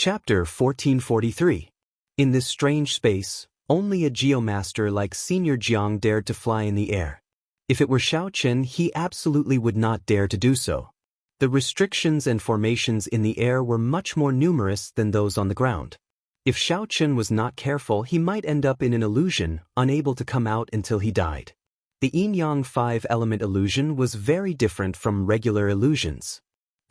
Chapter 1443. In this strange space, only a geomaster like Senior Jiang dared to fly in the air. If it were Xiao Chen, he absolutely would not dare to do so. The restrictions and formations in the air were much more numerous than those on the ground. If Xiao Chen was not careful, he might end up in an illusion, unable to come out until he died. The Yin-Yang 5-element illusion was very different from regular illusions.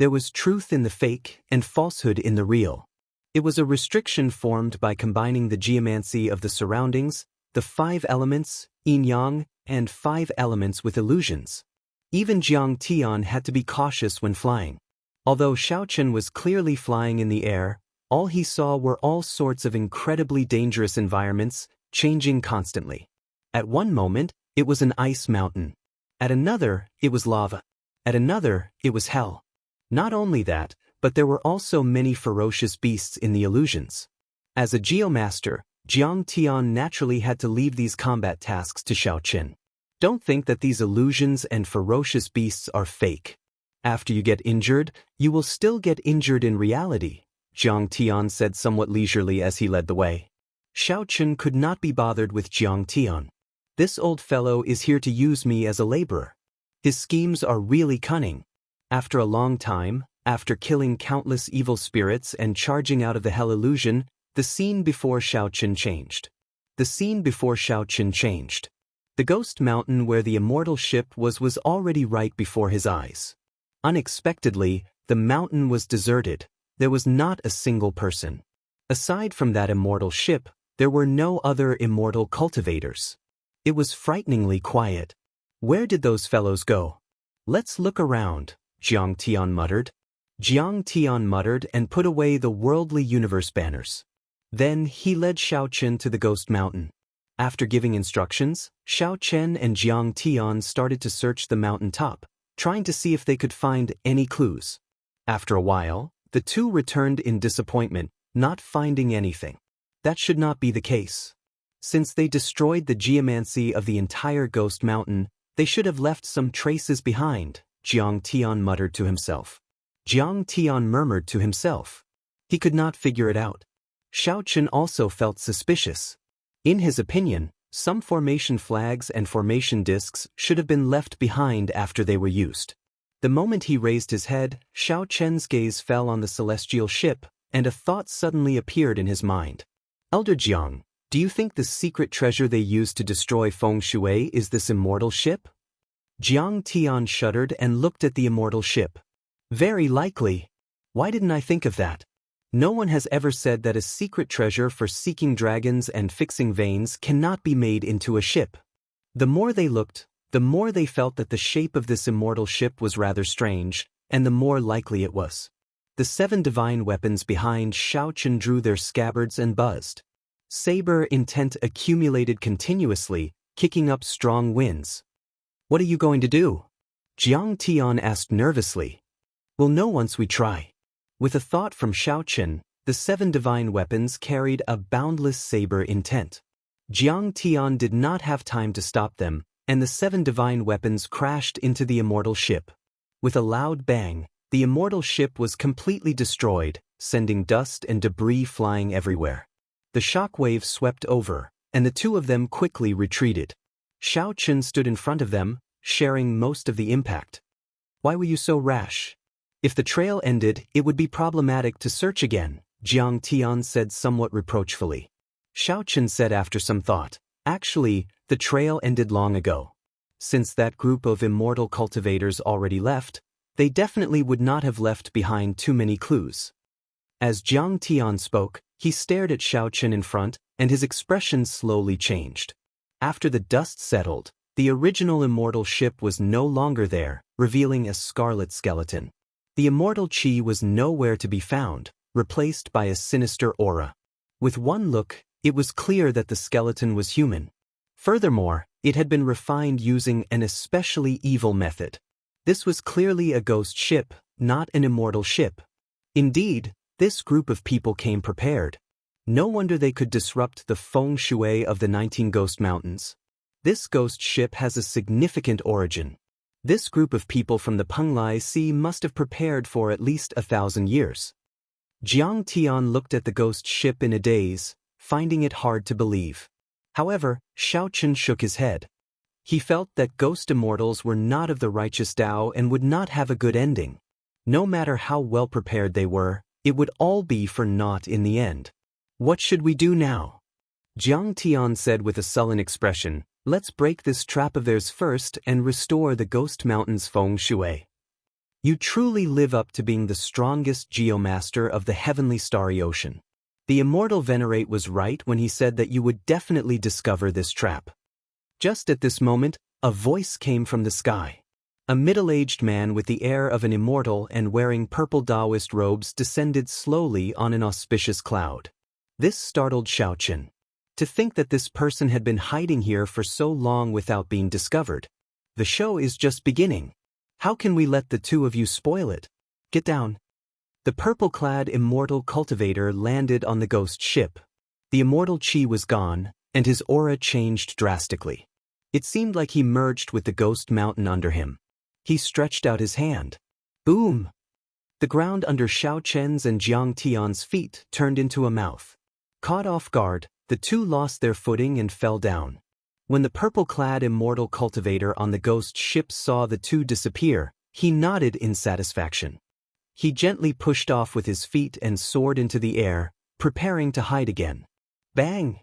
There was truth in the fake and falsehood in the real. It was a restriction formed by combining the geomancy of the surroundings, the 5 elements, yin-yang, and 5 elements with illusions. Even Jiang Tian had to be cautious when flying. Although Xiao Chen was clearly flying in the air, all he saw were all sorts of incredibly dangerous environments, changing constantly. At one moment, it was an ice mountain. At another, it was lava. At another, it was hell. Not only that, but there were also many ferocious beasts in the illusions. As a geomaster, Jiang Tian naturally had to leave these combat tasks to Xiao Chen. Don't think that these illusions and ferocious beasts are fake. After you get injured, you will still get injured in reality, Jiang Tian said somewhat leisurely as he led the way. Xiao Chen could not be bothered with Jiang Tian. This old fellow is here to use me as a laborer. His schemes are really cunning. After a long time, after killing countless evil spirits and charging out of the hell illusion, the scene before Xiao Chen changed. The scene before Xiao Chen changed. The ghost mountain where the immortal ship was already right before his eyes. Unexpectedly, the mountain was deserted. There was not a single person. Aside from that immortal ship, there were no other immortal cultivators. It was frighteningly quiet. Where did those fellows go? Let's look around, Jiang Tian muttered. Jiang Tian muttered and put away the worldly universe banners. Then he led Xiao Chen to the ghost mountain. After giving instructions, Xiao Chen and Jiang Tian started to search the mountain top, trying to see if they could find any clues. After a while, the two returned in disappointment, not finding anything. That should not be the case. Since they destroyed the geomancy of the entire ghost mountain, they should have left some traces behind, Jiang Tian muttered to himself. Jiang Tian murmured to himself. He could not figure it out. Xiao Chen also felt suspicious. In his opinion, some formation flags and formation discs should have been left behind after they were used. The moment he raised his head, Xiao Chen's gaze fell on the celestial ship, and a thought suddenly appeared in his mind. Elder Jiang, do you think the secret treasure they used to destroy Feng Shui is this immortal ship? Jiang Tian shuddered and looked at the immortal ship. Very likely. Why didn't I think of that? No one has ever said that a secret treasure for seeking dragons and fixing veins cannot be made into a ship. The more they looked, the more they felt that the shape of this immortal ship was rather strange, and the more likely it was. The 7 divine weapons behind Xiao Chen drew their scabbards and buzzed. Saber intent accumulated continuously, kicking up strong winds. What are you going to do? Jiang Tian asked nervously. We'll know once we try. With a thought from Xiao Chen, the 7 divine weapons carried a boundless saber intent. Jiang Tian did not have time to stop them, and the 7 divine weapons crashed into the immortal ship. With a loud bang, the immortal ship was completely destroyed, sending dust and debris flying everywhere. The shock wave swept over, and the two of them quickly retreated. Xiao Chen stood in front of them, sharing most of the impact. Why were you so rash? If the trail ended, it would be problematic to search again, Jiang Tian said somewhat reproachfully. Xiao Chen said after some thought, actually, the trail ended long ago. Since that group of immortal cultivators already left, they definitely would not have left behind too many clues. As Jiang Tian spoke, he stared at Xiao Chen in front, and his expression slowly changed. After the dust settled, the original immortal ship was no longer there, revealing a scarlet skeleton. The immortal chi was nowhere to be found, replaced by a sinister aura. With one look, it was clear that the skeleton was human. Furthermore, it had been refined using an especially evil method. This was clearly a ghost ship, not an immortal ship. Indeed, this group of people came prepared. No wonder they could disrupt the Feng Shui of the 19 Ghost Mountains. This ghost ship has a significant origin. This group of people from the Penglai Sea must have prepared for at least 1,000 years. Jiang Tian looked at the ghost ship in a daze, finding it hard to believe. However, Xiao Chen shook his head. He felt that ghost immortals were not of the righteous Tao and would not have a good ending. No matter how well prepared they were, it would all be for naught in the end. What should we do now? Jiang Tian said with a sullen expression, let's break this trap of theirs first and restore the ghost mountain's feng shui. You truly live up to being the strongest geomaster of the heavenly starry ocean. The immortal venerate was right when he said that you would definitely discover this trap. Just at this moment, a voice came from the sky. A middle-aged man with the air of an immortal and wearing purple Taoist robes descended slowly on an auspicious cloud. This startled Xiao Chen. To think that this person had been hiding here for so long without being discovered. The show is just beginning. How can we let the two of you spoil it? Get down. The purple-clad immortal cultivator landed on the ghost ship. The immortal chi was gone, and his aura changed drastically. It seemed like he merged with the ghost mountain under him. He stretched out his hand. Boom! The ground under Xiao Chen's and Jiang Tian's feet turned into a mouth. Caught off guard, the two lost their footing and fell down. When the purple-clad immortal cultivator on the ghost ship saw the two disappear, he nodded in satisfaction. He gently pushed off with his feet and soared into the air, preparing to hide again. Bang!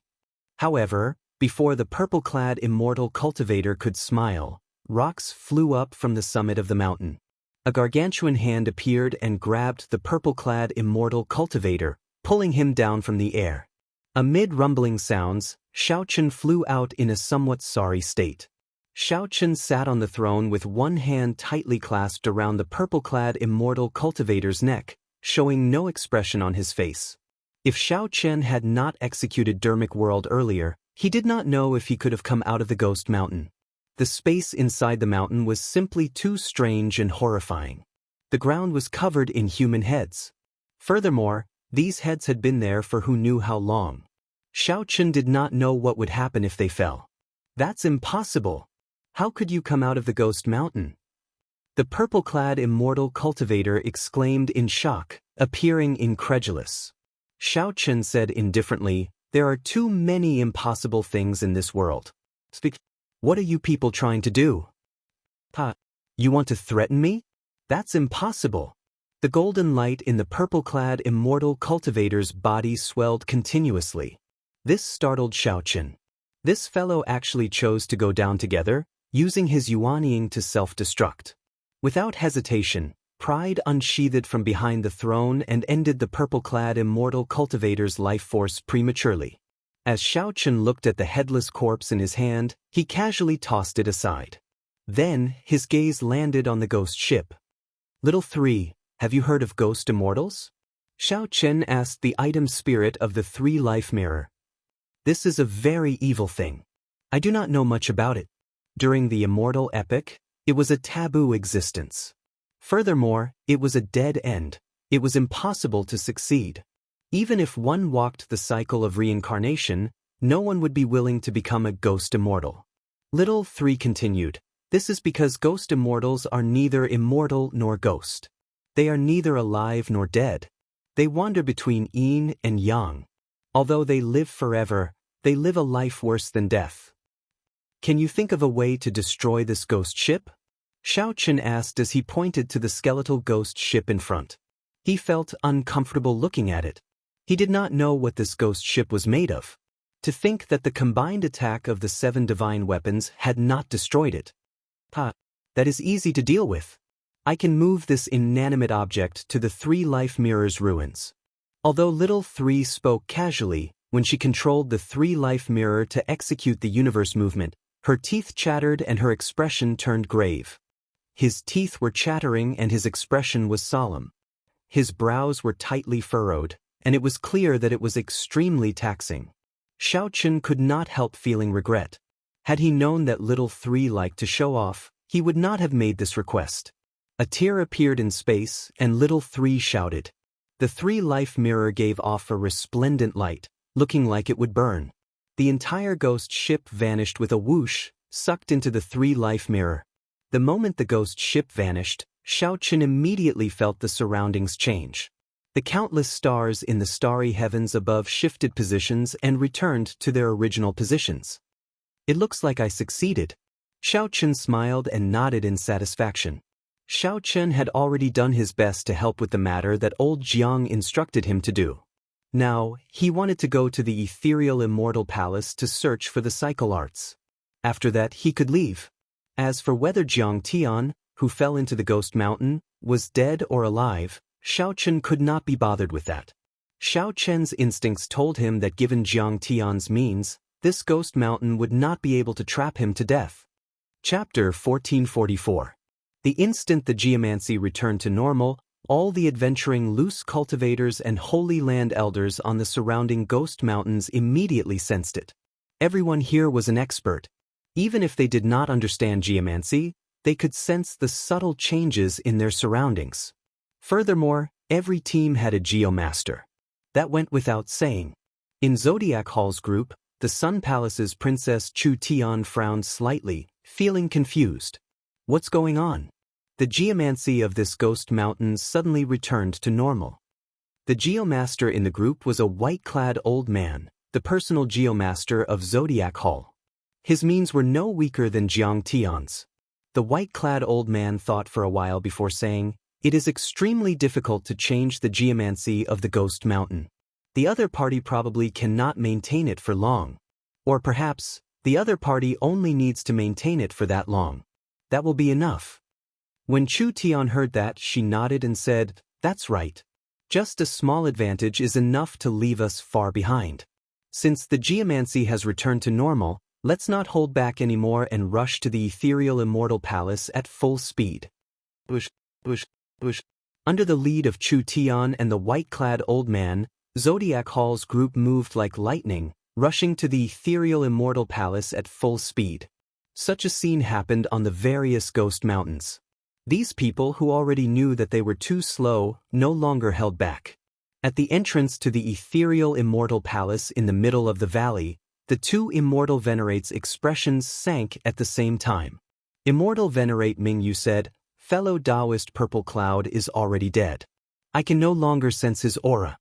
However, before the purple-clad immortal cultivator could smile, rocks flew up from the summit of the mountain. A gargantuan hand appeared and grabbed the purple-clad immortal cultivator, pulling him down from the air. Amid rumbling sounds, Xiao Chen flew out in a somewhat sorry state. Xiao Chen sat on the throne with one hand tightly clasped around the purple-clad immortal cultivator's neck, showing no expression on his face. If Xiao Chen had not executed Dermic World earlier, he did not know if he could have come out of the ghost mountain. The space inside the mountain was simply too strange and horrifying. The ground was covered in human heads. Furthermore, these heads had been there for who knew how long. Xiao Chen did not know what would happen if they fell. That's impossible. How could you come out of the ghost mountain? The purple-clad immortal cultivator exclaimed in shock, appearing incredulous. Xiao Chen said indifferently, there are too many impossible things in this world. Speak. What are you people trying to do? You want to threaten me? That's impossible. The golden light in the purple-clad immortal cultivator's body swelled continuously. This startled Xiao Chen. This fellow actually chose to go down together, using his yuanying to self-destruct. Without hesitation, pride unsheathed from behind the throne and ended the purple-clad immortal cultivator's life force prematurely. As Xiao Chen looked at the headless corpse in his hand, he casually tossed it aside. Then, his gaze landed on the ghost ship. Little 3, have you heard of ghost immortals? Xiao Chen asked the item spirit of the 3-life mirror. This is a very evil thing. I do not know much about it. During the immortal epoch, it was a taboo existence. Furthermore, it was a dead end. It was impossible to succeed. Even if one walked the cycle of reincarnation, no one would be willing to become a ghost immortal. Little 3 continued, this is because ghost immortals are neither immortal nor ghost. They are neither alive nor dead. They wander between yin and yang. Although they live forever, they live a life worse than death. Can you think of a way to destroy this ghost ship? Xiao Chen asked as he pointed to the skeletal ghost ship in front. He felt uncomfortable looking at it. He did not know what this ghost ship was made of. To think that the combined attack of the 7 divine weapons had not destroyed it. That is easy to deal with. I can move this inanimate object to the 3-life mirror's ruins. Although little 3 spoke casually, when she controlled the 3-life mirror to execute the universe movement, her teeth chattered and her expression turned grave. His teeth were chattering and his expression was solemn. His brows were tightly furrowed, and it was clear that it was extremely taxing. Xiao Chen could not help feeling regret. Had he known that little 3 liked to show off, he would not have made this request. A tear appeared in space, and little 3 shouted. The 3-life mirror gave off a resplendent light, looking like it would burn. The entire ghost ship vanished with a whoosh, sucked into the 3-life mirror. The moment the ghost ship vanished, Xiao Chen immediately felt the surroundings change. The countless stars in the starry heavens above shifted positions and returned to their original positions. It looks like I succeeded. Xiao Chen smiled and nodded in satisfaction. Xiao Chen had already done his best to help with the matter that old Jiang instructed him to do. Now, he wanted to go to the ethereal immortal palace to search for the cycle arts. After that, he could leave. As for whether Jiang Tian, who fell into the ghost mountain, was dead or alive, Xiao Chen could not be bothered with that. Xiao Chen's instincts told him that given Jiang Tian's means, this ghost mountain would not be able to trap him to death. Chapter 1444. The instant the geomancy returned to normal, all the adventuring loose cultivators and Holy Land elders on the surrounding ghost mountains immediately sensed it. Everyone here was an expert. Even if they did not understand geomancy, they could sense the subtle changes in their surroundings. Furthermore, every team had a geomaster. That went without saying. In Zodiac Hall's group, the Sun Palace's Princess Chu Tian frowned slightly, feeling confused. What's going on? The geomancy of this ghost mountain suddenly returned to normal. The geomaster in the group was a white-clad old man, the personal geomaster of Zodiac Hall. His means were no weaker than Jiang Tian's. The white-clad old man thought for a while before saying, "It is extremely difficult to change the geomancy of the ghost mountain. The other party probably cannot maintain it for long. Or perhaps, the other party only needs to maintain it for that long. That will be enough." When Chu Tian heard that, she nodded and said, "That's right. Just a small advantage is enough to leave us far behind. Since the geomancy has returned to normal, let's not hold back anymore and rush to the ethereal immortal palace at full speed." Bush. Under the lead of Chu Tian and the white-clad old man, Zodiac Hall's group moved like lightning, rushing to the ethereal immortal palace at full speed. Such a scene happened on the various ghost mountains. These people who already knew that they were too slow no longer held back. At the entrance to the ethereal immortal palace in the middle of the valley, the two immortal venerates' expressions sank at the same time. Immortal venerate Mingyu said, "Fellow Taoist Purple Cloud is already dead. I can no longer sense his aura."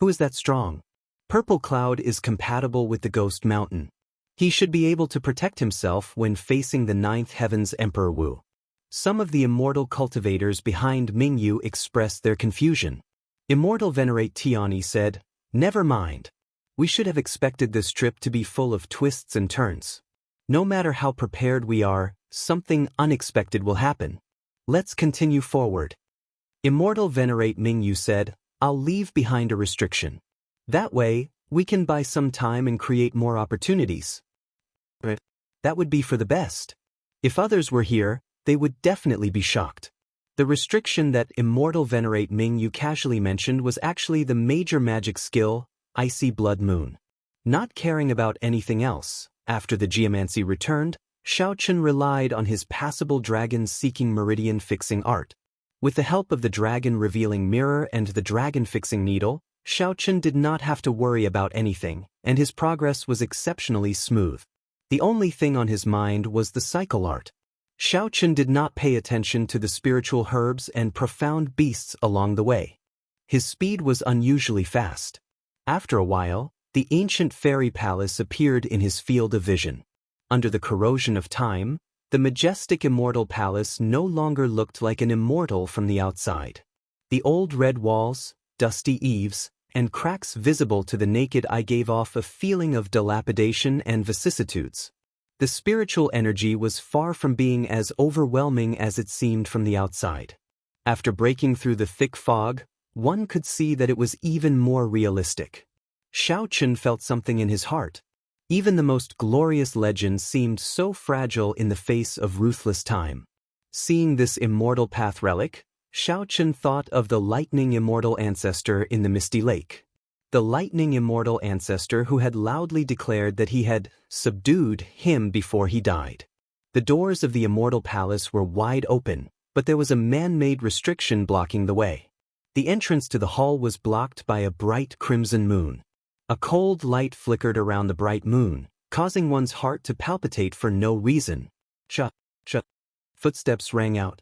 "Who is that strong?" "Purple Cloud is compatible with the ghost mountain. He should be able to protect himself when facing the ninth heaven's Emperor Wu." Some of the immortal cultivators behind Mingyu expressed their confusion. Immortal venerate Tiani said, "Never mind. We should have expected this trip to be full of twists and turns. No matter how prepared we are, something unexpected will happen. Let's continue forward." Immortal venerate Mingyu said, "I'll leave behind a restriction. That way, we can buy some time and create more opportunities." But that would be for the best. If others were here, they would definitely be shocked. The restriction that Immortal venerate Mingyu casually mentioned was actually the major magic skill, Icy Blood Moon. Not caring about anything else, after the geomancy returned, Xiao Chen relied on his passable dragon-seeking meridian-fixing art. With the help of the dragon-revealing mirror and the dragon-fixing needle, Xiao Chen did not have to worry about anything, and his progress was exceptionally smooth. The only thing on his mind was the cycle art. Xiao Chen did not pay attention to the spiritual herbs and profound beasts along the way. His speed was unusually fast. After a while, the ancient fairy palace appeared in his field of vision. Under the corrosion of time, the majestic immortal palace no longer looked like an immortal from the outside. The old red walls, dusty eaves, and cracks visible to the naked eye gave off a feeling of dilapidation and vicissitudes. The spiritual energy was far from being as overwhelming as it seemed from the outside. After breaking through the thick fog, one could see that it was even more realistic. Xiao Chen felt something in his heart. Even the most glorious legends seemed so fragile in the face of ruthless time. Seeing this immortal path relic, Xiao Chen thought of the lightning immortal ancestor in the Misty Lake. The lightning immortal ancestor who had loudly declared that he had subdued him before he died. The doors of the immortal palace were wide open, but there was a man-made restriction blocking the way. The entrance to the hall was blocked by a bright crimson moon. A cold light flickered around the bright moon, causing one's heart to palpitate for no reason. Cha. Footsteps rang out.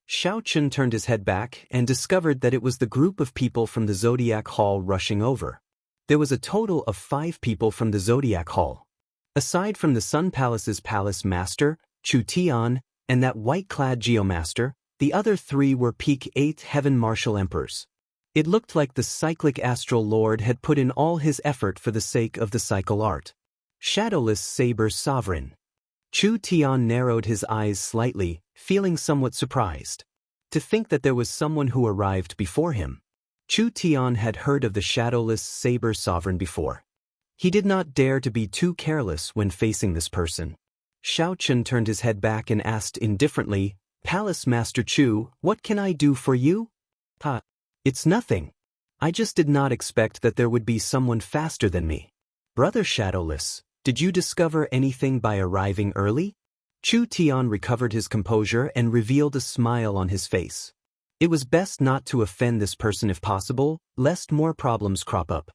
Xiao Chun turned his head back and discovered that it was the group of people from the Zodiac Hall rushing over. There was a total of 5 people from the Zodiac Hall. Aside from the Sun Palace's palace master, Chu Tian, and that white-clad geomaster, the other 3 were peak 8th heaven martial emperors. It looked like the cyclic astral lord had put in all his effort for the sake of the cycle art. Shadowless Saber Sovereign. Chu Tian narrowed his eyes slightly, feeling somewhat surprised. To think that there was someone who arrived before him. Chu Tian had heard of the Shadowless Saber Sovereign before. He did not dare to be too careless when facing this person. Xiao Chun turned his head back and asked indifferently, "Palace Master Chu, what can I do for you?" It's nothing. I just did not expect that there would be someone faster than me." "Brother Shadowless, did you discover anything by arriving early?" Chu Tian recovered his composure and revealed a smile on his face. It was best not to offend this person if possible, lest more problems crop up.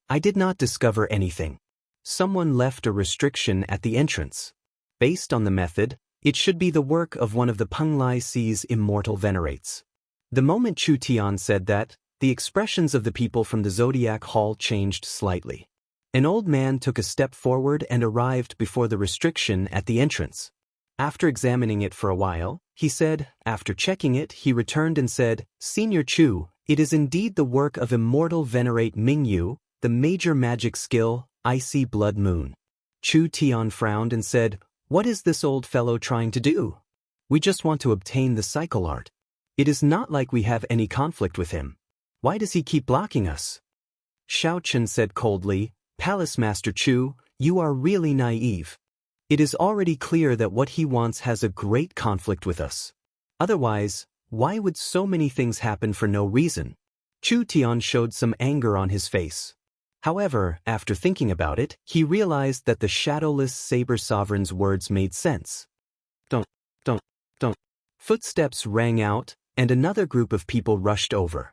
"I did not discover anything. Someone left a restriction at the entrance. Based on the method, it should be the work of one of the Penglai Sea's immortal venerates." The moment Chu Tian said that, the expressions of the people from the Zodiac Hall changed slightly. An old man took a step forward and arrived before the restriction at the entrance. After examining it for a while, he said, after checking it, he returned and said, "Senior Chu, it is indeed the work of immortal venerate Mingyu, the major magic skill, Icy Blood Moon." Chu Tian frowned and said, "What is this old fellow trying to do?" "We just want to obtain the cycle art. It is not like we have any conflict with him. Why does he keep blocking us?" Xiao Chun said coldly, "Palace Master Chu, you are really naive. It is already clear that what he wants has a great conflict with us. Otherwise, why would so many things happen for no reason?" Chu Tian showed some anger on his face. However, after thinking about it, he realized that the Shadowless Saber Sovereign's words made sense. Don't. Footsteps rang out, and another group of people rushed over.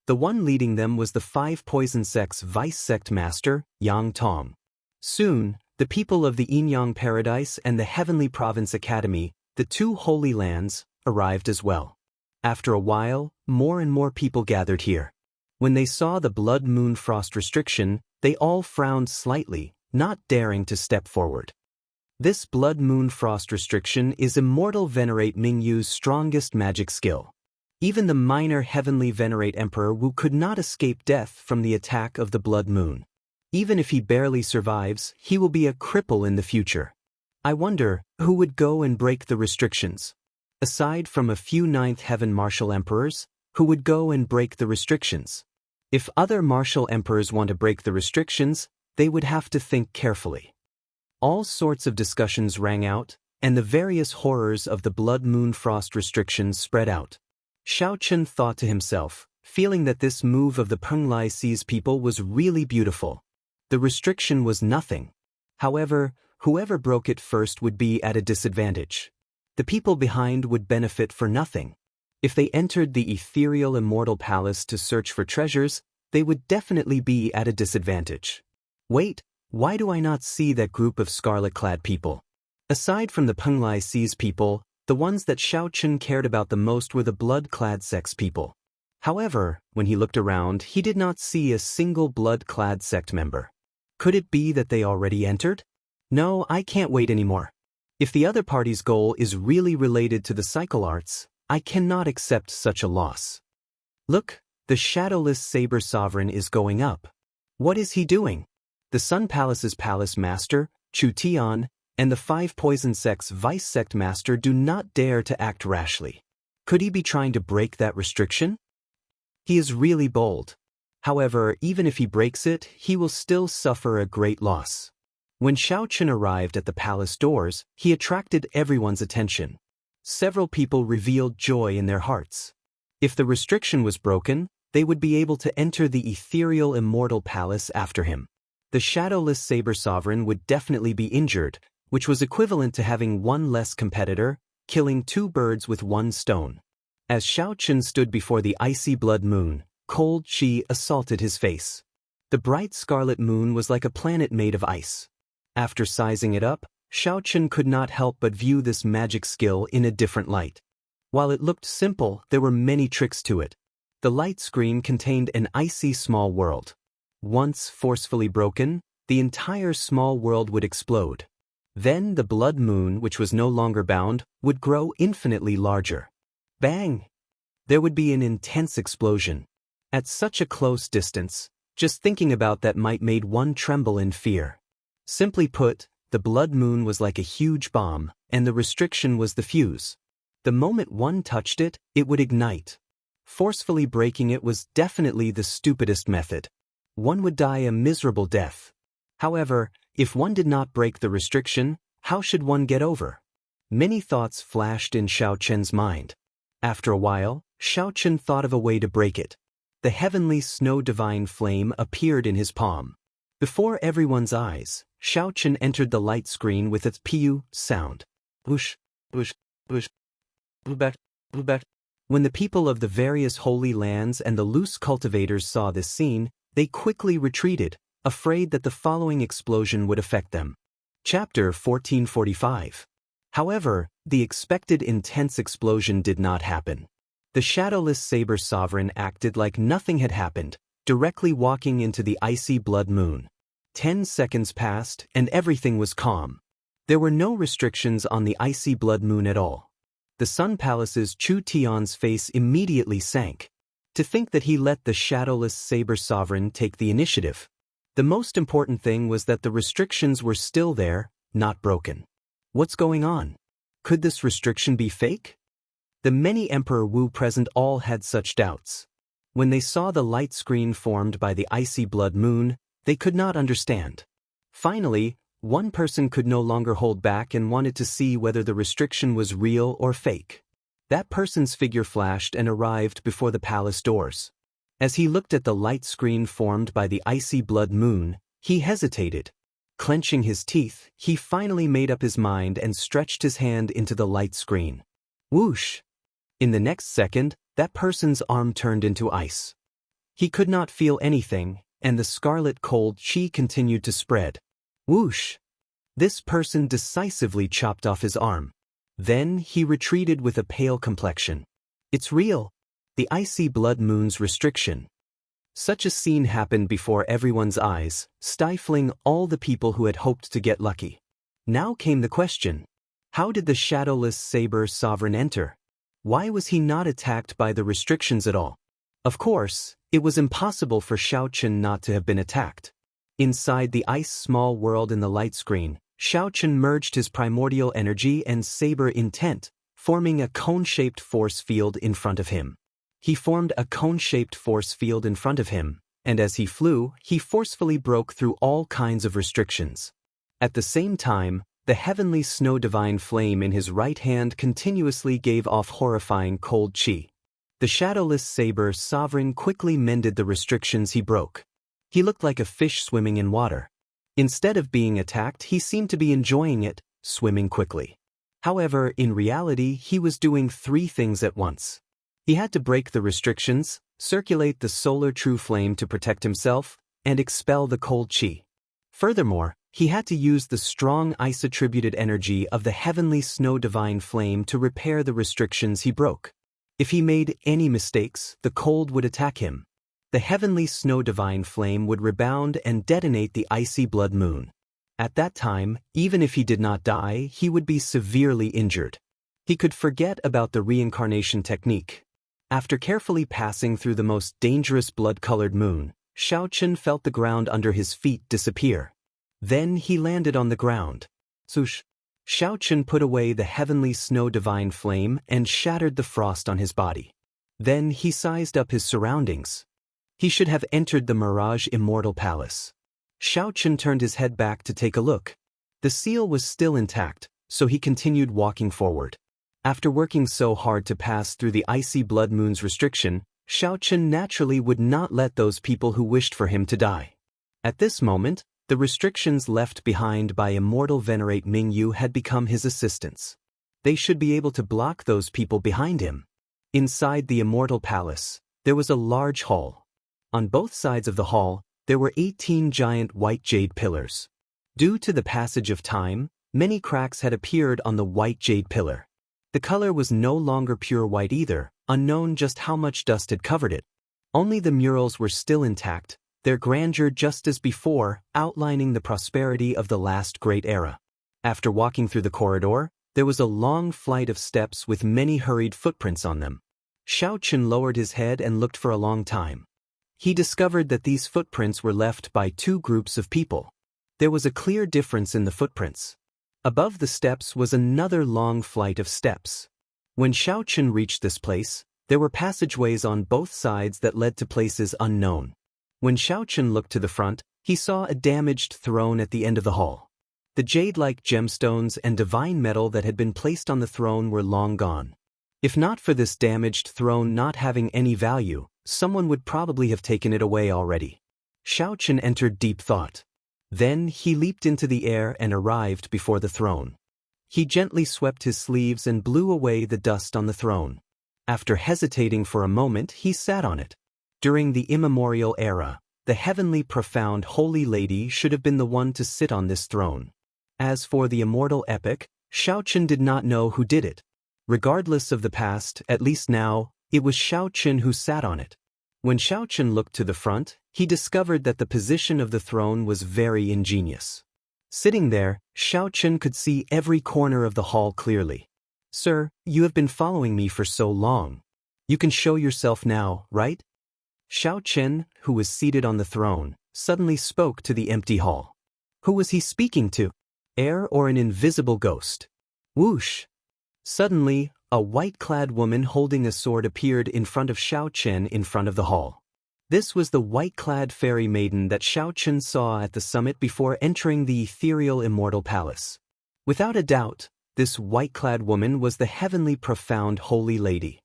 The one leading them was the 5 Poison Sect's Vice Sect Master, Yang Tong. Soon, the people of the Yinyang Paradise and the Heavenly Province Academy, the 2 Holy Lands, arrived as well. After a while, more and more people gathered here. When they saw the Blood Moon Frost restriction, they all frowned slightly, not daring to step forward. This Blood Moon Frost restriction is Immortal Venerate Mingyu's strongest magic skill. Even the minor Heavenly Venerate Emperor Wu could not escape death from the attack of the Blood Moon. Even if he barely survives, he will be a cripple in the future. I wonder, who would go and break the restrictions? Aside from a few 9th Heaven Martial Emperors, who would go and break the restrictions? If other Martial Emperors want to break the restrictions, they would have to think carefully. All sorts of discussions rang out, and the various horrors of the Blood Moon Frost restrictions spread out. Xiao Chun thought to himself, feeling that this move of the Penglai Sea's people was really beautiful. The restriction was nothing. However, whoever broke it first would be at a disadvantage. The people behind would benefit for nothing. If they entered the ethereal immortal palace to search for treasures, they would definitely be at a disadvantage. Wait, why do I not see that group of scarlet-clad people? Aside from the Penglai Sea's people, the ones that Xiao Chun cared about the most were the blood-clad sect's people. However, when he looked around, he did not see a single blood-clad sect member. Could it be that they already entered? No, I can't wait anymore. If the other party's goal is really related to the cycle arts, I cannot accept such a loss. Look, the Shadowless Saber Sovereign is going up. What is he doing? The Sun Palace's palace master, Chu Tian, and the 5 Poison Sect's Vice Sect Master do not dare to act rashly. Could he be trying to break that restriction? He is really bold. However, even if he breaks it, he will still suffer a great loss. When Xiao Chun arrived at the palace doors, he attracted everyone's attention. Several people revealed joy in their hearts. If the restriction was broken, they would be able to enter the ethereal immortal palace after him. The Shadowless Saber Sovereign would definitely be injured, which was equivalent to having one less competitor, killing 2 birds with 1 stone. As Xiao Chun stood before the icy blood moon, cold chi assaulted his face. The bright scarlet moon was like a planet made of ice. After sizing it up, Xiao Chun could not help but view this magic skill in a different light. While it looked simple, there were many tricks to it. The light screen contained an icy small world. Once forcefully broken, the entire small world would explode. Then the blood moon, which was no longer bound, would grow infinitely larger. Bang! There would be an intense explosion. At such a close distance, just thinking about that might made one tremble in fear. Simply put, the blood moon was like a huge bomb, and the restriction was the fuse. The moment one touched it, it would ignite. Forcefully breaking it was definitely the stupidest method. One would die a miserable death. However, if one did not break the restriction, how should one get over? Many thoughts flashed in Xiao Chen's mind. After a while, Xiao Chen thought of a way to break it. The heavenly snow divine flame appeared in his palm. Before everyone's eyes, Xiao Chen entered the light screen with its pu sound. Whoosh, whoosh, whoosh, blueback, blueback. When the people of the various holy lands and the loose cultivators saw this scene, they quickly retreated, afraid that the following explosion would affect them. Chapter 1445. However, the expected intense explosion did not happen. The shadowless saber sovereign acted like nothing had happened, directly walking into the icy blood moon. 10 seconds passed, and everything was calm. There were no restrictions on the icy blood moon at all. The Sun Palace's Chu Tian's face immediately sank. To think that he let the shadowless saber sovereign take the initiative. The most important thing was that the restrictions were still there, not broken. What's going on? Could this restriction be fake? The many Emperor Wu present all had such doubts. When they saw the light screen formed by the icy blood moon, they could not understand. Finally, one person could no longer hold back and wanted to see whether the restriction was real or fake. That person's figure flashed and arrived before the palace doors. As he looked at the light screen formed by the icy blood moon, he hesitated. Clenching his teeth, he finally made up his mind and stretched his hand into the light screen. Whoosh! In the next second, that person's arm turned into ice. He could not feel anything, and the scarlet cold qi continued to spread. Whoosh! This person decisively chopped off his arm. Then he retreated with a pale complexion. It's real. The icy blood moon's restriction. Such a scene happened before everyone's eyes, stifling all the people who had hoped to get lucky. Now came the question. How did the shadowless saber sovereign enter? Why was he not attacked by the restrictions at all? Of course, it was impossible for Xiao Chen not to have been attacked. Inside the ice small world in the light screen, Xiao Chen merged his primordial energy and saber intent, forming a cone-shaped force field in front of him. He formed a cone-shaped force field in front of him, and as he flew, he forcefully broke through all kinds of restrictions. At the same time, the heavenly snow divine flame in his right hand continuously gave off horrifying cold qi. The shadowless saber sovereign quickly mended the restrictions he broke. He looked like a fish swimming in water. Instead of being attacked, he seemed to be enjoying it, swimming quickly. However, in reality, he was doing 3 things at once. He had to break the restrictions, circulate the solar true flame to protect himself, and expel the cold qi. Furthermore, he had to use the strong ice-attributed energy of the heavenly snow divine flame to repair the restrictions he broke. If he made any mistakes, the cold would attack him. The heavenly snow divine flame would rebound and detonate the icy blood moon. At that time, even if he did not die, he would be severely injured. He could forget about the reincarnation technique. After carefully passing through the most dangerous blood-colored moon, Xiao Chen felt the ground under his feet disappear. Then he landed on the ground. Swoosh! Xiao Chen put away the heavenly snow divine flame and shattered the frost on his body. Then he sized up his surroundings. He should have entered the Mirage Immortal Palace. Xiao Chen turned his head back to take a look. The seal was still intact, so he continued walking forward. After working so hard to pass through the icy blood moon's restriction, Xiao Chen naturally would not let those people who wished for him to die. At this moment, the restrictions left behind by Immortal Venerate Mingyu had become his assistants. They should be able to block those people behind him. Inside the Immortal Palace, there was a large hall. On both sides of the hall, there were 18 giant white jade pillars. Due to the passage of time, many cracks had appeared on the white jade pillar. The color was no longer pure white either, unknown just how much dust had covered it. Only the murals were still intact, their grandeur just as before, outlining the prosperity of the last great era. After walking through the corridor, there was a long flight of steps with many hurried footprints on them. Xiaoqun lowered his head and looked for a long time. He discovered that these footprints were left by two groups of people. There was a clear difference in the footprints. Above the steps was another long flight of steps. When Xiaoqun reached this place, there were passageways on both sides that led to places unknown. When Xiaoqun looked to the front, he saw a damaged throne at the end of the hall. The jade-like gemstones and divine metal that had been placed on the throne were long gone. If not for this damaged throne not having any value, someone would probably have taken it away already. Xiaoqun entered deep thought. Then he leaped into the air and arrived before the throne. He gently swept his sleeves and blew away the dust on the throne. After hesitating for a moment, he sat on it. During the immemorial era, the heavenly profound holy lady should have been the one to sit on this throne. As for the immortal epic, Xiaoqun did not know who did it. Regardless of the past, at least now, it was Xiaoqun who sat on it. When Xiaoqun looked to the front, he discovered that the position of the throne was very ingenious. Sitting there, Xiaoqun could see every corner of the hall clearly. "Sir, you have been following me for so long. You can show yourself now, right?" Xiaoqun, who was seated on the throne, suddenly spoke to the empty hall. Who was he speaking to? Air or an invisible ghost? Whoosh! Suddenly, a white-clad woman holding a sword appeared in front of Xiaoqun in front of the hall. This was the white-clad fairy maiden that Xiaoqun saw at the summit before entering the ethereal immortal palace. Without a doubt, this white-clad woman was the heavenly profound holy lady.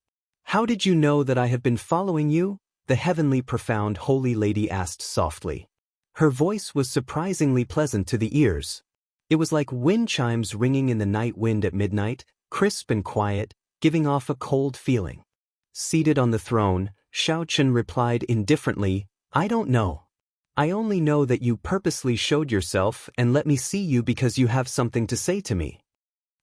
"How did you know that I have been following you?" the heavenly profound holy lady asked softly. Her voice was surprisingly pleasant to the ears. It was like wind chimes ringing in the night wind at midnight, crisp and quiet, giving off a cold feeling. Seated on the throne, Xiaoqun replied indifferently, "I don't know. I only know that you purposely showed yourself and let me see you because you have something to say to me."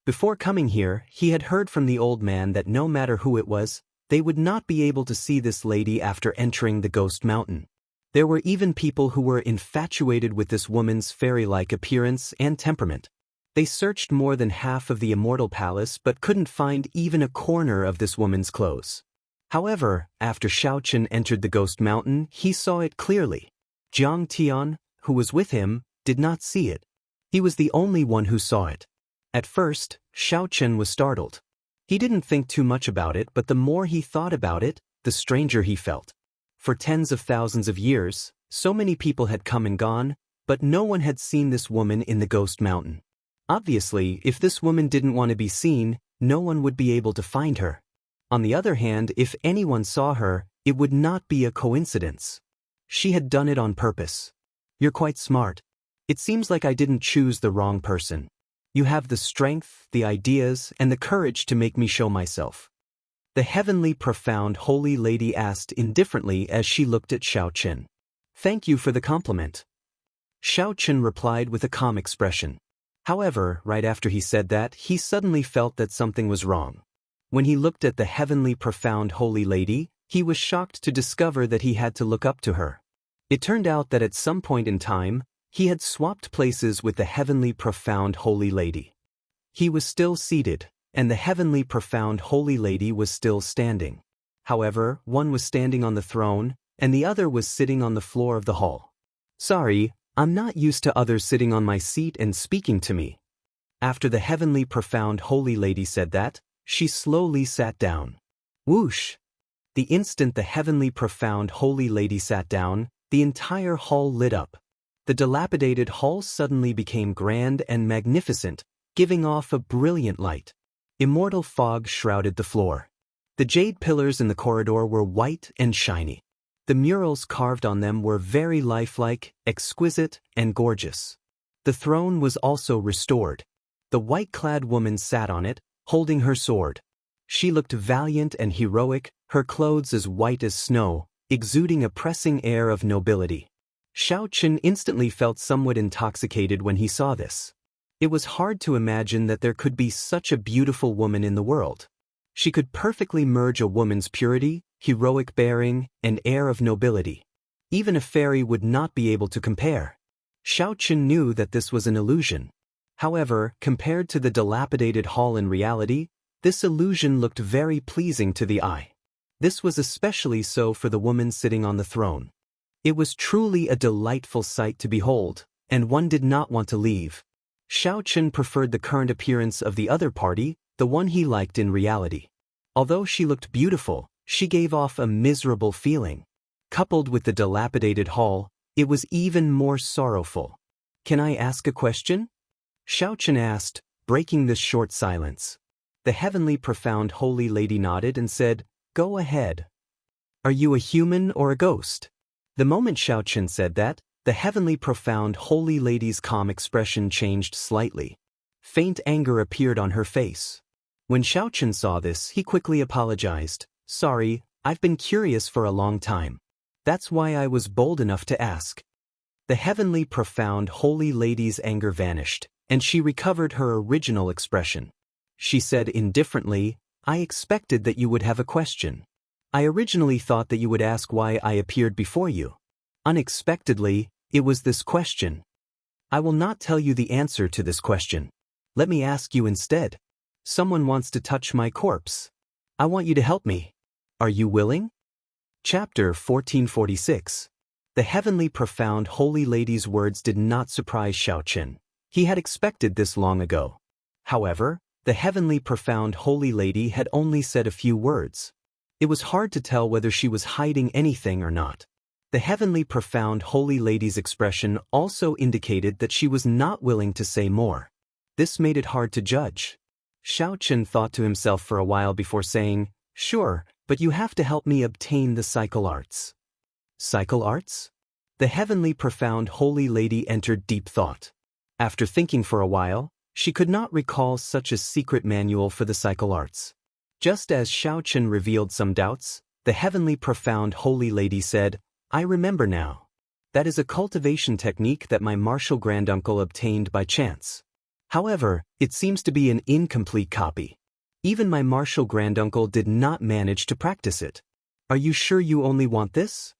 Before coming here, he had heard from the old man that no matter who it was, they would not be able to see this lady after entering the Ghost Mountain. There were even people who were infatuated with this woman's fairy-like appearance and temperament. They searched more than half of the Immortal Palace but couldn't find even a corner of this woman's clothes. However, after Xiaoqun entered the Ghost Mountain, he saw it clearly. Jiang Tian, who was with him, did not see it. He was the only one who saw it. At first, Xiaoqun was startled. He didn't think too much about it, but the more he thought about it, the stranger he felt. For tens of thousands of years, so many people had come and gone, but no one had seen this woman in the Ghost Mountain. Obviously, if this woman didn't want to be seen, no one would be able to find her. On the other hand, if anyone saw her, it would not be a coincidence. She had done it on purpose. "You're quite smart. It seems like I didn't choose the wrong person. You have the strength, the ideas, and the courage to make me show myself." The heavenly profound holy lady asked indifferently as she looked at Xiaoqun. "Thank you for the compliment." Xiaoqun replied with a calm expression. However, right after he said that, he suddenly felt that something was wrong. When he looked at the heavenly profound holy lady, he was shocked to discover that he had to look up to her. It turned out that at some point in time, he had swapped places with the heavenly profound holy lady. He was still seated, and the heavenly profound holy lady was still standing. However, one was standing on the throne, and the other was sitting on the floor of the hall. "Sorry, I'm not used to others sitting on my seat and speaking to me." After the heavenly profound holy lady said that, she slowly sat down. Whoosh! The instant the heavenly profound holy lady sat down, the entire hall lit up. The dilapidated hall suddenly became grand and magnificent, giving off a brilliant light. Immortal fog shrouded the floor. The jade pillars in the corridor were white and shiny. The murals carved on them were very lifelike, exquisite, and gorgeous. The throne was also restored. The white-clad woman sat on it, holding her sword. She looked valiant and heroic, her clothes as white as snow, exuding a pressing air of nobility. Xiaoqun instantly felt somewhat intoxicated when he saw this. It was hard to imagine that there could be such a beautiful woman in the world. She could perfectly merge a woman's purity, heroic bearing, and air of nobility. Even a fairy would not be able to compare. Xiao Qin knew that this was an illusion. However, compared to the dilapidated hall in reality, this illusion looked very pleasing to the eye. This was especially so for the woman sitting on the throne. It was truly a delightful sight to behold, and one did not want to leave. Xiao Qin preferred the current appearance of the other party, the one he liked in reality. Although she looked beautiful, she gave off a miserable feeling. Coupled with the dilapidated hall, it was even more sorrowful. "Can I ask a question?" Xiao Qin asked, breaking this short silence. The heavenly profound holy lady nodded and said, "Go ahead." "Are you a human or a ghost?" The moment Xiao Qin said that, the heavenly profound holy lady's calm expression changed slightly. Faint anger appeared on her face. When Xiao Qin saw this, he quickly apologized. "Sorry, I've been curious for a long time. That's why I was bold enough to ask." The heavenly profound holy lady's anger vanished, and she recovered her original expression. She said indifferently, "I expected that you would have a question. I originally thought that you would ask why I appeared before you. Unexpectedly, it was this question. I will not tell you the answer to this question. Let me ask you instead. Someone wants to touch my corpse. I want you to help me. Are you willing?" Chapter 1446. The heavenly profound holy lady's words did not surprise Xiao Qin. He had expected this long ago. However, the heavenly profound holy lady had only said a few words. It was hard to tell whether she was hiding anything or not. The heavenly profound holy lady's expression also indicated that she was not willing to say more. This made it hard to judge. Xiao Qin thought to himself for a while before saying, "Sure, but you have to help me obtain the cycle arts." Cycle arts? The heavenly profound holy lady entered deep thought. After thinking for a while, she could not recall such a secret manual for the cycle arts. Just as Xiao Qin revealed some doubts, the heavenly profound holy lady said, "I remember now. That is a cultivation technique that my martial granduncle obtained by chance. However, it seems to be an incomplete copy. Even my martial granduncle did not manage to practice it. Are you sure you only want this?"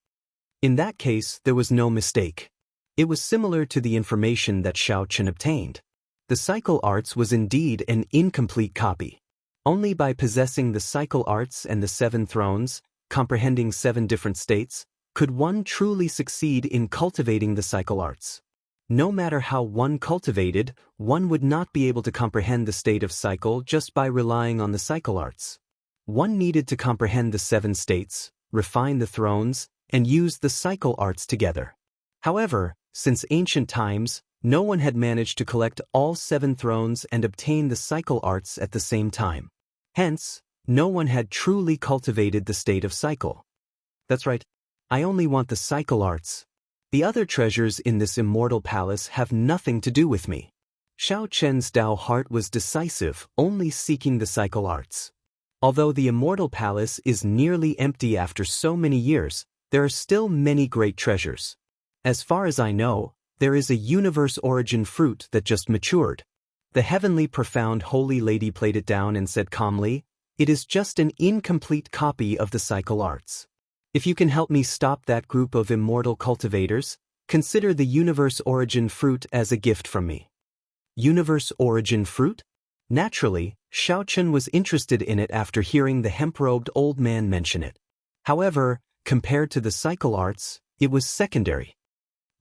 In that case, there was no mistake. It was similar to the information that Xiao Qin obtained. The cycle arts was indeed an incomplete copy. Only by possessing the cycle arts and the 7 thrones, comprehending 7 different states, could one truly succeed in cultivating the cycle arts. No matter how one cultivated, one would not be able to comprehend the state of cycle just by relying on the cycle arts. One needed to comprehend the 7 states, refine the thrones, and use the cycle arts together. However, since ancient times, no one had managed to collect all 7 thrones and obtain the cycle arts at the same time. Hence, no one had truly cultivated the state of cycle. That's right. I only want the cycle arts. The other treasures in this immortal palace have nothing to do with me. Xiao Qin's Dao heart was decisive, only seeking the cycle arts. Although the immortal palace is nearly empty after so many years, there are still many great treasures. As far as I know, there is a universe origin fruit that just matured. The heavenly profound holy lady played it down and said calmly, "It is just an incomplete copy of the cycle arts. If you can help me stop that group of immortal cultivators, consider the universe origin fruit as a gift from me." Universe origin fruit? Naturally, Xiao Qin was interested in it after hearing the hemp-robed old man mention it. However, compared to the cycle arts, it was secondary.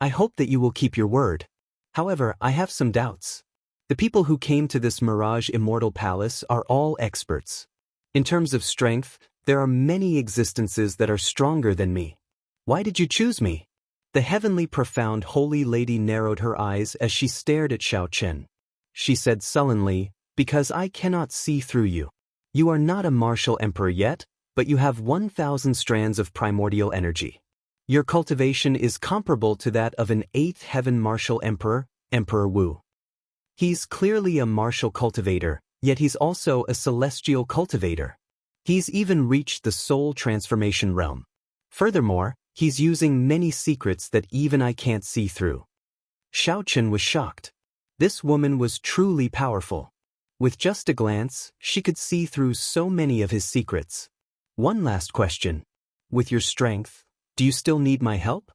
"I hope that you will keep your word. However, I have some doubts. The people who came to this Mirage Immortal Palace are all experts. In terms of strength, there are many existences that are stronger than me. Why did you choose me?" The heavenly profound holy lady narrowed her eyes as she stared at Xiao Qin. She said sullenly, "Because I cannot see through you. You are not a martial emperor yet, but you have 1,000 strands of primordial energy. Your cultivation is comparable to that of an 8th heaven martial emperor, Emperor Wu. He's clearly a martial cultivator, yet he's also a celestial cultivator. He's even reached the soul transformation realm. Furthermore, he's using many secrets that even I can't see through." Xiao Qin was shocked. This woman was truly powerful. With just a glance, she could see through so many of his secrets. One last question. With your strength, do you still need my help?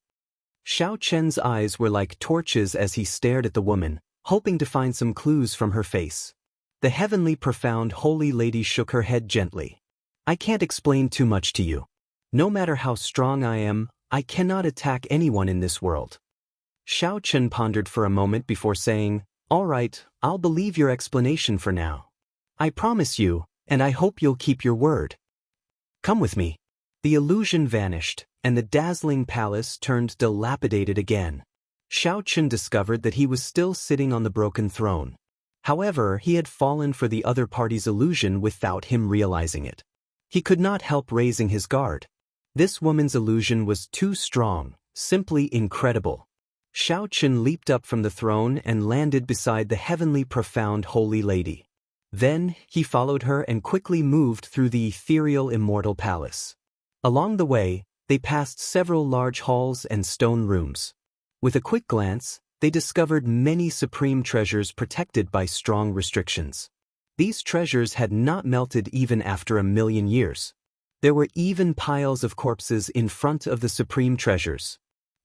Xiao Chen's eyes were like torches as he stared at the woman, hoping to find some clues from her face. The heavenly profound holy lady shook her head gently. I can't explain too much to you. No matter how strong I am, I cannot attack anyone in this world. Xiao Chen pondered for a moment before saying, All right, I'll believe your explanation for now. I promise you, and I hope you'll keep your word. Come with me. The illusion vanished, and the dazzling palace turned dilapidated again. Xiao Chen discovered that he was still sitting on the broken throne. However, he had fallen for the other party's illusion without him realizing it. He could not help raising his guard. This woman's illusion was too strong, simply incredible. Xiao Chen leaped up from the throne and landed beside the heavenly profound holy lady. Then, he followed her and quickly moved through the ethereal immortal palace. Along the way, they passed several large halls and stone rooms. With a quick glance, they discovered many supreme treasures protected by strong restrictions. These treasures had not melted even after 1,000,000 years. There were even piles of corpses in front of the supreme treasures.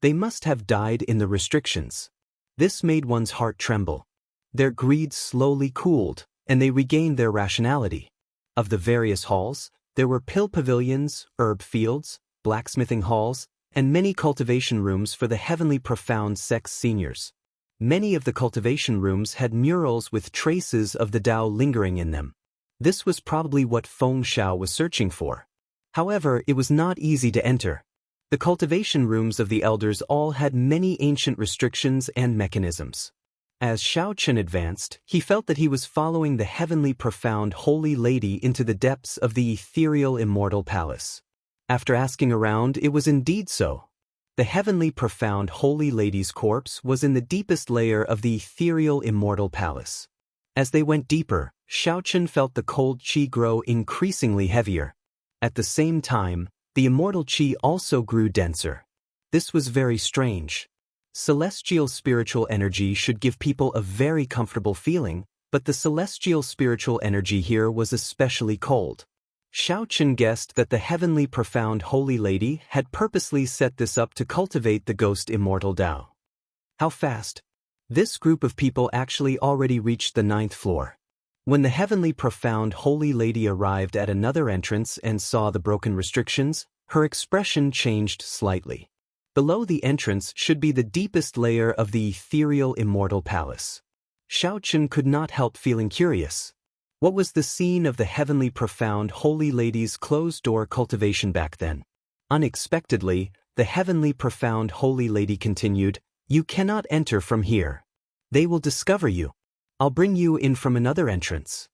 They must have died in the restrictions. This made one's heart tremble. Their greed slowly cooled, and they regained their rationality. Of the various halls, there were pill pavilions, herb fields, blacksmithing halls, and many cultivation rooms for the heavenly profound sex seniors. Many of the cultivation rooms had murals with traces of the Tao lingering in them. This was probably what Feng Xiao was searching for. However, it was not easy to enter. The cultivation rooms of the elders all had many ancient restrictions and mechanisms. As Xiao Chen advanced, he felt that he was following the heavenly profound holy lady into the depths of the ethereal immortal palace. After asking around, it was indeed so. The heavenly profound holy lady's corpse was in the deepest layer of the ethereal immortal palace. As they went deeper, Xiao Chen felt the cold qi grow increasingly heavier. At the same time, the immortal qi also grew denser. This was very strange. Celestial spiritual energy should give people a very comfortable feeling, but the celestial spiritual energy here was especially cold. Xiao Chen guessed that the heavenly profound holy lady had purposely set this up to cultivate the ghost immortal Tao. How fast? This group of people actually already reached the 9th floor. When the heavenly profound holy lady arrived at another entrance and saw the broken restrictions, her expression changed slightly. Below the entrance should be the deepest layer of the ethereal immortal palace. Xiao Chen could not help feeling curious. What was the scene of the heavenly profound holy lady's closed-door cultivation back then? Unexpectedly, the heavenly profound holy lady continued, You cannot enter from here. They will discover you. I'll bring you in from another entrance.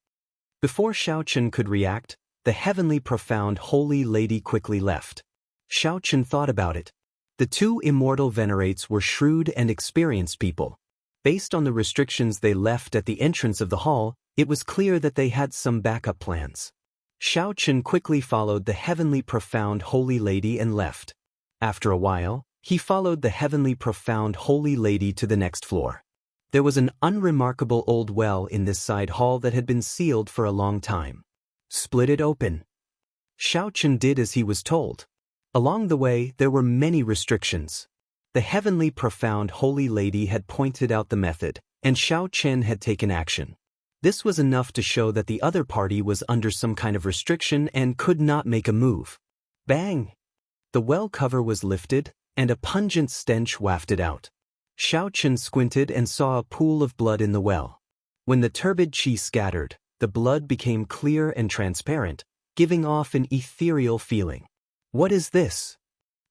Before Xiao Chen could react, the heavenly profound holy lady quickly left. Xiao Chen thought about it. The two immortal venerates were shrewd and experienced people. Based on the restrictions they left at the entrance of the hall, it was clear that they had some backup plans. Xiao Chen quickly followed the heavenly profound holy lady and left. After a while, he followed the heavenly profound holy lady to the next floor. There was an unremarkable old well in this side hall that had been sealed for a long time. Split it open. Xiao Chen did as he was told. Along the way, there were many restrictions. The heavenly profound holy lady had pointed out the method, and Xiao Chen had taken action. This was enough to show that the other party was under some kind of restriction and could not make a move. Bang! The well cover was lifted, and a pungent stench wafted out. Xiao Chen squinted and saw a pool of blood in the well. When the turbid qi scattered, the blood became clear and transparent, giving off an ethereal feeling. What is this?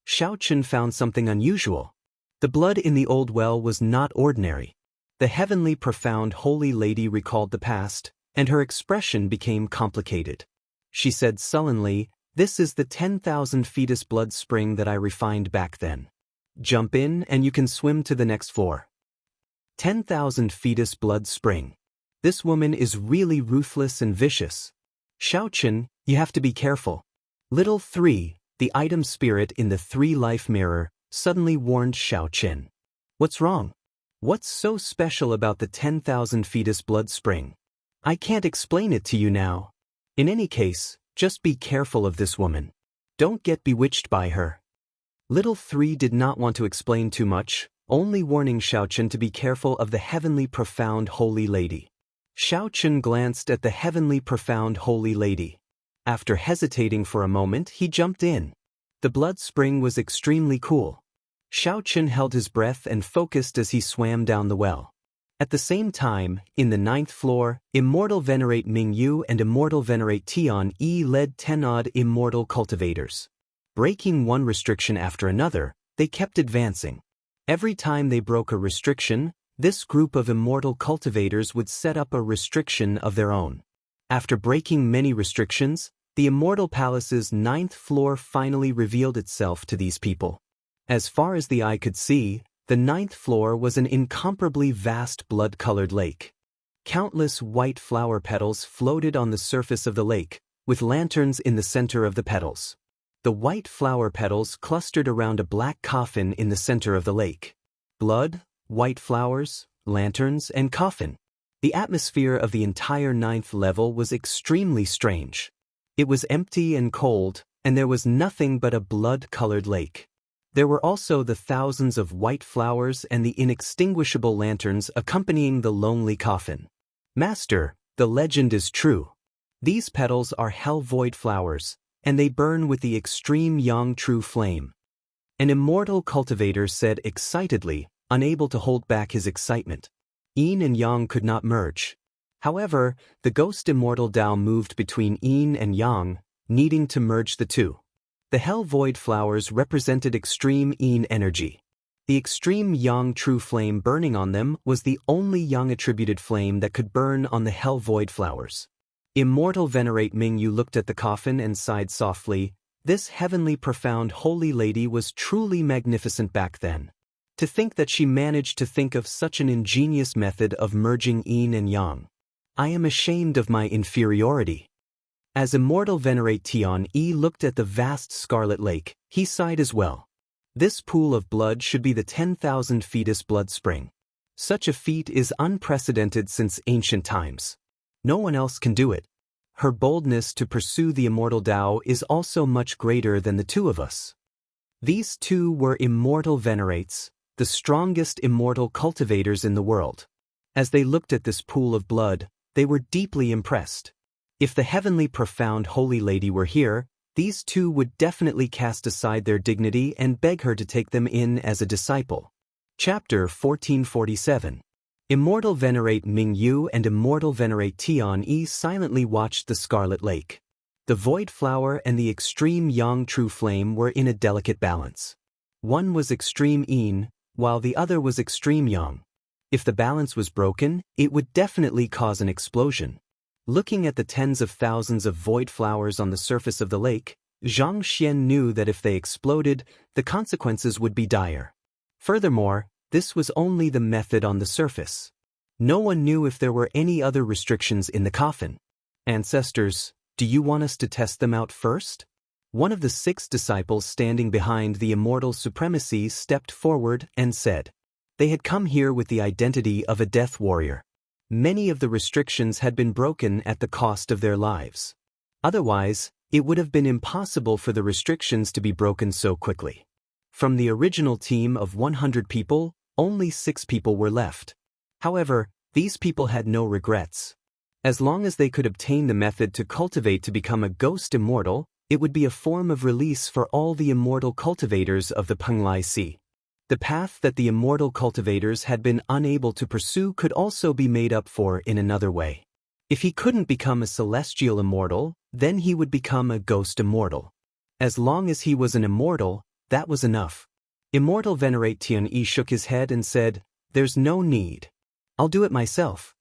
Xiao Chen found something unusual. The blood in the old well was not ordinary. The heavenly profound holy lady recalled the past, and her expression became complicated. She said sullenly, This is the 10,000 fetus blood spring that I refined back then. Jump in and you can swim to the next floor. 10,000 fetus blood spring. This woman is really ruthless and vicious. Xiao Chen, you have to be careful. Little 3, the item spirit in the 3-life mirror, suddenly warned Xiao Chen. What's wrong? What's so special about the 10,000 fetus blood spring? I can't explain it to you now. In any case, just be careful of this woman. Don't get bewitched by her. Little 3 did not want to explain too much, only warning Xiaochen to be careful of the heavenly profound holy lady. Xiaochen glanced at the heavenly profound holy lady. After hesitating for a moment, he jumped in. The blood spring was extremely cool. Xiaochen held his breath and focused as he swam down the well. At the same time, in the 9th floor, Immortal Venerate Mingyu and Immortal Venerate Tian Yi led 10-odd Immortal cultivators. Breaking one restriction after another, they kept advancing. Every time they broke a restriction, this group of Immortal cultivators would set up a restriction of their own. After breaking many restrictions, the Immortal Palace's 9th floor finally revealed itself to these people. As far as the eye could see, the 9th floor was an incomparably vast blood-colored lake. Countless white flower petals floated on the surface of the lake, with lanterns in the center of the petals. The white flower petals clustered around a black coffin in the center of the lake. Blood, white flowers, lanterns, and coffin. The atmosphere of the entire 9th level was extremely strange. It was empty and cold, and there was nothing but a blood-colored lake. There were also the thousands of white flowers and the inextinguishable lanterns accompanying the lonely coffin. Master, the legend is true. These petals are hell void flowers, and they burn with the extreme yang true flame. An Immortal cultivator said excitedly, unable to hold back his excitement. Yin and Yang could not merge. However, the Ghost Immortal Tao moved between Yin and Yang, needing to merge the two. The Hell Void flowers represented extreme Yin energy. The extreme Yang true flame burning on them was the only Yang attributed flame that could burn on the Hell Void flowers. Immortal Venerate Mingyu looked at the coffin and sighed softly. This heavenly profound holy lady was truly magnificent back then. To think that she managed to think of such an ingenious method of merging Yin and Yang. I am ashamed of my inferiority. As Immortal Venerate Tian Yi looked at the vast scarlet lake, he sighed as well. This pool of blood should be the 10,000 fetus blood spring. Such a feat is unprecedented since ancient times. No one else can do it. Her boldness to pursue the Immortal Tao is also much greater than the two of us. These two were Immortal Venerates, the strongest Immortal cultivators in the world. As they looked at this pool of blood, they were deeply impressed. If the heavenly profound holy lady were here, these two would definitely cast aside their dignity and beg her to take them in as a disciple. Chapter 1447. Immortal Venerate Mingyu and Immortal Venerate Tian Yi silently watched the scarlet lake. The void flower and the extreme yang true flame were in a delicate balance. One was extreme yin, while the other was extreme yang. If the balance was broken, it would definitely cause an explosion. Looking at the tens of thousands of void flowers on the surface of the lake, Zhang Xian knew that if they exploded, the consequences would be dire. Furthermore, this was only the method on the surface. No one knew if there were any other restrictions in the coffin. Ancestors, do you want us to test them out first? One of the 6 disciples standing behind the Immortal Supremacy stepped forward and said. They had come here with the identity of a death warrior. Many of the restrictions had been broken at the cost of their lives. Otherwise, it would have been impossible for the restrictions to be broken so quickly. From the original team of 100 people, only 6 people were left. However, these people had no regrets. As long as they could obtain the method to cultivate to become a ghost immortal, it would be a form of release for all the immortal cultivators of the Penglai Sea. The path that the immortal cultivators had been unable to pursue could also be made up for in another way. If he couldn't become a celestial immortal, then he would become a ghost immortal. As long as he was an immortal, that was enough. Immortal Venerate Tian Yi shook his head and said, "There's no need. I'll do it myself."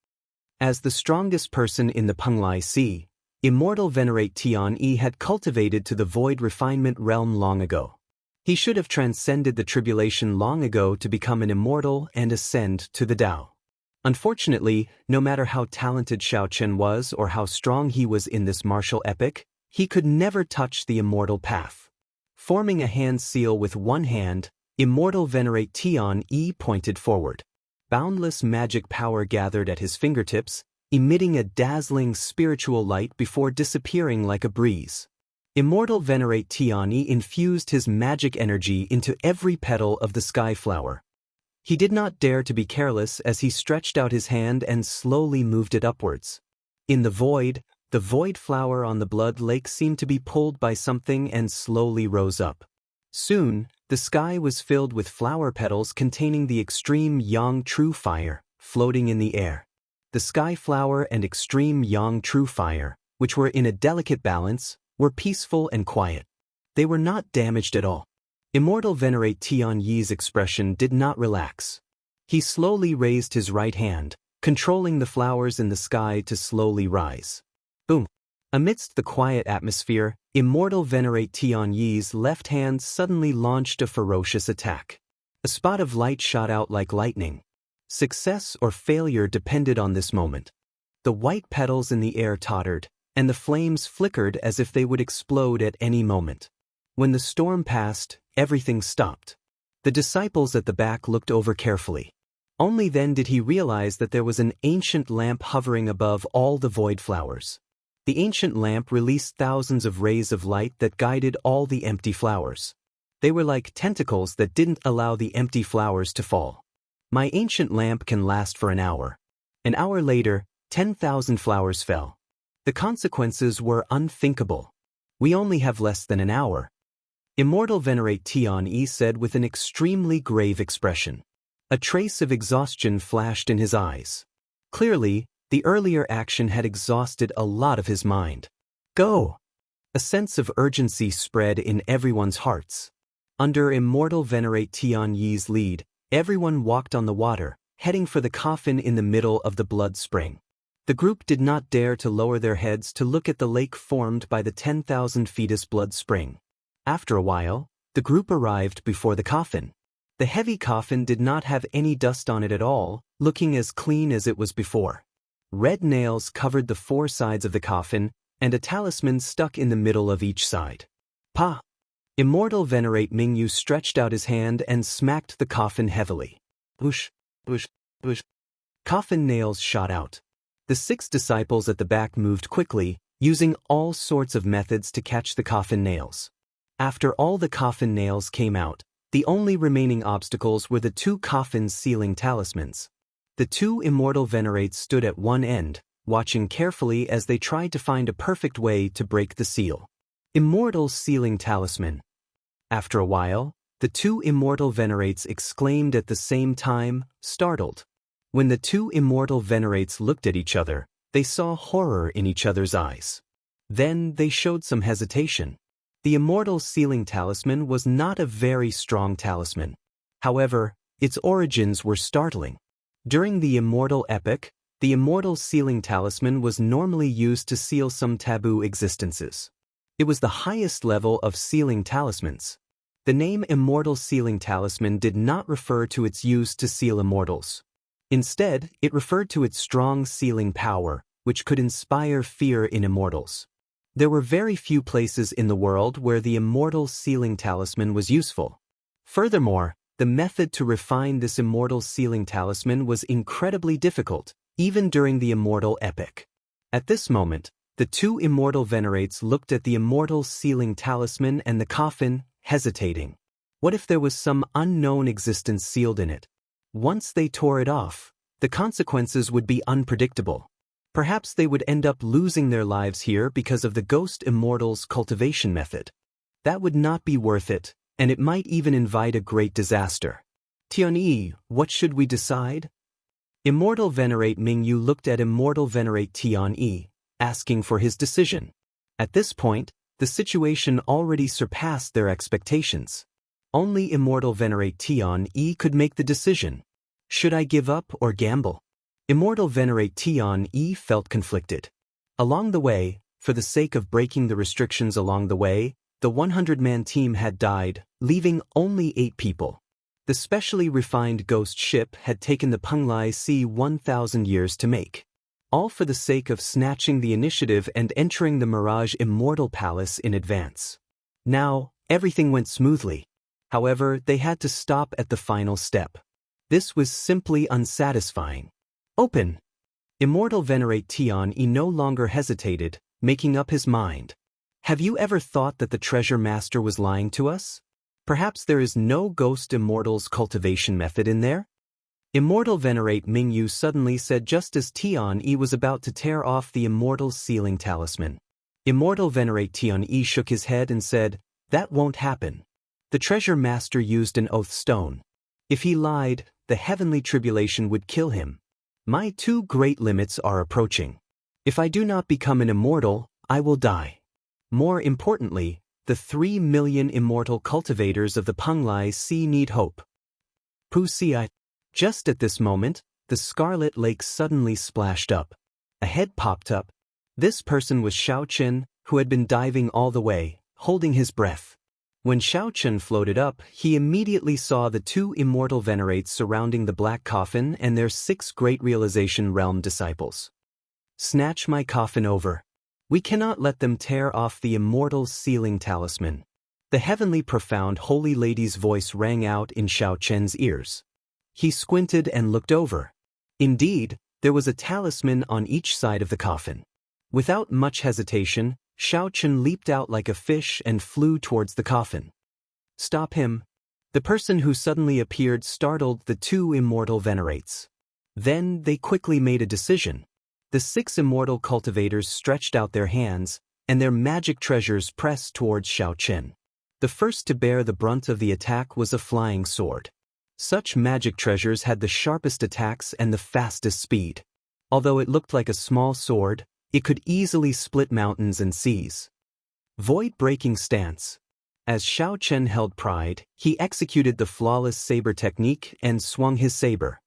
As the strongest person in the Penglai Sea, Immortal Venerate Tian Yi had cultivated to the void refinement realm long ago. He should have transcended the tribulation long ago to become an immortal and ascend to the Tao. Unfortunately, no matter how talented Xiaochen was or how strong he was in this martial epic, he could never touch the immortal path. Forming a hand seal with one hand, Immortal Venerate Tian Yi pointed forward. boundless magic power gathered at his fingertips, emitting a dazzling spiritual light before disappearing like a breeze. Immortal Venerate Tianyi infused his magic energy into every petal of the sky flower. He did not dare to be careless as he stretched out his hand and slowly moved it upwards. In the void flower on the blood lake seemed to be pulled by something and slowly rose up. Soon, the sky was filled with flower petals containing the extreme Yang True Fire, floating in the air. The sky flower and extreme Yang True Fire, which were in a delicate balance, were peaceful and quiet. They were not damaged at all. Immortal Venerate Tianyi's expression did not relax. He slowly raised his right hand, controlling the flowers in the sky to slowly rise. Boom! Amidst the quiet atmosphere, Immortal Venerate Tianyi's left hand suddenly launched a ferocious attack. A spot of light shot out like lightning. Success or failure depended on this moment. The white petals in the air tottered, and the flames flickered as if they would explode at any moment. When the storm passed, everything stopped. The disciples at the back looked over carefully. Only then did he realize that there was an ancient lamp hovering above all the void flowers. The ancient lamp released thousands of rays of light that guided all the empty flowers. They were like tentacles that didn't allow the empty flowers to fall. My ancient lamp can last for an hour. An hour later, 10,000 flowers fell. The consequences were unthinkable. We only have less than an hour. Immortal Venerate Tianyi said with an extremely grave expression. A trace of exhaustion flashed in his eyes. Clearly, the earlier action had exhausted a lot of his mind. Go! A sense of urgency spread in everyone's hearts. Under Immortal Venerate Tianyi's lead, everyone walked on the water, heading for the coffin in the middle of the blood spring. The group did not dare to lower their heads to look at the lake formed by the 10,000 fetus blood spring. After a while, the group arrived before the coffin. The heavy coffin did not have any dust on it at all, looking as clean as it was before. Red nails covered the four sides of the coffin, and a talisman stuck in the middle of each side. Pa! Immortal Venerate Mingyu stretched out his hand and smacked the coffin heavily. Whoosh, whoosh, whoosh. Coffin nails shot out. The 6 disciples at the back moved quickly, using all sorts of methods to catch the coffin nails. After all the coffin nails came out, the only remaining obstacles were the 2 coffin sealing talismans. The 2 Immortal Venerates stood at one end, watching carefully as they tried to find a perfect way to break the seal. Immortal Sealing Talisman. After a while, the 2 Immortal Venerates exclaimed at the same time, startled. When the 2 Immortal Venerates looked at each other, they saw horror in each other's eyes. Then they showed some hesitation. The Immortal Sealing Talisman was not a very strong talisman. However, its origins were startling. During the Immortal Epic, the Immortal Sealing Talisman was normally used to seal some taboo existences. It was the highest level of sealing talismans. The name Immortal Sealing Talisman did not refer to its use to seal immortals. Instead, it referred to its strong sealing power, which could inspire fear in immortals. There were very few places in the world where the Immortal Sealing Talisman was useful. Furthermore, the method to refine this Immortal Sealing Talisman was incredibly difficult, even during the Immortal Epic. At this moment, the 2 Immortal Venerates looked at the Immortal Sealing Talisman and the coffin, hesitating. What if there was some unknown existence sealed in it? Once they tore it off, the consequences would be unpredictable. Perhaps they would end up losing their lives here because of the Ghost Immortal's cultivation method. That would not be worth it, and it might even invite a great disaster. Tianyi, what should we decide? Immortal Venerate Mingyu looked at Immortal Venerate Tianyi, asking for his decision. At this point, the situation already surpassed their expectations. Only Immortal Venerate Tianyi could make the decision. Should I give up or gamble? Immortal Venerate Tianyi felt conflicted. Along the way, for the sake of breaking the restrictions along the way, the 100-man team had died, leaving only 8 people. The specially refined ghost ship had taken the Penglai Sea 1,000 years to make. All for the sake of snatching the initiative and entering the Mirage Immortal Palace in advance. Now, everything went smoothly. However, they had to stop at the final step. This was simply unsatisfying. Open! Immortal Venerate Tian-E no longer hesitated, making up his mind. Have you ever thought that the treasure master was lying to us? Perhaps there is no Ghost Immortal's cultivation method in there? Immortal Venerate Mingyu suddenly said just as Tian-E was about to tear off the Immortal's sealing talisman. Immortal Venerate Tian-E shook his head and said, "That won't happen. The treasure master used an oath stone. If he lied, the heavenly tribulation would kill him. My two great limits are approaching. If I do not become an immortal, I will die. More importantly, the 3 million immortal cultivators of the Penglai Sea need hope." Wuxia. Just at this moment, the Scarlet Lake suddenly splashed up. A head popped up. This person was Xiaochen, who had been diving all the way, holding his breath. When Xiaochen floated up, he immediately saw the 2 immortal venerates surrounding the black coffin and their 6 great realization realm disciples. "Snatch my coffin over. We cannot let them tear off the immortal sealing talisman." The heavenly profound holy lady's voice rang out in Xiaochen's ears. He squinted and looked over. Indeed, there was a talisman on each side of the coffin. Without much hesitation, Xiaochen leaped out like a fish and flew towards the coffin. "Stop him!" The person who suddenly appeared startled the 2 immortal venerates. Then they quickly made a decision. The 6 immortal cultivators stretched out their hands, and their magic treasures pressed towards Xiaochen. The first to bear the brunt of the attack was a flying sword. Such magic treasures had the sharpest attacks and the fastest speed. Although it looked like a small sword, it could easily split mountains and seas. Void-breaking stance. As Xiaochen held pride, he executed the flawless saber technique and swung his saber.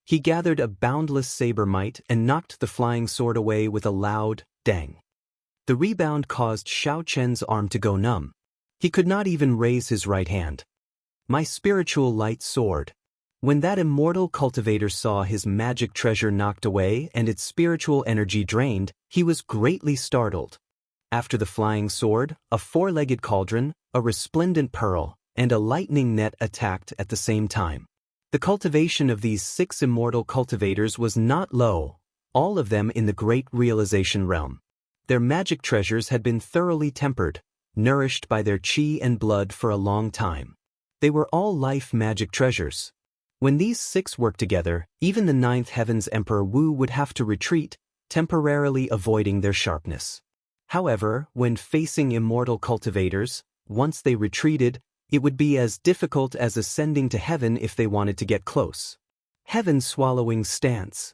He gathered a boundless saber might and knocked the flying sword away with a loud dang. The rebound caused Xiaochen's arm to go numb. He could not even raise his right hand. "My spiritual light sword." When that immortal cultivator saw his magic treasure knocked away and its spiritual energy drained, he was greatly startled. After the flying sword, a 4-legged cauldron, a resplendent pearl, and a lightning net attacked at the same time. The cultivation of these 6 immortal cultivators was not low, all of them in the great realization realm. Their magic treasures had been thoroughly tempered, nourished by their qi and blood for a long time. They were all life magic treasures. When these 6 worked together, even the 9th Heaven's Emperor Wu would have to retreat, temporarily avoiding their sharpness. However, when facing immortal cultivators, once they retreated, it would be as difficult as ascending to heaven if they wanted to get close. Heaven-swallowing stance.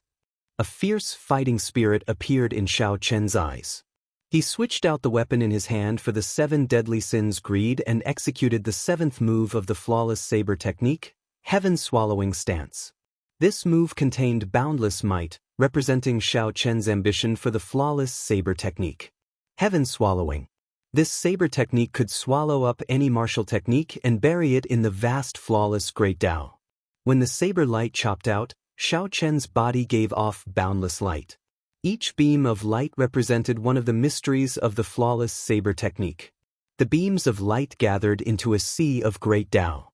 A fierce fighting spirit appeared in Xiaochen's eyes. He switched out the weapon in his hand for the 7 deadly sins greed and executed the 7th move of the flawless saber technique, Heaven-swallowing stance. This move contained boundless might, representing Xiaochen's ambition for the flawless saber technique. Heaven-swallowing. This saber technique could swallow up any martial technique and bury it in the vast flawless great Tao. When the saber light chopped out, Xiaochen's body gave off boundless light. Each beam of light represented one of the mysteries of the flawless saber technique. The beams of light gathered into a sea of great Tao.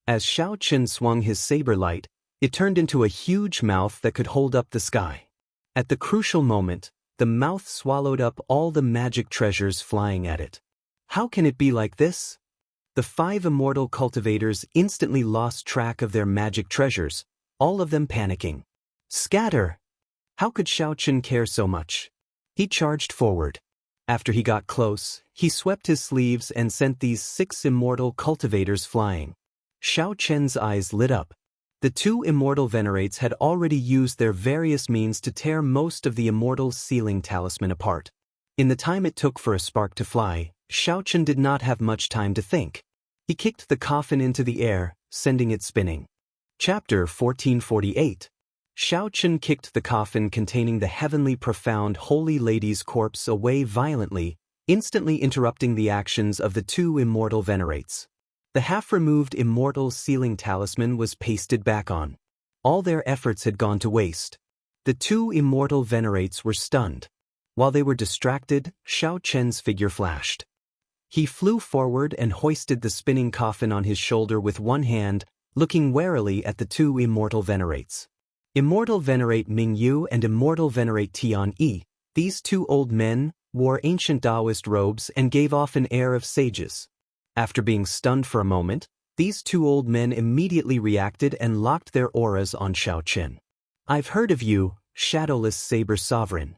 As Xiaochen swung his saber light, it turned into a huge mouth that could hold up the sky. At the crucial moment, the mouth swallowed up all the magic treasures flying at it. How can it be like this? The 5 immortal cultivators instantly lost track of their magic treasures, all of them panicking. Scatter! How could Xiaochen care so much? He charged forward. After he got close, he swept his sleeves and sent these 6 immortal cultivators flying. Xiaochen's eyes lit up. The 2 immortal venerates had already used their various means to tear most of the immortal sealing talisman apart. In the time it took for a spark to fly, Xiaochen did not have much time to think. He kicked the coffin into the air, sending it spinning. Chapter 1448. Xiaochen kicked the coffin containing the heavenly profound holy lady's corpse away violently, instantly interrupting the actions of the 2 immortal venerates. The half-removed immortal sealing talisman was pasted back on. All their efforts had gone to waste. The 2 immortal venerates were stunned. While they were distracted, Xiaochen's figure flashed. He flew forward and hoisted the spinning coffin on his shoulder with one hand, looking warily at the two immortal venerates. Immortal venerate Mingyu and immortal venerate Tian Yi. These two old men wore ancient Taoist robes and gave off an air of sages. After being stunned for a moment, these two old men immediately reacted and locked their auras on Xiaoqin. "I've heard of you, shadowless saber sovereign."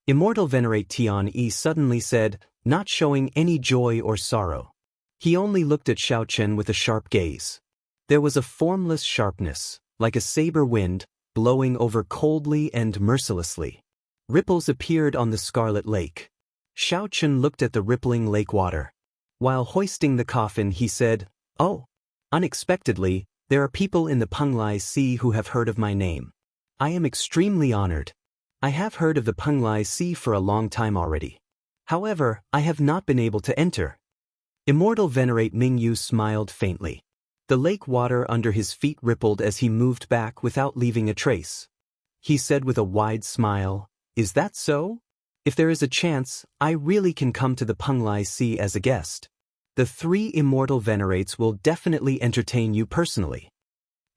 Immortal venerate Tian Yi suddenly said, not showing any joy or sorrow. He only looked at Xiaoqin with a sharp gaze. There was a formless sharpness, like a saber wind, blowing over coldly and mercilessly. Ripples appeared on the scarlet lake. Xiaoqin looked at the rippling lake water. While hoisting the coffin, he said, "Oh, unexpectedly, there are people in the Penglai Sea who have heard of my name. I am extremely honored. I have heard of the Penglai Sea for a long time already. However, I have not been able to enter." Immortal venerate Mingyu smiled faintly. The lake water under his feet rippled as he moved back without leaving a trace. He said with a wide smile, "Is that so? If there is a chance, I really can come to the Penglai Sea as a guest. The three immortal venerates will definitely entertain you personally."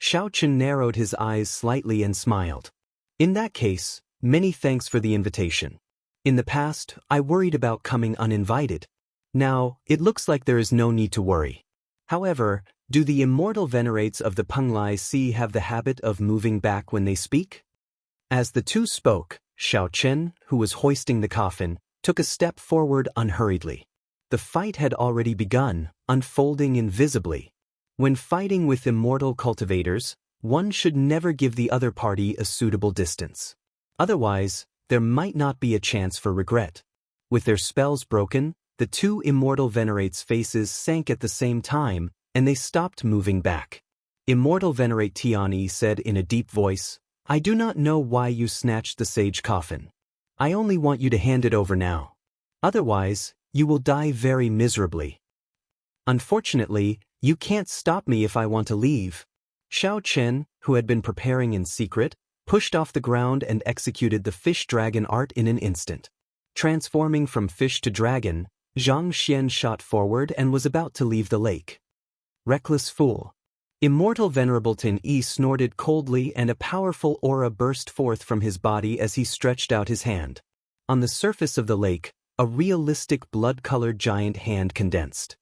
Xiaoqin narrowed his eyes slightly and smiled. "In that case, many thanks for the invitation. In the past, I worried about coming uninvited. Now, it looks like there is no need to worry. However, do the immortal venerates of the Penglai Sea have the habit of moving back when they speak?" As the two spoke, Xiaoqin, who was hoisting the coffin, took a step forward unhurriedly. The fight had already begun, unfolding invisibly. When fighting with immortal cultivators, one should never give the other party a suitable distance. Otherwise, there might not be a chance for regret. With their spells broken, the two immortal venerates' faces sank at the same time, and they stopped moving back. Immortal venerate Tiani said in a deep voice, "I do not know why you snatched the sage coffin. I only want you to hand it over now. Otherwise, you will die very miserably. Unfortunately, you can't stop me if I want to leave." Xiaoqin, who had been preparing in secret, pushed off the ground and executed the fish dragon art in an instant. Transforming from fish to dragon, Zhang Xian shot forward and was about to leave the lake. Reckless fool. Immortal venerable Tin Yi snorted coldly and a powerful aura burst forth from his body as he stretched out his hand. On the surface of the lake, a realistic blood-colored giant hand condensed.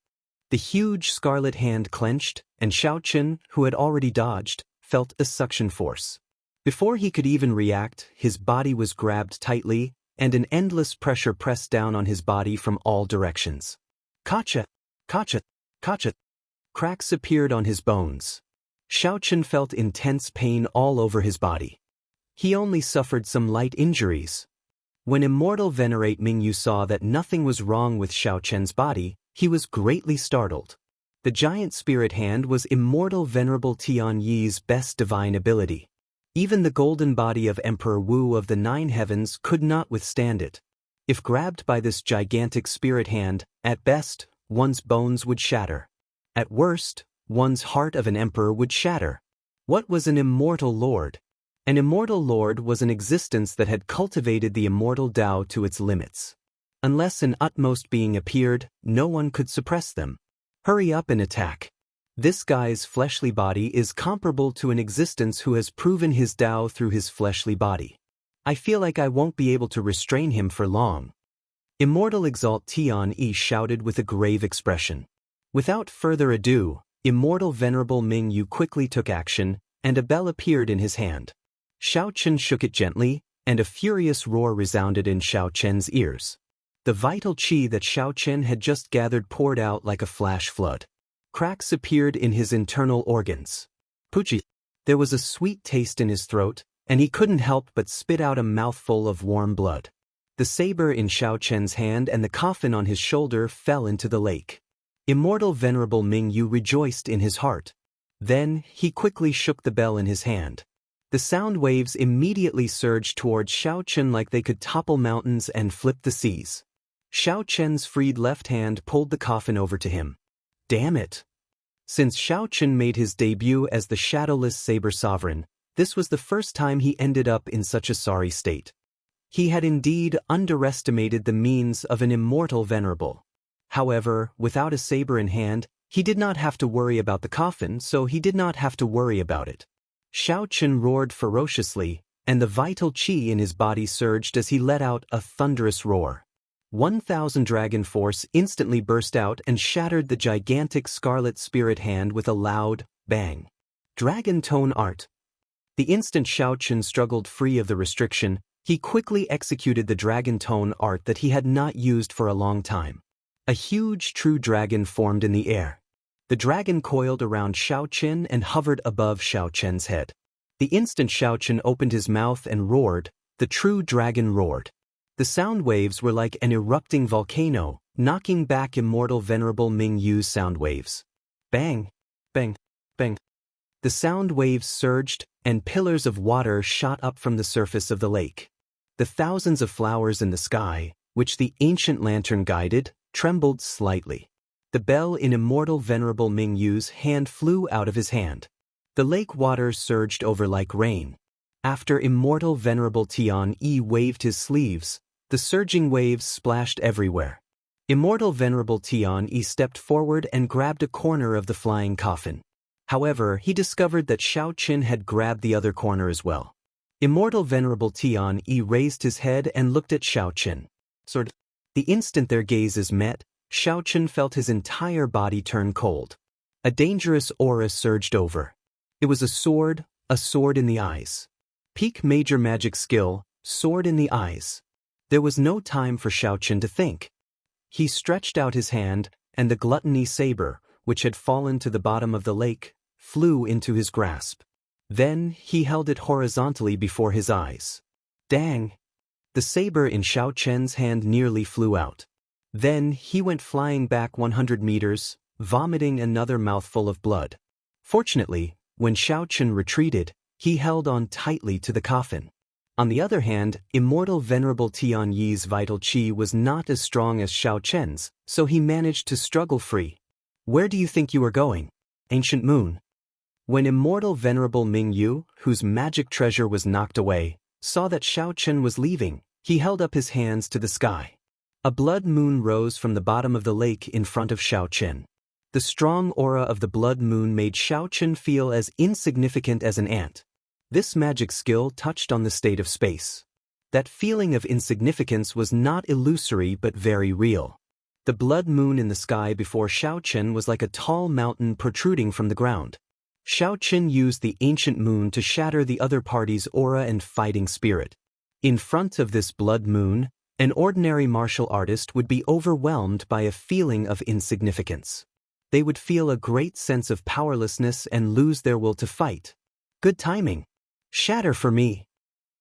The huge scarlet hand clenched, and Xiaoqin, who had already dodged, felt a suction force. Before he could even react, his body was grabbed tightly, and an endless pressure pressed down on his body from all directions. Kacha! Kacha! Kacha! Cracks appeared on his bones. Xiaoqin felt intense pain all over his body. He only suffered some light injuries. When immortal venerate Mingyu saw that nothing was wrong with Xiaoqin's body, he was greatly startled. The giant spirit hand was immortal venerable Tian Yi's best divine ability. Even the golden body of Emperor Wu of the Nine Heavens could not withstand it. If grabbed by this gigantic spirit hand, at best, one's bones would shatter. At worst, one's heart of an emperor would shatter. What was an immortal lord? An immortal lord was an existence that had cultivated the immortal Tao to its limits. Unless an utmost being appeared, no one could suppress them. Hurry up and attack. This guy's fleshly body is comparable to an existence who has proven his Tao through his fleshly body. I feel like I won't be able to restrain him for long. Immortal Exalt Tian Yi shouted with a grave expression. Without further ado, immortal venerable Ming Yu quickly took action, and a bell appeared in his hand. Xiaoqin shook it gently, and a furious roar resounded in Xiaoqin's ears. The vital qi that Xiaoqin had just gathered poured out like a flash flood. Cracks appeared in his internal organs. Puchi. There was a sweet taste in his throat, and he couldn't help but spit out a mouthful of warm blood. The saber in Xiaoqin's hand and the coffin on his shoulder fell into the lake. Immortal venerable Ming Yu rejoiced in his heart. Then, he quickly shook the bell in his hand. The sound waves immediately surged towards Xiaoqin like they could topple mountains and flip the seas. Xiaoqin's freed left hand pulled the coffin over to him. Damn it! Since Xiaoqin made his debut as the shadowless saber sovereign, this was the first time he ended up in such a sorry state. He had indeed underestimated the means of an immortal venerable. However, without a saber in hand, He did not have to worry about the coffin, so he did not have to worry about it. Xiao Qin roared ferociously, and the vital qi in his body surged as he let out a thunderous roar. 1,000 dragon force instantly burst out and shattered the gigantic scarlet spirit hand with a loud bang. Dragon tone art. The instant Xiao Qin struggled free of the restriction, he quickly executed the dragon tone art that he had not used for a long time. A huge true dragon formed in the air. The dragon coiled around Xiao Qin and hovered above Xiao Qin's head. The instant Xiao Qin opened his mouth and roared, the true dragon roared. The sound waves were like an erupting volcano, knocking back immortal venerable Ming Yu's sound waves. Bang! Bang! Bang! The sound waves surged, and pillars of water shot up from the surface of the lake. The thousands of flowers in the sky, which the ancient lantern guided, trembled slightly. The bell in immortal venerable Ming Yu's hand flew out of his hand. The lake water surged over like rain. After immortal venerable Tian Yi waved his sleeves, the surging waves splashed everywhere. Immortal venerable Tian Yi stepped forward and grabbed a corner of the flying coffin. However, he discovered that Xiao Qin had grabbed the other corner as well. Immortal venerable Tian Yi raised his head and looked at Xiao Qin. The instant their gazes met, Xiao Qin felt his entire body turn cold. A dangerous aura surged over. It was a sword in the eyes. Peak major magic skill, sword in the eyes. There was no time for Xiao Qin to think. He stretched out his hand, and the gluttony saber, which had fallen to the bottom of the lake, flew into his grasp. Then he held it horizontally before his eyes. Dang! The saber in Xiao Qin's hand nearly flew out. Then he went flying back 100 meters, vomiting another mouthful of blood. Fortunately, when Xiao Qin retreated, he held on tightly to the coffin. On the other hand, immortal venerable Tian Yi's vital qi was not as strong as Xiao Qin's, so he managed to struggle free. Where do you think you are going? Ancient Moon. When immortal venerable Ming Yu, whose magic treasure was knocked away, saw that Xiao Qin was leaving, he held up his hands to the sky. A blood moon rose from the bottom of the lake in front of Xiao Qin. The strong aura of the blood moon made Xiao Qin feel as insignificant as an ant. This magic skill touched on the state of space. That feeling of insignificance was not illusory but very real. The blood moon in the sky before Xiao Qin was like a tall mountain protruding from the ground. Xiao Qin used the ancient moon to shatter the other party's aura and fighting spirit. In front of this blood moon, an ordinary martial artist would be overwhelmed by a feeling of insignificance. They would feel a great sense of powerlessness and lose their will to fight. Good timing. Shatter for me.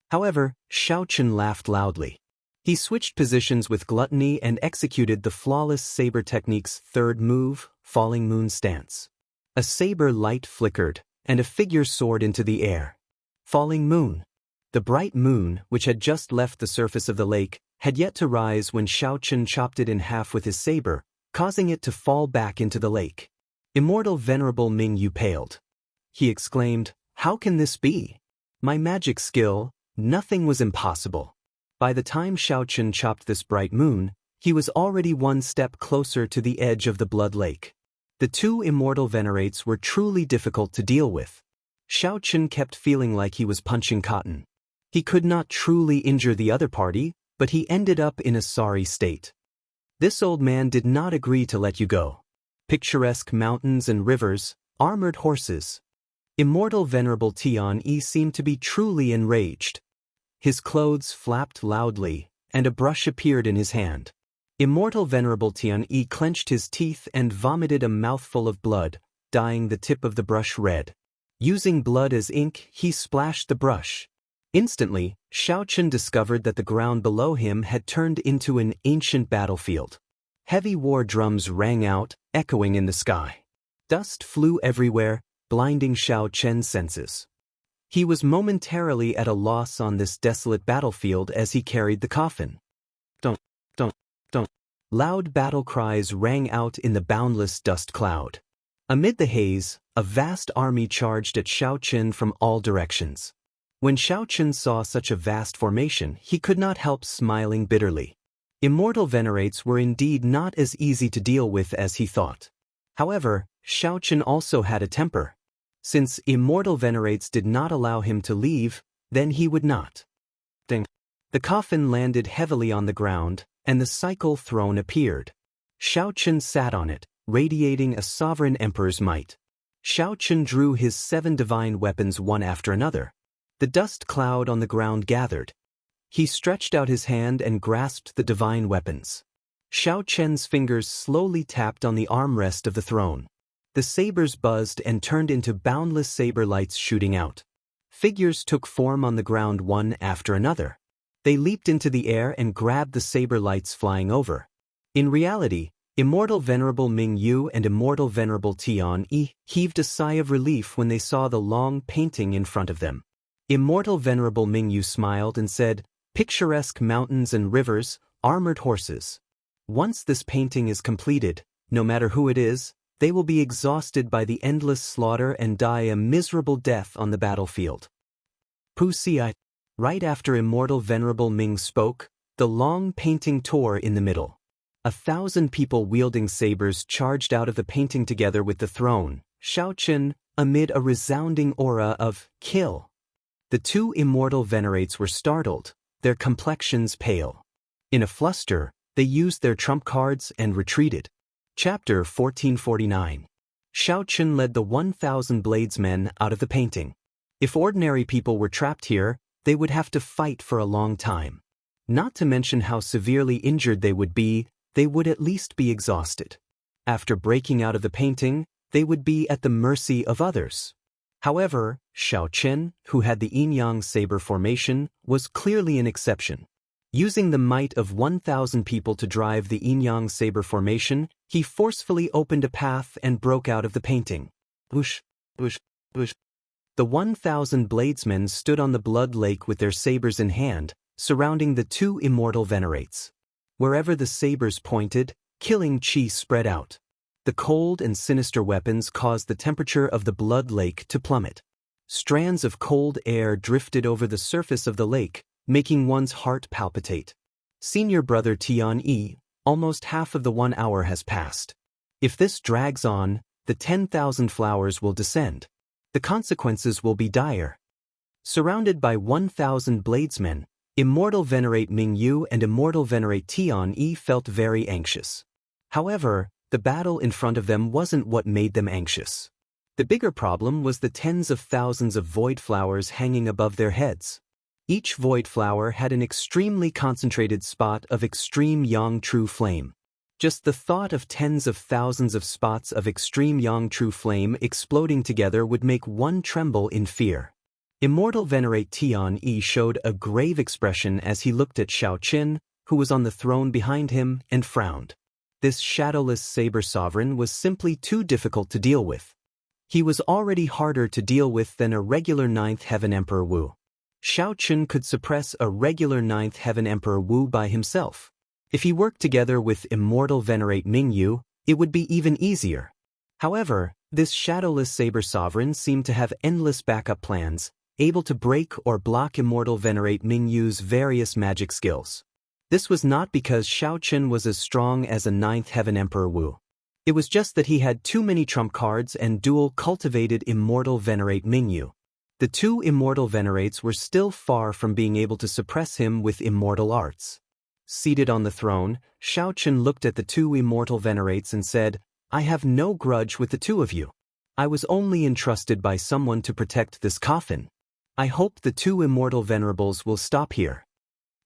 However, Xiao Qin laughed loudly. He switched positions with gluttony and executed the flawless saber technique's third move, falling moon stance. A saber light flickered, and a figure soared into the air. Falling moon. The bright moon, which had just left the surface of the lake, had yet to rise when Xiao Qin chopped it in half with his saber, causing it to fall back into the lake. Immortal venerable Ming Yu paled. He exclaimed, "How can this be? My magic skill, nothing was impossible." By the time Xiao Qin chopped this bright moon, he was already one step closer to the edge of the blood lake. The two immortal venerates were truly difficult to deal with. Xiao Qin kept feeling like he was punching cotton. He could not truly injure the other party, but he ended up in a sorry state. This old man did not agree to let you go. Picturesque mountains and rivers, armored horses. Immortal venerable Tian Yi seemed to be truly enraged. His clothes flapped loudly, and a brush appeared in his hand. Immortal venerable Tian Yi clenched his teeth and vomited a mouthful of blood, dyeing the tip of the brush red. Using blood as ink, he splashed the brush. Instantly, Xiao Qin discovered that the ground below him had turned into an ancient battlefield. Heavy war drums rang out, echoing in the sky. Dust flew everywhere, blinding Xiao Qin's senses. He was momentarily at a loss on this desolate battlefield as he carried the coffin. Don't. Loud battle cries rang out in the boundless dust cloud. Amid the haze, a vast army charged at Xiao Qin from all directions. When Xiao Qin saw such a vast formation, he could not help smiling bitterly. Immortal venerates were indeed not as easy to deal with as he thought. However, Xiaochen also had a temper. Since Immortal Venerates did not allow him to leave, then he would not. Ding. The coffin landed heavily on the ground, and the cycle throne appeared. Xiaochen sat on it, radiating a sovereign emperor's might. Xiaochen drew his 7 divine weapons one after another. The dust cloud on the ground gathered. He stretched out his hand and grasped the divine weapons. Xiaochen's fingers slowly tapped on the armrest of the throne. The sabers buzzed and turned into boundless saber lights shooting out. Figures took form on the ground one after another. They leaped into the air and grabbed the saber lights flying over. In reality, Immortal Venerable Ming Yu and Immortal Venerable Tian Yi heaved a sigh of relief when they saw the long painting in front of them. Immortal Venerable Ming Yu smiled and said, "Picturesque mountains and rivers, armored horses. Once this painting is completed, no matter who it is, they will be exhausted by the endless slaughter and die a miserable death on the battlefield." Wuxia. Right after Immortal Venerable Ming spoke, the long painting tore in the middle. 1,000 people wielding sabers charged out of the painting together with the throne, Xiaochen, amid a resounding aura of kill. The 2 Immortal Venerates were startled, their complexions pale. In a fluster, they used their trump cards and retreated. Chapter 1449. Xiaochen led the 1,000 bladesmen out of the painting. If ordinary people were trapped here, they would have to fight for a long time. Not to mention how severely injured they would at least be exhausted. After breaking out of the painting, they would be at the mercy of others. However, Xiaochen, who had the yin-yang saber formation, was clearly an exception. Using the might of 1,000 people to drive the yin-yang saber formation, he forcefully opened a path and broke out of the painting. Whoosh, whoosh, whoosh. The 1,000 bladesmen stood on the blood lake with their sabers in hand, surrounding the 2 Immortal Venerates. Wherever the sabers pointed, killing chi spread out. The cold and sinister weapons caused the temperature of the blood lake to plummet. Strands of cold air drifted over the surface of the lake, making one's heart palpitate. Senior brother Tian Yi, almost half of the 1 hour has passed. If this drags on, the 10,000 flowers will descend. The consequences will be dire. Surrounded by 1,000 bladesmen, Immortal Venerate Ming Yu and Immortal Venerate Tian Yi felt very anxious. However, the battle in front of them wasn't what made them anxious. The bigger problem was the tens of thousands of void flowers hanging above their heads. Each void flower had an extremely concentrated spot of extreme yang true flame. Just the thought of tens of thousands of spots of extreme yang true flame exploding together would make one tremble in fear. Immortal Venerate Tian Yi showed a grave expression as he looked at Xiaochen, who was on the throne behind him, and frowned. This shadowless saber sovereign was simply too difficult to deal with. He was already harder to deal with than a regular 9th Heaven Emperor Wu. Xiaochen could suppress a regular 9th Heaven Emperor Wu by himself. If he worked together with Immortal Venerate Ming Yu, it would be even easier. However, this shadowless saber sovereign seemed to have endless backup plans, able to break or block Immortal Venerate Ming Yu's various magic skills. This was not because Xiaochen was as strong as a 9th Heaven Emperor Wu. It was just that he had too many trump cards and dual-cultivated Immortal Venerate Ming Yu. The 2 Immortal Venerates were still far from being able to suppress him with immortal arts. Seated on the throne, Xiaochen looked at the 2 Immortal Venerates and said, "I have no grudge with the 2 of you. I was only entrusted by someone to protect this coffin. I hope the 2 Immortal Venerables will stop here."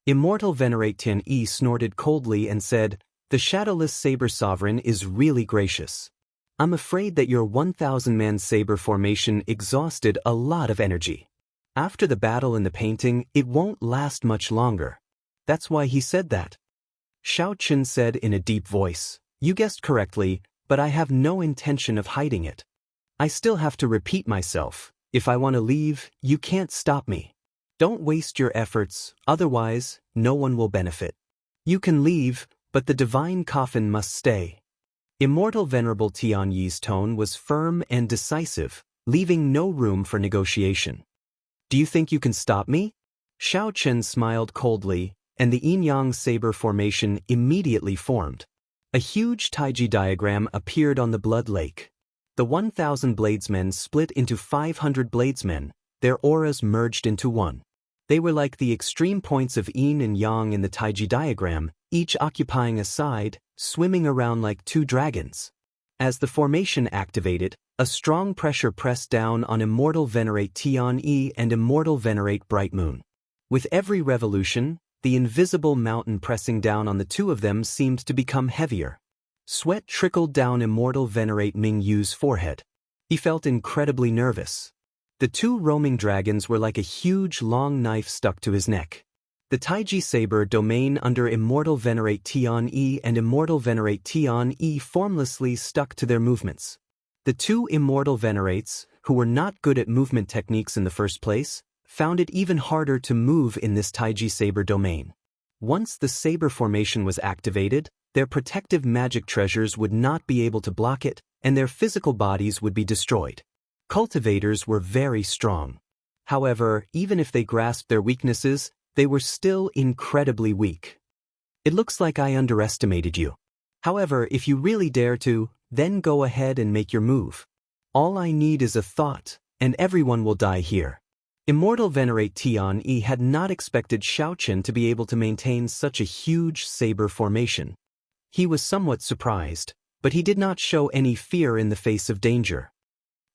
Immortal Venerate Tian Yi snorted coldly and said, "The shadowless saber sovereign is really gracious. I'm afraid that your 1,000-man saber formation exhausted a lot of energy. After the battle in the painting, it won't last much longer. That's why he said that." Xiaochen said in a deep voice, "You guessed correctly, but I have no intention of hiding it. I still have to repeat myself. If I want to leave, you can't stop me. Don't waste your efforts, otherwise, no one will benefit. You can leave, but the divine coffin must stay." Immortal Venerable Tian Yi's tone was firm and decisive, leaving no room for negotiation. "Do you think you can stop me?" Xiaochen smiled coldly, and the yin-yang saber formation immediately formed. A huge Taiji diagram appeared on the blood lake. The 1,000 bladesmen split into 500 bladesmen, their auras merged into one. They were like the extreme points of yin and yang in the Taiji diagram, each occupying a side, swimming around like two dragons. As the formation activated, a strong pressure pressed down on Immortal Venerate Tian Yi and Immortal Venerate Bright Moon. With every revolution, the invisible mountain pressing down on the two of them seemed to become heavier. Sweat trickled down Immortal Venerate Ming Yu's forehead. He felt incredibly nervous. The two roaming dragons were like a huge long knife stuck to his neck. The Taiji Saber domain under Immortal Venerate Tian Yi and Immortal Venerate Tian Yi formlessly stuck to their movements. The two Immortal Venerates, who were not good at movement techniques in the first place, found it even harder to move in this Taiji Saber domain. Once the Saber formation was activated, their protective magic treasures would not be able to block it, and their physical bodies would be destroyed. Cultivators were very strong. However, even if they grasped their weaknesses, they were still incredibly weak. It looks like I underestimated you. However, if you really dare to, then go ahead and make your move. All I need is a thought, and everyone will die here. Immortal Venerate Tian Yi had not expected Xiaoqin to be able to maintain such a huge saber formation. He was somewhat surprised, but he did not show any fear in the face of danger.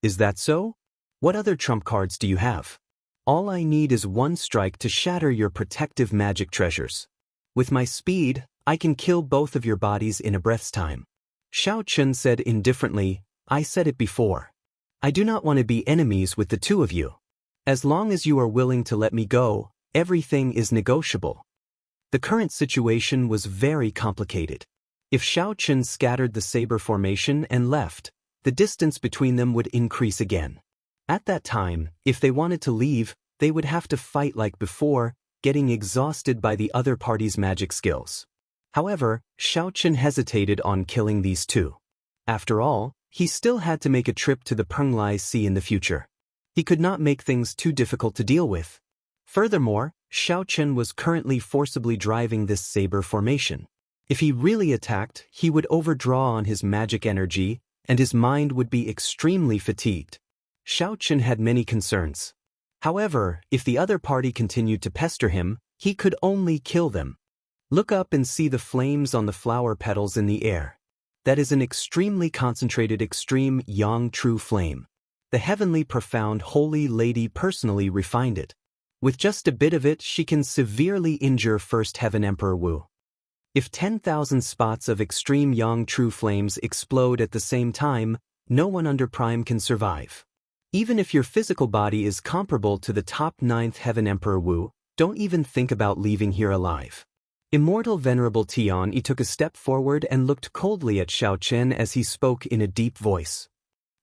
Is that so? What other trump cards do you have? All I need is one strike to shatter your protective magic treasures. With my speed, I can kill both of your bodies in a breath's time. Xiaoqin said indifferently, I said it before. I do not want to be enemies with the two of you. As long as you are willing to let me go, everything is negotiable. The current situation was very complicated. If Xiaoqin scattered the saber formation and left, the distance between them would increase again. At that time, if they wanted to leave, they would have to fight like before, getting exhausted by the other party's magic skills. However, Xiaoqin hesitated on killing these two. After all, he still had to make a trip to the Penglai Sea in the future. He could not make things too difficult to deal with. Furthermore, Xiaoqin was currently forcibly driving this saber formation. If he really attacked, he would overdraw on his magic energy, and his mind would be extremely fatigued. Xiaoqin had many concerns. However, if the other party continued to pester him, he could only kill them. Look up and see the flames on the flower petals in the air. That is an extremely concentrated extreme yang true flame. The heavenly profound holy lady personally refined it. With just a bit of it, she can severely injure First Heaven Emperor Wu. If 10,000 spots of extreme yang true flames explode at the same time, no one under Prime can survive. Even if your physical body is comparable to the top 9th Heaven Emperor Wu, don't even think about leaving here alive. Immortal Venerable Tian Yi took a step forward and looked coldly at Xiaoqin as he spoke in a deep voice.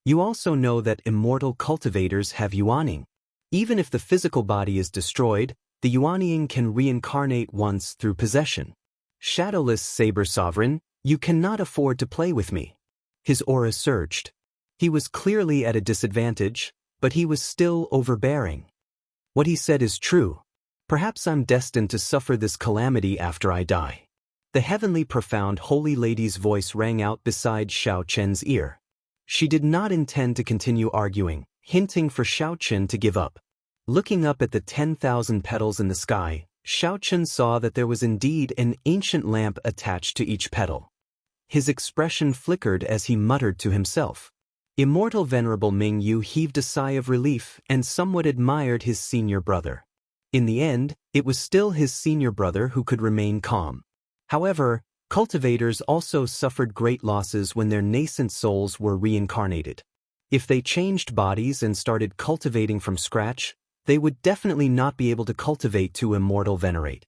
You also know that immortal cultivators have yuaning. Even if the physical body is destroyed, the yuaning can reincarnate once through possession. Shadowless Saber Sovereign, you cannot afford to play with me. His aura surged. He was clearly at a disadvantage, but he was still overbearing. What he said is true. Perhaps I'm destined to suffer this calamity after I die. The heavenly profound holy lady's voice rang out beside Xiaoqin's ear. She did not intend to continue arguing, hinting for Xiaoqin to give up. Looking up at the 10,000 petals in the sky, Xiaoqin saw that there was indeed an ancient lamp attached to each petal. His expression flickered as he muttered to himself. Immortal Venerable Ming Yu heaved a sigh of relief and somewhat admired his senior brother. In the end, it was still his senior brother who could remain calm. However, cultivators also suffered great losses when their nascent souls were reincarnated. If they changed bodies and started cultivating from scratch, they would definitely not be able to cultivate to Immortal Venerate.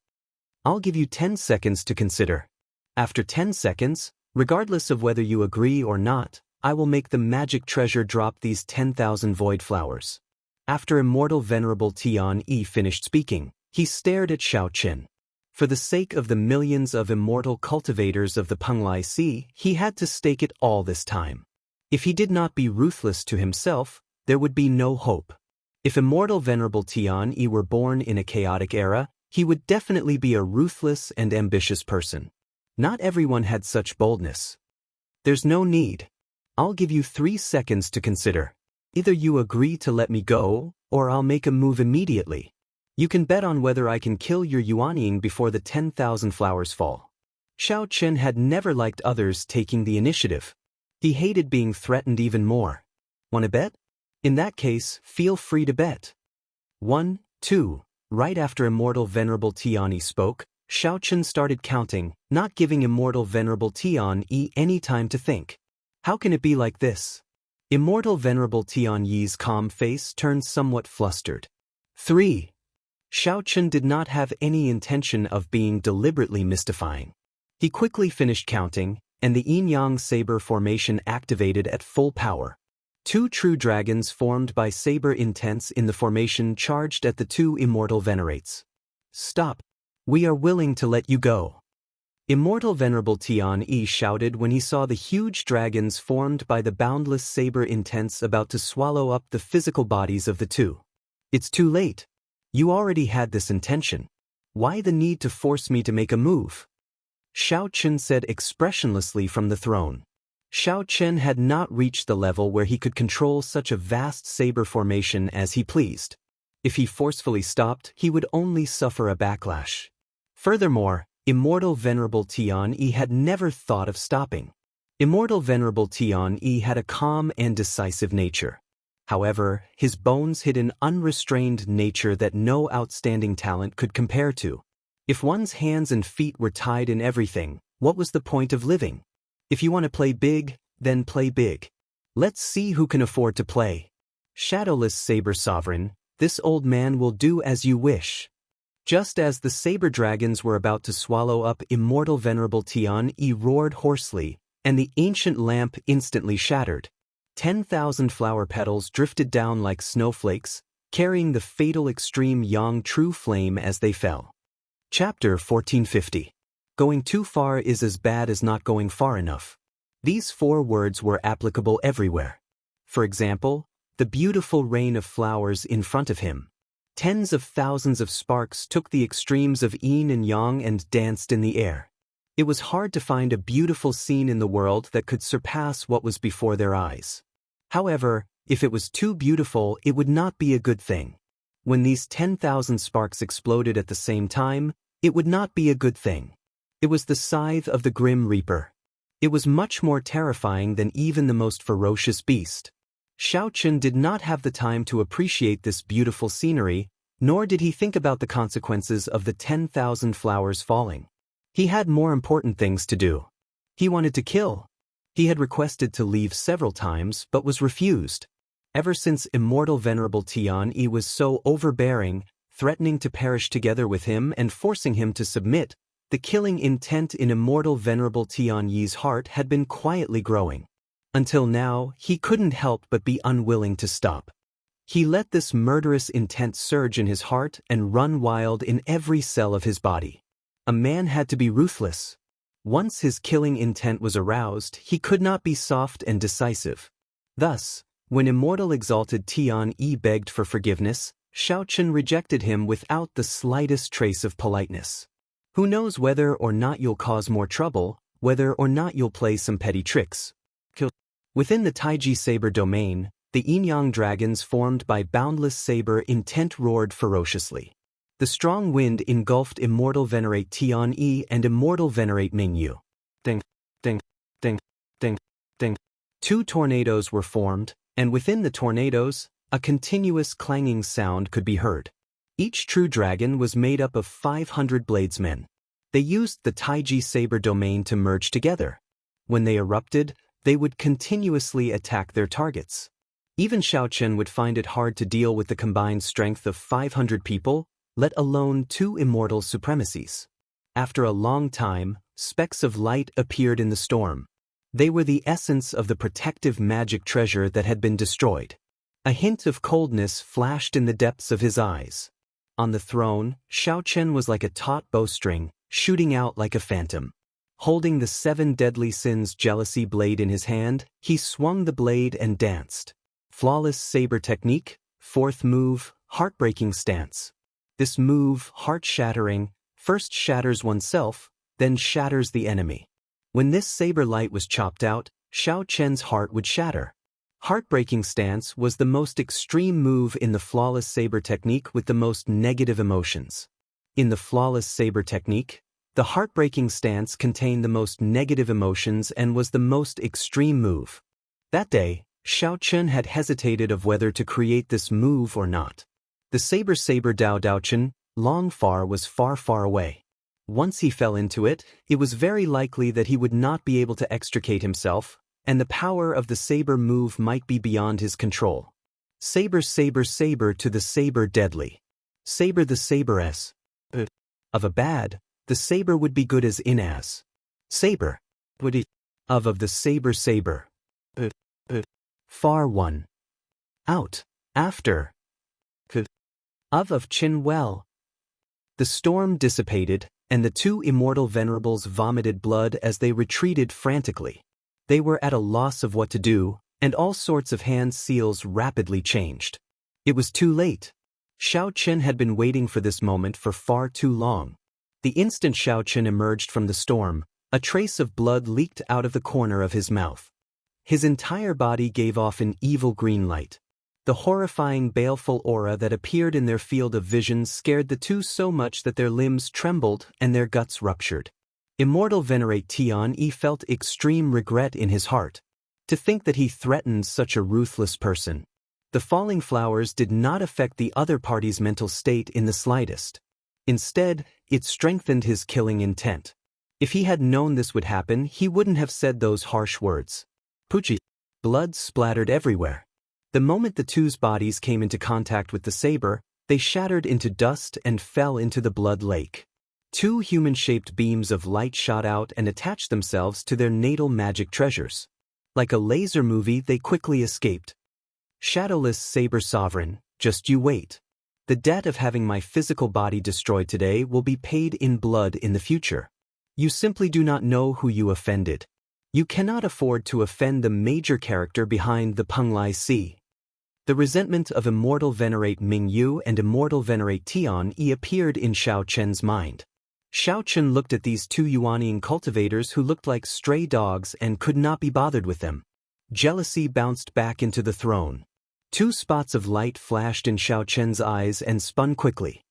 I'll give you 10 seconds to consider. After 10 seconds, regardless of whether you agree or not, I will make the magic treasure drop these 10,000 void flowers. After Immortal Venerable Tian Yi finished speaking, he stared at Xiaoqin. For the sake of the millions of immortal cultivators of the Penglai Sea, he had to stake it all this time. If he did not be ruthless to himself, there would be no hope. If Immortal Venerable Tian Yi were born in a chaotic era, he would definitely be a ruthless and ambitious person. Not everyone had such boldness. There's no need. I'll give you 3 seconds to consider. Either you agree to let me go, or I'll make a move immediately. You can bet on whether I can kill your Yuanying before the 10,000 flowers fall. Xiao Chen had never liked others taking the initiative. He hated being threatened even more. Want to bet? In that case, feel free to bet. 1, 2. Right after Immortal Venerable Tianyi spoke, Xiao Chen started counting, not giving Immortal Venerable Tianyi any time to think. How can it be like this? Immortal Venerable Tianyi's calm face turned somewhat flustered. 3. Xiao Chen did not have any intention of being deliberately mystifying. He quickly finished counting, and the yin-yang saber formation activated at full power. 2 true dragons formed by saber intents in the formation charged at the 2 immortal venerates. Stop. We are willing to let you go. Immortal Venerable Tianyi shouted when he saw the huge dragons formed by the boundless saber intents about to swallow up the physical bodies of the 2. It's too late. You already had this intention. Why the need to force me to make a move? Xiao Chen said expressionlessly from the throne. Xiao Chen had not reached the level where he could control such a vast saber formation as he pleased. If he forcefully stopped, he would only suffer a backlash. Furthermore, Immortal Venerable Tianyi had never thought of stopping. Immortal Venerable Tianyi had a calm and decisive nature. However, his bones hid an unrestrained nature that no outstanding talent could compare to. If one's hands and feet were tied in everything, what was the point of living? If you want to play big, then play big. Let's see who can afford to play. Shadowless Saber Sovereign, this old man will do as you wish. Just as the saber dragons were about to swallow up Immortal Venerable Tianyi roared hoarsely, and the ancient lamp instantly shattered. 10,000 flower petals drifted down like snowflakes, carrying the fatal extreme yang true flame as they fell. Chapter 1450. Going too far is as bad as not going far enough. These 4 words were applicable everywhere. For example, the beautiful rain of flowers in front of him. Tens of thousands of sparks took the extremes of yin and yang and danced in the air. It was hard to find a beautiful scene in the world that could surpass what was before their eyes. However, if it was too beautiful, it would not be a good thing. When these 10,000 sparks exploded at the same time, it would not be a good thing. It was the scythe of the Grim Reaper. It was much more terrifying than even the most ferocious beast. Xiao Chen did not have the time to appreciate this beautiful scenery, nor did he think about the consequences of the 10,000 flowers falling. He had more important things to do. He wanted to kill. He had requested to leave several times but was refused. Ever since Immortal Venerable Tianyi was so overbearing, threatening to perish together with him and forcing him to submit, the killing intent in Immortal Venerable Tianyi's heart had been quietly growing. Until now, he couldn't help but be unwilling to stop. He let this murderous intent surge in his heart and run wild in every cell of his body. A man had to be ruthless. Once his killing intent was aroused, he could not be soft and decisive. Thus, when Immortal Exalted Tianyi begged for forgiveness, Xiao Chen rejected him without the slightest trace of politeness. Who knows whether or not you'll cause more trouble, whether or not you'll play some petty tricks. Within the Taiji Saber domain, the yin-yang dragons formed by boundless saber intent roared ferociously. The strong wind engulfed Immortal Venerate Tianyi and Immortal Venerate Mingyu. Ding, ding, ding, ding, ding. 2 tornadoes were formed, and within the tornadoes, a continuous clanging sound could be heard. Each true dragon was made up of 500 bladesmen. They used the Taiji Saber domain to merge together. When they erupted, they would continuously attack their targets. Even Xiao Chen would find it hard to deal with the combined strength of 500 people, let alone 2 immortal supremacies. After a long time, specks of light appeared in the storm. They were the essence of the protective magic treasure that had been destroyed. A hint of coldness flashed in the depths of his eyes. On the throne, Xiao Chen was like a taut bowstring, shooting out like a phantom. Holding the 7 deadly sins jealousy blade in his hand, he swung the blade and danced. Flawless saber technique, 4th move, heartbreaking stance. This move, heart-shattering, first shatters oneself, then shatters the enemy. When this saber light was chopped out, Xiao Chen's heart would shatter. Heartbreaking stance was the most extreme move in the flawless saber technique with the most negative emotions. In the flawless saber technique, the heartbreaking stance contained the most negative emotions and was the most extreme move. That day, Xiao Chen had hesitated of whether to create this move or not. The saber Dao Dao Chen, long far was far far away. Once he fell into it, it was very likely that he would not be able to extricate himself, and the power of the saber move might be beyond his control. Saber to the saber deadly. Saber the saber as of a bad, the saber would be good as in as. Saber would be of the saber far one. Out, after. Of Chin well. The storm dissipated, and the two immortal venerables vomited blood as they retreated frantically. They were at a loss of what to do, and all sorts of hand seals rapidly changed. It was too late. Xiao Chen had been waiting for this moment for far too long. The instant Xiao Chen emerged from the storm, a trace of blood leaked out of the corner of his mouth. His entire body gave off an evil green light. The horrifying baleful aura that appeared in their field of vision scared the two so much that their limbs trembled and their guts ruptured. Immortal Venerate Tian Yi felt extreme regret in his heart. To think that he threatened such a ruthless person. The falling flowers did not affect the other party's mental state in the slightest. Instead, it strengthened his killing intent. If he had known this would happen, he wouldn't have said those harsh words. Puchi. Blood splattered everywhere. The moment the two's bodies came into contact with the saber, they shattered into dust and fell into the blood lake. Two human-shaped beams of light shot out and attached themselves to their natal magic treasures. Like a laser movie, they quickly escaped. Shadowless Saber Sovereign, just you wait. The debt of having my physical body destroyed today will be paid in blood in the future. You simply do not know who you offended. You cannot afford to offend the major character behind the Penglai Sea. The resentment of Immortal Venerate Ming Yu and Immortal Venerate Tian Yi appeared in Xiao Chen's mind. Xiao Chen looked at these two Yuanian cultivators who looked like stray dogs and could not be bothered with them. Jealousy bounced back into the throne. Two spots of light flashed in Xiao Chen's eyes and spun quickly.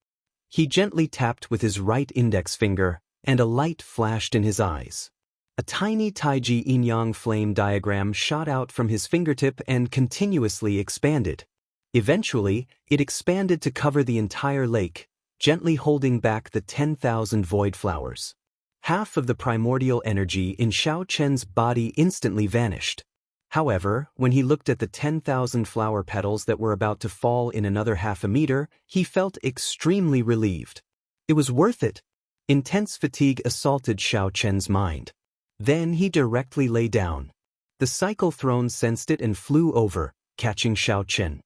He gently tapped with his right index finger, and a light flashed in his eyes. A tiny Taiji yin-yang flame diagram shot out from his fingertip and continuously expanded. Eventually, it expanded to cover the entire lake, gently holding back the 10,000 void flowers. Half of the primordial energy in Xiao Chen's body instantly vanished. However, when he looked at the 10,000 flower petals that were about to fall in another half a meter, he felt extremely relieved. It was worth it. Intense fatigue assaulted Xiao Chen's mind. Then he directly lay down. The cycle throne sensed it and flew over, catching Xiao Chen.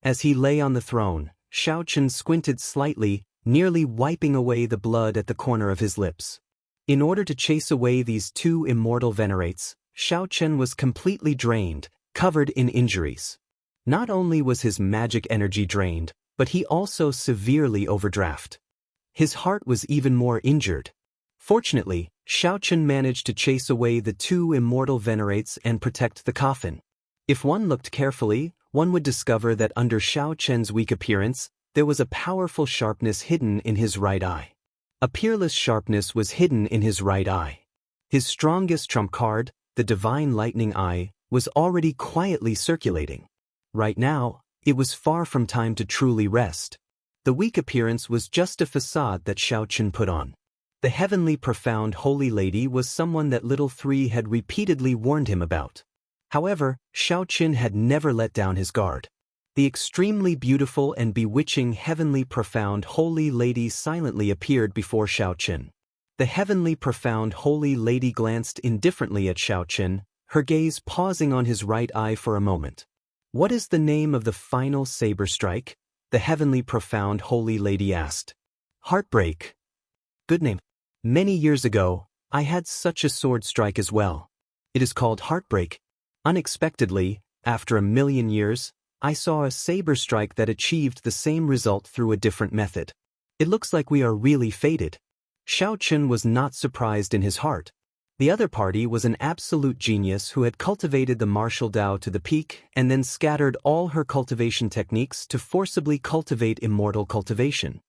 As he lay on the throne, Xiao Chen squinted slightly, nearly wiping away the blood at the corner of his lips. In order to chase away these two immortal venerates, Xiao Chen was completely drained, covered in injuries. Not only was his magic energy drained, but he also severely overdraft. His heart was even more injured. Fortunately, Xiao Chen managed to chase away the two immortal venerates and protect the coffin. If one looked carefully, one would discover that under Xiao Chen's weak appearance, there was a powerful sharpness hidden in his right eye. A peerless sharpness was hidden in his right eye. His strongest trump card, the Divine Lightning Eye, was already quietly circulating. Right now, it was far from time to truly rest. The weak appearance was just a facade that Xiao Chen put on. The heavenly profound holy lady was someone that Little Three had repeatedly warned him about. However, Xiao Chen had never let down his guard. The extremely beautiful and bewitching heavenly profound holy lady silently appeared before Xiao Chen. The heavenly profound holy lady glanced indifferently at Xiao Chen, her gaze pausing on his right eye for a moment. "What is the name of the final saber strike?" the heavenly profound holy lady asked. "Heartbreak." "Good name. Many years ago, I had such a sword strike as well. It is called Heartbreak. Unexpectedly, after 1,000,000 years, I saw a saber strike that achieved the same result through a different method. It looks like we are really fated." Xiao Chen was not surprised in his heart. The other party was an absolute genius who had cultivated the martial Tao to the peak and then scattered all her cultivation techniques to forcibly cultivate immortal cultivation.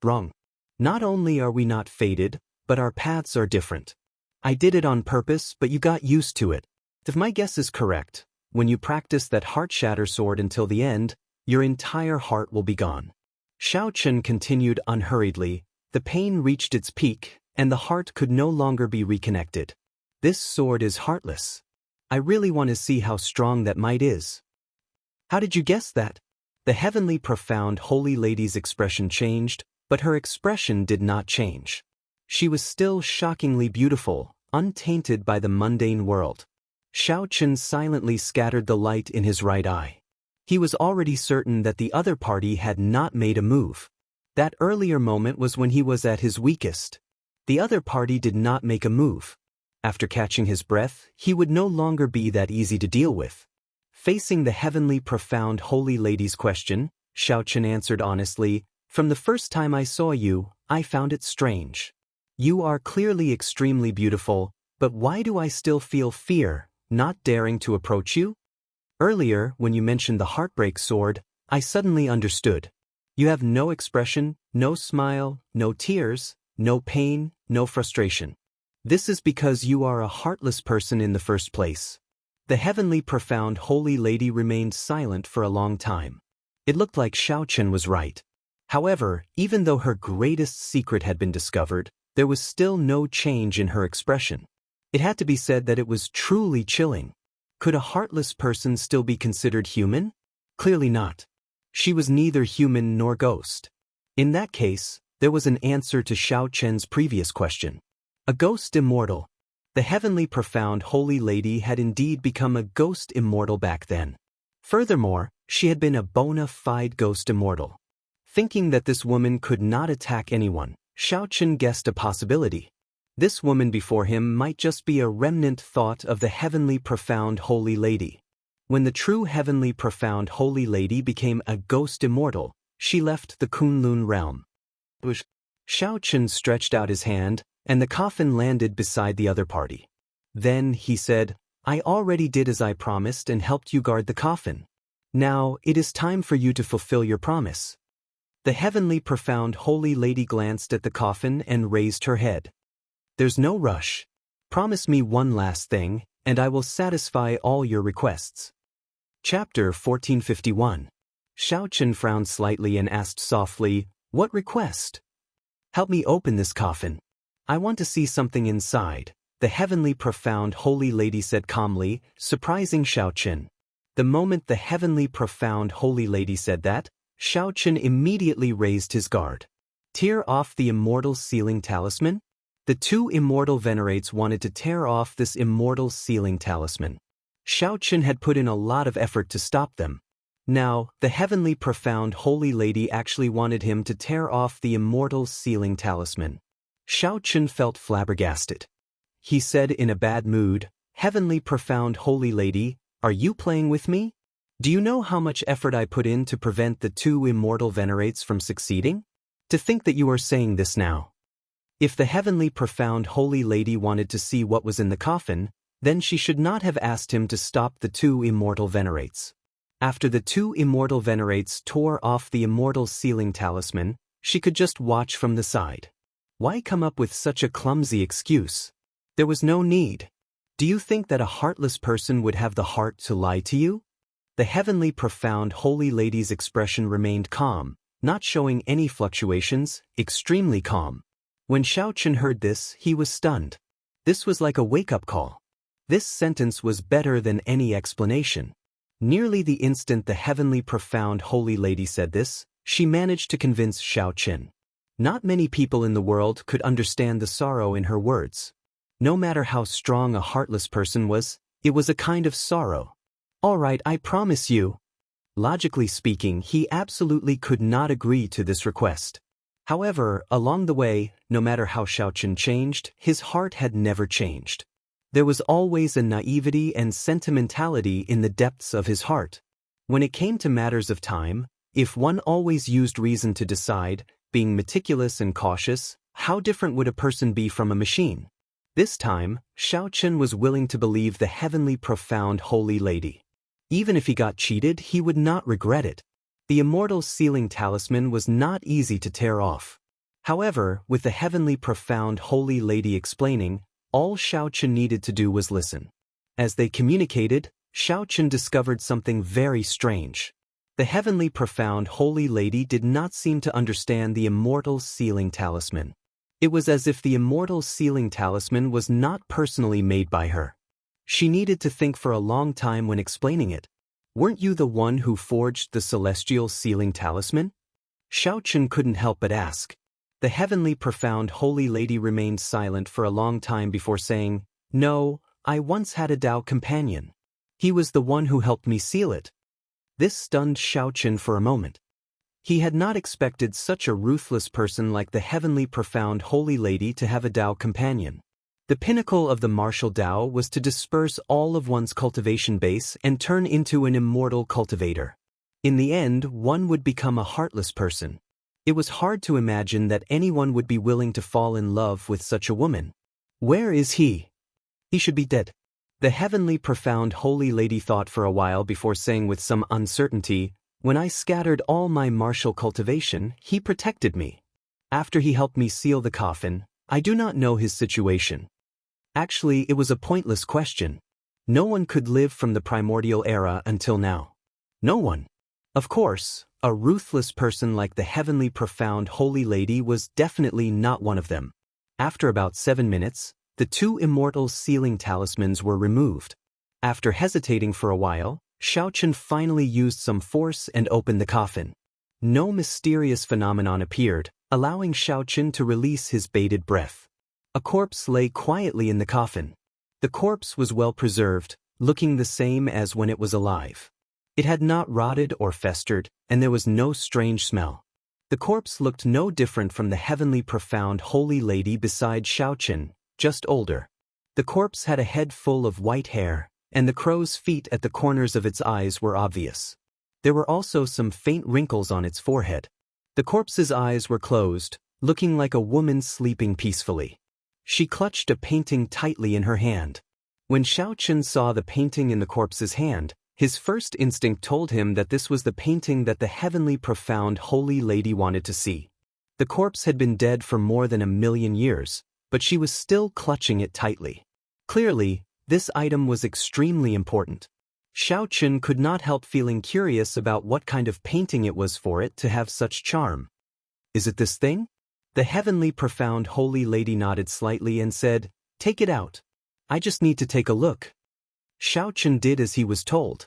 Wrong. Not only are we not fated, but our paths are different. I did it on purpose, but you got used to it. If my guess is correct, when you practice that heart shatter sword until the end, your entire heart will be gone. Xiao Chen continued unhurriedly. The pain reached its peak, and the heart could no longer be reconnected. This sword is heartless. I really want to see how strong that might is. How did you guess that? The heavenly profound holy lady's expression changed, but her expression did not change. She was still shockingly beautiful, untainted by the mundane world. Xiao Chen silently scattered the light in his right eye. He was already certain that the other party had not made a move. That earlier moment was when he was at his weakest. The other party did not make a move. After catching his breath, he would no longer be that easy to deal with. Facing the heavenly profound holy lady's question, Xiao Chen answered honestly, "From the first time I saw you, I found it strange. You are clearly extremely beautiful, but why do I still feel fear, not daring to approach you? Earlier, when you mentioned the heartbreak sword, I suddenly understood. You have no expression, no smile, no tears, no pain, no frustration. This is because you are a heartless person in the first place." The heavenly profound holy lady remained silent for a long time. It looked like Xiao Chen was right. However, even though her greatest secret had been discovered, there was still no change in her expression. It had to be said that it was truly chilling. Could a heartless person still be considered human? Clearly not. She was neither human nor ghost. In that case, there was an answer to Xiao Chen's previous question. A ghost immortal. The heavenly profound holy lady had indeed become a ghost immortal back then. Furthermore, she had been a bona fide ghost immortal. Thinking that this woman could not attack anyone, Xiao Chen guessed a possibility. This woman before him might just be a remnant thought of the heavenly profound holy lady. When the true heavenly profound holy lady became a ghost immortal, she left the Kunlun realm. Xiao Chen stretched out his hand, and the coffin landed beside the other party. Then, he said, "I already did as I promised and helped you guard the coffin. Now, it is time for you to fulfill your promise." The heavenly profound holy lady glanced at the coffin and raised her head. "There's no rush. Promise me one last thing, and I will satisfy all your requests." Chapter 1451. Xiao Chen frowned slightly and asked softly, "What request?" "Help me open this coffin. I want to see something inside," the heavenly profound holy lady said calmly, surprising Xiao Chen. The moment the heavenly profound holy lady said that, Xiao Chen immediately raised his guard. Tear off the immortal sealing talisman? The two immortal venerates wanted to tear off this immortal sealing talisman. Xiao Chen had put in a lot of effort to stop them. Now, the heavenly profound holy lady actually wanted him to tear off the immortal sealing talisman. Xiao Chen felt flabbergasted. He said in a bad mood, "Heavenly profound holy lady, are you playing with me? Do you know how much effort I put in to prevent the two immortal venerates from succeeding? To think that you are saying this now." If the heavenly profound holy lady wanted to see what was in the coffin, then she should not have asked him to stop the two immortal venerates. After the two immortal venerates tore off the immortal sealing talisman, she could just watch from the side. Why come up with such a clumsy excuse? There was no need. Do you think that a heartless person would have the heart to lie to you? The heavenly profound holy lady's expression remained calm, not showing any fluctuations, extremely calm. When Xiao Chen heard this, he was stunned. This was like a wake-up call. This sentence was better than any explanation. Nearly the instant the heavenly profound holy lady said this, she managed to convince Xiao Chen. Not many people in the world could understand the sorrow in her words. No matter how strong a heartless person was, it was a kind of sorrow. "All right, I promise you." Logically speaking, he absolutely could not agree to this request. However, along the way, no matter how Xiao Chen changed, his heart had never changed. There was always a naivety and sentimentality in the depths of his heart. When it came to matters of time, if one always used reason to decide, being meticulous and cautious, how different would a person be from a machine? This time, Xiaochen was willing to believe the heavenly profound holy lady. Even if he got cheated, he would not regret it. The immortal sealing talisman was not easy to tear off. However, with the heavenly profound holy lady explaining, all Xiaochen needed to do was listen. As they communicated, Xiaochen discovered something very strange. The heavenly profound holy lady did not seem to understand the immortal sealing talisman. It was as if the immortal sealing talisman was not personally made by her. She needed to think for a long time when explaining it. Weren't you the one who forged the celestial sealing talisman? Xiaochen couldn't help but ask. The heavenly profound holy lady remained silent for a long time before saying, "No, I once had a Tao companion. He was the one who helped me seal it." This stunned Xiaochen for a moment. He had not expected such a ruthless person like the heavenly profound holy lady to have a Tao companion. The pinnacle of the martial Tao was to disperse all of one's cultivation base and turn into an immortal cultivator. In the end, one would become a heartless person. It was hard to imagine that anyone would be willing to fall in love with such a woman. Where is he? He should be dead. The heavenly profound holy lady thought for a while before saying with some uncertainty, "When I scattered all my martial cultivation, he protected me. After he helped me seal the coffin, I do not know his situation." Actually, it was a pointless question. No one could live from the primordial era until now. No one. Of course, a ruthless person like the heavenly profound holy lady was definitely not one of them. After about 7 minutes, the two immortal sealing talismans were removed. After hesitating for a while, Xiaochen finally used some force and opened the coffin. No mysterious phenomenon appeared, allowing Xiaochen to release his bated breath. A corpse lay quietly in the coffin. The corpse was well preserved, looking the same as when it was alive. It had not rotted or festered, and there was no strange smell. The corpse looked no different from the heavenly profound holy lady beside Xiaochen, just older. The corpse had a head full of white hair, and the crow's feet at the corners of its eyes were obvious. There were also some faint wrinkles on its forehead. The corpse's eyes were closed, looking like a woman sleeping peacefully. She clutched a painting tightly in her hand. When Xiaochen saw the painting in the corpse's hand, his first instinct told him that this was the painting that the heavenly profound holy lady wanted to see. The corpse had been dead for more than 1,000,000 years, but she was still clutching it tightly. Clearly, this item was extremely important. Xiaochen could not help feeling curious about what kind of painting it was for it to have such charm. "Is it this thing?" The heavenly profound holy lady nodded slightly and said, "Take it out. I just need to take a look." Xiaochen did as he was told.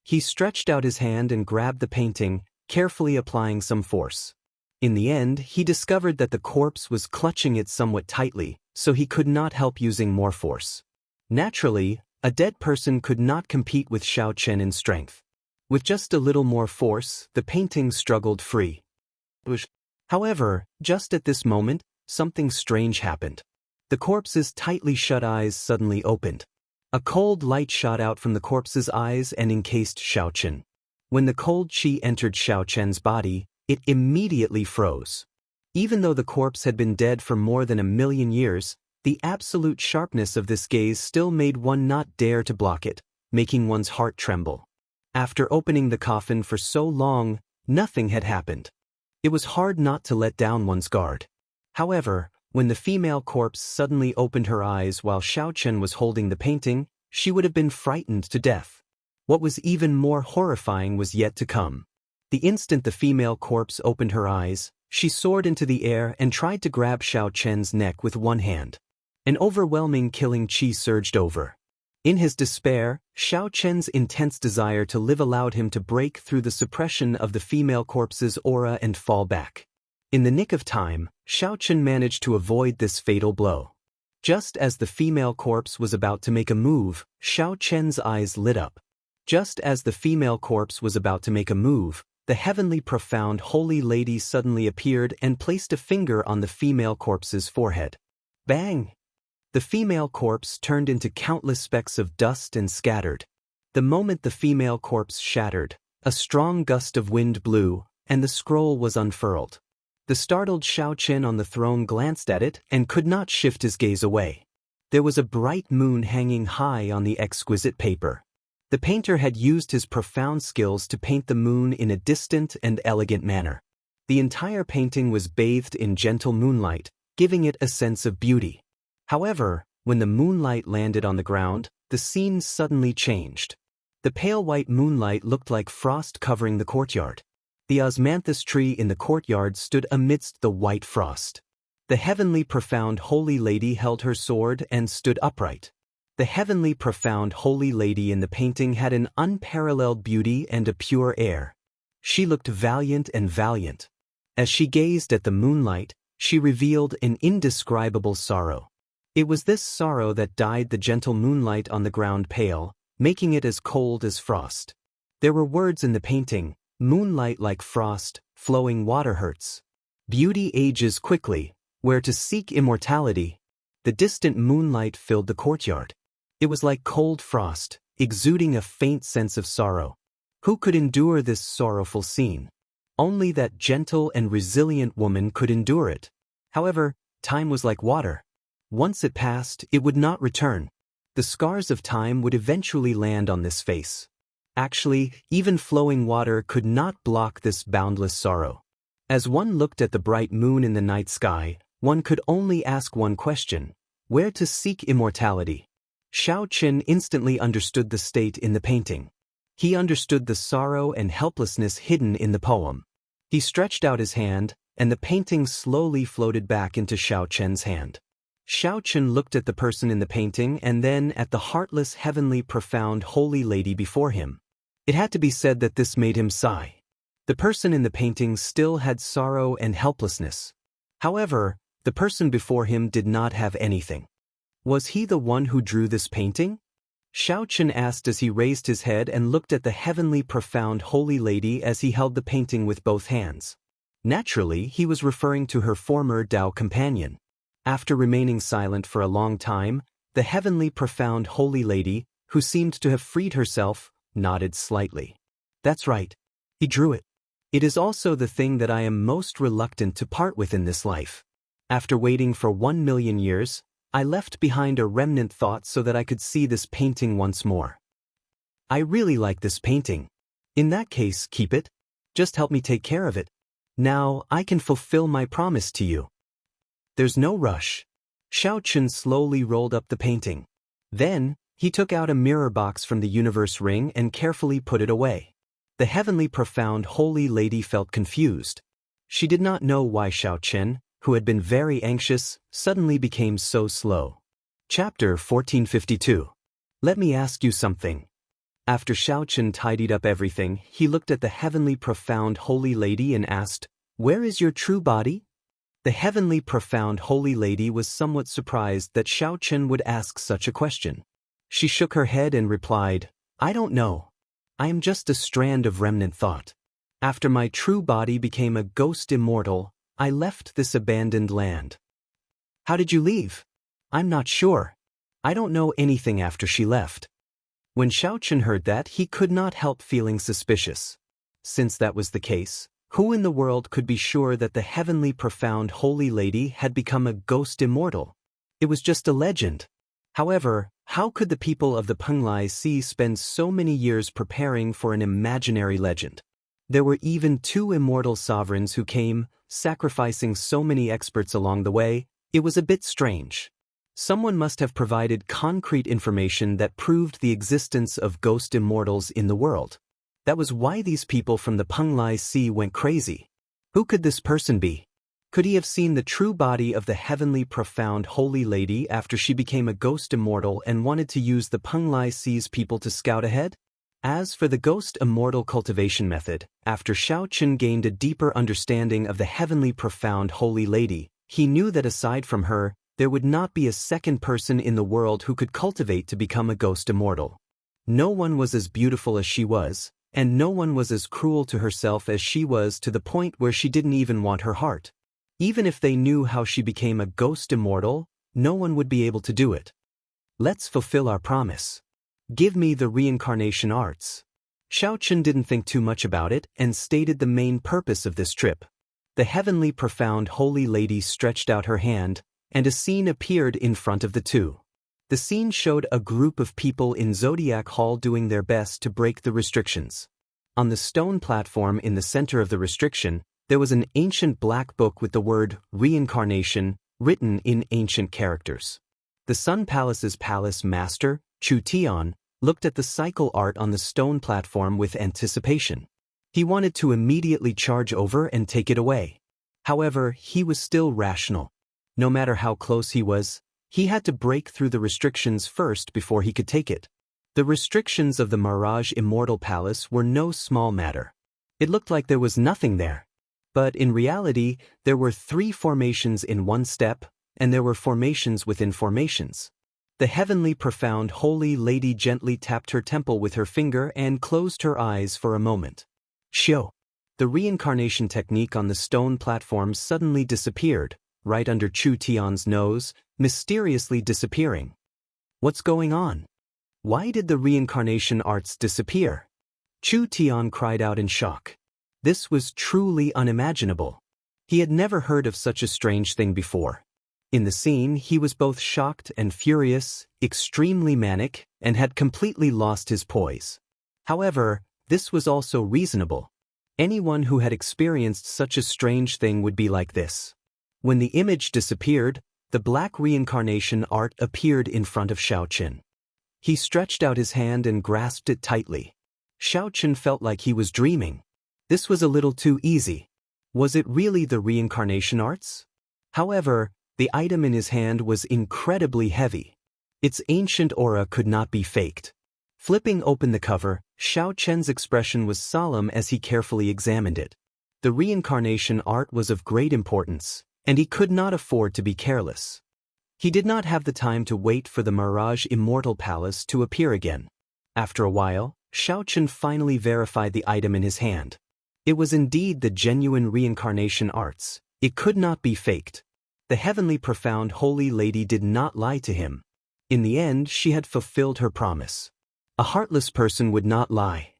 He stretched out his hand and grabbed the painting, carefully applying some force. In the end, he discovered that the corpse was clutching it somewhat tightly, so he could not help using more force. Naturally, a dead person could not compete with Xiaochen in strength. With just a little more force, the painting struggled free. However, just at this moment, something strange happened. The corpse's tightly shut eyes suddenly opened. A cold light shot out from the corpse's eyes and encased Xiaochen. When the cold qi entered Xiaochen's body, it immediately froze. Even though the corpse had been dead for more than 1,000,000 years, the absolute sharpness of this gaze still made one not dare to block it, making one's heart tremble. After opening the coffin for so long, nothing had happened. It was hard not to let down one's guard. However, when the female corpse suddenly opened her eyes while Xiaochen was holding the painting, she would have been frightened to death. What was even more horrifying was yet to come. The instant the female corpse opened her eyes, she soared into the air and tried to grab Xiaochen's neck with one hand. An overwhelming killing qi surged over. In his despair, Xiaochen's intense desire to live allowed him to break through the suppression of the female corpse's aura and fall back. In the nick of time, Xiaochen managed to avoid this fatal blow. Just as the female corpse was about to make a move, Xiaochen's eyes lit up. Just as the female corpse was about to make a move, the heavenly profound holy lady suddenly appeared and placed a finger on the female corpse's forehead. Bang! The female corpse turned into countless specks of dust and scattered. The moment the female corpse shattered, a strong gust of wind blew, and the scroll was unfurled. The startled Xiao Qin on the throne glanced at it and could not shift his gaze away. There was a bright moon hanging high on the exquisite paper. The painter had used his profound skills to paint the moon in a distant and elegant manner. The entire painting was bathed in gentle moonlight, giving it a sense of beauty. However, when the moonlight landed on the ground, the scene suddenly changed. The pale white moonlight looked like frost covering the courtyard. The osmanthus tree in the courtyard stood amidst the white frost. The heavenly profound holy lady held her sword and stood upright. The heavenly profound holy lady in the painting had an unparalleled beauty and a pure air. She looked valiant and valiant. As she gazed at the moonlight, she revealed an indescribable sorrow. It was this sorrow that dyed the gentle moonlight on the ground pale, making it as cold as frost. There were words in the painting: moonlight like frost, flowing water hurts. Beauty ages quickly, where to seek immortality. The distant moonlight filled the courtyard. It was like cold frost, exuding a faint sense of sorrow. Who could endure this sorrowful scene? Only that gentle and resilient woman could endure it. However, time was like water. Once it passed, it would not return. The scars of time would eventually land on this face. Actually, even flowing water could not block this boundless sorrow. As one looked at the bright moon in the night sky, one could only ask one question: where to seek immortality? Xiao Qin instantly understood the state in the painting. He understood the sorrow and helplessness hidden in the poem. He stretched out his hand, and the painting slowly floated back into Xiao Qin's hand. Xiao Qin looked at the person in the painting and then at the heartless, heavenly, profound, holy lady before him. It had to be said that this made him sigh. The person in the painting still had sorrow and helplessness. However, the person before him did not have anything. Was he the one who drew this painting? Xiao Qin asked as he raised his head and looked at the heavenly, profound, holy lady as he held the painting with both hands. Naturally, he was referring to her former Tao companion. After remaining silent for a long time, the heavenly, profound, holy lady, who seemed to have freed herself, nodded slightly. That's right. He drew it. It is also the thing that I am most reluctant to part with in this life. After waiting for 1,000,000 years, I left behind a remnant thought so that I could see this painting once more. I really like this painting. In that case, keep it. Just help me take care of it. Now, I can fulfill my promise to you. There's no rush. Xiao Qin slowly rolled up the painting. Then, he took out a mirror box from the universe ring and carefully put it away. The heavenly, profound, holy lady felt confused. She did not know why Xiao Qin, who had been very anxious, suddenly became so slow. Chapter 1452. Let me ask you something. After Xiao Qin tidied up everything, he looked at the heavenly, profound, holy lady and asked, "Where is your true body?" The heavenly, profound, holy lady was somewhat surprised that Xiao Qin would ask such a question. She shook her head and replied, "I don't know. I am just a strand of remnant thought. After my true body became a ghost immortal, I left this abandoned land." "How did you leave?" "I'm not sure. I don't know anything after she left." When Xiao Qin heard that, he could not help feeling suspicious. Since that was the case, who in the world could be sure that the heavenly, profound, holy lady had become a ghost immortal? It was just a legend. However, how could the people of the Penglai Sea spend so many years preparing for an imaginary legend? There were even 2 immortal sovereigns who came, sacrificing so many experts along the way. It was a bit strange. Someone must have provided concrete information that proved the existence of ghost immortals in the world. That was why these people from the Penglai Sea went crazy. Who could this person be? Could he have seen the true body of the heavenly, profound, holy lady after she became a ghost immortal and wanted to use the Penglai Sea's people to scout ahead? As for the ghost immortal cultivation method, after Xiao Qin gained a deeper understanding of the heavenly, profound, holy lady, he knew that aside from her, there would not be a second person in the world who could cultivate to become a ghost immortal. No one was as beautiful as she was, and no one was as cruel to herself as she was, to the point where she didn't even want her heart. Even if they knew how she became a ghost immortal, no one would be able to do it. Let's fulfill our promise. Give me the reincarnation arts. Xiao Qin didn't think too much about it and stated the main purpose of this trip. The heavenly profound holy lady stretched out her hand, and a scene appeared in front of the two. The scene showed a group of people in Zodiac Hall doing their best to break the restrictions. On the stone platform in the center of the restriction, there was an ancient black book with the word reincarnation written in ancient characters. The Sun Palace's palace master, Chu Tian, looked at the cycle art on the stone platform with anticipation. He wanted to immediately charge over and take it away. However, he was still rational. No matter how close he was, he had to break through the restrictions first before he could take it. The restrictions of the Mirage Immortal Palace were no small matter. It looked like there was nothing there. But in reality, there were 3 formations in one step, and there were formations within formations. The heavenly profound holy lady gently tapped her temple with her finger and closed her eyes for a moment. Shio. The reincarnation technique on the stone platform suddenly disappeared, right under Chu Tian's nose, mysteriously disappearing. What's going on? Why did the reincarnation arts disappear? Chu Tian cried out in shock. This was truly unimaginable. He had never heard of such a strange thing before. In the scene, he was both shocked and furious, extremely manic, and had completely lost his poise. However, this was also reasonable. Anyone who had experienced such a strange thing would be like this. When the image disappeared, the black reincarnation art appeared in front of Xiaoqin. He stretched out his hand and grasped it tightly. Xiaoqin felt like he was dreaming. This was a little too easy. Was it really the reincarnation arts? However, the item in his hand was incredibly heavy. Its ancient aura could not be faked. Flipping open the cover, Xiaoqian's expression was solemn as he carefully examined it. The reincarnation art was of great importance, and he could not afford to be careless. He did not have the time to wait for the Mirage Immortal Palace to appear again. After a while, Xiaoqian finally verified the item in his hand. It was indeed the genuine reincarnation arts. It could not be faked. The heavenly profound holy lady did not lie to him. In the end, she had fulfilled her promise. A heartless person would not lie.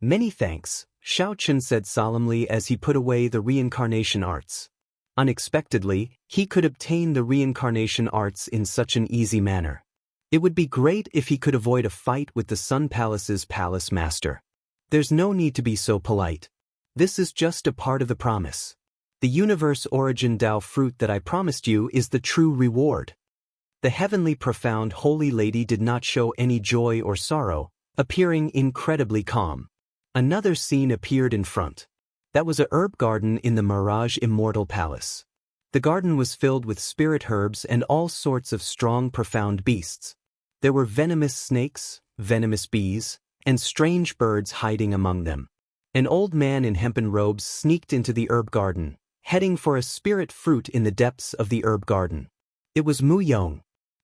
Many thanks, Xiaoqian said solemnly as he put away the reincarnation arts. Unexpectedly, he could obtain the reincarnation arts in such an easy manner. It would be great if he could avoid a fight with the Sun Palace's palace master. There's no need to be so polite. This is just a part of the promise. The universe origin Tao fruit that I promised you is the true reward. The heavenly profound holy lady did not show any joy or sorrow, appearing incredibly calm. Another scene appeared in front. That was a herb garden in the Mirage Immortal Palace. The garden was filled with spirit herbs and all sorts of strong profound beasts. There were venomous snakes, venomous bees, and strange birds hiding among them. An old man in hempen robes sneaked into the herb garden, heading for a spirit fruit in the depths of the herb garden. It was Mu Yong.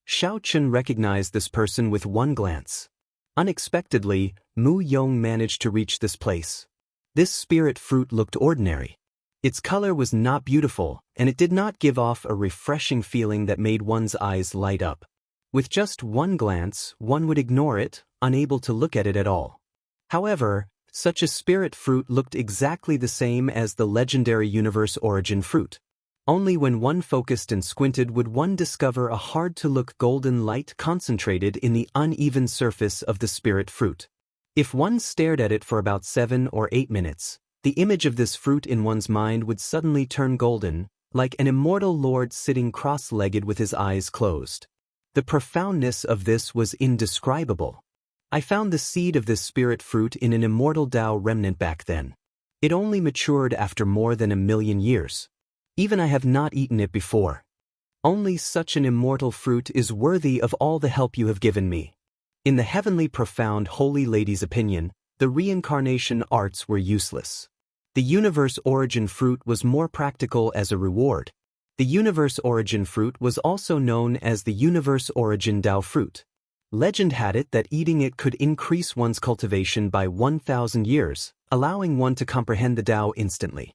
Xiaoqian recognized this person with one glance. Unexpectedly, Mu Yong managed to reach this place. This spirit fruit looked ordinary. Its color was not beautiful, and it did not give off a refreshing feeling that made one's eyes light up. With just one glance, one would ignore it, unable to look at it at all. However, such a spirit fruit looked exactly the same as the legendary universe origin fruit. Only when one focused and squinted would one discover a hard-to-look golden light concentrated in the uneven surface of the spirit fruit. If one stared at it for about 7 or 8 minutes, the image of this fruit in one's mind would suddenly turn golden, like an immortal lord sitting cross-legged with his eyes closed. The profoundness of this was indescribable. I found the seed of this spirit fruit in an immortal Tao remnant back then. It only matured after more than 1,000,000 years. Even I have not eaten it before. Only such an immortal fruit is worthy of all the help you have given me. In the heavenly profound holy lady's opinion, the reincarnation arts were useless. The universe origin fruit was more practical as a reward. The universe origin fruit was also known as the universe origin Tao fruit. Legend had it that eating it could increase one's cultivation by 1,000 years, allowing one to comprehend the Tao instantly.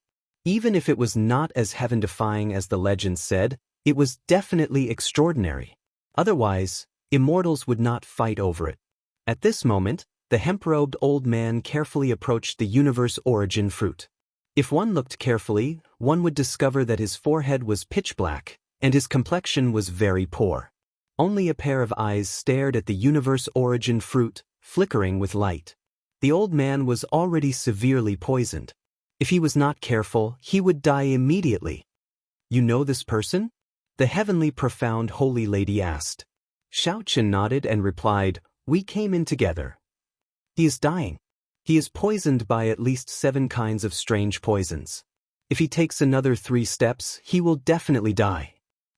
Even if it was not as heaven-defying as the legend said, it was definitely extraordinary. Otherwise, immortals would not fight over it. At this moment, the hemp-robed old man carefully approached the universe origin fruit. If one looked carefully, one would discover that his forehead was pitch black, and his complexion was very poor. Only a pair of eyes stared at the universe origin fruit, flickering with light. The old man was already severely poisoned. If he was not careful, he would die immediately. You know this person? The heavenly profound holy lady asked. Xiaoqin nodded and replied, We came in together. He is dying. He is poisoned by at least 7 kinds of strange poisons. If he takes another 3 steps, he will definitely die.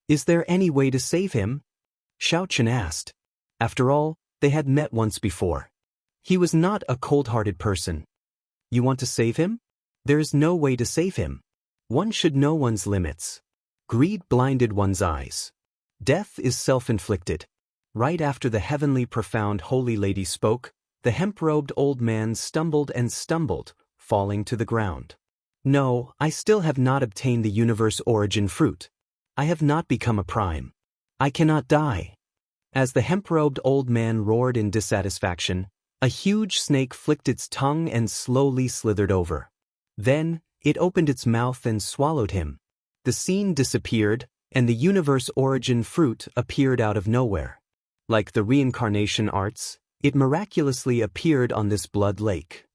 Is there any way to save him? Xiaoqin asked. After all, they had met once before. He was not a cold-hearted person. You want to save him? There is no way to save him. One should know one's limits. Greed blinded one's eyes. Death is self-inflicted. Right after the heavenly profound holy lady spoke, the hemp-robed old man stumbled and stumbled, falling to the ground. No, I still have not obtained the universe origin fruit. I have not become a prime. I cannot die. As the hemp-robed old man roared in dissatisfaction, a huge snake flicked its tongue and slowly slithered over. Then, it opened its mouth and swallowed him. The scene disappeared, and the universe origin fruit appeared out of nowhere. Like the reincarnation arts, it miraculously appeared on this blood lake.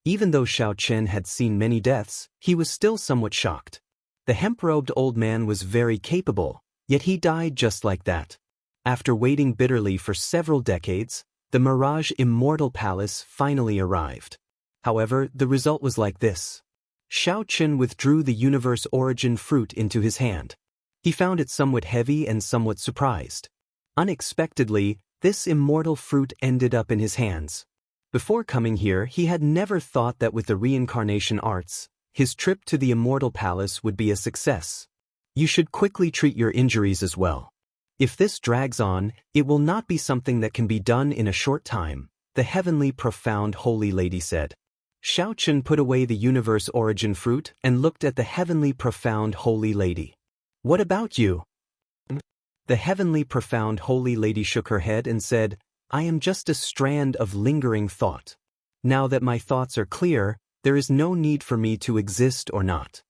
Even though Xiaoqin had seen many deaths, he was still somewhat shocked. The hemp-robed old man was very capable, yet he died just like that. After waiting bitterly for several decades, the Mirage Immortal Palace finally arrived. However, the result was like this. Xiaoqin withdrew the universe origin fruit into his hand. He found it somewhat heavy and somewhat surprised. Unexpectedly, this immortal fruit ended up in his hands. Before coming here, he had never thought that with the reincarnation arts, his trip to the Immortal Palace would be a success. You should quickly treat your injuries as well. If this drags on, it will not be something that can be done in a short time, the heavenly profound holy lady said. Xiaoqin put away the universe origin fruit and looked at the heavenly profound holy lady. What about you? The heavenly profound holy lady shook her head and said, I am just a strand of lingering thought. Now that my thoughts are clear, there is no need for me to exist or not.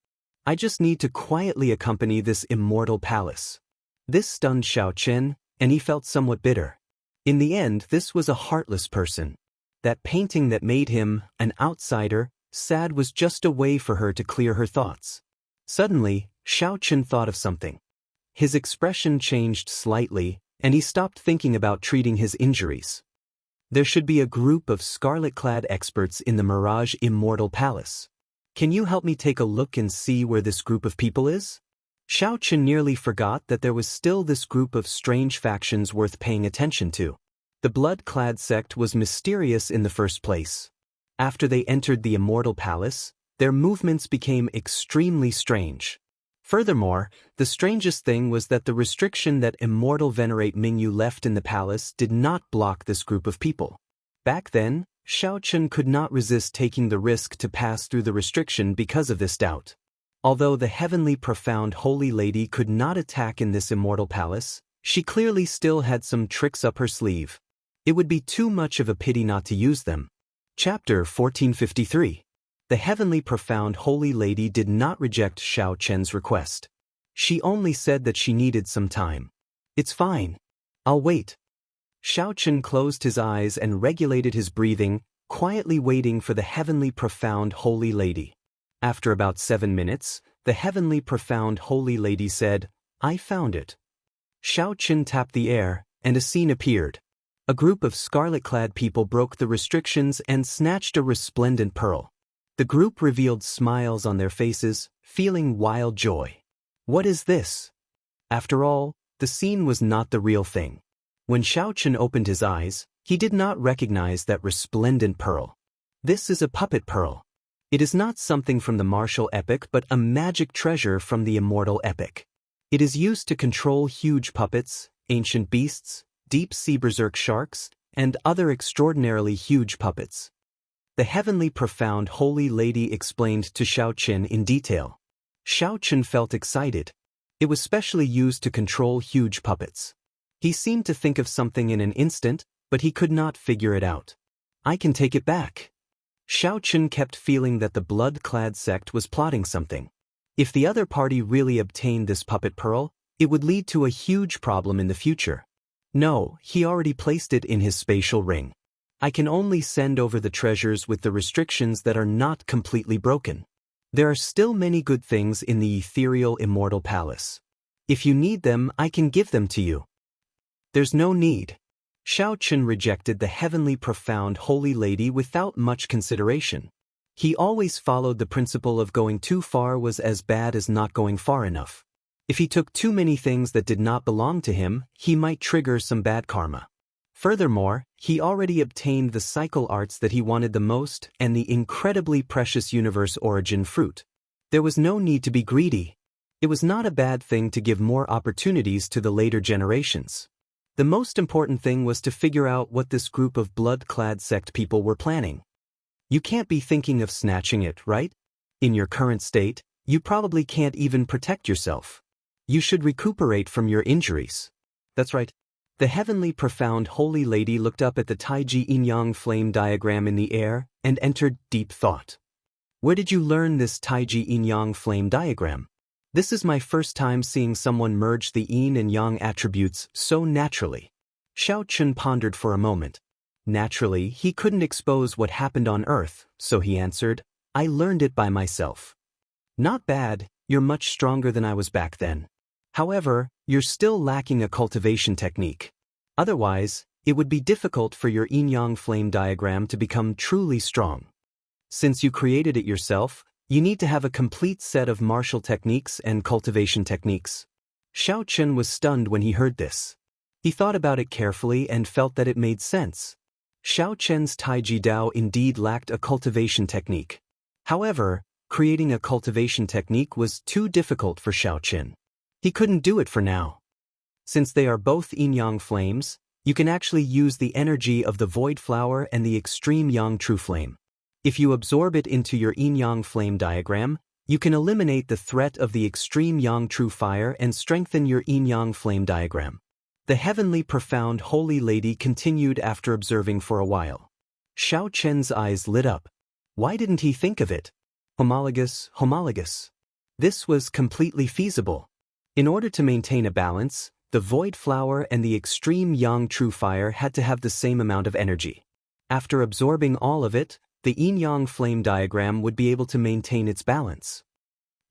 I just need to quietly accompany this immortal palace. This stunned Xiaoqin, and he felt somewhat bitter. In the end, this was a heartless person. That painting that made him, an outsider, sad was just a way for her to clear her thoughts. Suddenly, Xiaoqin thought of something. His expression changed slightly, and he stopped thinking about treating his injuries. There should be a group of scarlet-clad experts in the Mirage Immortal Palace. Can you help me take a look and see where this group of people is? Xiaoqin nearly forgot that there was still this group of strange factions worth paying attention to. The blood-clad sect was mysterious in the first place. After they entered the Immortal Palace, their movements became extremely strange. Furthermore, the strangest thing was that the restriction that Immortal Venerate Mingyu left in the palace did not block this group of people. Back then, Xiaoqin could not resist taking the risk to pass through the restriction because of this doubt. Although the heavenly profound holy lady could not attack in this immortal palace, she clearly still had some tricks up her sleeve. It would be too much of a pity not to use them. Chapter 1453. The heavenly profound holy lady did not reject Xiaoqin's request. She only said that she needed some time. It's fine. I'll wait. Xiaoqin closed his eyes and regulated his breathing, quietly waiting for the heavenly profound holy lady. After about 7 minutes, the heavenly profound holy lady said, I found it. Xiaoqin tapped the air, and a scene appeared. A group of scarlet-clad people broke the restrictions and snatched a resplendent pearl. The group revealed smiles on their faces, feeling wild joy. What is this? After all, the scene was not the real thing. When Xiaoqin opened his eyes, he did not recognize that resplendent pearl. This is a puppet pearl. It is not something from the martial epic but a magic treasure from the immortal epic. It is used to control huge puppets, ancient beasts, deep-sea berserk sharks, and other extraordinarily huge puppets. The heavenly profound holy lady explained to Xiaoqin in detail. Xiaoqin felt excited. It was specially used to control huge puppets. He seemed to think of something in an instant, but he could not figure it out. I can take it back. Xiao Chen kept feeling that the blood-clad sect was plotting something. If the other party really obtained this puppet pearl, it would lead to a huge problem in the future. No, he already placed it in his spatial ring. I can only send over the treasures with the restrictions that are not completely broken. There are still many good things in the ethereal Immortal Palace. If you need them, I can give them to you. There's no need. Xiao Chen rejected the heavenly profound holy lady without much consideration. He always followed the principle of going too far was as bad as not going far enough. If he took too many things that did not belong to him, he might trigger some bad karma. Furthermore, he already obtained the cycle arts that he wanted the most and the incredibly precious universe origin fruit. There was no need to be greedy. It was not a bad thing to give more opportunities to the later generations. The most important thing was to figure out what this group of blood-clad sect people were planning. You can't be thinking of snatching it, right? In your current state, you probably can't even protect yourself. You should recuperate from your injuries. That's right. The heavenly profound holy lady looked up at the Taiji yin-yang flame diagram in the air and entered deep thought. Where did you learn this Taiji yin-yang flame diagram? This is my first time seeing someone merge the yin and yang attributes so naturally. Xiao Chen pondered for a moment. Naturally, he couldn't expose what happened on Earth, so he answered, I learned it by myself. Not bad, you're much stronger than I was back then. However, you're still lacking a cultivation technique. Otherwise, it would be difficult for your yin-yang flame diagram to become truly strong. Since you created it yourself, you need to have a complete set of martial techniques and cultivation techniques. Xiao Chen was stunned when he heard this. He thought about it carefully and felt that it made sense. Xiao Chen's Taiji Dao indeed lacked a cultivation technique. However, creating a cultivation technique was too difficult for Xiao Chen. He couldn't do it for now. Since they are both yin-yang flames, you can actually use the energy of the void flower and the extreme yang true flame. If you absorb it into your yin-yang flame diagram, you can eliminate the threat of the extreme yang true fire and strengthen your yin-yang flame diagram. The heavenly profound holy lady continued after observing for a while. Xiao Chen's eyes lit up. Why didn't he think of it? Homologous. This was completely feasible. In order to maintain a balance, the void flower and the extreme yang true fire had to have the same amount of energy. After absorbing all of it, the yin-yang flame diagram would be able to maintain its balance.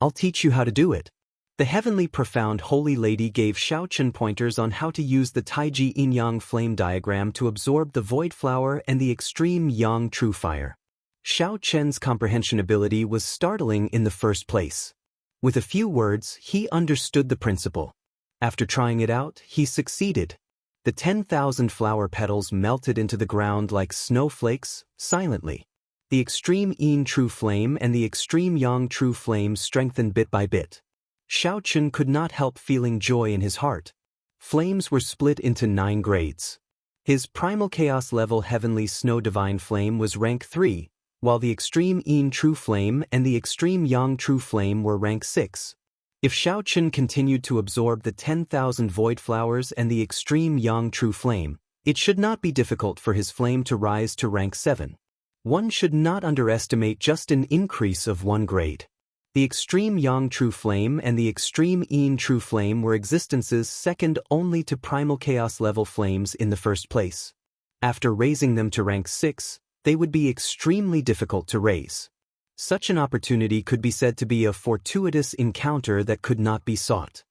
I'll teach you how to do it. The heavenly profound holy lady gave Xiao Chen pointers on how to use the Taiji yin-yang flame diagram to absorb the void flower and the extreme yang true fire. Xiao Chen's comprehension ability was startling in the first place. With a few words, he understood the principle. After trying it out, he succeeded. The 10,000 flower petals melted into the ground like snowflakes, silently. The extreme yin true flame and the extreme yang true flame strengthened bit by bit. Xiao Chen could not help feeling joy in his heart. Flames were split into 9 grades. His primal chaos level heavenly snow divine flame was rank 3, while the extreme yin true flame and the extreme yang true flame were rank 6. If Xiao Chen continued to absorb the 10,000 void flowers and the extreme yang true flame, it should not be difficult for his flame to rise to rank 7. One should not underestimate just an increase of 1 grade. The extreme yang true flame and the extreme yin true flame were existences second only to primal chaos level flames in the first place. After raising them to rank 6, they would be extremely difficult to raise. Such an opportunity could be said to be a fortuitous encounter that could not be sought.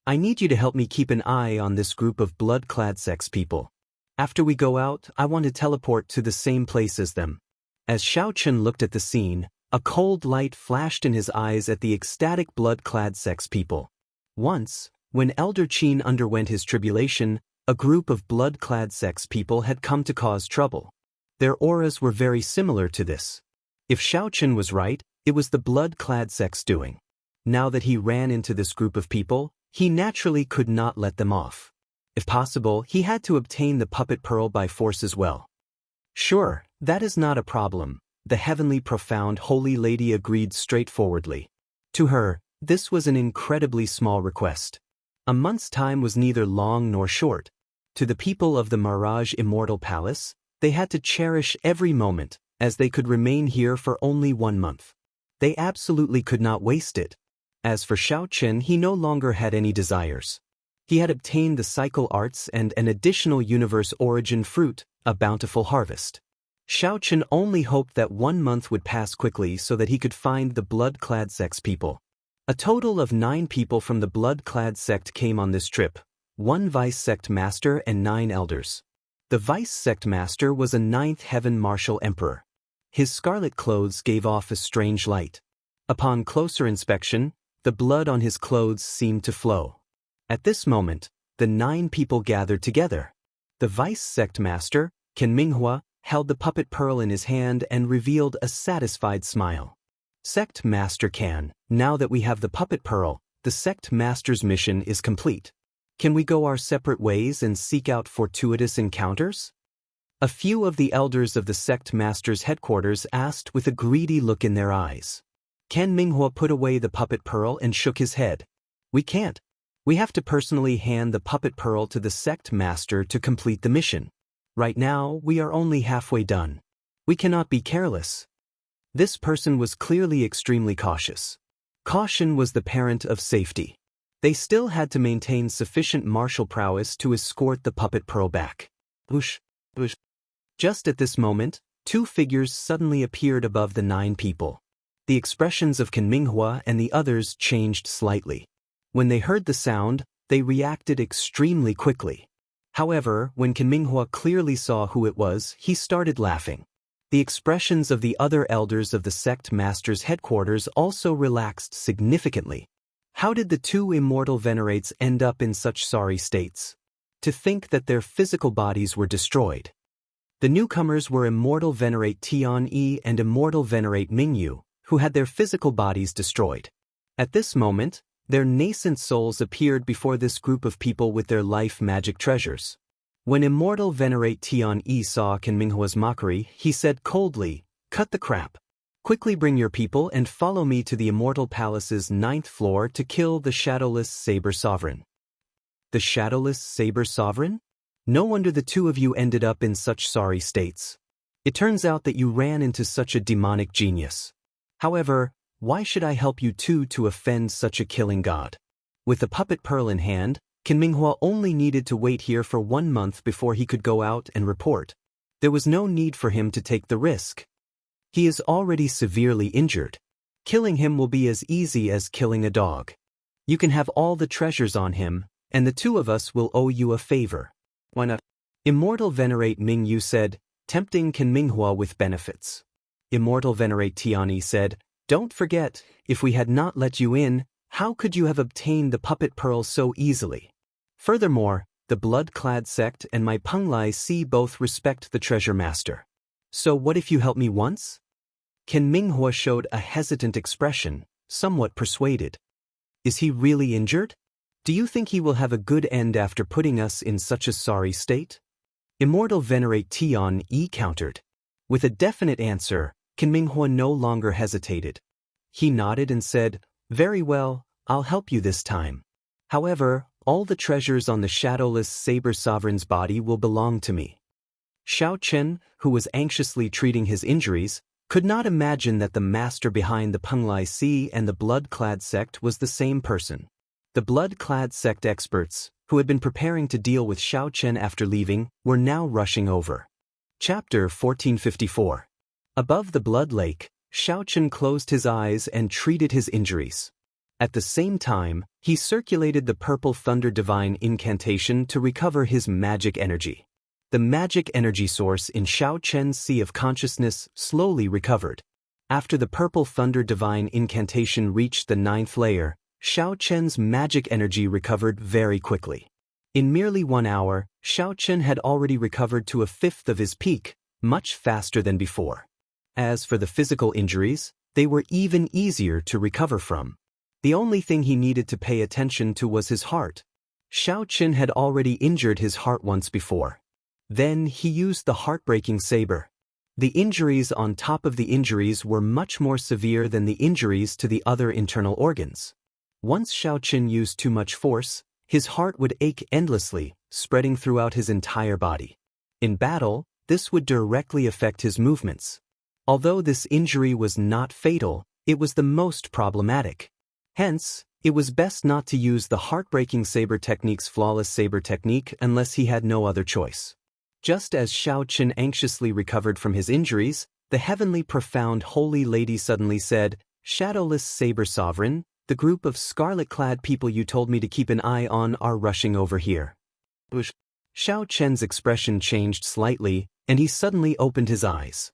I need you to help me keep an eye on this group of blood-clad sex people. After we go out, I want to teleport to the same place as them. As Xiao Chen looked at the scene, a cold light flashed in his eyes at the ecstatic blood-clad sex people. Once, when Elder Qin underwent his tribulation, a group of blood-clad sex people had come to cause trouble. Their auras were very similar to this. If Xiao Chen was right, it was the blood-clad sex doing. Now that he ran into this group of people, he naturally could not let them off. If possible, he had to obtain the puppet pearl by force as well. Sure, that is not a problem, the heavenly profound holy lady agreed straightforwardly. To her, this was an incredibly small request. A month's time was neither long nor short. To the people of the Mirage Immortal Palace, they had to cherish every moment, as they could remain here for only 1 month. They absolutely could not waste it. As for Xiao Qin, he no longer had any desires. He had obtained the cycle arts and an additional universe origin fruit, a bountiful harvest. Xiao Qin only hoped that 1 month would pass quickly so that he could find the blood-clad sect's people. A total of 9 people from the blood-clad sect came on this trip, 1 vice sect master and 9 elders. The vice sect master was a 9th heaven martial emperor. His scarlet clothes gave off a strange light. Upon closer inspection, the blood on his clothes seemed to flow. At this moment, the 9 people gathered together. The vice sect master, Qin Minghua, held the puppet pearl in his hand and revealed a satisfied smile. Sect Master Can, now that we have the puppet pearl, the sect master's mission is complete. Can we go our separate ways and seek out fortuitous encounters? A few of the elders of the sect master's headquarters asked with a greedy look in their eyes. Qin Minghua put away the puppet pearl and shook his head. We can't. We have to personally hand the puppet pearl to the sect master to complete the mission. Right now, we are only halfway done. We cannot be careless. This person was clearly extremely cautious. Caution was the parent of safety. They still had to maintain sufficient martial prowess to escort the puppet pearl back. Whoosh, whoosh. Just at this moment, 2 figures suddenly appeared above the 9 people. The expressions of Qin Minghua and the others changed slightly. When they heard the sound, they reacted extremely quickly. However, when Qin Minghua clearly saw who it was, he started laughing. The expressions of the other elders of the sect master's headquarters also relaxed significantly. How did the 2 immortal venerates end up in such sorry states? To think that their physical bodies were destroyed. The newcomers were Immortal Venerate Tian Yi and Immortal Venerate Mingyu, who had their physical bodies destroyed. At this moment, their nascent souls appeared before this group of people with their life magic treasures. When Immortal Venerate Tian Yi saw Qin Minghua's mockery, he said coldly, "Cut the crap. Quickly bring your people and follow me to the Immortal Palace's 9th floor to kill the Shadowless Saber Sovereign." The Shadowless Saber Sovereign? No wonder the 2 of you ended up in such sorry states. It turns out that you ran into such a demonic genius. However, why should I help you 2 to offend such a killing god? With the puppet pearl in hand, Qin Minghua only needed to wait here for 1 month before he could go out and report. There was no need for him to take the risk. He is already severely injured. Killing him will be as easy as killing a dog. You can have all the treasures on him, and the 2 of us will owe you a favor. Why not? Immortal Venerate Mingyu said, tempting Qin Minghua with benefits. Immortal Venerate Tiani said, "Don't forget, if we had not let you in, how could you have obtained the puppet pearl so easily? Furthermore, the blood-clad sect and my Penglai Si both respect the treasure master. So what if you help me once?" Qin Minghua showed a hesitant expression, somewhat persuaded. Is he really injured? Do you think he will have a good end after putting us in such a sorry state? Immortal Venerate Tian Yi countered. With a definite answer, Qin Minghua no longer hesitated. He nodded and said, "Very well, I'll help you this time. However, all the treasures on the Shadowless Saber Sovereign's body will belong to me." Xiao Chen, who was anxiously treating his injuries, could not imagine that the master behind the Penglai Si and the blood-clad sect was the same person. The blood-clad sect experts, who had been preparing to deal with Xiao Chen after leaving, were now rushing over. Chapter 1454. Above the blood lake, Xiao Chen closed his eyes and treated his injuries. At the same time, he circulated the purple thunder divine incantation to recover his magic energy. The magic energy source in Xiao Chen's sea of consciousness slowly recovered. After the purple thunder divine incantation reached the 9th layer, Xiao Chen's magic energy recovered very quickly. In merely 1 hour, Xiao Chen had already recovered to a 1/5 of his peak, much faster than before. As for the physical injuries, they were even easier to recover from. The only thing he needed to pay attention to was his heart. Xiao Chen had already injured his heart once before. Then he used the heartbreaking saber. The injuries on top of the injuries were much more severe than the injuries to the other internal organs. Once Xiao Chen used too much force, his heart would ache endlessly, spreading throughout his entire body. In battle, this would directly affect his movements. Although this injury was not fatal, it was the most problematic. Hence, it was best not to use the heartbreaking saber technique's flawless saber technique unless he had no other choice. Just as Xiao Qin anxiously recovered from his injuries, the heavenly profound holy lady suddenly said, "Shadowless saber sovereign, the group of scarlet-clad people you told me to keep an eye on are rushing over here." Xiao Chen's expression changed slightly, and he suddenly opened his eyes.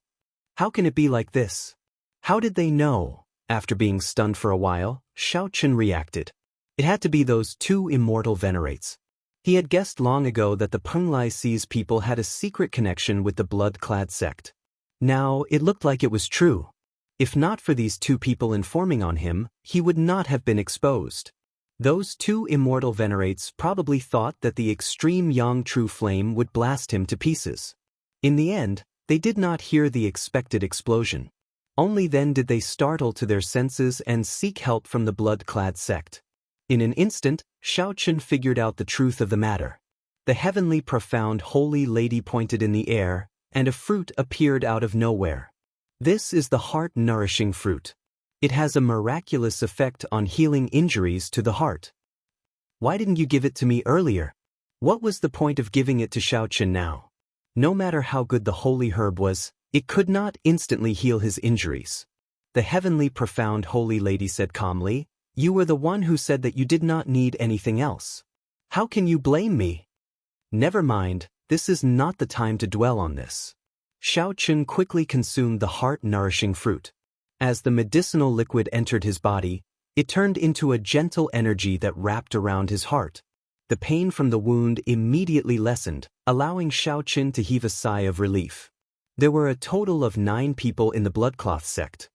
How can it be like this? How did they know? After being stunned for a while, Xiao Chen reacted. It had to be those two immortal venerates. He had guessed long ago that the Penglai Sea's people had a secret connection with the blood-clad sect. Now, it looked like it was true. If not for these two people informing on him, he would not have been exposed. Those two immortal venerates probably thought that the extreme Yang True Flame would blast him to pieces. In the end, they did not hear the expected explosion. Only then did they startle to their senses and seek help from the blood-clad sect. In an instant, Xiao Chen figured out the truth of the matter. The heavenly profound holy lady pointed in the air, and a fruit appeared out of nowhere. This is the heart-nourishing fruit. It has a miraculous effect on healing injuries to the heart. Why didn't you give it to me earlier? What was the point of giving it to Xiao Chen now? No matter how good the holy herb was, it could not instantly heal his injuries. The heavenly profound holy lady said calmly, "You were the one who said that you did not need anything else. How can you blame me?" Never mind, this is not the time to dwell on this. Xiao Chen quickly consumed the heart-nourishing fruit. As the medicinal liquid entered his body, it turned into a gentle energy that wrapped around his heart. The pain from the wound immediately lessened, allowing Xiao Chen to heave a sigh of relief. There were a total of 9 people in the Bloodcloth sect.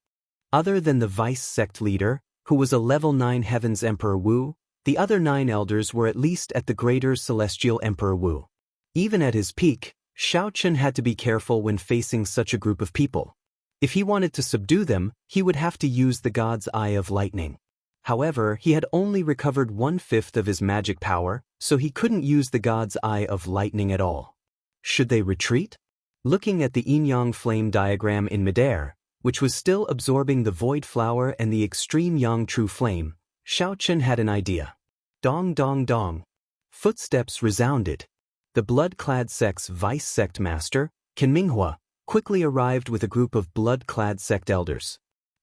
Other than the vice sect leader, who was a level 9 Heavens Emperor Wu, the other 9 elders were at least at the greater Celestial Emperor Wu. Even at his peak, Xiao Chen had to be careful when facing such a group of people. If he wanted to subdue them, he would have to use the God's Eye of Lightning. However, he had only recovered 1/5 of his magic power, so he couldn't use the God's Eye of Lightning at all. Should they retreat? Looking at the yin-yang flame diagram in midair, which was still absorbing the void flower and the extreme yang true flame, Xiao Chen had an idea. Dong dong dong. Footsteps resounded. The blood-clad sect's vice sect master, Qin Minghua, quickly arrived with a group of blood-clad sect elders.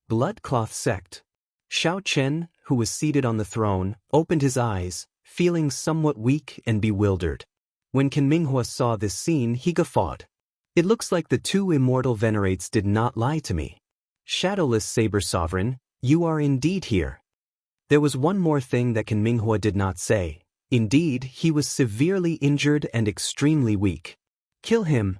Bloodcloth sect. Xiao Chen, who was seated on the throne, opened his eyes, feeling somewhat weak and bewildered. When Qin Minghua saw this scene, he guffawed. It looks like the two immortal venerates did not lie to me. Shadowless Saber Sovereign, you are indeed here. There was one more thing that Qin Minghua did not say. Indeed, he was severely injured and extremely weak. Kill him.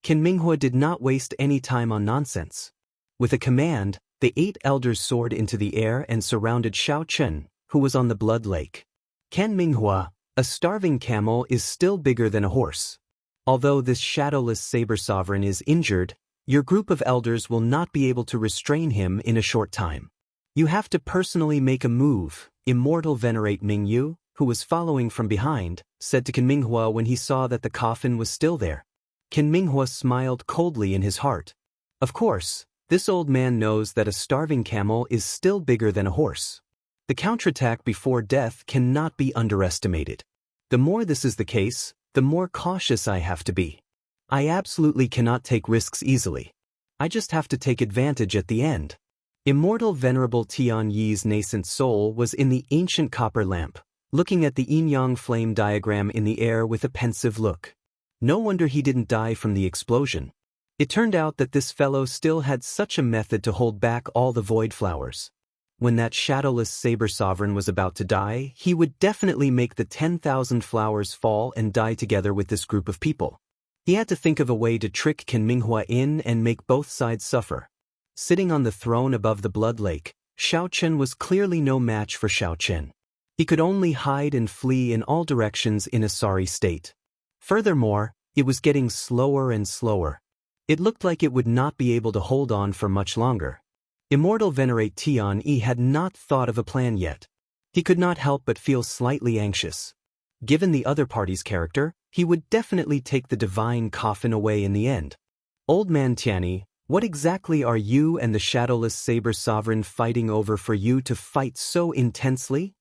Qin Minghua did not waste any time on nonsense. With a command, the 8 elders soared into the air and surrounded Xiao Chen, who was on the blood lake. Qin Minghua, a starving camel is still bigger than a horse. Although this shadowless saber sovereign is injured, your group of elders will not be able to restrain him in a short time. You have to personally make a move, Immortal Venerate Mingyu, who was following from behind, said to Qin Minghua when he saw that the coffin was still there. Qin Minghua smiled coldly in his heart. Of course, this old man knows that a starving camel is still bigger than a horse. The counterattack before death cannot be underestimated. The more this is the case, the more cautious I have to be. I absolutely cannot take risks easily. I just have to take advantage at the end. Immortal Venerable Tian Yi's nascent soul was in the ancient copper lamp, looking at the yin-yang flame diagram in the air with a pensive look. No wonder he didn't die from the explosion. It turned out that this fellow still had such a method to hold back all the void flowers. When that shadowless saber sovereign was about to die, he would definitely make the 10,000 flowers fall and die together with this group of people. He had to think of a way to trick Qin Minghua in and make both sides suffer. Sitting on the throne above the blood lake, Xiao Chen was clearly no match for Xiao Chen. He could only hide and flee in all directions in a sorry state. Furthermore, it was getting slower and slower. It looked like it would not be able to hold on for much longer. Immortal Venerate Tian Yi had not thought of a plan yet. He could not help but feel slightly anxious. Given the other party's character, he would definitely take the divine coffin away in the end. Old man Tianyi, What exactly are you and the shadowless saber sovereign fighting over for you to fight so intensely?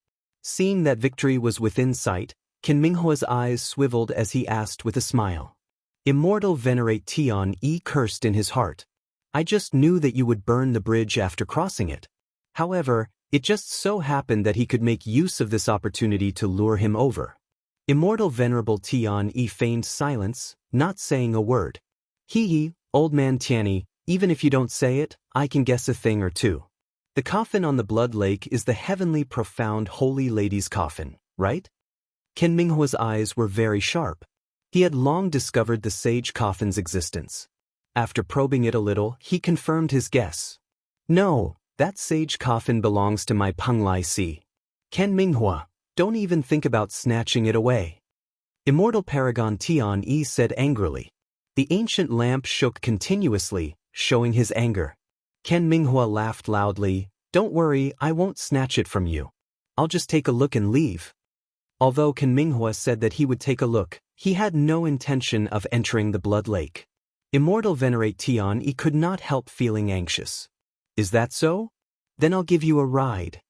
Seeing that victory was within sight, Qin Minghua's eyes swiveled as he asked with a smile. Immortal Venerate Tian Yi cursed in his heart. I just knew that you would burn the bridge after crossing it. However, it just so happened that he could make use of this opportunity to lure him over. Immortal Venerable Tian Yi feigned silence, not saying a word. Hee, old man Tianyi, even if you don't say it, I can guess a thing or two. The coffin on the blood lake is the heavenly profound holy lady's coffin, right? Qin Minghua's eyes were very sharp. He had long discovered the sage coffin's existence. After probing it a little, he confirmed his guess. No, that sage coffin belongs to my Penglai Si. Qin Minghua, don't even think about snatching it away. Immortal Paragon Tian Yi said angrily. The ancient lamp shook continuously, showing his anger. Qin Minghua laughed loudly. Don't worry, I won't snatch it from you. I'll just take a look and leave. Although Qin Minghua said that he would take a look, he had no intention of entering the blood lake. Immortal Venerate Tian Yi could not help feeling anxious. Is that so? Then I'll give you a ride.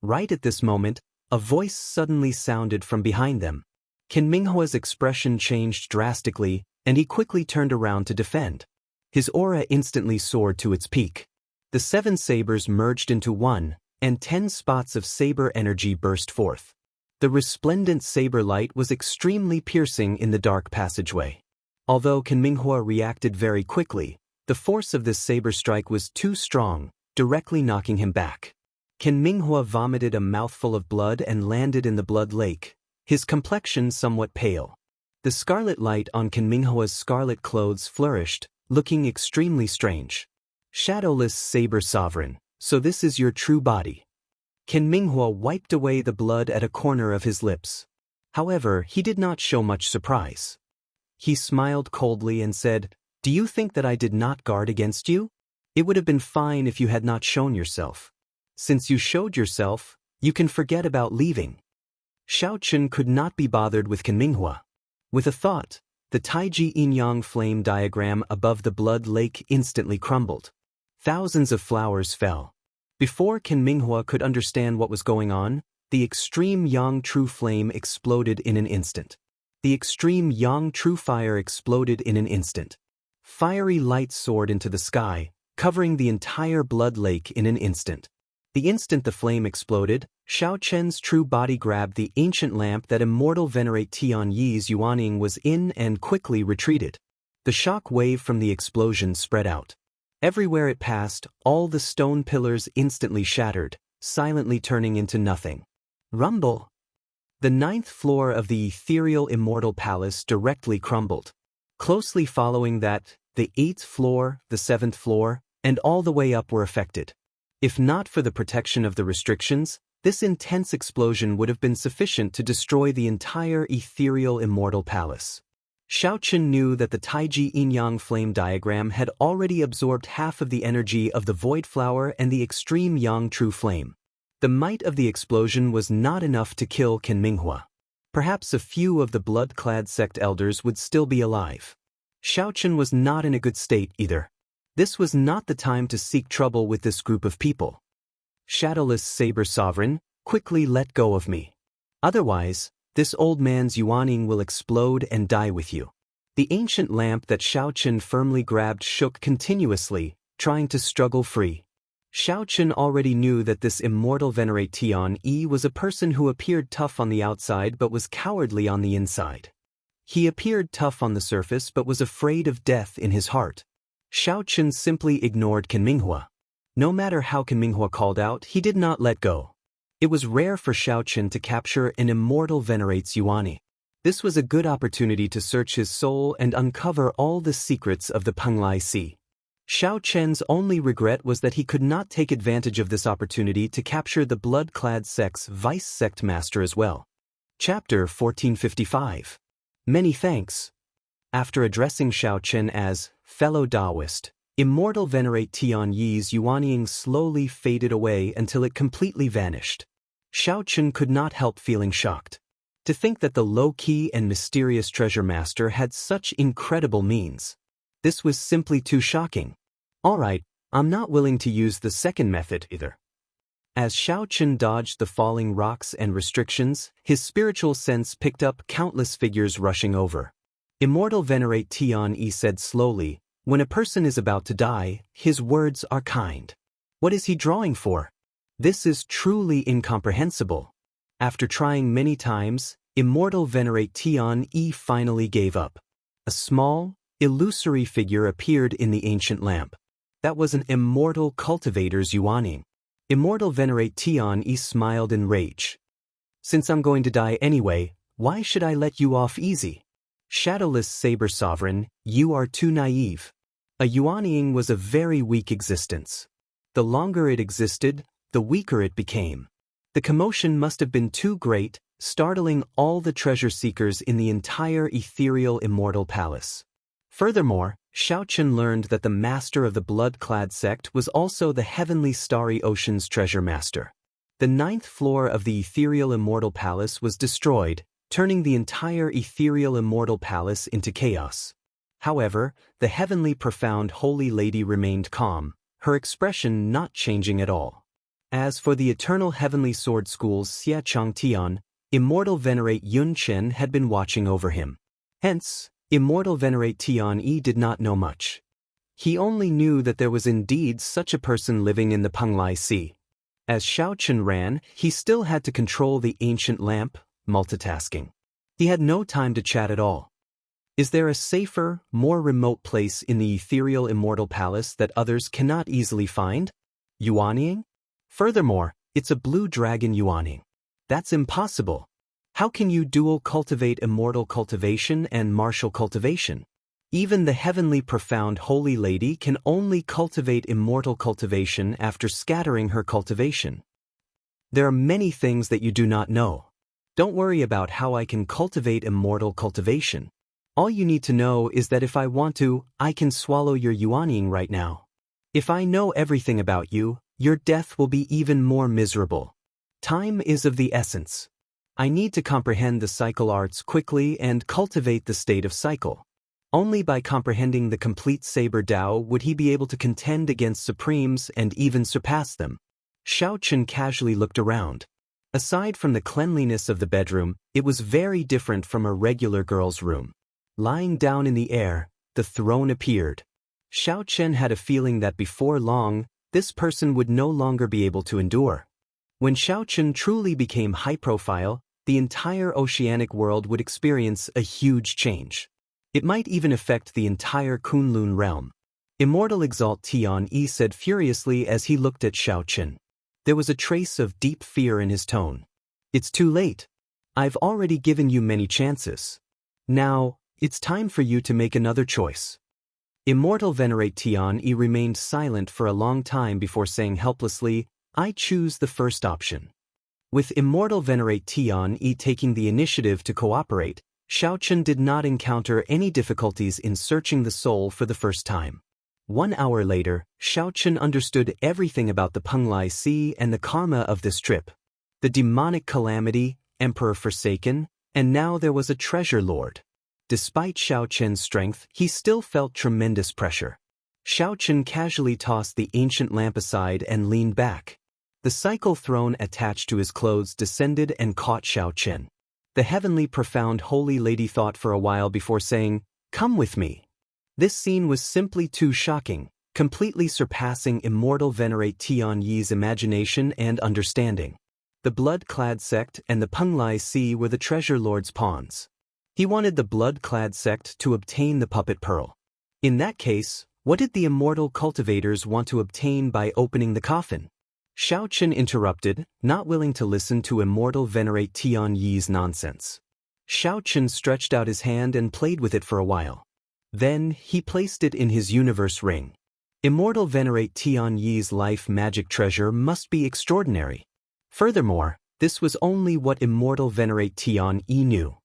Right at this moment, a voice suddenly sounded from behind them. Qin Minghua's expression changed drastically, and he quickly turned around to defend. His aura instantly soared to its peak. The 7 sabers merged into one, and 10 spots of saber energy burst forth. The resplendent saber light was extremely piercing in the dark passageway. Although Qin Minghua reacted very quickly, the force of this saber strike was too strong, directly knocking him back. Qin Minghua vomited a mouthful of blood and landed in the blood lake, his complexion somewhat pale. The scarlet light on Qin Minghua's scarlet clothes flourished, looking extremely strange. Shadowless Saber Sovereign, so this is your true body. Qin Minghua wiped away the blood at a corner of his lips. However, he did not show much surprise. He smiled coldly and said, Do you think that I did not guard against you? It would have been fine if you had not shown yourself. Since you showed yourself, you can forget about leaving. Xiao Chen could not be bothered with Qin Minghua. With a thought, the Taiji Yin-Yang flame diagram above the blood lake instantly crumbled. Thousands of flowers fell. Before Qin Minghua could understand what was going on, the extreme Yang True Flame exploded in an instant. The extreme Yang True Fire exploded in an instant. Fiery light soared into the sky, covering the entire blood lake in an instant. The instant the flame exploded, Xiao Chen's true body grabbed the ancient lamp that Immortal Venerate Tian Yi's Yuaning was in and quickly retreated. The shock wave from the explosion spread out. Everywhere it passed, all the stone pillars instantly shattered, silently turning into nothing. Rumble! The 9th floor of the ethereal Immortal Palace directly crumbled. Closely following that, the 8th floor, the 7th floor, and all the way up were affected. If not for the protection of the restrictions, this intense explosion would have been sufficient to destroy the entire ethereal Immortal Palace. Xiao Chen knew that the Taiji Yin-Yang flame diagram had already absorbed half of the energy of the Void Flower and the extreme Yang True Flame. The might of the explosion was not enough to kill Qin Minghua. Perhaps a few of the blood-clad sect elders would still be alive. Xiao Chen was not in a good state either. This was not the time to seek trouble with this group of people. Shadowless Saber Sovereign, quickly let go of me. Otherwise, this old man's Yuaning will explode and die with you. The ancient lamp that Xiao Chen firmly grabbed shook continuously, trying to struggle free. Xiao Chen already knew that this Immortal Venerate Tian Yi was a person who appeared tough on the outside but was cowardly on the inside. He appeared tough on the surface but was afraid of death in his heart. Xiao Chen simply ignored Qin Minghua. No matter how Qin Minghua called out, he did not let go. It was rare for Xiao Chen to capture an Immortal Venerate's Yuani. This was a good opportunity to search his soul and uncover all the secrets of the Penglai Si. Xiao Chen's only regret was that he could not take advantage of this opportunity to capture the blood-clad sect's vice sect master as well. Chapter 1455. Many thanks. After addressing Xiao Chen as fellow Taoist, Immortal Venerate Tian Yi's Yuanying slowly faded away until it completely vanished. Xiao Chen could not help feeling shocked. To think that the low-key and mysterious treasure master had such incredible means. This was simply too shocking. Alright, I'm not willing to use the second method either. As Xiaochen dodged the falling rocks and restrictions, his spiritual sense picked up countless figures rushing over. Immortal Venerate Tian said slowly, "When a person is about to die, his words are kind. What is he drawing for? This is truly incomprehensible." After trying many times, Immortal Venerate Tian finally gave up. A small, illusory figure appeared in the ancient lamp. That was an immortal cultivator's yuaning. Immortal Venerate Tian smiled in rage. "Since I'm going to die anyway, why should I let you off easy? Shadowless Saber Sovereign, you are too naive." A yuaning was a very weak existence. The longer it existed, the weaker it became. The commotion must have been too great, startling all the treasure seekers in the entire ethereal immortal palace. Furthermore, Xiaochen learned that the master of the blood-clad sect was also the heavenly starry ocean's treasure master. The 9th floor of the ethereal immortal palace was destroyed, turning the entire ethereal immortal palace into chaos. However, the heavenly profound holy lady remained calm, her expression not changing at all. As for the eternal heavenly sword school's Xia Changtian, Immortal Venerate Yun Chen had been watching over him. Hence, Immortal Venerate Tian did not know much. He only knew that there was indeed such a person living in the Penglai Sea. As Xiaochen ran, he still had to control the ancient lamp, multitasking. He had no time to chat at all. Is there a safer, more remote place in the ethereal immortal palace that others cannot easily find? Yuaning? Furthermore, it's a blue dragon yuaning. That's impossible. How can you dual cultivate immortal cultivation and martial cultivation? Even the heavenly profound holy lady can only cultivate immortal cultivation after scattering her cultivation. There are many things that you do not know. Don't worry about how I can cultivate immortal cultivation. All you need to know is that if I want to, I can swallow your yuaning right now. If I know everything about you, your death will be even more miserable. Time is of the essence. I need to comprehend the cycle arts quickly and cultivate the state of cycle. Only by comprehending the complete Saber Tao would he be able to contend against supremes and even surpass them. Xiaochen casually looked around. Aside from the cleanliness of the bedroom, it was very different from a regular girl's room. Lying down in the air, the throne appeared. Xiaochen had a feeling that before long, this person would no longer be able to endure. When Xiaochen truly became high-profile, the entire oceanic world would experience a huge change. It might even affect the entire Kunlun realm. Immortal Exalt Tian said furiously as he looked at Xiaochen. There was a trace of deep fear in his tone. "It's too late. I've already given you many chances. Now, it's time for you to make another choice." Immortal Venerate Tian remained silent for a long time before saying helplessly, "I choose the first option." With Immortal Venerate Tian taking the initiative to cooperate, Xiaochen did not encounter any difficulties in searching the soul for the first time. 1 hour later, Xiaochen understood everything about the Penglai Sea and the karma of this trip. The demonic calamity, Emperor Forsaken, and now there was a treasure lord. Despite Xiaochen's strength, he still felt tremendous pressure. Xiaochen casually tossed the ancient lamp aside and leaned back. The cycle throne attached to his clothes descended and caught Xiaochen. The heavenly profound holy lady thought for a while before saying, "Come with me." This scene was simply too shocking, completely surpassing Immortal Venerate Tian's imagination and understanding. The blood-clad sect and the Penglai Sea were the treasure lord's pawns. He wanted the blood-clad sect to obtain the puppet pearl. In that case, what did the immortal cultivators want to obtain by opening the coffin? Xiaochen interrupted, not willing to listen to Immortal Venerate Tian's nonsense. Xiaochen stretched out his hand and played with it for a while. Then, he placed it in his universe ring. Immortal Venerate Tian's life magic treasure must be extraordinary. Furthermore, this was only what Immortal Venerate Tian knew.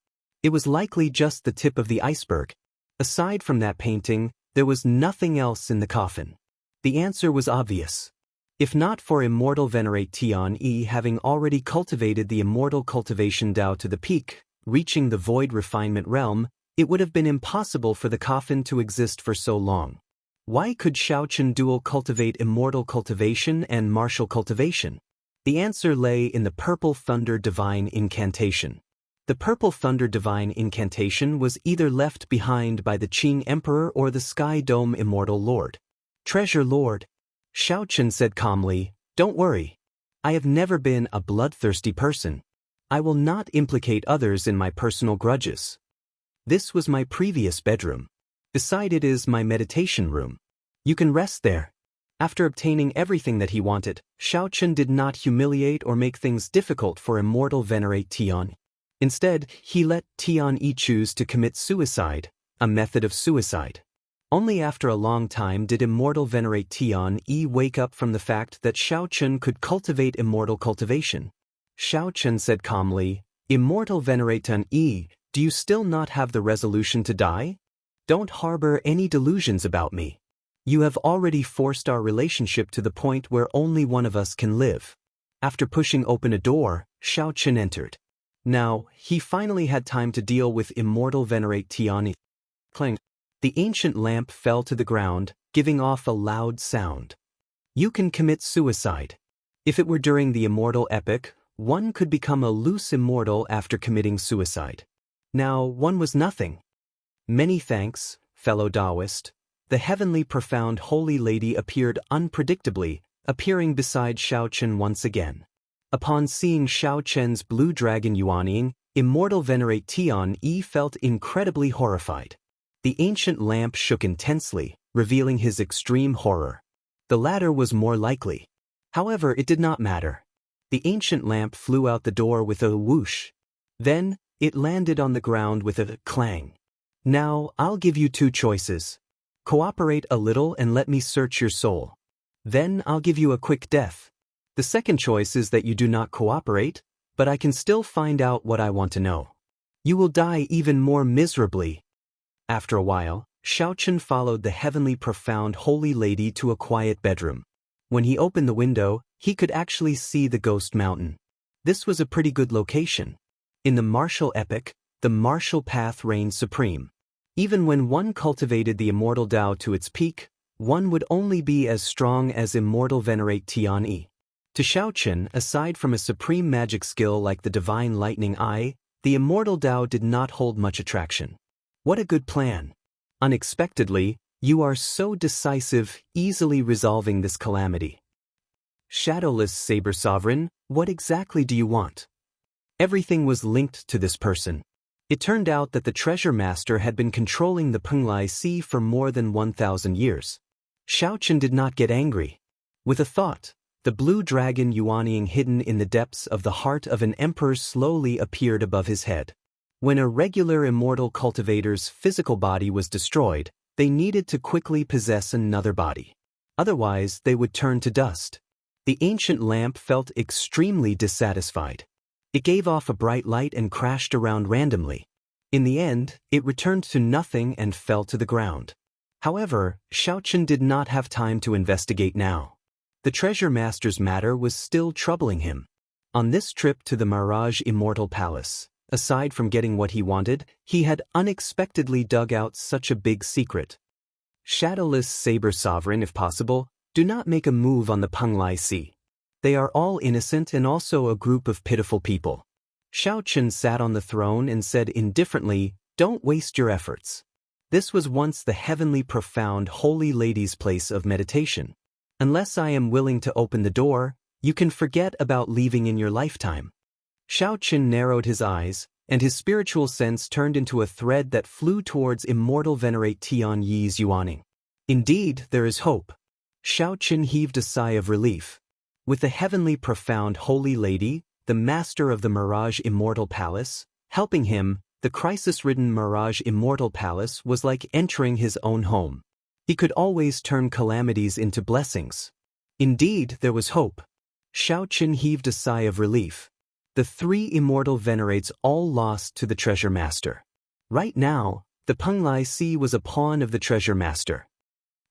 It was likely just the tip of the iceberg. Aside from that painting, there was nothing else in the coffin. The answer was obvious. If not for Immortal Venerate Tian having already cultivated the immortal cultivation Tao to the peak, reaching the void refinement realm, it would have been impossible for the coffin to exist for so long. Why could Xiaochen dual cultivate Immortal Cultivation and Martial Cultivation? The answer lay in the Purple Thunder Divine Incantation. The Purple Thunder Divine Incantation was either left behind by the Qing Emperor or the Sky Dome Immortal Lord. Treasure Lord, Xiaochen said calmly, don't worry. I have never been a bloodthirsty person. I will not implicate others in my personal grudges. This was my previous bedroom. Beside it is my meditation room. You can rest there. After obtaining everything that he wanted, Xiaochen did not humiliate or make things difficult for Immortal Venerate Tian. Instead, he let Tian Yi choose to commit suicide, a method of suicide. Only after a long time did Immortal Venerate Tian Yi wake up from the fact that Xiaochen could cultivate Immortal Cultivation. Xiaochen said calmly, Immortal Venerate Tian Yi, do you still not have the resolution to die? Don't harbor any delusions about me. You have already forced our relationship to the point where only one of us can live. After pushing open a door, Xiaochen entered. Now, he finally had time to deal with Immortal Venerate Tian Yi. Clang. The ancient lamp fell to the ground, giving off a loud sound. You can commit suicide. If it were during the Immortal Epic, one could become a loose immortal after committing suicide. Now, one was nothing. Many thanks, fellow Taoist. The heavenly profound holy lady appeared unpredictably, appearing beside Xiaochen once again. Upon seeing Xiaochen's blue dragon Yuanying, Immortal Venerate Tian Yi felt incredibly horrified. The ancient lamp shook intensely, revealing his extreme horror. The latter was more likely. However, it did not matter. The ancient lamp flew out the door with a whoosh. Then, it landed on the ground with a clang. Now, I'll give you two choices. Cooperate a little and let me search your soul. Then I'll give you a quick death. The second choice is that you do not cooperate, but I can still find out what I want to know. You will die even more miserably. After a while, Xiaochen followed the heavenly profound holy lady to a quiet bedroom. When he opened the window, he could actually see the ghost mountain. This was a pretty good location. In the martial epic, the martial path reigned supreme. Even when one cultivated the immortal Tao to its peak, one would only be as strong as Immortal Venerate Tian Yi. To Xiaochen, aside from a supreme magic skill like the Divine Lightning Eye, the immortal Tao did not hold much attraction. What a good plan. Unexpectedly, you are so decisive, easily resolving this calamity. Shadowless Saber Sovereign, what exactly do you want? Everything was linked to this person. It turned out that the treasure master had been controlling the Penglai Sea for more than 1,000 years. Xiaochen did not get angry. With a thought, the blue dragon Yuanying hidden in the depths of the heart of an emperor slowly appeared above his head. When a regular immortal cultivator's physical body was destroyed, they needed to quickly possess another body. Otherwise, they would turn to dust. The ancient lamp felt extremely dissatisfied. It gave off a bright light and crashed around randomly. In the end, it returned to nothing and fell to the ground. However, Xiaochen did not have time to investigate now. The treasure master's matter was still troubling him. On this trip to the Mirage Immortal Palace, aside from getting what he wanted, he had unexpectedly dug out such a big secret. Shadowless Saber Sovereign, if possible, do not make a move on the Penglai Sea. They are all innocent and also a group of pitiful people. Xiaochen sat on the throne and said indifferently, don't waste your efforts. This was once the heavenly profound holy lady's place of meditation. Unless I am willing to open the door, you can forget about leaving in your lifetime. Xiaochen narrowed his eyes, and his spiritual sense turned into a thread that flew towards Immortal Venerate Tian Yi's Yuanying. Indeed, there is hope. Xiaochen heaved a sigh of relief. With the heavenly profound holy lady, the master of the Mirage Immortal Palace, helping him, the crisis-ridden Mirage Immortal Palace was like entering his own home. He could always turn calamities into blessings. Indeed, there was hope. Xiaochen heaved a sigh of relief. The three immortal venerates all lost to the treasure master. Right now, the Penglai Sea was a pawn of the treasure master.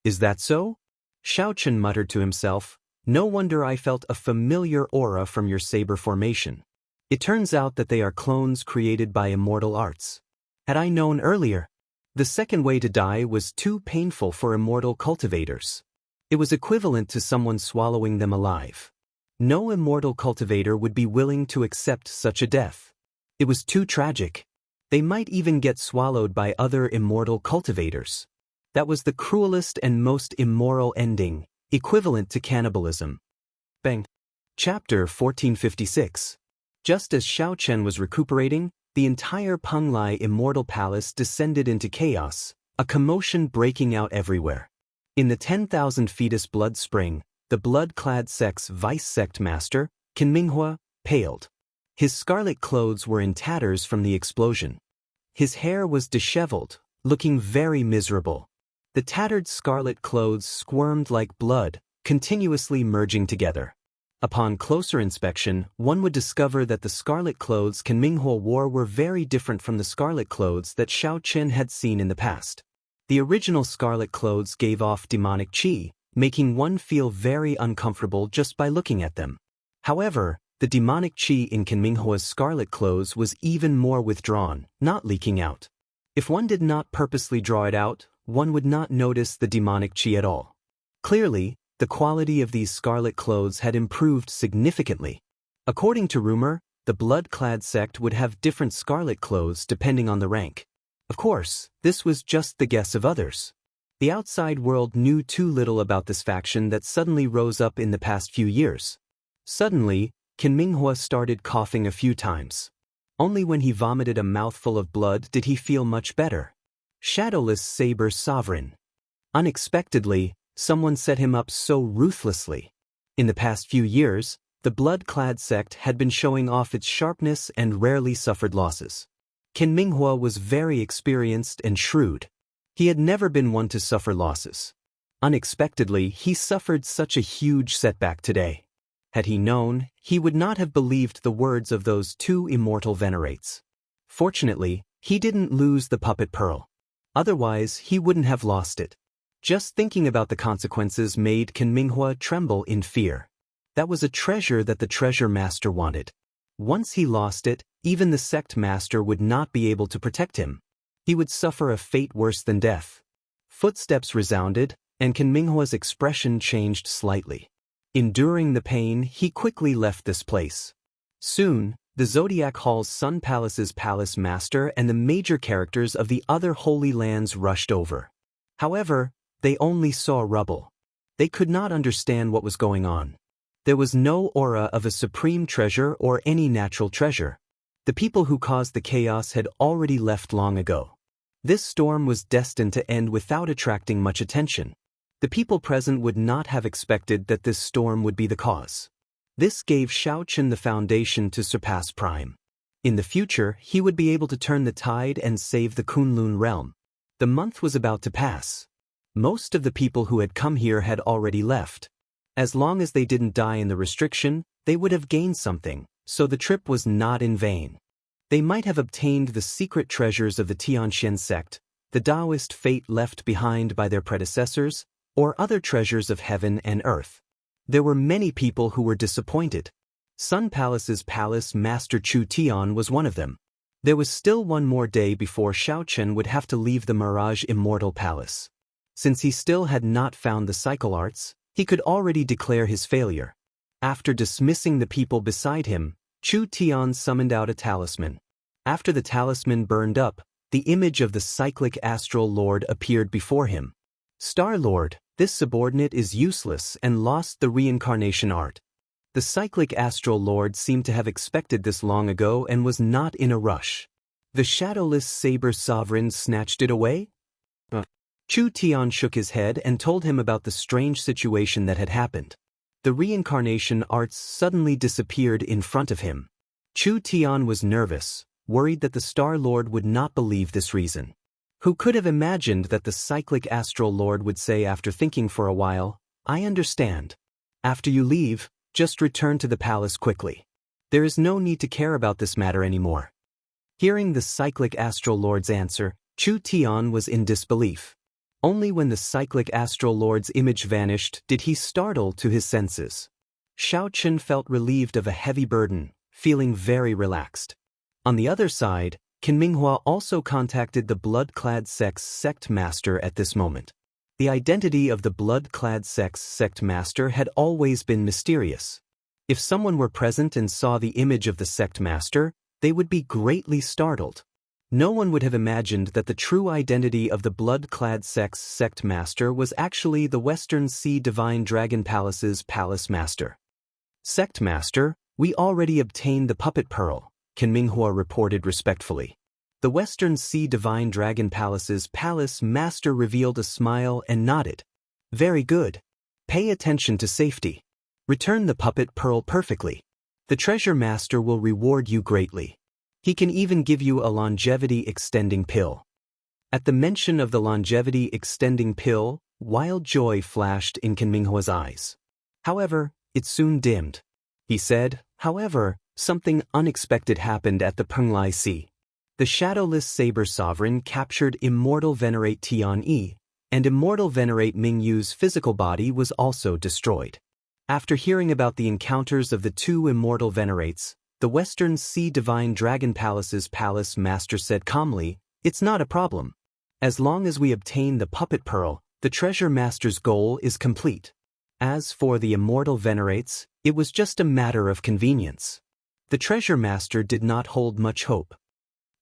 Is that so? Xiaochen muttered to himself, no wonder I felt a familiar aura from your saber formation. It turns out that they are clones created by immortal arts. Had I known earlier, The second way to die was too painful for immortal cultivators. It was equivalent to someone swallowing them alive. No immortal cultivator would be willing to accept such a death. It was too tragic. They might even get swallowed by other immortal cultivators. That was the cruelest and most immoral ending, equivalent to cannibalism. Bang. Chapter 1456. Just as Xiao Chen was recuperating, the entire Penglai Immortal Palace descended into chaos, a commotion breaking out everywhere. In the 10,000 fetus blood spring, the blood-clad sect's vice-sect master, Qin Minghua, paled. His scarlet clothes were in tatters from the explosion. His hair was disheveled, looking very miserable. The tattered scarlet clothes squirmed like blood, continuously merging together. Upon closer inspection, one would discover that the scarlet clothes Qin Minghua wore were very different from the scarlet clothes that Xiao Chen had seen in the past. The original scarlet clothes gave off demonic qi, making one feel very uncomfortable just by looking at them. However, the demonic qi in Qin Minghua's scarlet clothes was even more withdrawn, not leaking out. If one did not purposely draw it out, one would not notice the demonic qi at all. Clearly, the quality of these scarlet clothes had improved significantly. According to rumor, the blood-clad sect would have different scarlet clothes depending on the rank. Of course, this was just the guess of others. The outside world knew too little about this faction that suddenly rose up in the past few years. Suddenly, Qin Minghua started coughing a few times. Only when he vomited a mouthful of blood did he feel much better. Shadowless Saber Sovereign. Unexpectedly, someone set him up so ruthlessly. In the past few years, the blood-clad sect had been showing off its sharpness and rarely suffered losses. Qin Minghua was very experienced and shrewd. He had never been one to suffer losses. Unexpectedly, he suffered such a huge setback today. Had he known, he would not have believed the words of those two immortal venerates. Fortunately, he didn't lose the puppet pearl. Otherwise, he wouldn't have lost it. Just thinking about the consequences made Qin Minghua tremble in fear. That was a treasure that the treasure master wanted. Once he lost it, even the sect master would not be able to protect him. He would suffer a fate worse than death. Footsteps resounded, and Qin Minghua's expression changed slightly. Enduring the pain, he quickly left this place. Soon, the Zodiac Hall's Sun Palace's palace master and the major characters of the other holy lands rushed over. However, they only saw rubble. They could not understand what was going on. There was no aura of a supreme treasure or any natural treasure. The people who caused the chaos had already left long ago. This storm was destined to end without attracting much attention. The people present would not have expected that this storm would be the cause. This gave Xiao Chen the foundation to surpass Prime. In the future, he would be able to turn the tide and save the Kunlun realm. The month was about to pass. Most of the people who had come here had already left. As long as they didn't die in the restriction, they would have gained something, so the trip was not in vain. They might have obtained the secret treasures of the Tianxian sect, the Taoist fate left behind by their predecessors, or other treasures of heaven and earth. There were many people who were disappointed. Sun Palace's palace master Chu Tian was one of them. There was still one more day before Xiao Chen would have to leave the Mirage Immortal Palace. Since he still had not found the cycle arts, he could already declare his failure. After dismissing the people beside him, Chu Tian summoned out a talisman. After the talisman burned up, the image of the cyclic astral lord appeared before him. Star Lord, this subordinate is useless and lost the reincarnation art. The cyclic astral lord seemed to have expected this long ago and was not in a rush. The shadowless saber sovereign snatched it away? Chu Tian shook his head and told him about the strange situation that had happened. The reincarnation arts suddenly disappeared in front of him. Chu Tian was nervous, worried that the Star Lord would not believe this reason. Who could have imagined that the cyclic astral lord would say after thinking for a while, "I understand. After you leave, just return to the palace quickly. There is no need to care about this matter anymore." Hearing the cyclic astral lord's answer, Chu Tian was in disbelief. Only when the cyclic astral lord's image vanished did he startle to his senses. Xiao Chen felt relieved of a heavy burden, feeling very relaxed. On the other side, Qin Minghua also contacted the blood-clad sect's sect master at this moment. The identity of the blood-clad sect's sect master had always been mysterious. If someone were present and saw the image of the sect master, they would be greatly startled. No one would have imagined that the true identity of the blood-clad sect's sect master was actually the Western Sea Divine Dragon Palace's palace master. "Sect master, we already obtained the puppet pearl," Qin Minghua reported respectfully. The Western Sea Divine Dragon Palace's palace master revealed a smile and nodded. "Very good. Pay attention to safety. Return the puppet pearl perfectly. The treasure master will reward you greatly. He can even give you a longevity-extending pill." At the mention of the longevity-extending pill, wild joy flashed in Qin Minghua's eyes. However, it soon dimmed. He said, "However, something unexpected happened at the Penglai Sea. The shadowless saber sovereign captured Immortal Venerate Tianyi, and Immortal Venerate Mingyu's physical body was also destroyed." After hearing about the encounters of the two Immortal Venerates, the Western Sea Divine Dragon Palace's palace master said calmly, "It's not a problem. As long as we obtain the puppet pearl, the treasure master's goal is complete. As for the Immortal Venerates, it was just a matter of convenience." The treasure master did not hold much hope.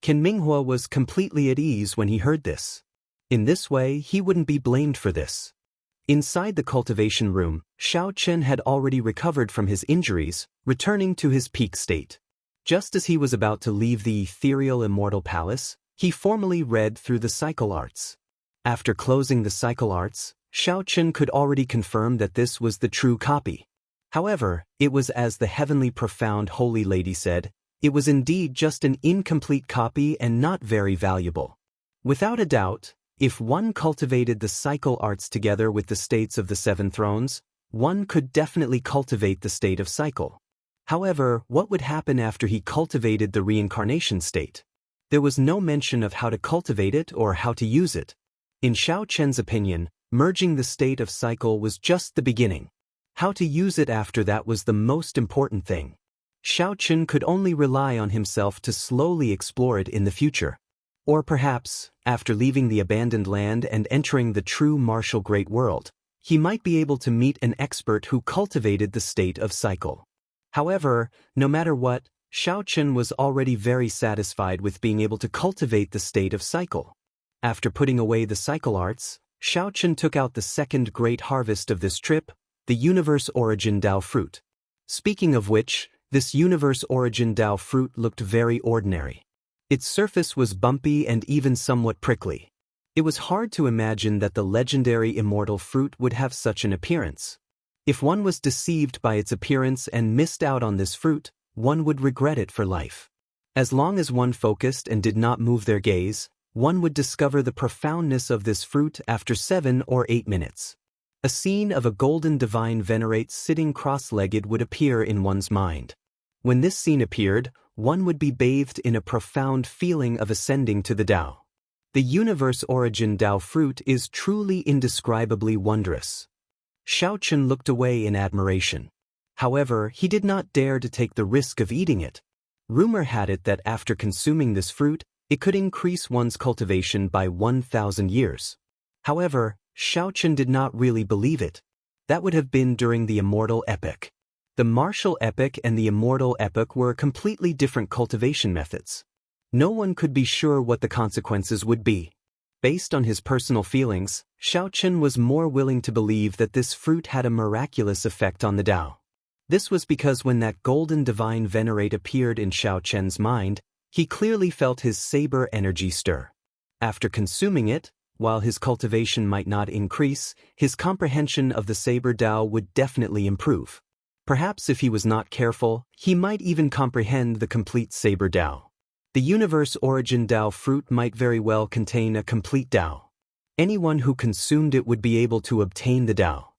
Qin Minghua was completely at ease when he heard this. In this way, he wouldn't be blamed for this. Inside the cultivation room, Xiao Chen had already recovered from his injuries, returning to his peak state. Just as he was about to leave the ethereal immortal palace, he formally read through the cycle arts. After closing the cycle arts, Xiao Chen could already confirm that this was the true copy. However, it was as the heavenly profound holy lady said, it was indeed just an incomplete copy and not very valuable. Without a doubt, if one cultivated the cycle arts together with the states of the seven thrones, one could definitely cultivate the state of cycle. However, what would happen after he cultivated the reincarnation state? There was no mention of how to cultivate it or how to use it. In Xiao Chen's opinion, merging the state of cycle was just the beginning. How to use it after that was the most important thing. Xiao Chen could only rely on himself to slowly explore it in the future. Or perhaps, after leaving the abandoned land and entering the true martial great world, he might be able to meet an expert who cultivated the state of cycle. However, no matter what, Xiao Chen was already very satisfied with being able to cultivate the state of cycle. After putting away the cycle arts, Xiao Chen took out the second great harvest of this trip, the Universe Origin Dao fruit. Speaking of which, this Universe Origin Dao fruit looked very ordinary. Its surface was bumpy and even somewhat prickly. It was hard to imagine that the legendary immortal fruit would have such an appearance. If one was deceived by its appearance and missed out on this fruit, one would regret it for life. As long as one focused and did not move their gaze, one would discover the profoundness of this fruit after 7 or 8 minutes. A scene of a golden divine venerate sitting cross-legged would appear in one's mind. When this scene appeared, one would be bathed in a profound feeling of ascending to the Tao. The Universe Origin Tao fruit is truly indescribably wondrous. Xiao Chen looked away in admiration. However, he did not dare to take the risk of eating it. Rumor had it that after consuming this fruit, it could increase one's cultivation by 1,000 years. However, Xiao Chen did not really believe it. That would have been during the Immortal Epoch. The martial epoch and the immortal epoch were completely different cultivation methods. No one could be sure what the consequences would be. Based on his personal feelings, Xiao Chen was more willing to believe that this fruit had a miraculous effect on the Tao. This was because when that golden divine venerate appeared in Xiao Chen's mind, he clearly felt his saber energy stir. After consuming it, while his cultivation might not increase, his comprehension of the saber Tao would definitely improve. Perhaps if he was not careful, he might even comprehend the complete saber Tao. The Universe Origin Tao fruit might very well contain a complete Tao. Anyone who consumed it would be able to obtain the Tao.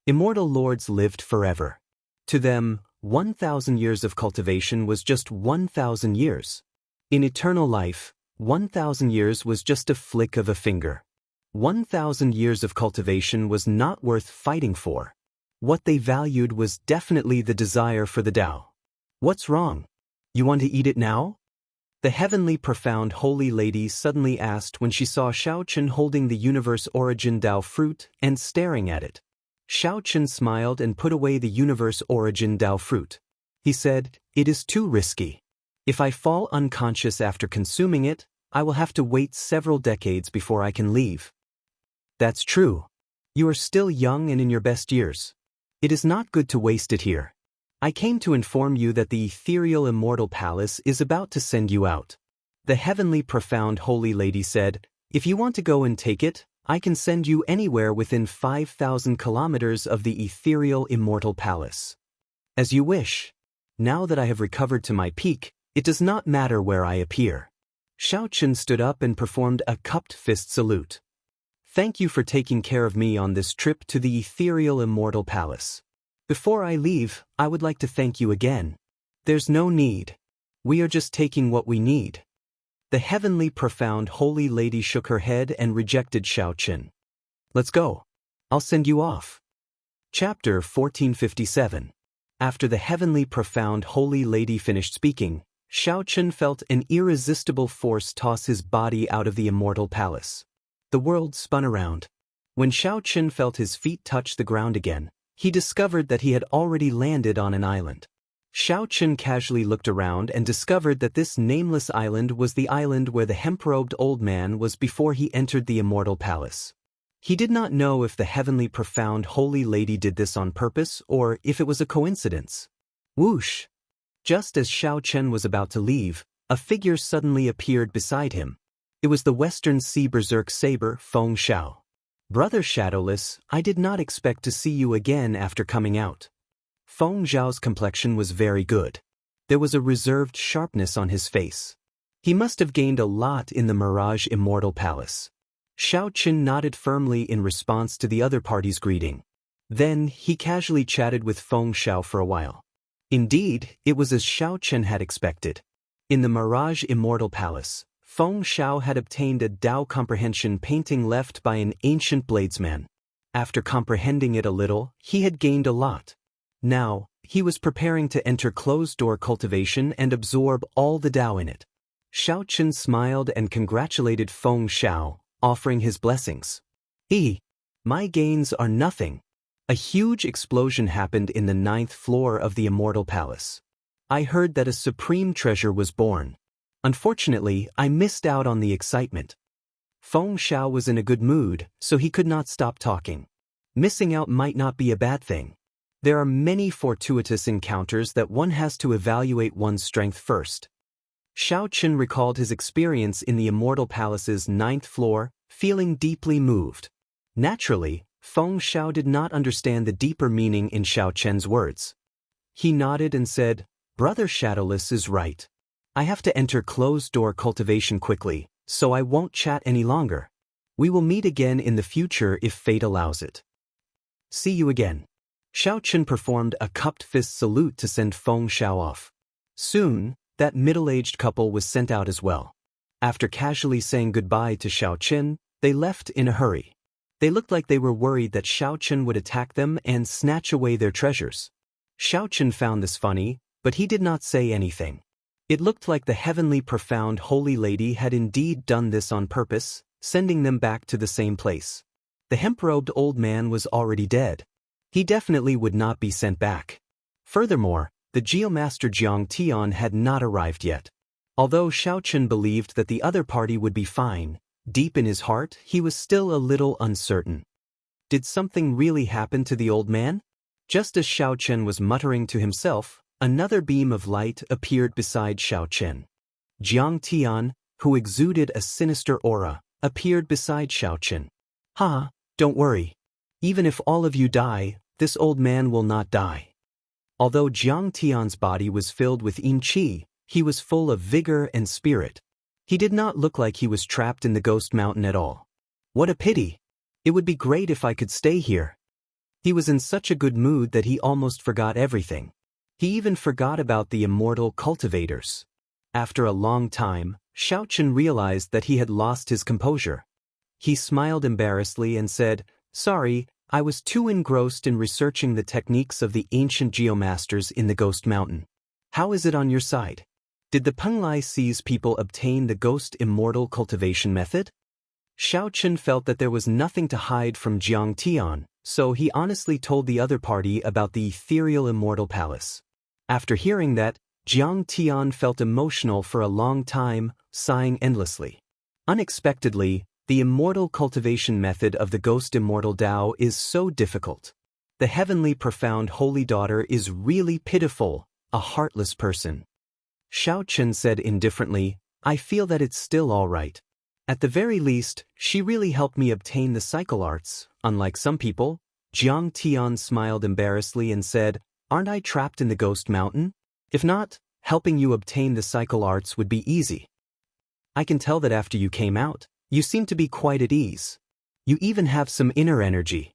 Immortal lords lived forever. To them, 1,000 years of cultivation was just 1,000 years. In eternal life, 1,000 years was just a flick of a finger. 1,000 years of cultivation was not worth fighting for. What they valued was definitely the desire for the Tao. What's wrong? You want to eat it now? The heavenly profound holy lady suddenly asked when she saw Xiao Chen holding the universe origin Dao fruit and staring at it. Xiao Chen smiled and put away the universe origin Dao fruit. He said, "It is too risky. If I fall unconscious after consuming it, I will have to wait several decades before I can leave." "That's true. You are still young and in your best years. It is not good to waste it here. I came to inform you that the ethereal immortal palace is about to send you out." The heavenly profound holy lady said, "If you want to go and take it, I can send you anywhere within 5,000 kilometers of the ethereal immortal palace. As you wish. Now that I have recovered to my peak, it does not matter where I appear." Xiao Chen stood up and performed a cupped fist salute. "Thank you for taking care of me on this trip to the ethereal immortal palace. Before I leave, I would like to thank you again." "There's no need. We are just taking what we need." The heavenly profound holy lady shook her head and rejected Xiao Chen. "Let's go. I'll send you off." Chapter 1457. After the heavenly profound holy lady finished speaking, Xiao Chen felt an irresistible force toss his body out of the immortal palace. The world spun around. When Xiao Chen felt his feet touch the ground again, he discovered that he had already landed on an island. Xiao Chen casually looked around and discovered that this nameless island was the island where the hemp-robed old man was before he entered the immortal palace. He did not know if the heavenly profound holy lady did this on purpose or if it was a coincidence. Whoosh! Just as Xiao Chen was about to leave, a figure suddenly appeared beside him. It was the Western Sea Berserk Saber, Feng Xiao. "Brother Shadowless, I did not expect to see you again after coming out." Feng Xiao's complexion was very good. There was a reserved sharpness on his face. He must have gained a lot in the Mirage Immortal Palace. Xiao Chen nodded firmly in response to the other party's greeting. Then, he casually chatted with Feng Xiao for a while. Indeed, it was as Xiao Chen had expected. In the Mirage Immortal Palace, Feng Xiao had obtained a Dao comprehension painting left by an ancient bladesman. After comprehending it a little, he had gained a lot. Now, he was preparing to enter closed-door cultivation and absorb all the Dao in it. Xiao Chen smiled and congratulated Feng Xiao, offering his blessings. My gains are nothing." A huge explosion happened in the 9th floor of the Immortal Palace. "I heard that a supreme treasure was born. Unfortunately, I missed out on the excitement." Feng Xiao was in a good mood, so he could not stop talking. Missing out might not be a bad thing. There are many fortuitous encounters that one has to evaluate one's strength first. Xiao Chen recalled his experience in the Immortal Palace's 9th floor, feeling deeply moved. Naturally, Feng Xiao did not understand the deeper meaning in Xiao Chen's words. He nodded and said, "Brother Shadowless is right. I have to enter closed-door cultivation quickly, so I won't chat any longer. We will meet again in the future if fate allows it. See you again." Xiao Chen performed a cupped fist salute to send Feng Xiao off. Soon, that middle-aged couple was sent out as well. After casually saying goodbye to Xiao Chen, they left in a hurry. They looked like they were worried that Xiao Chen would attack them and snatch away their treasures. Xiao Chen found this funny, but he did not say anything. It looked like the heavenly profound holy lady had indeed done this on purpose, sending them back to the same place. The hemp-robed old man was already dead. He definitely would not be sent back. Furthermore, the Geomaster Jianghu had not arrived yet. Although Xiao Chen believed that the other party would be fine, deep in his heart he was still a little uncertain. Did something really happen to the old man? Just as Xiao Chen was muttering to himself, another beam of light appeared beside Xiao Chen. Jianghu, who exuded a sinister aura, appeared beside Xiao Chen. Don't worry. Even if all of you die, this old man will not die." Although Jianghu's body was filled with yin qi, he was full of vigor and spirit. He did not look like he was trapped in the Ghost Mountain at all. "What a pity. It would be great if I could stay here." He was in such a good mood that he almost forgot everything. He even forgot about the immortal cultivators. After a long time, Xiao Chen realized that he had lost his composure. He smiled embarrassedly and said, "Sorry, I was too engrossed in researching the techniques of the ancient geomasters in the Ghost Mountain. How is it on your side?" Did the Penglai Sea's people obtain the ghost immortal cultivation method? Xiao Chen felt that there was nothing to hide from Jiang Tian, so he honestly told the other party about the ethereal immortal palace. After hearing that, Jiang Tian felt emotional for a long time, sighing endlessly. Unexpectedly, the immortal cultivation method of the ghost immortal Tao is so difficult. The heavenly profound holy daughter is really pitiful, a heartless person. Xiao Chen said indifferently, I feel that it's still all right. At the very least, she really helped me obtain the cycle arts, unlike some people. Jiang Tian smiled embarrassedly and said, aren't I trapped in the ghost mountain? If not, helping you obtain the cycle arts would be easy. I can tell that after you came out, you seem to be quite at ease. You even have some inner energy.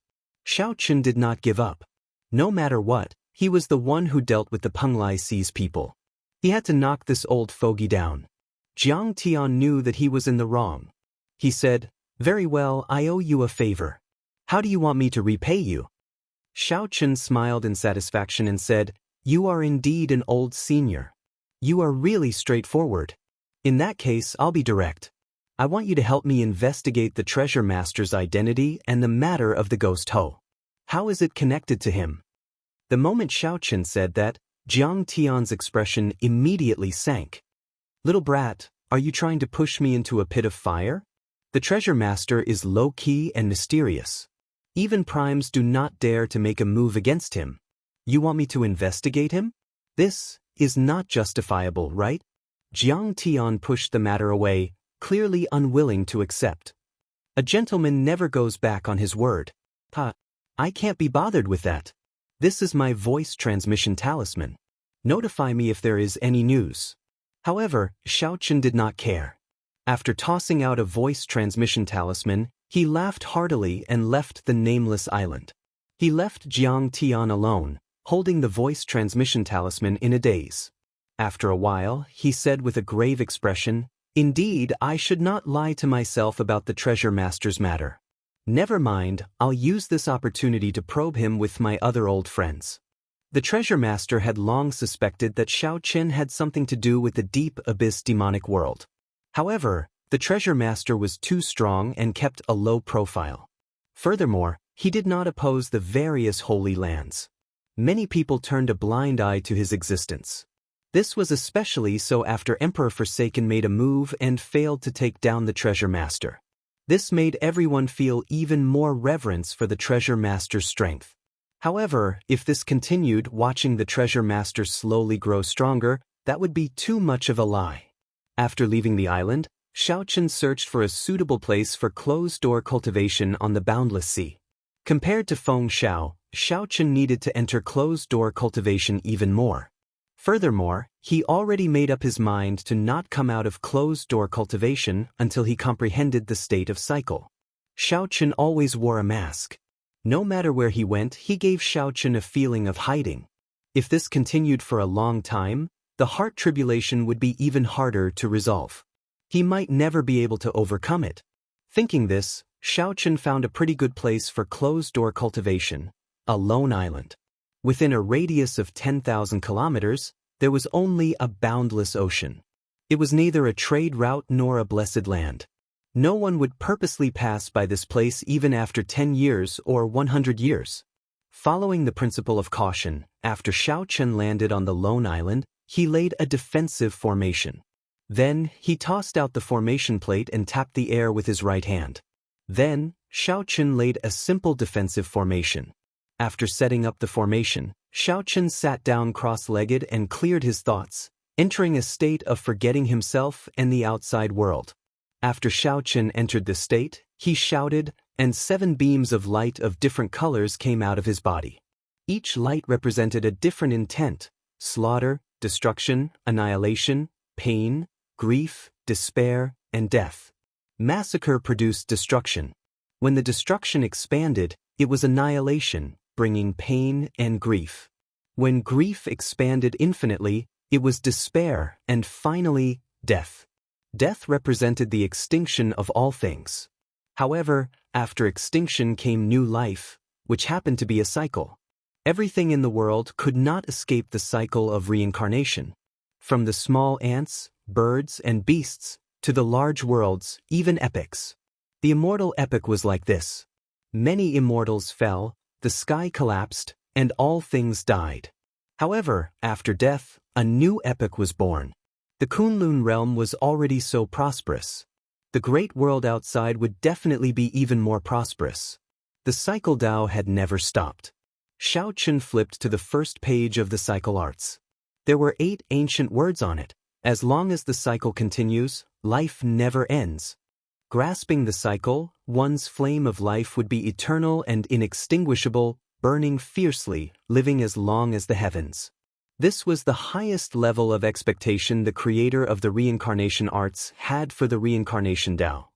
Xiao Chen did not give up. No matter what, he was the one who dealt with the Penglai Sea's people. He had to knock this old fogey down. Jiang Tian knew that he was in the wrong. He said, very well, I owe you a favor. How do you want me to repay you? Xiao Chen smiled in satisfaction and said, you are indeed an old senior. You are really straightforward. In that case, I'll be direct. I want you to help me investigate the treasure master's identity and the matter of the ghost Ho. How is it connected to him? The moment Xiao Chen said that, Jiang Tian's expression immediately sank. Little brat, are you trying to push me into a pit of fire? The treasure master is low-key and mysterious. Even primes do not dare to make a move against him. You want me to investigate him? This is not justifiable, right? Jiang Tian pushed the matter away, clearly unwilling to accept. A gentleman never goes back on his word. I can't be bothered with that. This is my voice transmission talisman. Notify me if there is any news. However, Xiao Chen did not care. After tossing out a voice transmission talisman, he laughed heartily and left the nameless island. He left Jiang Tian alone, holding the voice transmission talisman in a daze. After a while, he said with a grave expression, indeed, I should not lie to myself about the treasure master's matter. Never mind, I'll use this opportunity to probe him with my other old friends. The treasure master had long suspected that Xiao Chen had something to do with the deep abyss demonic world. However, the treasure master was too strong and kept a low profile. Furthermore, he did not oppose the various holy lands. Many people turned a blind eye to his existence. This was especially so after Emperor Forsaken made a move and failed to take down the treasure master. This made everyone feel even more reverence for the treasure master's strength. However, if this continued, watching the treasure master slowly grow stronger, that would be too much of a lie. After leaving the island, Xiao Chen searched for a suitable place for closed-door cultivation on the boundless sea. Compared to Feng Xiao, Xiao Chen needed to enter closed-door cultivation even more. Furthermore, he already made up his mind to not come out of closed-door cultivation until he comprehended the state of cycle. Xiao Chen always wore a mask. No matter where he went, he gave Xiao Chen a feeling of hiding. If this continued for a long time, the heart tribulation would be even harder to resolve. He might never be able to overcome it. Thinking this, Xiao Chen found a pretty good place for closed-door cultivation, a lone island. Within a radius of 10,000 kilometers, there was only a boundless ocean. It was neither a trade route nor a blessed land. No one would purposely pass by this place even after 10 years or 100 years. Following the principle of caution, after Xiao Chen landed on the lone island, he laid a defensive formation. Then, he tossed out the formation plate and tapped the air with his right hand. Then, Xiao Chen laid a simple defensive formation. After setting up the formation, Xiao Chen sat down cross-legged and cleared his thoughts, entering a state of forgetting himself and the outside world. After Xiao Chen entered this state, he shouted, and 7 beams of light of different colors came out of his body. Each light represented a different intent: slaughter, destruction, annihilation, pain, grief, despair, and death. Massacre produced destruction. When the destruction expanded, it was annihilation, bringing pain and grief. When grief expanded infinitely, it was despair, and finally, death. Death represented the extinction of all things. However, after extinction came new life, which happened to be a cycle. Everything in the world could not escape the cycle of reincarnation. from the small ants, birds, and beasts, to the large worlds, even epics. The immortal epic was like this. Many immortals fell, the sky collapsed, and all things died. However, after death, a new epic was born. The Kunlun realm was already so prosperous. The great world outside would definitely be even more prosperous. The cycle Tao had never stopped. Xiao Qun flipped to the first page of the cycle arts. There were 8 ancient words on it. As long as the cycle continues, life never ends. Grasping the cycle, one's flame of life would be eternal and inextinguishable, burning fiercely, living as long as the heavens. This was the highest level of expectation the creator of the reincarnation arts had for the reincarnation Tao.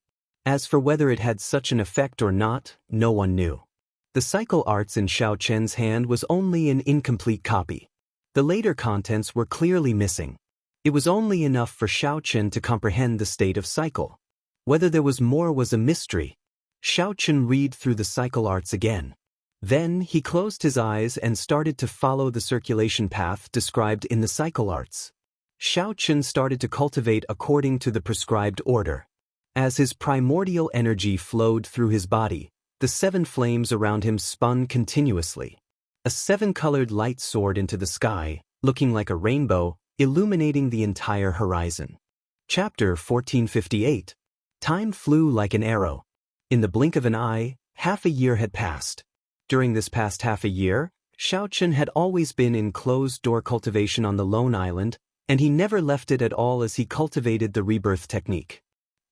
As for whether it had such an effect or not, no one knew. The cycle arts in Xiao Chen's hand was only an incomplete copy. The later contents were clearly missing. It was only enough for Xiao Chen to comprehend the state of cycle. Whether there was more was a mystery. Xiao Chen read through the cycle arts again. Then he closed his eyes and started to follow the circulation path described in the cycle arts. Xiao Chen started to cultivate according to the prescribed order. As his primordial energy flowed through his body, the 7 flames around him spun continuously. A 7-colored light soared into the sky, looking like a rainbow, illuminating the entire horizon. Chapter 1458. Time flew like an arrow. In the blink of an eye, half a year had passed. During this past half a year, Xiao Chen had always been in closed-door cultivation on the lone island, and he never left it at all as he cultivated the rebirth technique.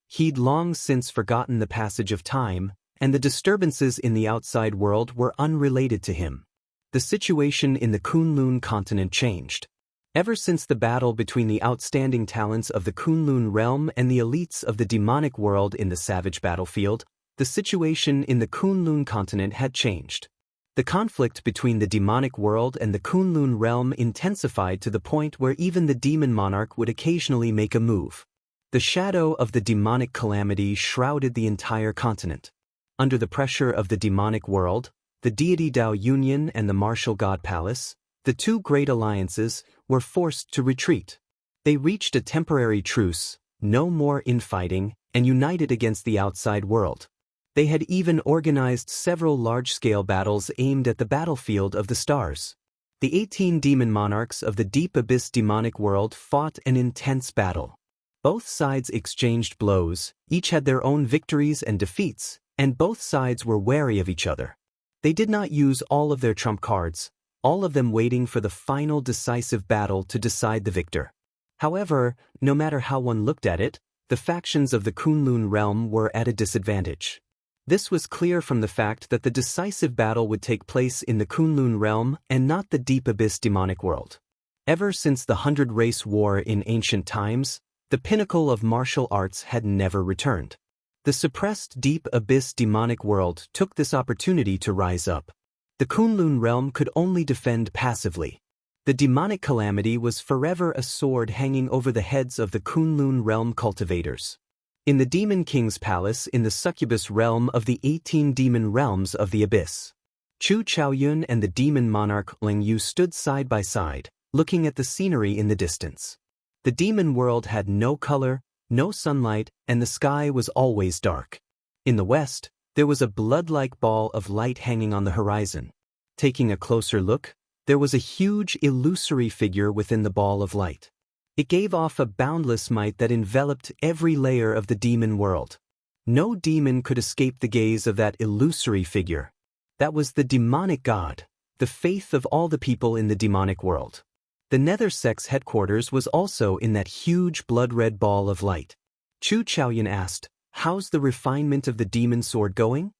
He'd long since forgotten the passage of time, and the disturbances in the outside world were unrelated to him. The situation in the Kunlun continent changed. Ever since the battle between the outstanding talents of the Kunlun realm and the elites of the demonic world in the savage battlefield, the situation in the Kunlun continent had changed. The conflict between the demonic world and the Kunlun realm intensified to the point where even the demon monarch would occasionally make a move. The shadow of the demonic calamity shrouded the entire continent. Under the pressure of the demonic world, the deity Tao Union and the martial god palace, the 2 great alliances, were forced to retreat. They reached a temporary truce, no more infighting, and united against the outside world. They had even organized several large-scale battles aimed at the battlefield of the stars. The 18 demon monarchs of the deep abyss demonic world fought an intense battle. Both sides exchanged blows, each had their own victories and defeats, and both sides were wary of each other. They did not use all of their trump cards, all of them waiting for the final decisive battle to decide the victor. However, no matter how one looked at it, the factions of the Kunlun realm were at a disadvantage. This was clear from the fact that the decisive battle would take place in the Kunlun realm and not the deep abyss demonic world. Ever since the 100-race war in ancient times, the pinnacle of martial arts had never returned. The suppressed deep abyss demonic world took this opportunity to rise up. The Kunlun realm could only defend passively. The demonic calamity was forever a sword hanging over the heads of the Kunlun realm cultivators. In the Demon King's palace in the succubus realm of the 18 demon realms of the abyss, Chu Chaoyun and the demon monarch Ling Yu stood side by side, looking at the scenery in the distance. The demon world had no color, no sunlight, and the sky was always dark. In the west, there was a blood-like ball of light hanging on the horizon. Taking a closer look, there was a huge illusory figure within the ball of light. It gave off a boundless might that enveloped every layer of the demon world. No demon could escape the gaze of that illusory figure. That was the demonic god, the faith of all the people in the demonic world. The Nether Sect's headquarters was also in that huge blood-red ball of light. Chu Chaoyun asked, "How's the refinement of the demon sword going?"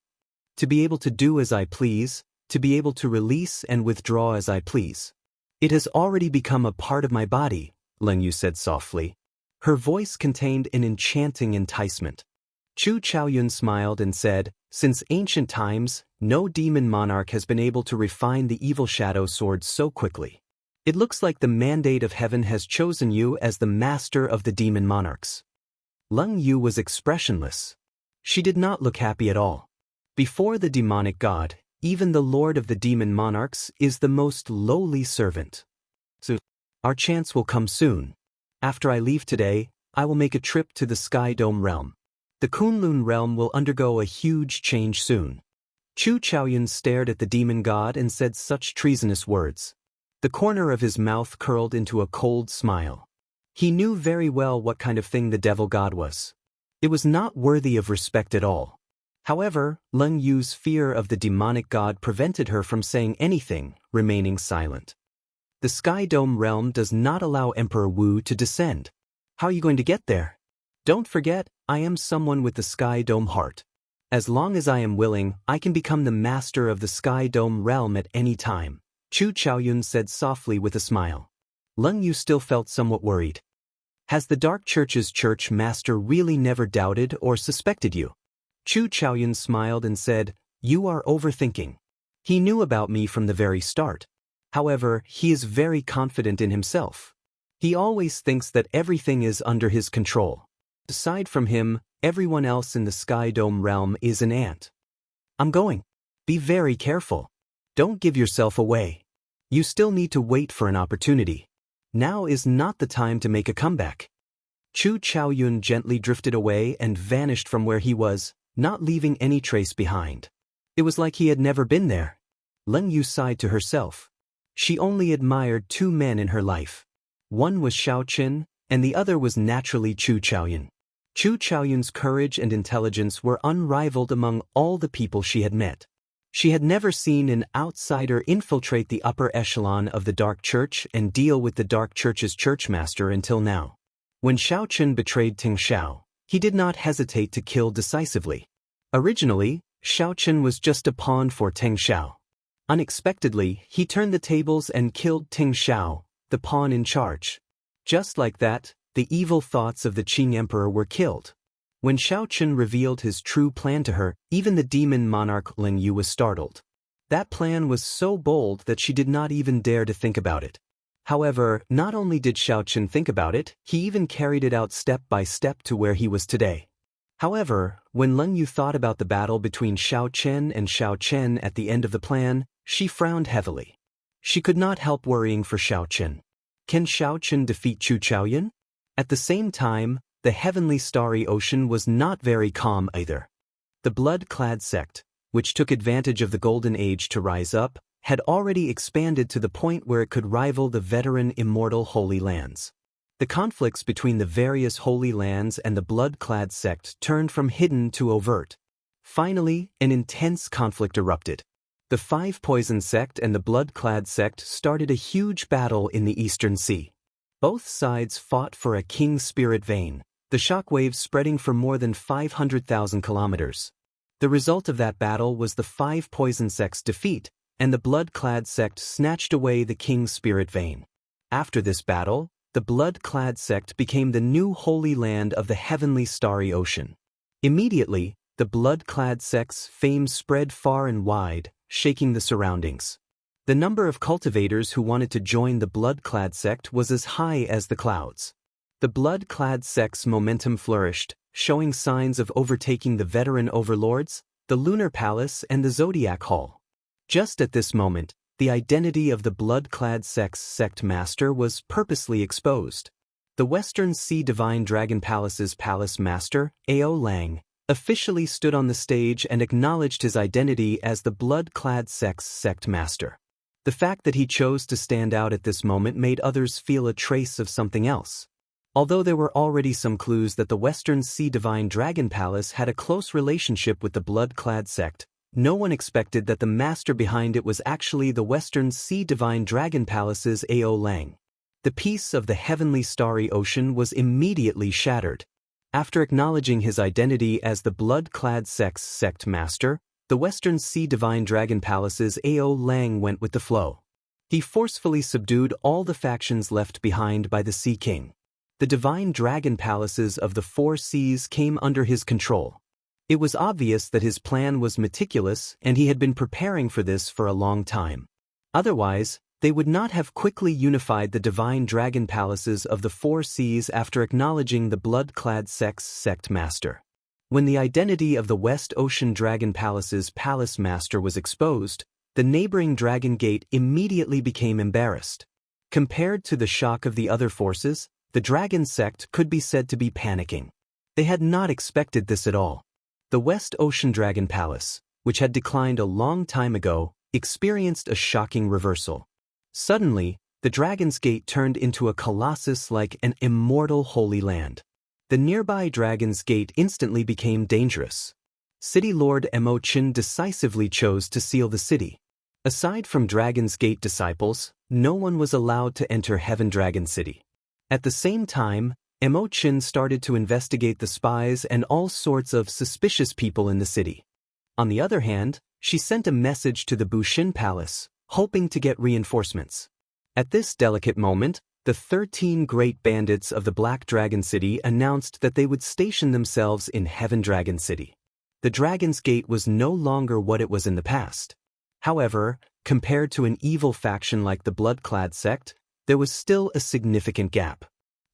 "To be able to do as I please, to be able to release and withdraw as I please. It has already become a part of my body," Ling Yu said softly. Her voice contained an enchanting enticement. Chu Chaoyun smiled and said, "Since ancient times, no demon monarch has been able to refine the evil shadow sword so quickly. It looks like the mandate of heaven has chosen you as the master of the demon monarchs." Ling Yu was expressionless. She did not look happy at all. Before the demonic god, even the lord of the demon monarchs is the most lowly servant. So, our chance will come soon. After I leave today, I will make a trip to the Sky Dome realm. The Kunlun realm will undergo a huge change soon. Chu Chaoyun stared at the demon god and said such treasonous words. The corner of his mouth curled into a cold smile. He knew very well what kind of thing the devil god was. It was not worthy of respect at all. However, Leng Yu's fear of the demonic god prevented her from saying anything, remaining silent. The Sky Dome realm does not allow Emperor Wu to descend. How are you going to get there? Don't forget, I am someone with the Sky Dome heart. As long as I am willing, I can become the master of the Sky Dome realm at any time, Chu Chaoyun said softly with a smile. Leng Yu still felt somewhat worried. Has the Dark Church's church master really never doubted or suspected you? Chu Chaoyun smiled and said, You are overthinking. He knew about me from the very start. However, he is very confident in himself. He always thinks that everything is under his control. Aside from him, everyone else in the Sky Dome realm is an ant. I'm going. Be very careful. Don't give yourself away. You still need to wait for an opportunity. Now is not the time to make a comeback. Chu Chaoyun gently drifted away and vanished from where he was, not leaving any trace behind. It was like he had never been there. Leng Yu sighed to herself. She only admired two men in her life. One was Xiao Qin, and the other was naturally Chu Chaoyun. Chu Chaoyun's courage and intelligence were unrivaled among all the people she had met. She had never seen an outsider infiltrate the upper echelon of the Dark Church and deal with the Dark Church's churchmaster until now. When Xiao Qin betrayed Ting Xiao, he did not hesitate to kill decisively. Originally, Xiao Qin was just a pawn for Ting Xiao. Unexpectedly, he turned the tables and killed Ting Xiao, the pawn in charge. Just like that, the evil thoughts of the Qing Emperor were killed. When Xiao Qin revealed his true plan to her, even the demon monarch Leng Yu was startled. That plan was so bold that she did not even dare to think about it. However, not only did Xiao Qin think about it, he even carried it out step by step to where he was today. However, when Leng Yu thought about the battle between Xiao Chen and Xiao Chen at the end of the plan, she frowned heavily. She could not help worrying for Xiao Chen. Can Xiao Chen defeat Chu Chaoyun? At the same time, the heavenly starry ocean was not very calm either. The blood-clad sect, which took advantage of the Golden Age to rise up, had already expanded to the point where it could rival the veteran Immortal Holy Lands. The conflicts between the various Holy Lands and the blood-clad sect turned from hidden to overt. Finally, an intense conflict erupted. The Five Poison sect and the blood-clad sect started a huge battle in the Eastern Sea. Both sides fought for a king spirit vein, the shockwaves spreading for more than 500,000 kilometers. The result of that battle was the Five Poison sect's defeat, and the blood-clad sect snatched away the king's spirit vein. After this battle, the blood-clad sect became the new holy land of the heavenly starry ocean. Immediately, the blood-clad sect's fame spread far and wide, shaking the surroundings. The number of cultivators who wanted to join the blood-clad sect was as high as the clouds. The blood-clad sect's momentum flourished, showing signs of overtaking the veteran overlords, the Lunar Palace and the Zodiac Hall. Just at this moment, the identity of the blood-clad sect's sect master was purposely exposed. The Western Sea Divine Dragon Palace's palace master, Ao Lang, officially stood on the stage and acknowledged his identity as the blood-clad sect's sect master. The fact that he chose to stand out at this moment made others feel a trace of something else. Although there were already some clues that the Western Sea Divine Dragon Palace had a close relationship with the blood-clad sect, no one expected that the master behind it was actually the Western Sea Divine Dragon Palace's Ao Lang. The peace of the heavenly starry ocean was immediately shattered. After acknowledging his identity as the blood-clad sect's sect master, the Western Sea Divine Dragon Palace's Ao Lang went with the flow. He forcefully subdued all the factions left behind by the Sea King. The Divine Dragon Palaces of the Four Seas came under his control. It was obvious that his plan was meticulous and he had been preparing for this for a long time. Otherwise, they would not have quickly unified the Divine Dragon Palaces of the Four Seas after acknowledging the blood-clad sect's sect master. When the identity of the West Ocean Dragon Palace's palace master was exposed, the neighboring Dragon Gate immediately became embarrassed. Compared to the shock of the other forces, The dragon sect could be said to be panicking. They had not expected this at all. The West Ocean Dragon Palace, which had declined a long time ago, experienced a shocking reversal. Suddenly, the Dragon's Gate turned into a colossus like an immortal holy land. The nearby Dragon's Gate instantly became dangerous. City Lord Mo Qin decisively chose to seal the city. Aside from Dragon's Gate disciples, no one was allowed to enter Heaven Dragon City. At the same time, Mo Qin started to investigate the spies and all sorts of suspicious people in the city. On the other hand, she sent a message to the Bushin Palace, hoping to get reinforcements. At this delicate moment, the 13 great bandits of the Black Dragon City announced that they would station themselves in Heaven Dragon City. The Dragon's Gate was no longer what it was in the past. However, compared to an evil faction like the Blood-Clad sect, there was still a significant gap.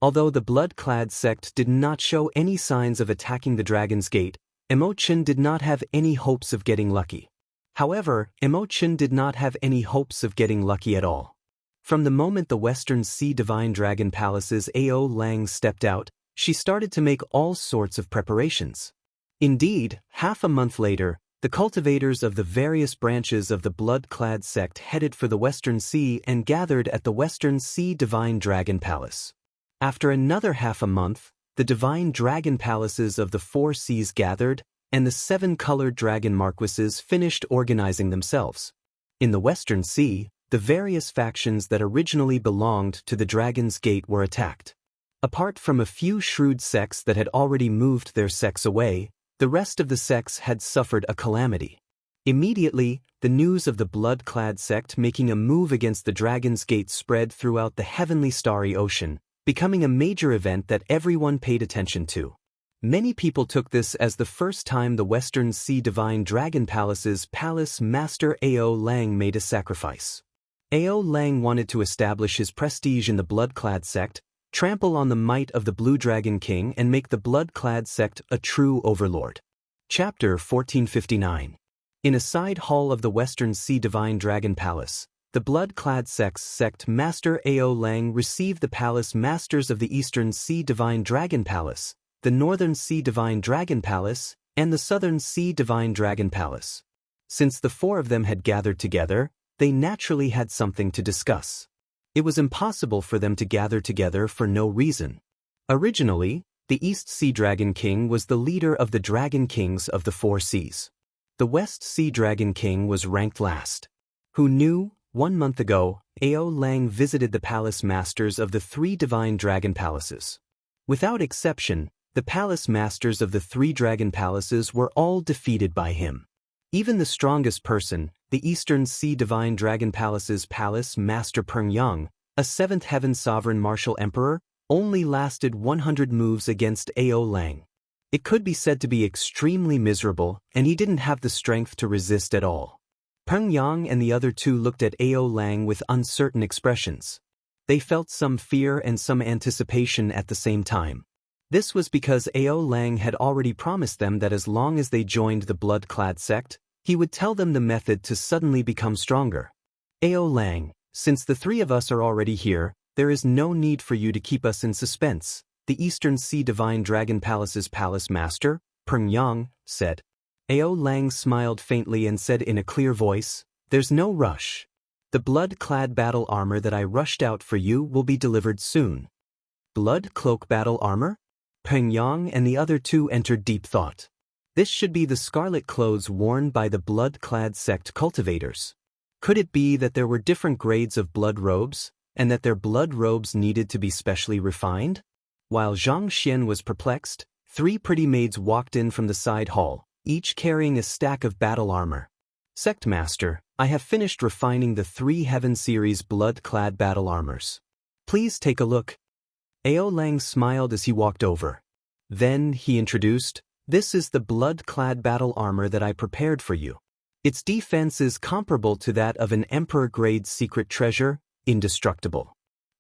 Although the Blood-Clad sect did not show any signs of attacking the Dragon's Gate, Mo Qin did not have any hopes of getting lucky. However, Mo Qin did not have any hopes of getting lucky at all. From the moment the Western Sea Divine Dragon Palace's Ao Lang stepped out, she started to make all sorts of preparations. Indeed, half a month later, the cultivators of the various branches of the Blood-Clad sect headed for the Western Sea and gathered at the Western Sea Divine Dragon Palace. After another half a month, the Divine Dragon Palaces of the Four Seas gathered, and the 7-colored dragon marquises finished organizing themselves. In the Western Sea, the various factions that originally belonged to the Dragon's Gate were attacked. Apart from a few shrewd sects that had already moved their sects away, the rest of the sects had suffered a calamity. Immediately, the news of the Blood-Clad sect making a move against the Dragon's Gate spread throughout the heavenly starry ocean, becoming a major event that everyone paid attention to. Many people took this as the first time the Western Sea Divine Dragon Palace's Palace Master Ao Lang made a sacrifice. Ao Lang wanted to establish his prestige in the Blood-Clad sect, trample on the might of the Blue Dragon King and make the Blood-Clad sect a true overlord. Chapter 1459. In a side hall of the Western Sea Divine Dragon Palace, the Blood-Clad sect's sect Master Ao Lang received the Palace Masters of the Eastern Sea Divine Dragon Palace, the Northern Sea Divine Dragon Palace, and the Southern Sea Divine Dragon Palace. Since the four of them had gathered together, they naturally had something to discuss. It was impossible for them to gather together for no reason. Originally, the East Sea Dragon King was the leader of the Dragon Kings of the Four Seas. The West Sea Dragon King was ranked last. Who knew, 1 month ago, Ao Lang visited the Palace Masters of the 3 Divine Dragon Palaces. Without exception, the Palace Masters of the 3 Dragon Palaces were all defeated by him. Even the strongest person, the Eastern Sea Divine Dragon Palace's Palace Master Pengyang, a 7th Heaven Sovereign Martial Emperor, only lasted 100 moves against Ao Lang. It could be said to be extremely miserable, and he didn't have the strength to resist at all. Pengyang and the other two looked at Ao Lang with uncertain expressions. They felt some fear and some anticipation at the same time. This was because Ao Lang had already promised them that as long as they joined the Blood-Clad sect, he would tell them the method to suddenly become stronger. Ao Lang, since the 3 of us are already here, there is no need for you to keep us in suspense, the Eastern Sea Divine Dragon Palace's Palace Master, Pengyang, said. Ao Lang smiled faintly and said in a clear voice, "There's no rush. The blood-clad battle armor that I rushed out for you will be delivered soon." Blood cloak battle armor? Pengyang and the other 2 entered deep thought. This should be the scarlet clothes worn by the blood-clad sect cultivators. Could it be that there were different grades of blood robes, and that their blood robes needed to be specially refined? While Zhang Xian was perplexed, 3 pretty maids walked in from the side hall, each carrying a stack of battle armor. "Sect Master, I have finished refining the 3 Heaven Series blood-clad battle armors. Please take a look." Ao Lang smiled as he walked over. Then he introduced, "This is the blood-clad battle armor that I prepared for you. Its defense is comparable to that of an Emperor-grade secret treasure, indestructible.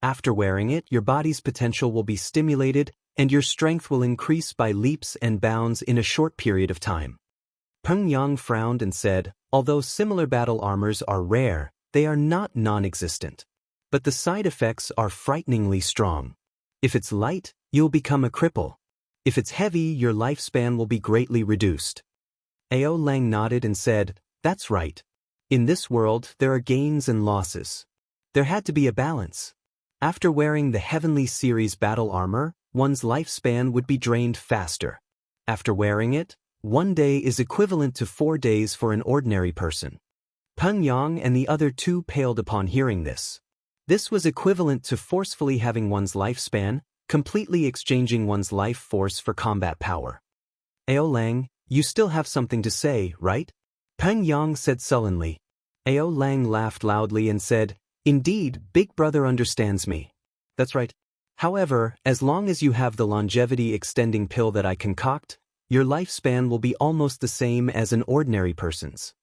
After wearing it, your body's potential will be stimulated, and your strength will increase by leaps and bounds in a short period of time." Pengyang frowned and said, "Although similar battle armors are rare, they are not non-existent. But the side effects are frighteningly strong. If it's light, you'll become a cripple. If it's heavy, your lifespan will be greatly reduced. Ao Lang nodded and said, "That's right. In this world, there are gains and losses. There had to be a balance. After wearing the Heavenly Series battle armor, one's lifespan would be drained faster. After wearing it, 1 day is equivalent to 4 days for an ordinary person." Peng Yang and the other two paled upon hearing this. This was equivalent to forcefully having one's lifespan, completely exchanging one's life force for combat power. "Ao Lang, you still have something to say, right?" Peng Yang said sullenly. Ao Lang laughed loudly and said, "Indeed, Big Brother understands me. That's right. However, as long as you have the longevity extending pill that I concoct, your lifespan will be almost the same as an ordinary person's.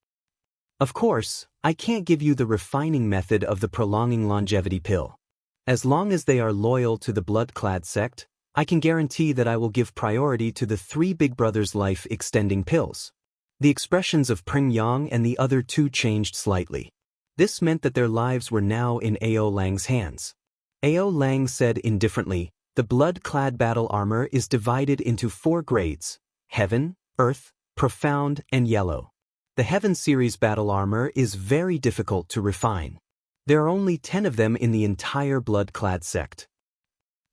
Of course, I can't give you the refining method of the prolonging longevity pill. As long as they are loyal to the blood-clad sect, I can guarantee that I will give priority to the 3 Big Brothers life-extending pills." The expressions of Peng Yang and the other two changed slightly. This meant that their lives were now in Ao Lang's hands. Ao Lang said indifferently, "The blood-clad battle armor is divided into 4 grades: Heaven, Earth, Profound, and Yellow. The Heaven series battle armor is very difficult to refine. There are only 10 of them in the entire blood-clad sect.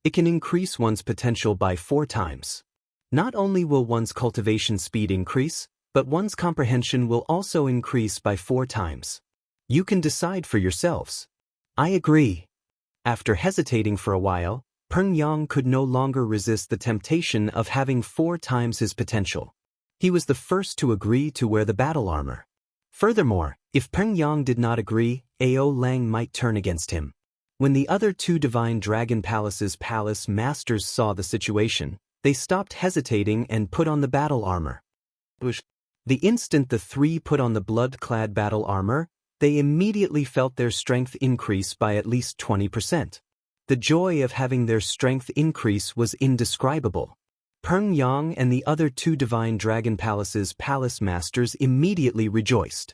It can increase one's potential by 4 times. Not only will one's cultivation speed increase, but one's comprehension will also increase by 4 times. You can decide for yourselves." "I agree." After hesitating for a while, Peng Yang could no longer resist the temptation of having 4 times his potential. He was the first to agree to wear the battle armor. Furthermore, if Peng Yang did not agree, Ao Lang might turn against him. When the other 2 Divine Dragon Palace's palace masters saw the situation, they stopped hesitating and put on the battle armor. The instant the 3 put on the blood-clad battle armor, they immediately felt their strength increase by at least 20%. The joy of having their strength increase was indescribable. Peng Yang and the other 2 Divine Dragon Palace's palace masters immediately rejoiced.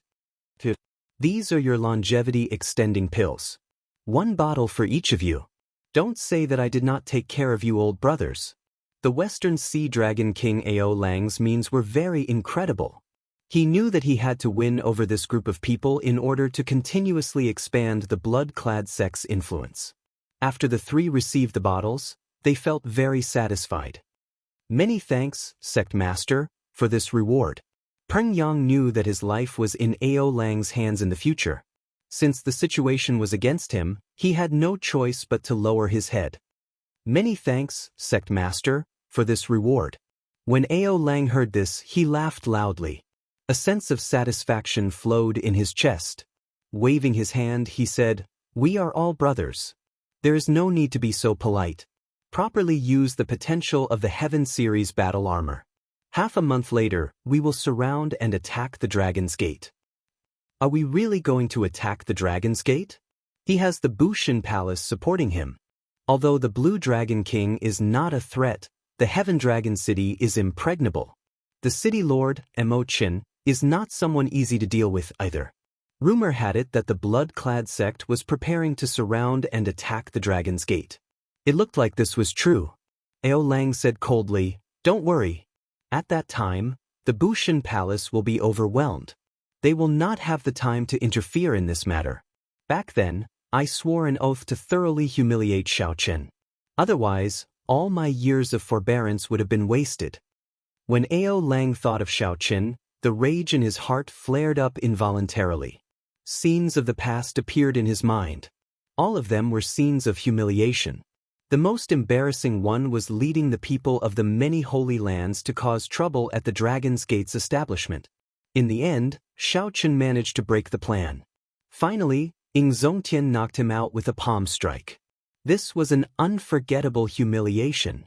"These are your longevity extending pills. 1 bottle for each of you. Don't say that I did not take care of you old brothers." The Western Sea Dragon King Ao Lang's means were very incredible. He knew that he had to win over this group of people in order to continuously expand the blood-clad sect's influence. After the 3 received the bottles, they felt very satisfied. "Many thanks, Sect Master, for this reward." Peng Yang knew that his life was in Ao Lang's hands in the future. Since the situation was against him, he had no choice but to lower his head. "Many thanks, Sect Master, for this reward." When Ao Lang heard this, he laughed loudly. A sense of satisfaction flowed in his chest. Waving his hand, he said, "We are all brothers. There is no need to be so polite. Properly use the potential of the Heaven series battle armor. Half a month later, we will surround and attack the Dragon's Gate." Are we really going to attack the Dragon's Gate? He has the Bushin Palace supporting him. Although the Blue Dragon King is not a threat, the Heaven Dragon City is impregnable. The city lord, Emochin, is not someone easy to deal with either. Rumor had it that the blood-clad sect was preparing to surround and attack the Dragon's Gate. It looked like this was true. Ao Lang said coldly, "Don't worry. At that time, the Bushin Palace will be overwhelmed. They will not have the time to interfere in this matter. Back then, I swore an oath to thoroughly humiliate Xiaochen. Otherwise, all my years of forbearance would have been wasted." When Ao Lang thought of Xiaochen, the rage in his heart flared up involuntarily. Scenes of the past appeared in his mind. All of them were scenes of humiliation. The most embarrassing one was leading the people of the many holy lands to cause trouble at the Dragon's Gate's establishment. In the end, Xiaochen managed to break the plan. Finally, Ying Zongtian knocked him out with a palm strike. This was an unforgettable humiliation.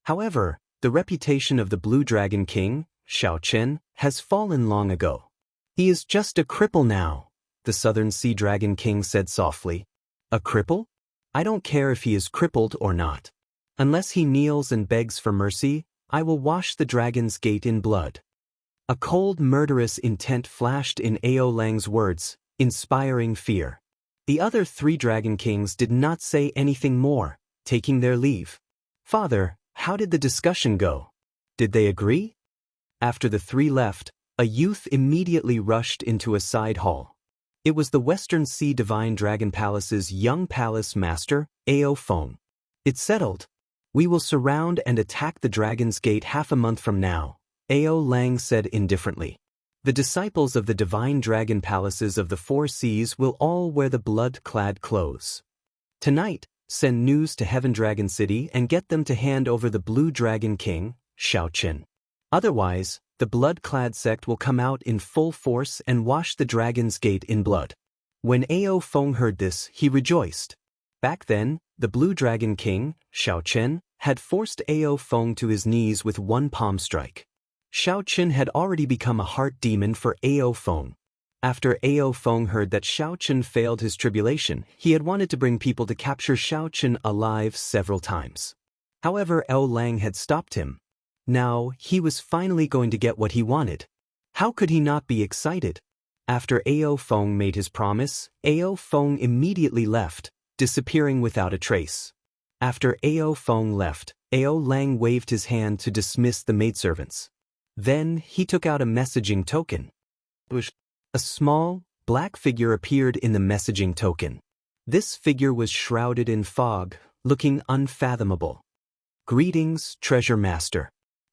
However, the reputation of the Blue Dragon King, Xiaochen, has fallen long ago. "He is just a cripple now," the Southern Sea Dragon King said softly. "A cripple? I don't care if he is crippled or not. Unless he kneels and begs for mercy, I will wash the Dragon's Gate in blood." A cold, murderous intent flashed in Ao Lang's words, inspiring fear. The other 3 Dragon Kings did not say anything more. taking their leave. "Father, how did the discussion go? Did they agree?" After the three left, a youth immediately rushed into a side hall. It was the Western Sea Divine Dragon Palace's young palace master, Ao Feng. "It's settled. We will surround and attack the Dragon's Gate half a month from now," Ao Lang said indifferently. "The disciples of the Divine Dragon Palaces of the Four Seas will all wear the blood-clad clothes. Tonight, send news to Heaven Dragon City and get them to hand over the Blue Dragon King, Xiaoqin. Otherwise, the blood-clad sect will come out in full force and wash the Dragon's Gate in blood." When Ao Feng heard this, he rejoiced. Back then, the Blue Dragon King, Xiaoqin, had forced Ao Feng to his knees with one palm strike. Xiaoqin had already become a heart demon for Ao Feng. After Ao Feng heard that Xiaoqin failed his tribulation, he had wanted to bring people to capture Xiaoqin alive several times. However, Ao Lang had stopped him. Now, he was finally going to get what he wanted. How could he not be excited? After Ao Feng made his promise, Ao Feng immediately left, disappearing without a trace. After Ao Feng left, Ao Lang waved his hand to dismiss the maidservants. Then, he took out a messaging token. A small, black figure appeared in the messaging token. This figure was shrouded in fog, looking unfathomable. "Greetings, Treasure Master.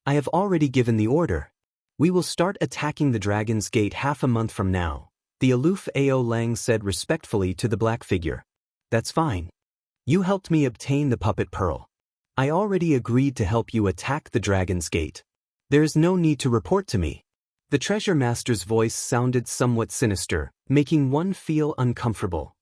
I have already given the order. We will start attacking the Dragon's Gate half a month from now," the aloof Ao Lang said respectfully to the black figure. "That's fine. You helped me obtain the puppet pearl. I already agreed to help you attack the Dragon's Gate. There is no need to report to me." The Treasure Master's voice sounded somewhat sinister, making one feel uncomfortable.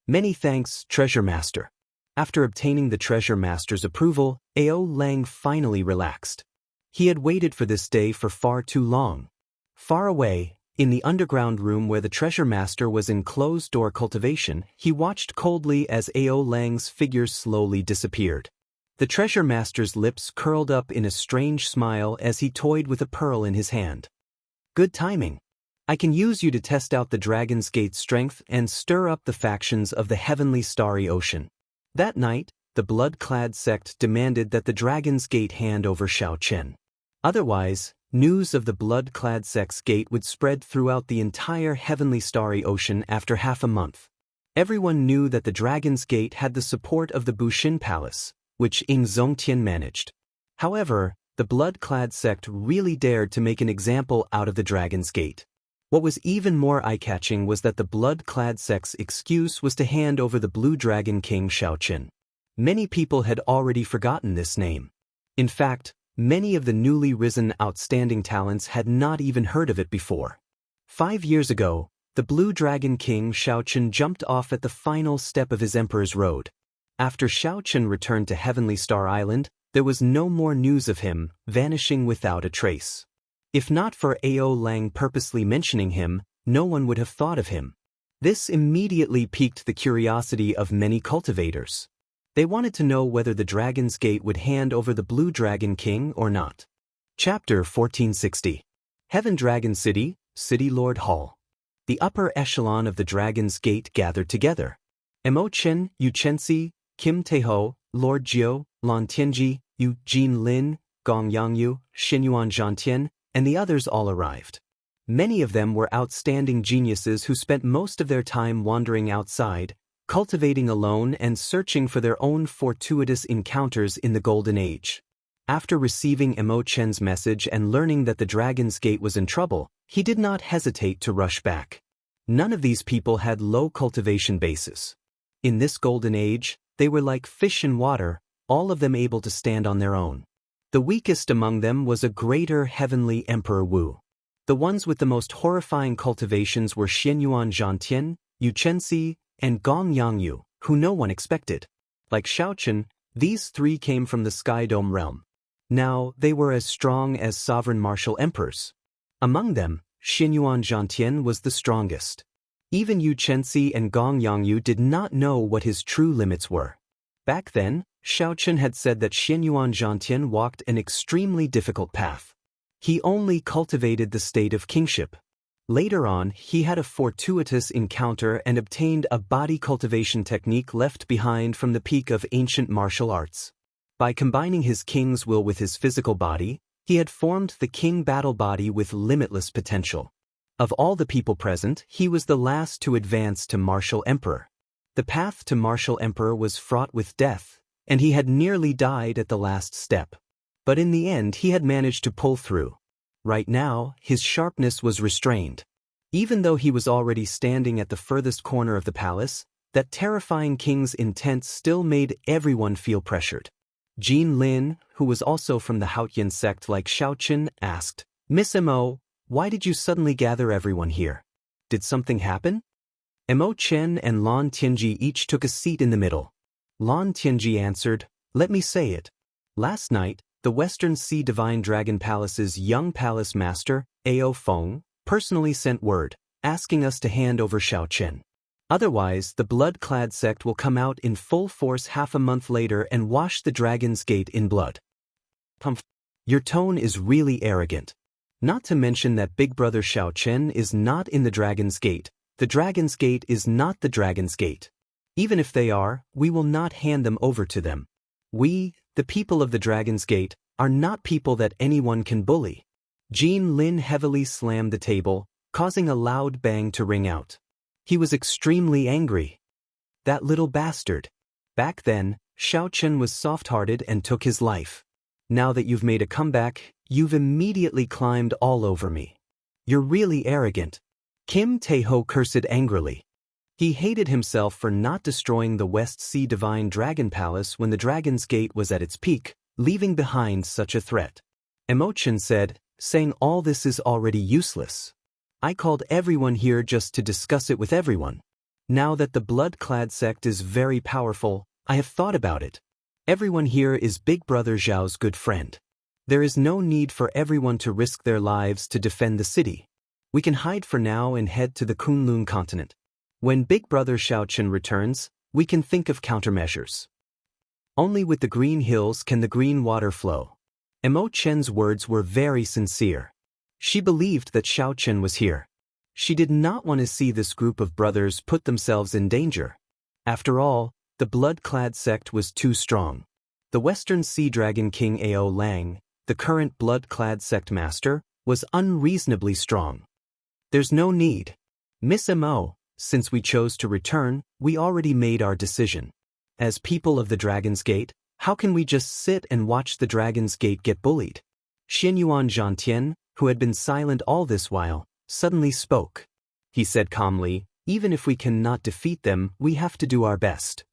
"Many thanks, Treasure Master." After obtaining the Treasure Master's approval, Ao Lang finally relaxed. He had waited for this day for far too long. Far away, in the underground room where the Treasure Master was in closed-door cultivation, he watched coldly as Ao Lang's figure slowly disappeared. The Treasure Master's lips curled up in a strange smile as he toyed with a pearl in his hand. "Good timing. I can use you to test out the Dragon's Gate's strength and stir up the factions of the heavenly starry ocean." That night, the blood-clad sect demanded that the Dragon's Gate hand over Xiaoqin. Otherwise, news of the blood-clad sect's gate would spread throughout the entire heavenly starry ocean after half a month. Everyone knew that the Dragon's Gate had the support of the Bushin Palace, which Ing Zongtian managed. However, the blood-clad sect really dared to make an example out of the Dragon's Gate. What was even more eye-catching was that the blood-clad sect's excuse was to hand over the Blue Dragon King Xiaoqin. Many people had already forgotten this name. In fact, many of the newly risen outstanding talents had not even heard of it before. 5 years ago, the Blue Dragon King Xiaoqin jumped off at the final step of his Emperor's Road. After Xiaoqin returned to Heavenly Star Island, there was no more news of him, vanishing without a trace. If not for Ao Lang purposely mentioning him, no one would have thought of him. This immediately piqued the curiosity of many cultivators. They wanted to know whether the Dragon's Gate would hand over the Blue Dragon King or not. Chapter 1460. Heaven Dragon City, City Lord Hall. The upper echelon of the Dragon's Gate gathered together. Mo Chen, Yu Chenxi, Kim Taeho, Lord Jiu, Lan Tianji, Yu Jin Lin, Gong Yangyu, Xinyuan Zhantian, and the others all arrived. Many of them were outstanding geniuses who spent most of their time wandering outside, cultivating alone and searching for their own fortuitous encounters in the Golden Age. After receiving Mo Chen's message and learning that the Dragon's Gate was in trouble, he did not hesitate to rush back. None of these people had low cultivation bases. In this Golden Age, they were like fish in water, all of them able to stand on their own. The weakest among them was a greater heavenly Emperor Wu. The ones with the most horrifying cultivations were Xinyuan Zhantian, Yu Chenxi, and Gong Yangyu, who no one expected. Like Xiaoqin, these three came from the Sky Dome realm. Now, they were as strong as sovereign martial emperors. Among them, Xinyuan Zhantian was the strongest. Even Yu Chenxi and Gong Yangyu did not know what his true limits were. Back then, Xiaoqin had said that Xinyuan Zhantian walked an extremely difficult path. He only cultivated the state of kingship. Later on, he had a fortuitous encounter and obtained a body cultivation technique left behind from the peak of ancient martial arts. By combining his king's will with his physical body, he had formed the king battle body with limitless potential. Of all the people present, he was the last to advance to martial emperor. The path to martial emperor was fraught with death, and he had nearly died at the last step. But in the end he had managed to pull through. Right now, his sharpness was restrained. Even though he was already standing at the furthest corner of the palace, that terrifying king's intent still made everyone feel pressured. Jean Lin, who was also from the Haotian sect like Xiaoqin, asked, "Miss Mo, why did you suddenly gather everyone here? Did something happen?" Mo Chen and Lan Tianji each took a seat in the middle. Lan Tianji answered, "Let me say it. Last night, the Western Sea Divine Dragon Palace's young palace master, Ao Feng, personally sent word, asking us to hand over Xiaoqin. Otherwise, the blood-clad sect will come out in full force half a month later and wash the Dragon's Gate in blood." Humph. Your tone is really arrogant. Not to mention that Big Brother Xiaoqin is not in the Dragon's Gate. The Dragon's Gate is not the Dragon's Gate. Even if they are, we will not hand them over to them. We, the people of the Dragon's Gate, are not people that anyone can bully. Jean Lin heavily slammed the table, causing a loud bang to ring out. He was extremely angry. That little bastard. Back then, Xiaoqin was soft-hearted and took his life. Now that you've made a comeback, you've immediately climbed all over me. You're really arrogant. Kim Taeho cursed angrily. He hated himself for not destroying the West Sea Divine Dragon Palace when the Dragon's Gate was at its peak, leaving behind such a threat. Emotion said, "Saying all this is already useless. I called everyone here just to discuss it with everyone. Now that the blood-clad sect is very powerful, I have thought about it. Everyone here is Big Brother Zhao's good friend. There is no need for everyone to risk their lives to defend the city. We can hide for now and head to the Kunlun continent. When Big Brother Xiaoqin returns, we can think of countermeasures. Only with the green hills can the green water flow." Mo Chen's words were very sincere. She believed that Xiaoqin was here. She did not want to see this group of brothers put themselves in danger. After all, the blood-clad sect was too strong. The Western Sea Dragon King Ao Lang, the current blood-clad sect master, was unreasonably strong. There's no need. Miss Mo, since we chose to return, we already made our decision. As people of the Dragon's Gate, how can we just sit and watch the Dragon's Gate get bullied? Xianyuan Zhantian, who had been silent all this while, suddenly spoke. He said calmly, "Even if we cannot defeat them, we have to do our best."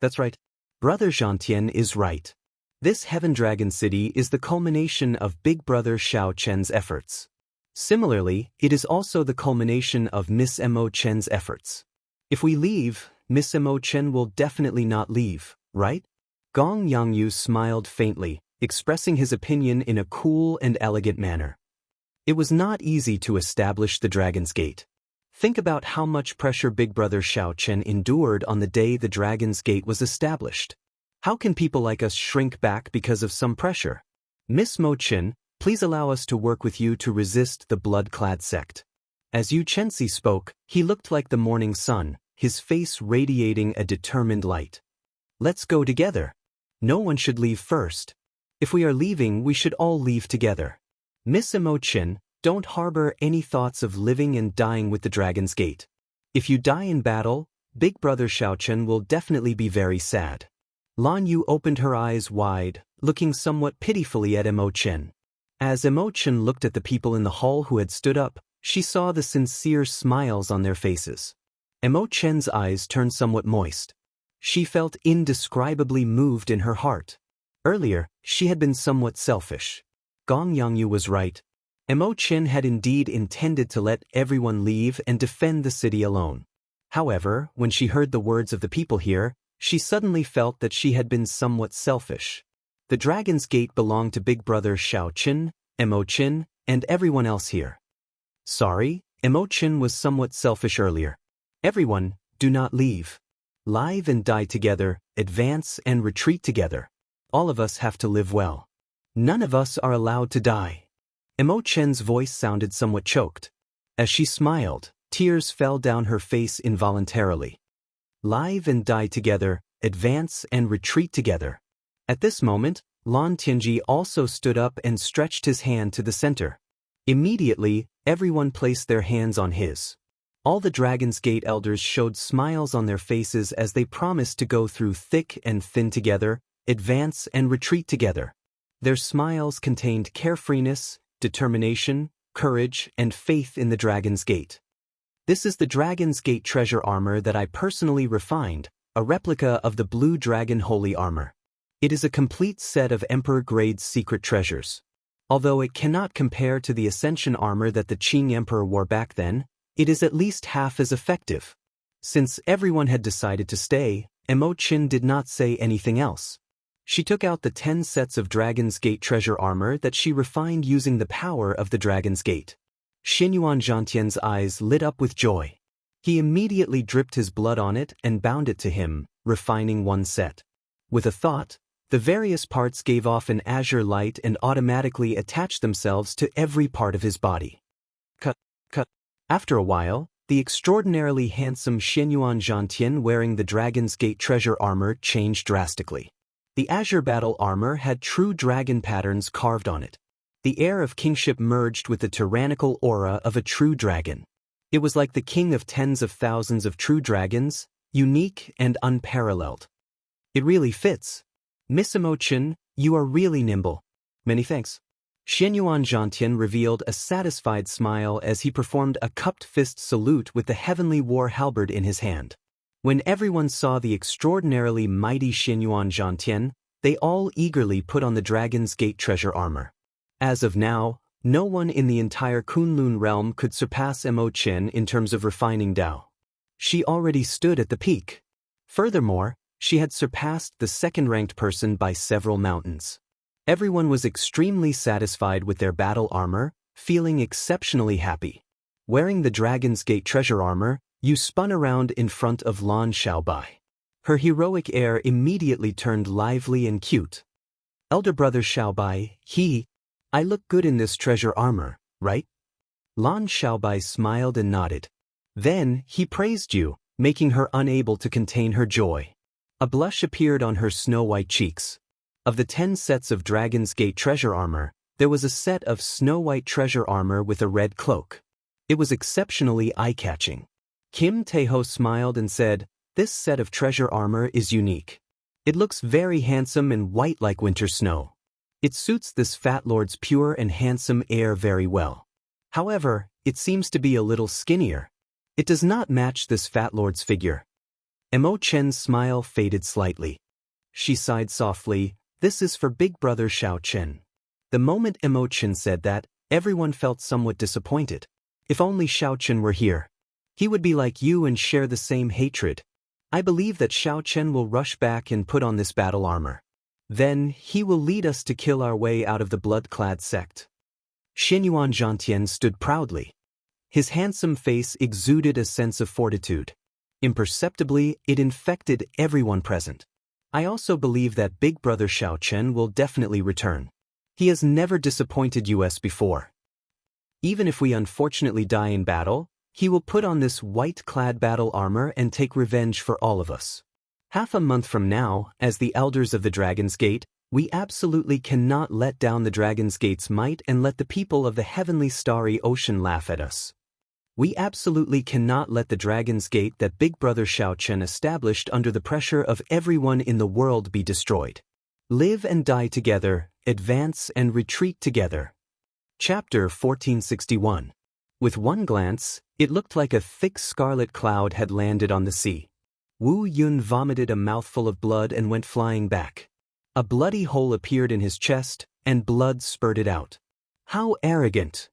That's right. Brother Zhantian is right. This Heaven Dragon City is the culmination of Big Brother Xiaoqin's efforts. Similarly, it is also the culmination of Miss Mo Chen's efforts. If we leave, Miss Mo Chen will definitely not leave, right? Gong Yangyu smiled faintly, expressing his opinion in a cool and elegant manner. It was not easy to establish the Dragon's Gate. Think about how much pressure Big Brother Xiaoqin endured on the day the Dragon's Gate was established. How can people like us shrink back because of some pressure? Miss Mo Chen, please allow us to work with you to resist the blood-clad sect. As Yu Chenxi spoke, he looked like the morning sun, his face radiating a determined light. Let's go together. No one should leave first. If we are leaving, we should all leave together. Miss Mo Chen, don't harbor any thoughts of living and dying with the Dragon's Gate. If you die in battle, Big Brother Xiaoqin will definitely be very sad. Lan Yu opened her eyes wide, looking somewhat pitifully at Mo Chen. As Mo Chen looked at the people in the hall who had stood up, she saw the sincere smiles on their faces. Mo Chen's eyes turned somewhat moist. She felt indescribably moved in her heart. Earlier, she had been somewhat selfish. Gong Yangyu was right. Mo Chen had indeed intended to let everyone leave and defend the city alone. However, when she heard the words of the people here, she suddenly felt that she had been somewhat selfish. The Dragon's Gate belonged to Big Brother Xiaoqin, Mo Chen, and everyone else here. Sorry, Mo Chen was somewhat selfish earlier. Everyone, do not leave. Live and die together, advance and retreat together. All of us have to live well. None of us are allowed to die. Mo Chen's voice sounded somewhat choked. As she smiled, tears fell down her face involuntarily. Live and die together, advance and retreat together. At this moment, Lan Tianji also stood up and stretched his hand to the center. Immediately, everyone placed their hands on his. All the Dragon's Gate elders showed smiles on their faces as they promised to go through thick and thin together, advance and retreat together. Their smiles contained carefreeness, determination, courage, and faith in the Dragon's Gate. This is the Dragon's Gate treasure armor that I personally refined, a replica of the Blue Dragon Holy Armor. It is a complete set of Emperor-grade secret treasures. Although it cannot compare to the Ascension armor that the Qing Emperor wore back then, it is at least half as effective. Since everyone had decided to stay, Imo-chin did not say anything else. She took out the 10 sets of Dragon's Gate treasure armor that she refined using the power of the Dragon's Gate. Xinyuan Zhantian's eyes lit up with joy. He immediately dripped his blood on it and bound it to him, refining one set. With a thought, the various parts gave off an azure light and automatically attached themselves to every part of his body. Cut. After a while, the extraordinarily handsome Xinyuan Zhantian wearing the Dragon's Gate treasure armor changed drastically. The azure battle armor had true dragon patterns carved on it. The air of kingship merged with the tyrannical aura of a true dragon. It was like the king of tens of thousands of true dragons, unique and unparalleled. It really fits. Miss Imo-chin, you are really nimble. Many thanks. Xinyuan Zhantian revealed a satisfied smile as he performed a cupped fist salute with the heavenly war halberd in his hand. When everyone saw the extraordinarily mighty Xinyuan Zhantian, they all eagerly put on the Dragon's Gate treasure armor. As of now, no one in the entire Kunlun realm could surpass Imo-chin in terms of refining Dao. She already stood at the peak. Furthermore, she had surpassed the second-ranked person by several mountains. Everyone was extremely satisfied with their battle armor, feeling exceptionally happy. Wearing the Dragon's Gate treasure armor, you spun around in front of Lan Xiaobai. Her heroic air immediately turned lively and cute. Elder brother Xiaobai, I look good in this treasure armor, right? Lan Xiaobai smiled and nodded. Then, he praised you, making her unable to contain her joy. A blush appeared on her snow-white cheeks. Of the 10 sets of Dragon's Gate treasure armor, there was a set of snow-white treasure armor with a red cloak. It was exceptionally eye-catching. Kim Taeho smiled and said, "This set of treasure armor is unique. It looks very handsome and white like winter snow. It suits this fat lord's pure and handsome air very well. However, it seems to be a little skinnier. It does not match this fat lord's figure." Imo-chen's smile faded slightly. She sighed softly, "This is for big brother Xiao Chen." The moment Imo-chen said that, everyone felt somewhat disappointed. If only Xiao Chen were here. He would be like you and share the same hatred. I believe that Xiao Chen will rush back and put on this battle armor. Then, he will lead us to kill our way out of the blood-clad sect. Xinyuan Zhantian stood proudly. His handsome face exuded a sense of fortitude. Imperceptibly, it infected everyone present. I also believe that big brother Xiao Chen will definitely return. He has never disappointed us before. Even if we unfortunately die in battle, he will put on this white-clad battle armor and take revenge for all of us. Half a month from now, as the elders of the Dragon's Gate, we absolutely cannot let down the Dragon's Gate's might and let the people of the heavenly starry ocean laugh at us. We absolutely cannot let the Dragon's Gate that Big Brother Xiao Chen established under the pressure of everyone in the world be destroyed. Live and die together, advance and retreat together. Chapter 1461. With one glance, it looked like a thick scarlet cloud had landed on the sea. Wu Yun vomited a mouthful of blood and went flying back. A bloody hole appeared in his chest, and blood spurted out. How arrogant!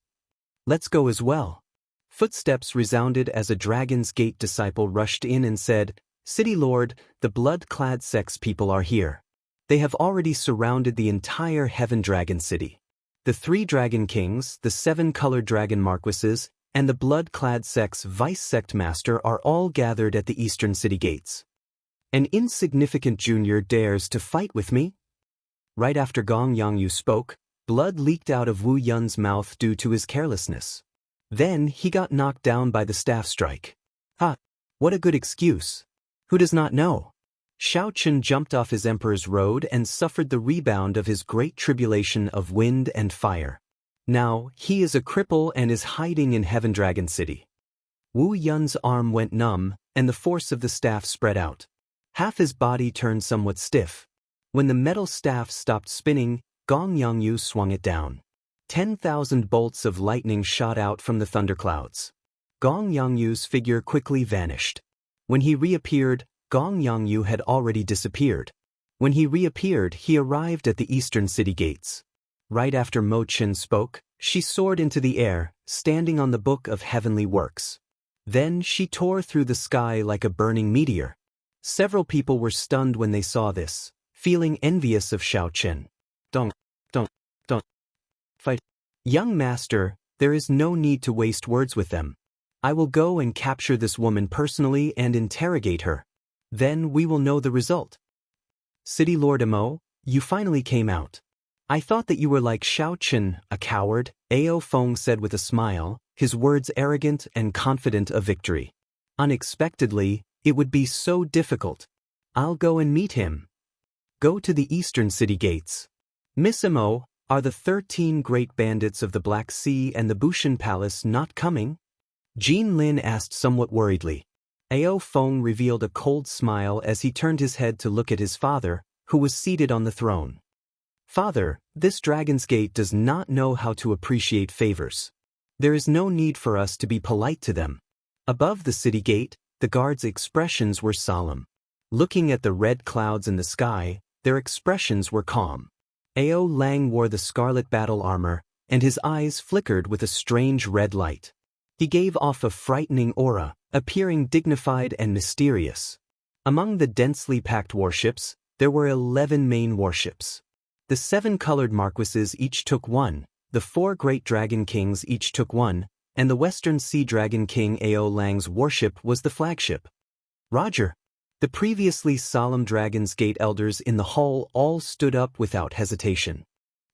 Let's go as well. Footsteps resounded as a Dragon's Gate disciple rushed in and said, "City Lord, the blood-clad sex people are here. They have already surrounded the entire Heaven Dragon City. The 3 Dragon Kings, the 7 Colored Dragon Marquises, and the blood-clad sex Vice Sect Master are all gathered at the Eastern City Gates. An insignificant junior dares to fight with me?" Right after Gong Yangyu spoke, blood leaked out of Wu Yun's mouth due to his carelessness. Then he got knocked down by the staff strike. Ah, what a good excuse. Who does not know? Xiao Qin jumped off his emperor's road and suffered the rebound of his great tribulation of wind and fire. Now, he is a cripple and is hiding in Heaven Dragon City. Wu Yun's arm went numb, and the force of the staff spread out. Half his body turned somewhat stiff. When the metal staff stopped spinning, Gong Yangyu swung it down. 10,000 bolts of lightning shot out from the thunderclouds. Gong Yangyu's figure quickly vanished. When he reappeared, Gong Yangyu had already disappeared. When he reappeared, he arrived at the eastern city gates. Right after Mo Qin spoke, she soared into the air, standing on the Book of Heavenly Works. Then she tore through the sky like a burning meteor. Several people were stunned when they saw this, feeling envious of Xiao Qin. Don't fight. Young master, there is no need to waste words with them. I will go and capture this woman personally and interrogate her. Then we will know the result. City Lord Imo, you finally came out. I thought that you were like Xiao Qin, a coward, Ao Feng said with a smile, his words arrogant and confident of victory. Unexpectedly, it would be so difficult. I'll go and meet him. Go to the eastern city gates. Miss Imo, are the 13 great bandits of the Black Sea and the Bushan Palace not coming? Jean Lin asked somewhat worriedly. Ao Feng revealed a cold smile as he turned his head to look at his father, who was seated on the throne. Father, this Dragon's Gate does not know how to appreciate favors. There is no need for us to be polite to them. Above the city gate, the guards' expressions were solemn. Looking at the red clouds in the sky, their expressions were calm. Ao Lang wore the scarlet battle armor, and his eyes flickered with a strange red light. He gave off a frightening aura, appearing dignified and mysterious. Among the densely packed warships, there were 11 main warships. The 7 colored marquises each took one, the 4 great dragon kings each took one, and the Western Sea Dragon King Ao Lang's warship was the flagship. Roger. The previously solemn Dragon's Gate elders in the hall all stood up without hesitation.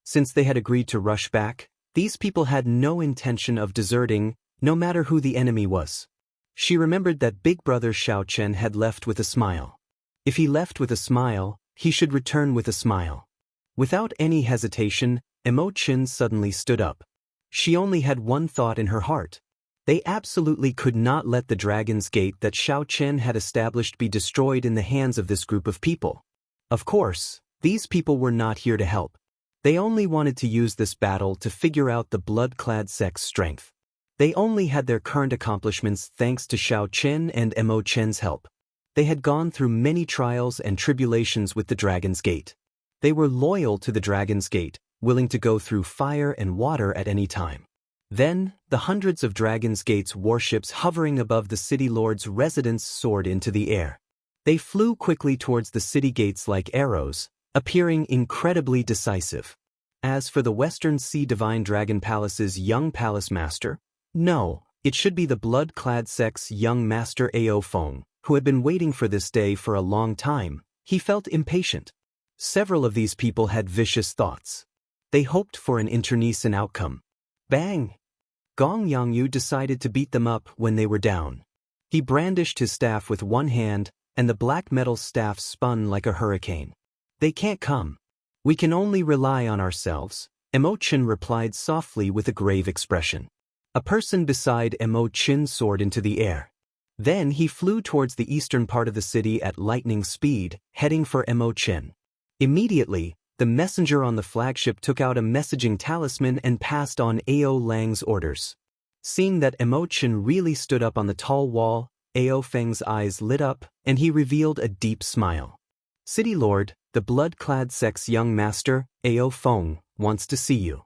Since they had agreed to rush back, these people had no intention of deserting, no matter who the enemy was. She remembered that Big Brother Xiao Chen had left with a smile. If he left with a smile, he should return with a smile. Without any hesitation, Mo Qin suddenly stood up. She only had one thought in her heart. They absolutely could not let the Dragon's Gate that Xiao Chen had established be destroyed in the hands of this group of people. Of course, these people were not here to help. They only wanted to use this battle to figure out the blood-clad sect's strength. They only had their current accomplishments thanks to Xiao Chen and Mo Qin's help. They had gone through many trials and tribulations with the Dragon's Gate. They were loyal to the Dragon's Gate, willing to go through fire and water at any time. Then, the hundreds of Dragon's Gate's warships hovering above the city lord's residence soared into the air. They flew quickly towards the city gates like arrows, appearing incredibly decisive. As for the Western Sea Divine Dragon Palace's young palace master, no, it should be the blood-clad sect's young master Ao Feng, who had been waiting for this day for a long time. He felt impatient. Several of these people had vicious thoughts. They hoped for an internecine outcome. Bang! Gong Yangyu decided to beat them up when they were down. He brandished his staff with one hand, and the black metal staff spun like a hurricane. They can't come. We can only rely on ourselves, Mo Qin replied softly with a grave expression. A person beside Mo Qin soared into the air. Then he flew towards the eastern part of the city at lightning speed, heading for Mo Qin. Immediately, the messenger on the flagship took out a messaging talisman and passed on Ao Lang's orders. Seeing that Mo Qin really stood up on the tall wall, Ao Feng's eyes lit up, and he revealed a deep smile. City Lord, the blood-clad sect's young master, Ao Feng, wants to see you.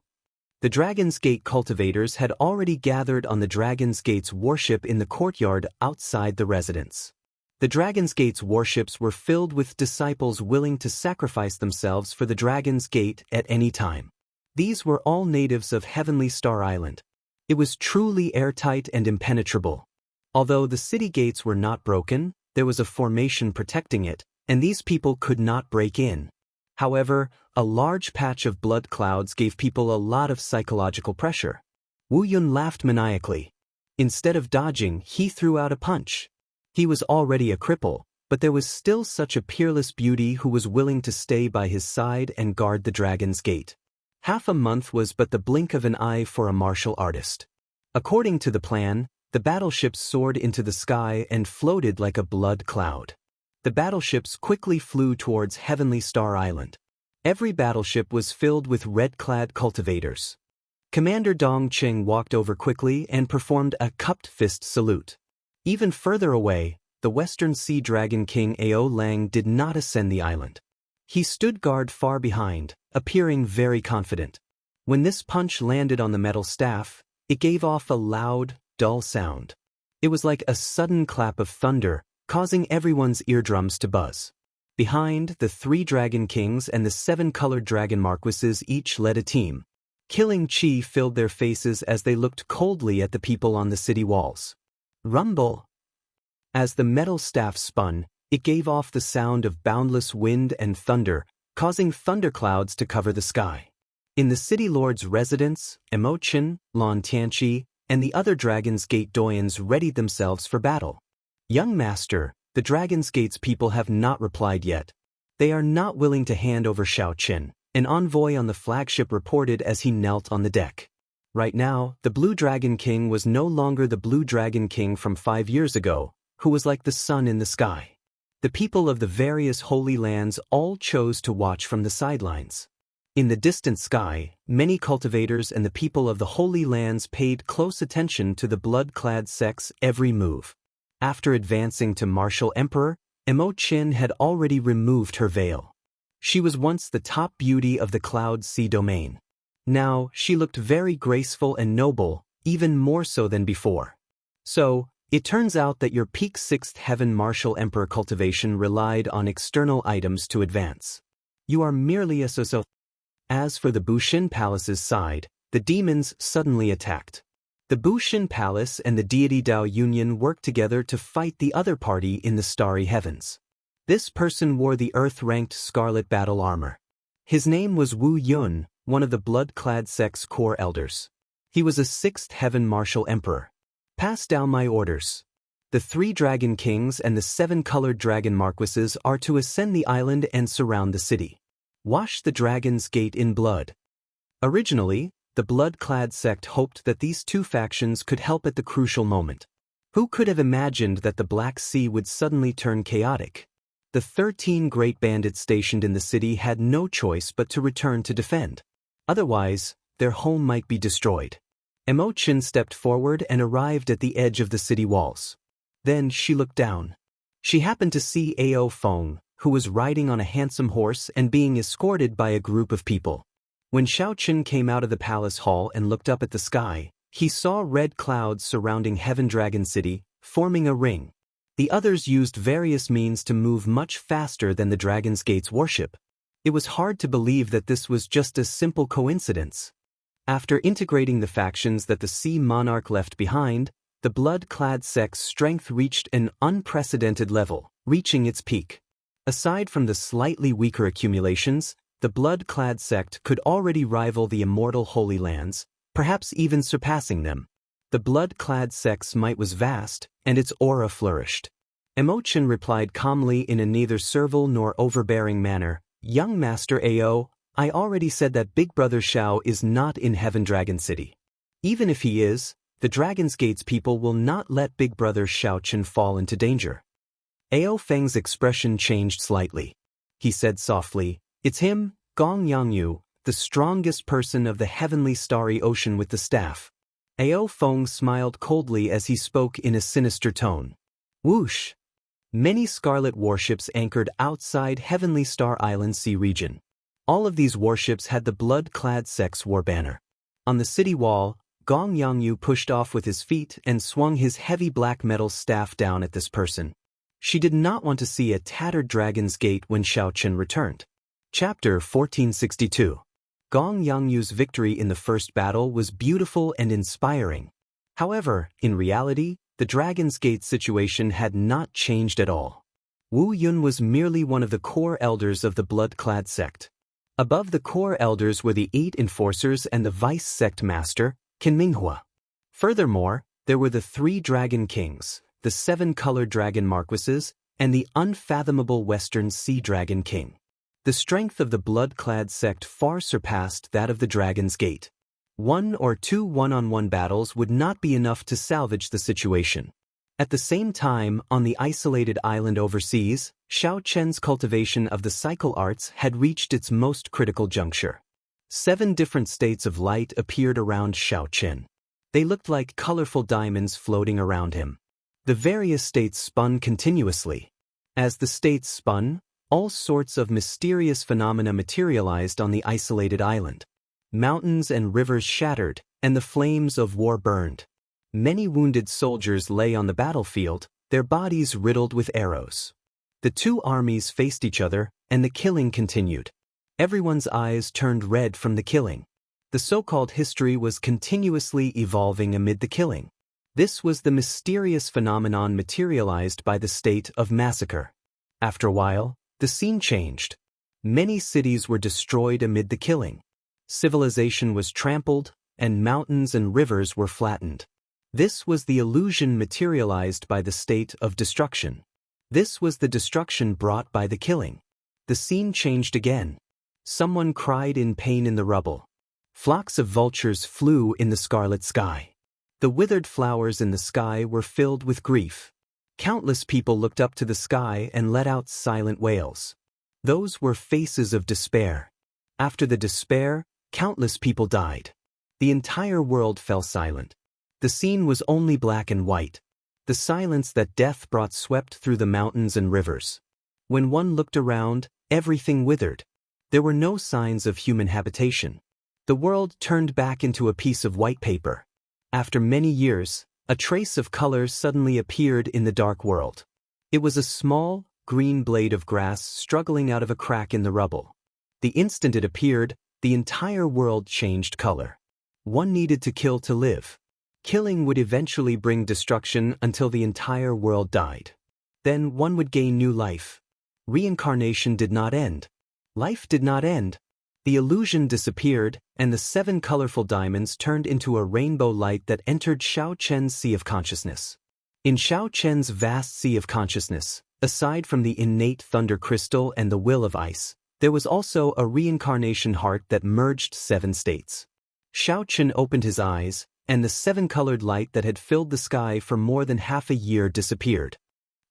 The Dragon's Gate cultivators had already gathered on the Dragon's Gate's warship in the courtyard outside the residence. The Dragon's Gate's warships were filled with disciples willing to sacrifice themselves for the Dragon's Gate at any time. These were all natives of Heavenly Star Island. It was truly airtight and impenetrable. Although the city gates were not broken, there was a formation protecting it, and these people could not break in. However, a large patch of blood clouds gave people a lot of psychological pressure. Wu Yun laughed maniacally. Instead of dodging, he threw out a punch. He was already a cripple, but there was still such a peerless beauty who was willing to stay by his side and guard the dragon's gate. Half a month was but the blink of an eye for a martial artist. According to the plan, the battleships soared into the sky and floated like a blood cloud. The battleships quickly flew towards Heavenly Star Island. Every battleship was filled with red-clad cultivators. Commander Dong Qing walked over quickly and performed a cupped fist salute. Even further away, the Western Sea Dragon King Ao Lang did not ascend the island. He stood guard far behind, appearing very confident. When this punch landed on the metal staff, it gave off a loud, dull sound. It was like a sudden clap of thunder, causing everyone's eardrums to buzz. Behind, the 3 Dragon Kings and the 7 colored Dragon Marquises each led a team. Killing chi filled their faces as they looked coldly at the people on the city walls. Rumble! As the metal staff spun, it gave off the sound of boundless wind and thunder, causing thunderclouds to cover the sky. In the city lord's residence, Emotion, Lan Tianqi, and the other Dragon's Gate doyens readied themselves for battle. Young master, the Dragon's Gate's people have not replied yet. They are not willing to hand over Xiao Qin, an envoy on the flagship reported as he knelt on the deck. Right now, the Blue Dragon King was no longer the Blue Dragon King from 5 years ago, who was like the sun in the sky. The people of the various holy lands all chose to watch from the sidelines. In the distant sky, many cultivators and the people of the holy lands paid close attention to the blood-clad sect's every move. After advancing to Martial Emperor, Emo Qin had already removed her veil. She was once the top beauty of the Cloud Sea domain. Now, she looked very graceful and noble, even more so than before. So, it turns out that your peak 6th Heaven Martial Emperor cultivation relied on external items to advance. You are merely a so-so. As for the Bushin Palace's side, the demons suddenly attacked. The Bushin Palace and the deity Dao Union worked together to fight the other party in the starry heavens. This person wore the earth-ranked scarlet battle armor. His name was Wu Yun, one of the blood-clad sect's core elders. He was a 6th Heaven Martial Emperor. Pass down my orders. The 3 Dragon Kings and the 7 colored Dragon Marquises are to ascend the island and surround the city. Wash the Dragon's Gate in blood. Originally, the blood-clad sect hoped that these 2 factions could help at the crucial moment. Who could have imagined that the Black Sea would suddenly turn chaotic? The 13 great bandits stationed in the city had no choice but to return to defend. Otherwise, their home might be destroyed. Emo Qin stepped forward and arrived at the edge of the city walls. Then she looked down. She happened to see Ao Feng, who was riding on a handsome horse and being escorted by a group of people. When Xiao Qin came out of the palace hall and looked up at the sky, he saw red clouds surrounding Heaven Dragon City, forming a ring. The others used various means to move much faster than the Dragon's Gate's warship. It was hard to believe that this was just a simple coincidence. After integrating the factions that the Sea Monarch left behind, the blood-clad sect's strength reached an unprecedented level, reaching its peak. Aside from the slightly weaker accumulations, the blood-clad sect could already rival the Immortal Holy Lands, perhaps even surpassing them. The blood-clad sect's might was vast, and its aura flourished. Emotion replied calmly in a neither servile nor overbearing manner, "Young Master Ao, I already said that Big Brother Xiao is not in Heaven Dragon City. Even if he is, the Dragon's Gate's people will not let Big Brother Xiao Qin fall into danger." Ao Feng's expression changed slightly. He said softly, "It's him, Gong Yangyu, the strongest person of the heavenly starry ocean with the staff." Ao Feng smiled coldly as he spoke in a sinister tone. Whoosh! Many scarlet warships anchored outside Heavenly Star Island Sea region. All of these warships had the blood-clad sect's war banner. On the city wall, Gong Yangyu pushed off with his feet and swung his heavy black metal staff down at this person. She did not want to see a tattered Dragon's Gate when Xiao Qin returned. Chapter 1462. Gong Yangyu's victory in the first battle was beautiful and inspiring. However, in reality, the Dragon's Gate situation had not changed at all. Wu Yun was merely one of the core elders of the blood-clad sect. Above the core elders were the 8 enforcers and the vice sect master, Minghua. Furthermore, there were the 3 dragon kings, the 7-colored dragon marquises, and the unfathomable Western Sea Dragon King. The strength of the blood-clad sect far surpassed that of the Dragon's Gate. 1 or 2 one-on-one battles would not be enough to salvage the situation. At the same time, on the isolated island overseas, Xiao Chen's cultivation of the cycle arts had reached its most critical juncture. 7 different states of light appeared around Xiao Chen. They looked like colorful diamonds floating around him. The various states spun continuously. As the states spun, all sorts of mysterious phenomena materialized on the isolated island. Mountains and rivers shattered, and the flames of war burned. Many wounded soldiers lay on the battlefield, their bodies riddled with arrows. The 2 armies faced each other, and the killing continued. Everyone's eyes turned red from the killing. The so-called history was continuously evolving amid the killing. This was the mysterious phenomenon materialized by the state of massacre. After a while, the scene changed. Many cities were destroyed amid the killing. Civilization was trampled, and mountains and rivers were flattened. This was the illusion materialized by the state of destruction. This was the destruction brought by the killing. The scene changed again. Someone cried in pain in the rubble. Flocks of vultures flew in the scarlet sky. The withered flowers in the sky were filled with grief. Countless people looked up to the sky and let out silent wails. Those were faces of despair. After the despair, countless people died. The entire world fell silent. The scene was only black and white. The silence that death brought swept through the mountains and rivers. When one looked around, everything withered. There were no signs of human habitation. The world turned back into a piece of white paper. After many years, a trace of color suddenly appeared in the dark world. It was a small, green blade of grass struggling out of a crack in the rubble. The instant it appeared, the entire world changed color. One needed to kill to live. Killing would eventually bring destruction until the entire world died. Then one would gain new life. Reincarnation did not end. Life did not end. The illusion disappeared, and the 7 colorful diamonds turned into a rainbow light that entered Xiao Chen's sea of consciousness. In Xiao Chen's vast sea of consciousness, aside from the innate thunder crystal and the will of ice, there was also a reincarnation heart that merged 7 states. Xiao Chen opened his eyes, and the 7-colored light that had filled the sky for more than half a year disappeared.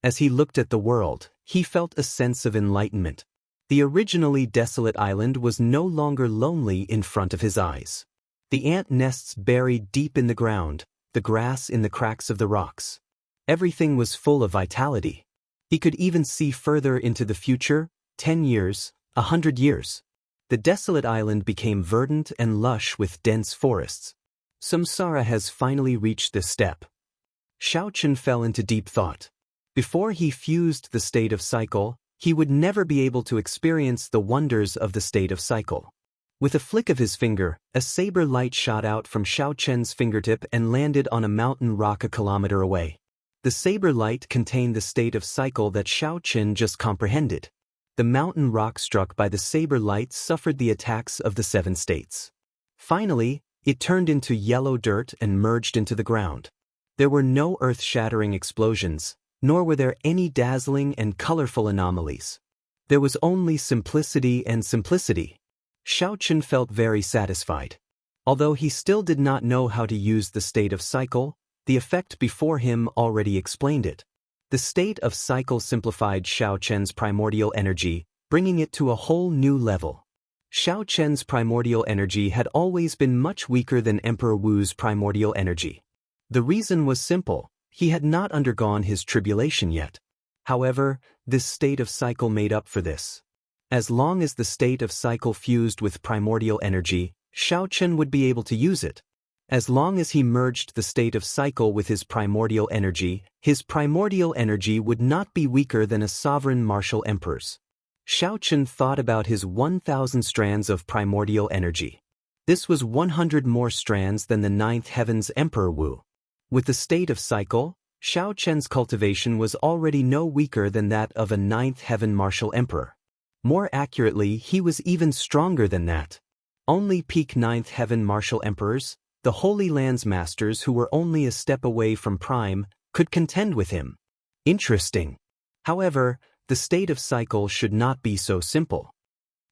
As he looked at the world, he felt a sense of enlightenment. The originally desolate island was no longer lonely in front of his eyes. The ant nests buried deep in the ground, the grass in the cracks of the rocks. Everything was full of vitality. He could even see further into the future, 10 years, 100 years. The desolate island became verdant and lush with dense forests. Samsara has finally reached this step. Xiao Chen fell into deep thought. Before he fused the state of cycle, he would never be able to experience the wonders of the state of cycle. With a flick of his finger, a saber light shot out from Xiao Chen's fingertip and landed on a mountain rock a kilometer away. The saber light contained the state of cycle that Xiao Chen just comprehended. The mountain rock struck by the saber light suffered the attacks of the 7 states. Finally, it turned into yellow dirt and merged into the ground. There were no earth-shattering explosions, nor were there any dazzling and colorful anomalies. There was only simplicity and simplicity. Xiao Chen felt very satisfied. Although he still did not know how to use the state of cycle, the effect before him already explained it. The state of cycle simplified Xiao Chen's primordial energy, bringing it to a whole new level. Xiao Chen's primordial energy had always been much weaker than Emperor Wu's primordial energy. The reason was simple. He had not undergone his tribulation yet. However, this state of cycle made up for this. As long as the state of cycle fused with primordial energy, Xiao Chen would be able to use it. As long as he merged the state of cycle with his primordial energy would not be weaker than a sovereign martial emperor's. Xiao Chen thought about his 1,000 strands of primordial energy. This was 100 more strands than the 9th heaven's Emperor Wu. With the state of cycle, Xiao Chen's cultivation was already no weaker than that of a 9th heaven martial emperor. More accurately, he was even stronger than that. Only peak 9th heaven martial emperors, The Holy Land's masters who were only a step away from Prime could contend with him. Interesting. However, the state of cycle should not be so simple.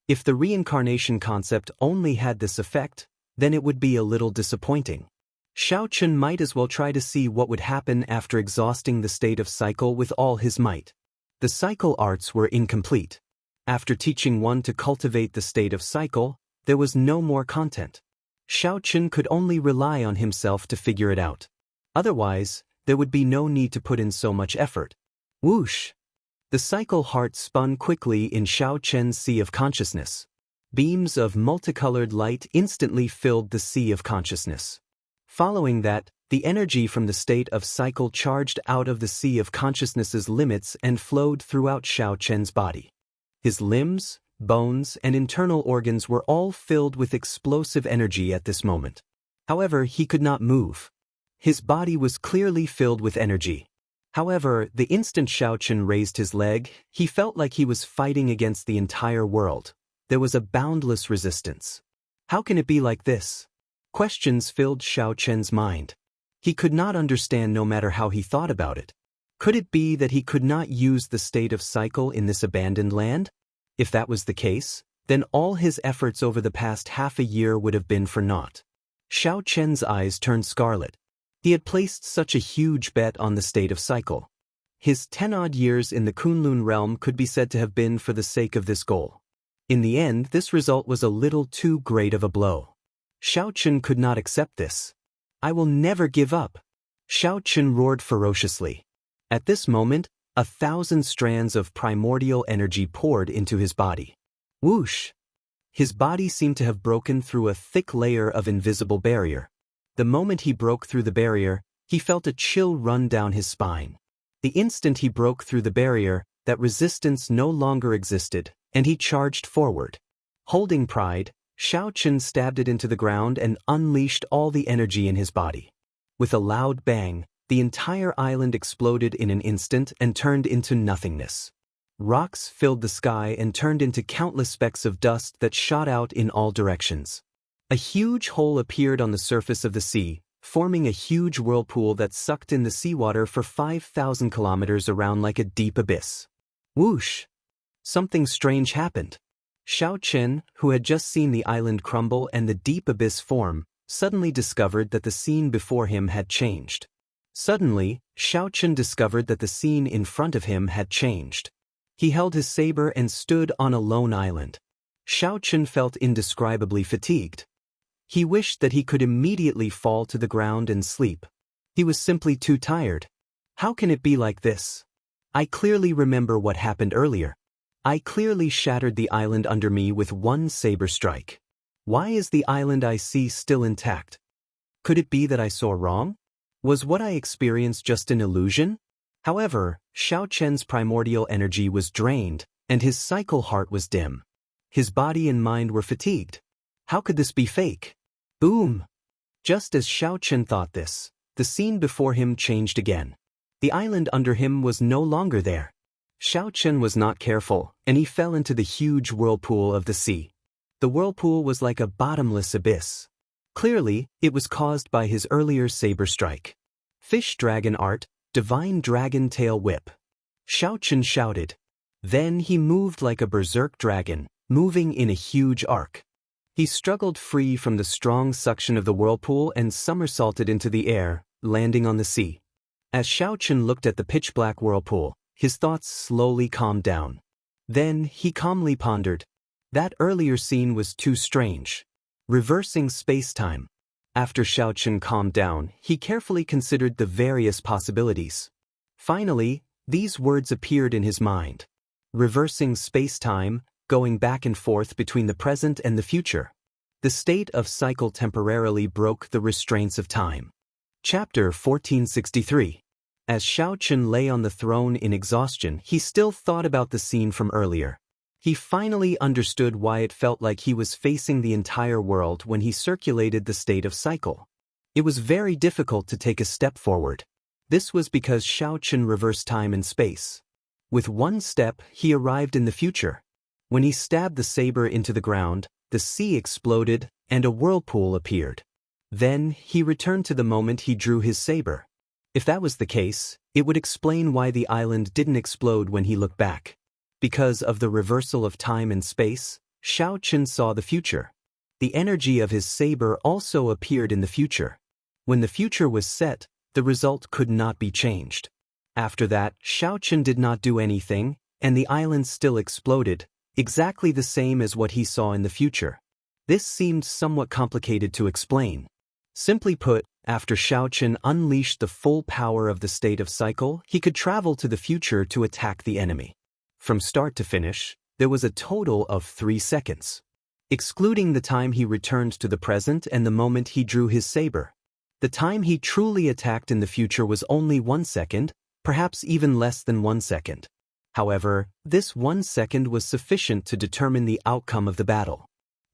If the reincarnation concept only had this effect, then it would be a little disappointing. Xiao Chun might as well try to see what would happen after exhausting the state of cycle with all his might. The cycle arts were incomplete. After teaching one to cultivate the state of cycle, there was no more content. Xiao Chun could only rely on himself to figure it out. Otherwise, there would be no need to put in so much effort. Whoosh! The cycle heart spun quickly in Xiao Chen's sea of consciousness. Beams of multicolored light instantly filled the sea of consciousness. Following that, the energy from the state of cycle charged out of the sea of consciousness's limits and flowed throughout Xiao Chen's body. His limbs, bones, and internal organs were all filled with explosive energy at this moment. However, he could not move. His body was clearly filled with energy. However, the instant Xiao Chen raised his leg, he felt like he was fighting against the entire world. There was a boundless resistance. How can it be like this? Questions filled Xiao Chen's mind. He could not understand no matter how he thought about it. Could it be that he could not use the state of cycle in this abandoned land? If that was the case, then all his efforts over the past half a year would have been for naught. Xiao Chen's eyes turned scarlet. He had placed such a huge bet on the state of cycle. His 10-odd years in the Kunlun realm could be said to have been for the sake of this goal. In the end, this result was a little too great of a blow. Xiao Chun could not accept this. I will never give up. Xiao Chun roared ferociously. At this moment, 1,000 strands of primordial energy poured into his body. Whoosh! His body seemed to have broken through a thick layer of invisible barrier. The moment he broke through the barrier, he felt a chill run down his spine. The instant he broke through the barrier, that resistance no longer existed, and he charged forward. Holding pride, Xiao Chun stabbed it into the ground and unleashed all the energy in his body. With a loud bang, the entire island exploded in an instant and turned into nothingness. Rocks filled the sky and turned into countless specks of dust that shot out in all directions. A huge hole appeared on the surface of the sea, forming a huge whirlpool that sucked in the seawater for 5,000 kilometers around like a deep abyss. Whoosh! Something strange happened. Xiao Chen, who had just seen the island crumble and the deep abyss form, suddenly discovered that the scene before him had changed. Suddenly, Xiao Chen discovered that the scene in front of him had changed. He held his saber and stood on a lone island. Xiao Chen felt indescribably fatigued. He wished that he could immediately fall to the ground and sleep. He was simply too tired. How can it be like this? I clearly remember what happened earlier. I clearly shattered the island under me with one saber strike. Why is the island I see still intact? Could it be that I saw wrong? Was what I experienced just an illusion? However, Xiao Chen's primordial energy was drained, and his cycle heart was dim. His body and mind were fatigued. How could this be fake? Boom! Just as Xiao Chen thought this, the scene before him changed again. The island under him was no longer there. Xiao Chen was not careful, and he fell into the huge whirlpool of the sea. The whirlpool was like a bottomless abyss. Clearly, it was caused by his earlier saber strike. Fish Dragon Art, Divine Dragon Tail Whip. Xiao Chen shouted. Then he moved like a berserk dragon, moving in a huge arc. He struggled free from the strong suction of the whirlpool and somersaulted into the air, landing on the sea. As Xiao Chen looked at the pitch-black whirlpool, his thoughts slowly calmed down. Then he calmly pondered. That earlier scene was too strange. Reversing space-time. After Xiao Chen calmed down, he carefully considered the various possibilities. Finally, these words appeared in his mind. Reversing space-time, going back and forth between the present and the future. The state of cycle temporarily broke the restraints of time. Chapter 1463. As Xiao Chen lay on the throne in exhaustion, he still thought about the scene from earlier. He finally understood why it felt like he was facing the entire world when he circulated the state of cycle. It was very difficult to take a step forward. This was because Xiao Chen reversed time and space. With one step, he arrived in the future. When he stabbed the saber into the ground, the sea exploded, and a whirlpool appeared. Then, he returned to the moment he drew his saber. If that was the case, it would explain why the island didn't explode when he looked back. Because of the reversal of time and space, Xiao Qin saw the future. The energy of his saber also appeared in the future. When the future was set, the result could not be changed. After that, Xiao Qin did not do anything, and the island still exploded, exactly the same as what he saw in the future. This seemed somewhat complicated to explain. Simply put, after Xiao Qin unleashed the full power of the state of cycle, he could travel to the future to attack the enemy. From start to finish, there was a total of 3 seconds. Excluding the time he returned to the present and the moment he drew his saber. The time he truly attacked in the future was only 1 second, perhaps even less than 1 second. However, this 1 second was sufficient to determine the outcome of the battle.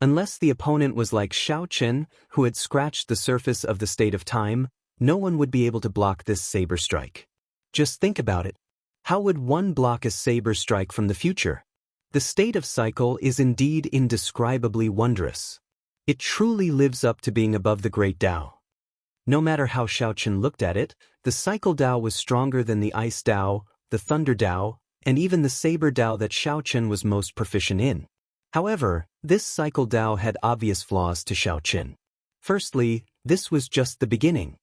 Unless the opponent was like Xiao Qin, who had scratched the surface of the state of time, no one would be able to block this saber strike. Just think about it. How would one block a saber strike from the future? The state of cycle is indeed indescribably wondrous. It truly lives up to being above the great Tao. No matter how Xiao Qin looked at it, the cycle Tao was stronger than the ice Tao, the thunder Tao, and even the saber Tao that Xiao Qin was most proficient in. However, this cycle Tao had obvious flaws to Xiao Qin. Firstly, this was just the beginning.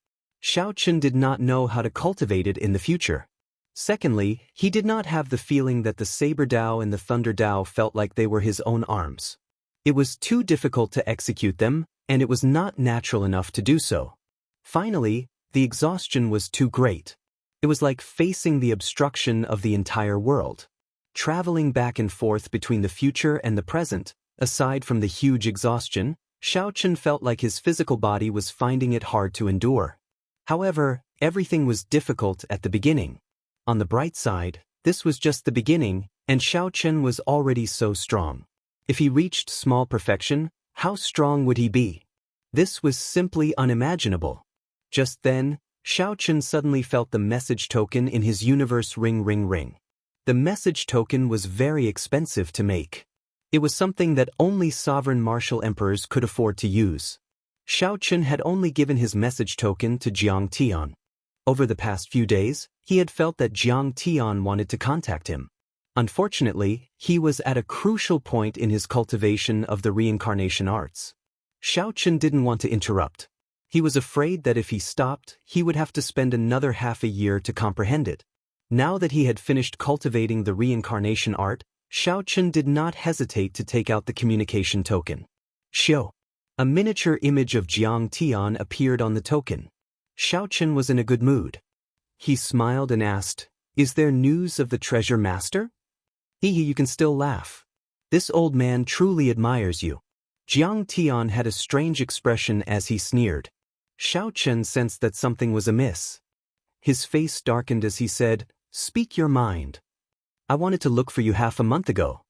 Xiao Qin did not know how to cultivate it in the future. Secondly, he did not have the feeling that the saber Tao and the thunder Tao felt like they were his own arms. It was too difficult to execute them, and it was not natural enough to do so. Finally, the exhaustion was too great. It was like facing the obstruction of the entire world. Traveling back and forth between the future and the present, aside from the huge exhaustion, Xiao Qin felt like his physical body was finding it hard to endure. However, everything was difficult at the beginning. On the bright side, this was just the beginning, and Xiao Qin was already so strong. If he reached small perfection, how strong would he be? This was simply unimaginable. Just then, Xiao Qin suddenly felt the message token in his universe ring ring ring. The message token was very expensive to make. It was something that only sovereign martial emperors could afford to use. Xiao Qin had only given his message token to Jianghu. Over the past few days, he had felt that Jianghu wanted to contact him. Unfortunately, he was at a crucial point in his cultivation of the reincarnation arts. Xiao Qin didn't want to interrupt. He was afraid that if he stopped, he would have to spend another half a year to comprehend it. Now that he had finished cultivating the reincarnation art, Xiao Qin did not hesitate to take out the communication token. Xiao. A miniature image of Jiang Tian appeared on the token. Xiao Qin was in a good mood. He smiled and asked, "Is there news of the treasure master?" You can still laugh. This old man truly admires you. Jiang Tian had a strange expression as he sneered. Xiao Qin sensed that something was amiss. His face darkened as he said, "Speak your mind. I wanted to look for you half a month ago.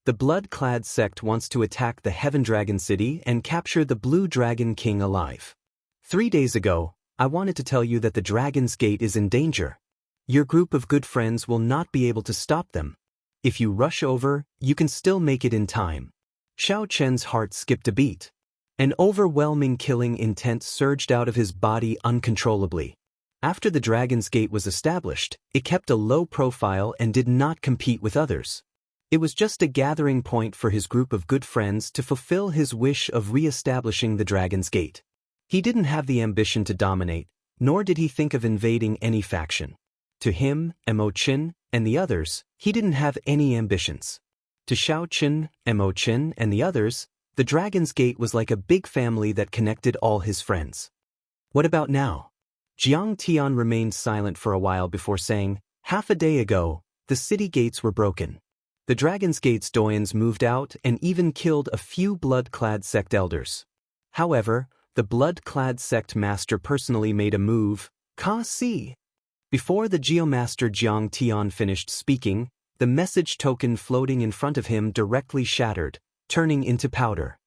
The blood-clad sect wants to attack the Heaven Dragon City and capture the Blue Dragon King alive. 3 days ago, I wanted to tell you that the Dragon's Gate is in danger. Your group of good friends will not be able to stop them. If you rush over, you can still make it in time." Xiao Qin's heart skipped a beat. An overwhelming killing intent surged out of his body uncontrollably. After the Dragon's Gate was established, it kept a low profile and did not compete with others. It was just a gathering point for his group of good friends to fulfill his wish of re-establishing the Dragon's Gate. He didn't have the ambition to dominate, nor did he think of invading any faction. To him, Mo Qin, and the others, he didn't have any ambitions. To Xiao Qin, Mo Qin, and the others, the Dragon's Gate was like a big family that connected all his friends. What about now? Jiang Tian remained silent for a while before saying, "Half a day ago, the city gates were broken. The Dragon's Gate's doyens moved out and even killed a few blood-clad sect elders. However, the blood-clad sect master personally made a move, Ka-si." Before the Geomaster Jiang Tian finished speaking, the message token floating in front of him directly shattered, turning into powder.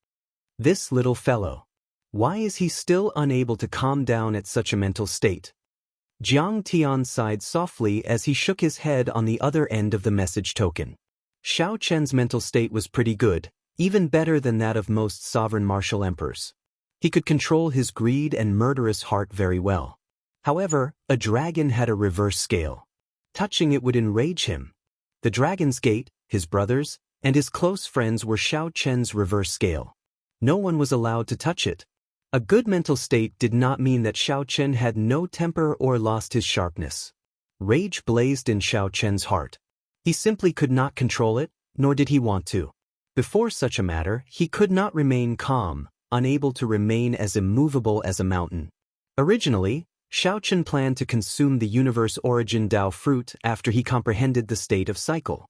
This little fellow. Why is he still unable to calm down at such a mental state? Jiang Tian sighed softly as he shook his head on the other end of the message token. Xiao Qin's mental state was pretty good, even better than that of most sovereign martial emperors. He could control his greed and murderous heart very well. However, a dragon had a reverse scale. Touching it would enrage him. The dragon's gate, his brothers, and his close friends were Xiao Chen's reverse scale. No one was allowed to touch it. A good mental state did not mean that Xiao Chen had no temper or lost his sharpness. Rage blazed in Xiao Chen's heart. He simply could not control it, nor did he want to. Before such a matter, he could not remain calm, unable to remain as immovable as a mountain. Originally, Xiao Chen planned to consume the universe origin Dao fruit after he comprehended the state of cycle.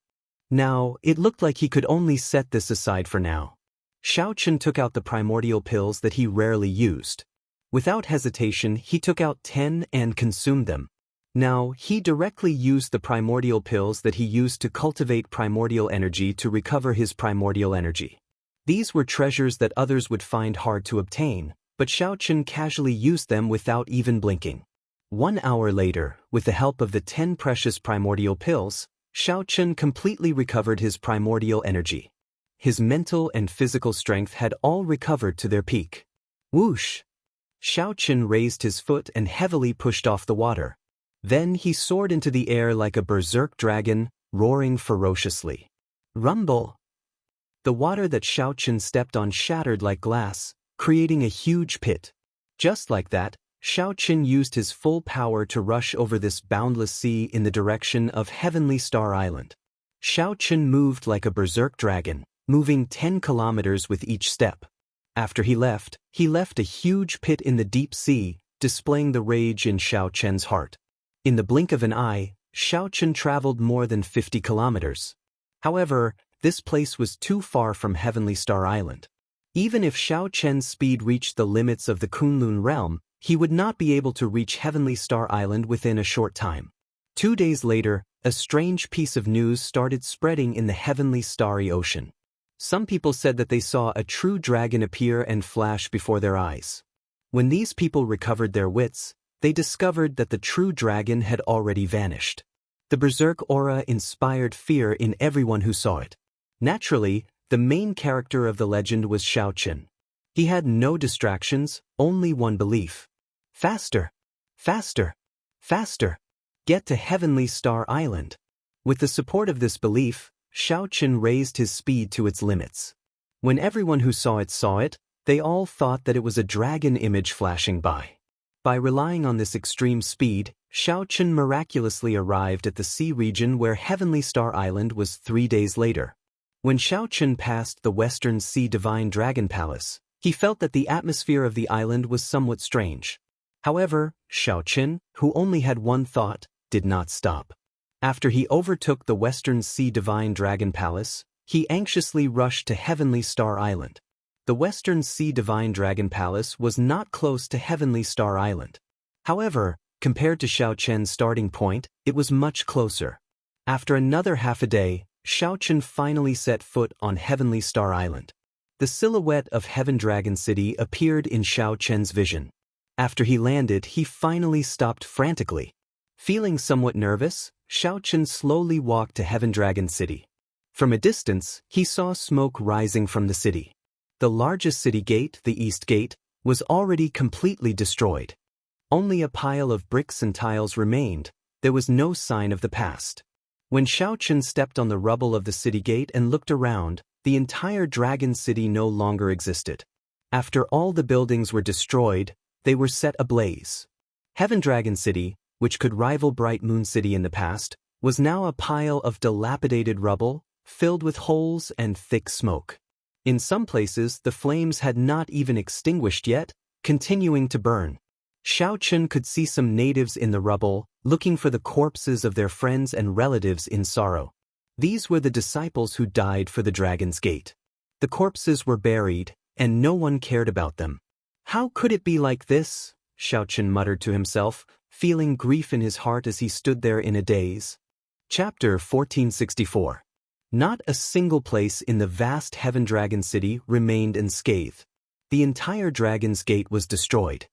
Now, it looked like he could only set this aside for now. Xiao Chen took out the primordial pills that he rarely used. Without hesitation, he took out 10 and consumed them. Now, he directly used the primordial pills that he used to cultivate primordial energy to recover his primordial energy. These were treasures that others would find hard to obtain, but Xiao Chen casually used them without even blinking. 1 hour later, with the help of the 10 precious primordial pills, Xiao Chen completely recovered his primordial energy. His mental and physical strength had all recovered to their peak. Whoosh! Xiao Chen raised his foot and heavily pushed off the water. Then he soared into the air like a berserk dragon, roaring ferociously. Rumble! The water that Xiao Chen stepped on shattered like glass, creating a huge pit. Just like that, Xiao Chen used his full power to rush over this boundless sea in the direction of Heavenly Star Island. Xiao Chen moved like a berserk dragon, moving 10 kilometers with each step. After he left a huge pit in the deep sea, displaying the rage in Xiao Chen's heart. In the blink of an eye, Xiao Chen traveled more than 50 kilometers. However, this place was too far from Heavenly Star Island. Even if Xiao Chen's speed reached the limits of the Kunlun realm, he would not be able to reach Heavenly Star Island within a short time. 2 days later, a strange piece of news started spreading in the heavenly starry ocean. Some people said that they saw a true dragon appear and flash before their eyes. When these people recovered their wits, they discovered that the true dragon had already vanished. The berserk aura inspired fear in everyone who saw it. Naturally, the main character of the legend was Xiao Chen. He had no distractions, only one belief. Faster! Faster! Faster! Get to Heavenly Star Island. With the support of this belief, Xiao Chen raised his speed to its limits. When everyone who saw it, they all thought that it was a dragon image flashing by. By relying on this extreme speed, Xiao Chen miraculously arrived at the sea region where Heavenly Star Island was 3 days later. When Xiao Chen passed the Western Sea Divine Dragon Palace, he felt that the atmosphere of the island was somewhat strange. However, Xiao Chen, who only had one thought, did not stop. After he overtook the Western Sea Divine Dragon Palace, he anxiously rushed to Heavenly Star Island. The Western Sea Divine Dragon Palace was not close to Heavenly Star Island. However, compared to Xiao Chen's starting point, it was much closer. After another half a day, Xiao Chen finally set foot on Heavenly Star Island. The silhouette of Heaven Dragon City appeared in Xiao Chen's vision. After he landed, he finally stopped frantically. Feeling somewhat nervous, Xiao Chen slowly walked to Heaven Dragon City. From a distance, he saw smoke rising from the city. The largest city gate, the East Gate, was already completely destroyed. Only a pile of bricks and tiles remained. There was no sign of the past. When Xiao Chen stepped on the rubble of the city gate and looked around, the entire dragon city no longer existed. After all the buildings were destroyed, they were set ablaze. Heaven Dragon City, which could rival Bright Moon City in the past, was now a pile of dilapidated rubble, filled with holes and thick smoke. In some places, the flames had not even extinguished yet, continuing to burn. Xiao Chen could see some natives in the rubble, looking for the corpses of their friends and relatives in sorrow. These were the disciples who died for the Dragon's Gate. The corpses were buried, and no one cared about them. How could it be like this? Xiao Chen muttered to himself, feeling grief in his heart as he stood there in a daze. Chapter 1464. Not a single place in the vast Heaven Dragon City remained unscathed. The entire Dragon's Gate was destroyed.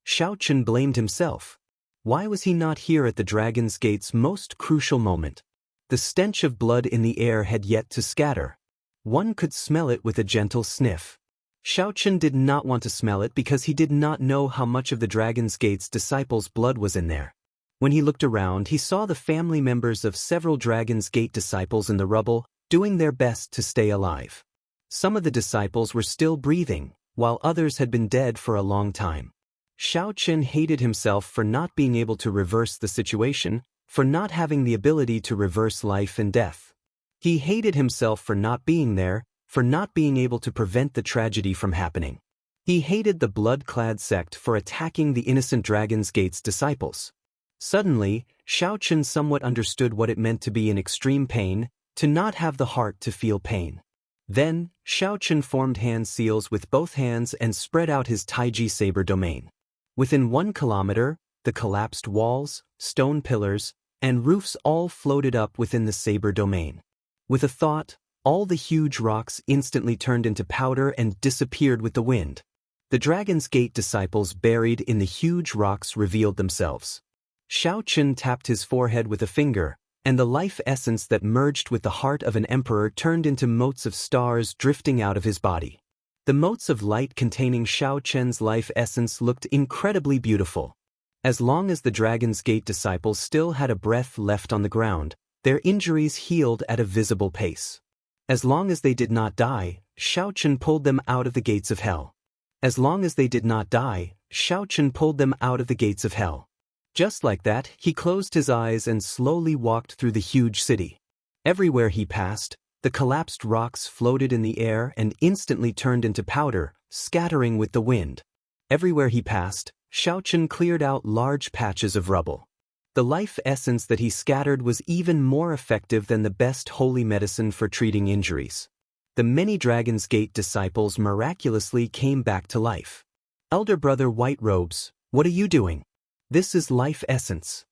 Xiao Chen blamed himself. Why was he not here at the Dragon's Gate's most crucial moment? The stench of blood in the air had yet to scatter. One could smell it with a gentle sniff. Chen did not want to smell it because he did not know how much of the Dragon's Gate's disciples' blood was in there. When he looked around, he saw the family members of several Dragon's Gate disciples in the rubble, doing their best to stay alive. Some of the disciples were still breathing, while others had been dead for a long time. Chen hated himself for not being able to reverse the situation, for not having the ability to reverse life and death. He hated himself for not being there, for not being able to prevent the tragedy from happening. He hated the blood-clad sect for attacking the innocent Dragon's Gate's disciples. Suddenly, Chen somewhat understood what it meant to be in extreme pain, to not have the heart to feel pain. Then, Chen formed hand seals with both hands and spread out his Taiji saber domain. Within 1 kilometer, the collapsed walls, stone pillars, and roofs all floated up within the saber domain. With a thought, all the huge rocks instantly turned into powder and disappeared with the wind. The Dragon's Gate disciples buried in the huge rocks revealed themselves. Chen tapped his forehead with a finger, and the life essence that merged with the heart of an emperor turned into motes of stars drifting out of his body. The motes of light containing Chen's life essence looked incredibly beautiful. As long as the Dragon's Gate disciples still had a breath left on the ground, their injuries healed at a visible pace. As long as they did not die, Chen pulled them out of the gates of hell. As long as they did not die, Chen pulled them out of the gates of hell. Just like that, he closed his eyes and slowly walked through the huge city. Everywhere he passed, the collapsed rocks floated in the air and instantly turned into powder, scattering with the wind. Everywhere he passed, Chen cleared out large patches of rubble. The life essence that he scattered was even more effective than the best holy medicine for treating injuries. The many Dragon's Gate disciples miraculously came back to life. Elder Brother White Robes, what are you doing? This is life essence.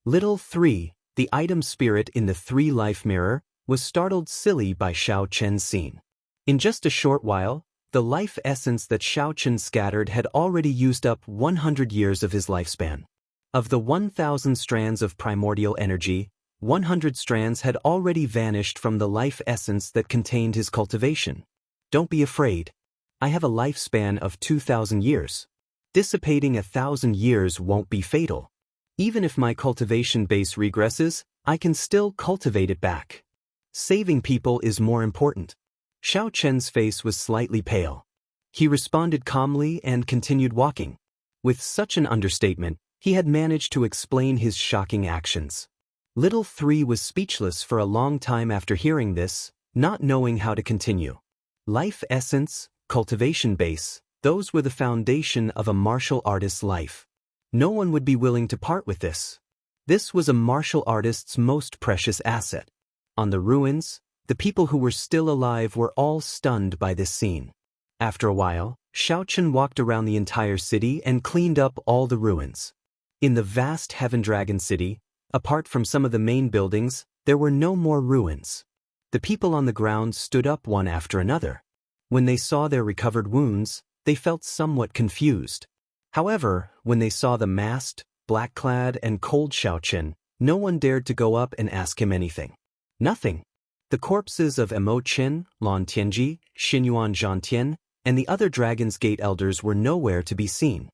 Little 3, the item spirit in the 3 life mirror, was startled silly by Chen's scene. In just a short while, the life essence that Chen scattered had already used up 100 years of his lifespan. Of the 1,000 strands of primordial energy, 100 strands had already vanished from the life essence that contained his cultivation. Don't be afraid. I have a lifespan of 2,000 years. Dissipating 1,000 years won't be fatal. Even if my cultivation base regresses, I can still cultivate it back. Saving people is more important. Chen's face was slightly pale. He responded calmly and continued walking. With such an understatement, he had managed to explain his shocking actions. Little 3 was speechless for a long time after hearing this, not knowing how to continue. Life essence, cultivation base, those were the foundation of a martial artist's life. No one would be willing to part with this. This was a martial artist's most precious asset. On the ruins, the people who were still alive were all stunned by this scene. After a while, Chen walked around the entire city and cleaned up all the ruins. In the vast Heaven Dragon City, apart from some of the main buildings, there were no more ruins. The people on the ground stood up one after another. When they saw their recovered wounds, they felt somewhat confused. However, when they saw the masked, black-clad, and cold Chen, no one dared to go up and ask him anything. Nothing. The corpses of Emo Qin, Lan Tianji, Xinyuan Zhantian, and the other Dragon's Gate elders were nowhere to be seen.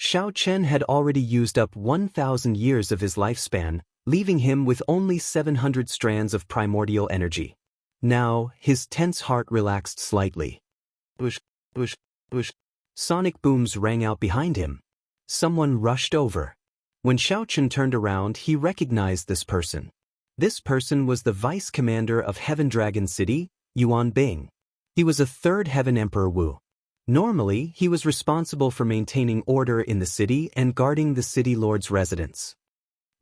Chen had already used up 1,000 years of his lifespan, leaving him with only 700 strands of primordial energy. Now, his tense heart relaxed slightly. Bush, bush, bush. Sonic booms rang out behind him. Someone rushed over. When Chen turned around, he recognized this person. This person was the vice commander of Heaven Dragon City, Yuan Bing. He was a 3rd Heaven Emperor Wu. Normally, he was responsible for maintaining order in the city and guarding the city lord's residence.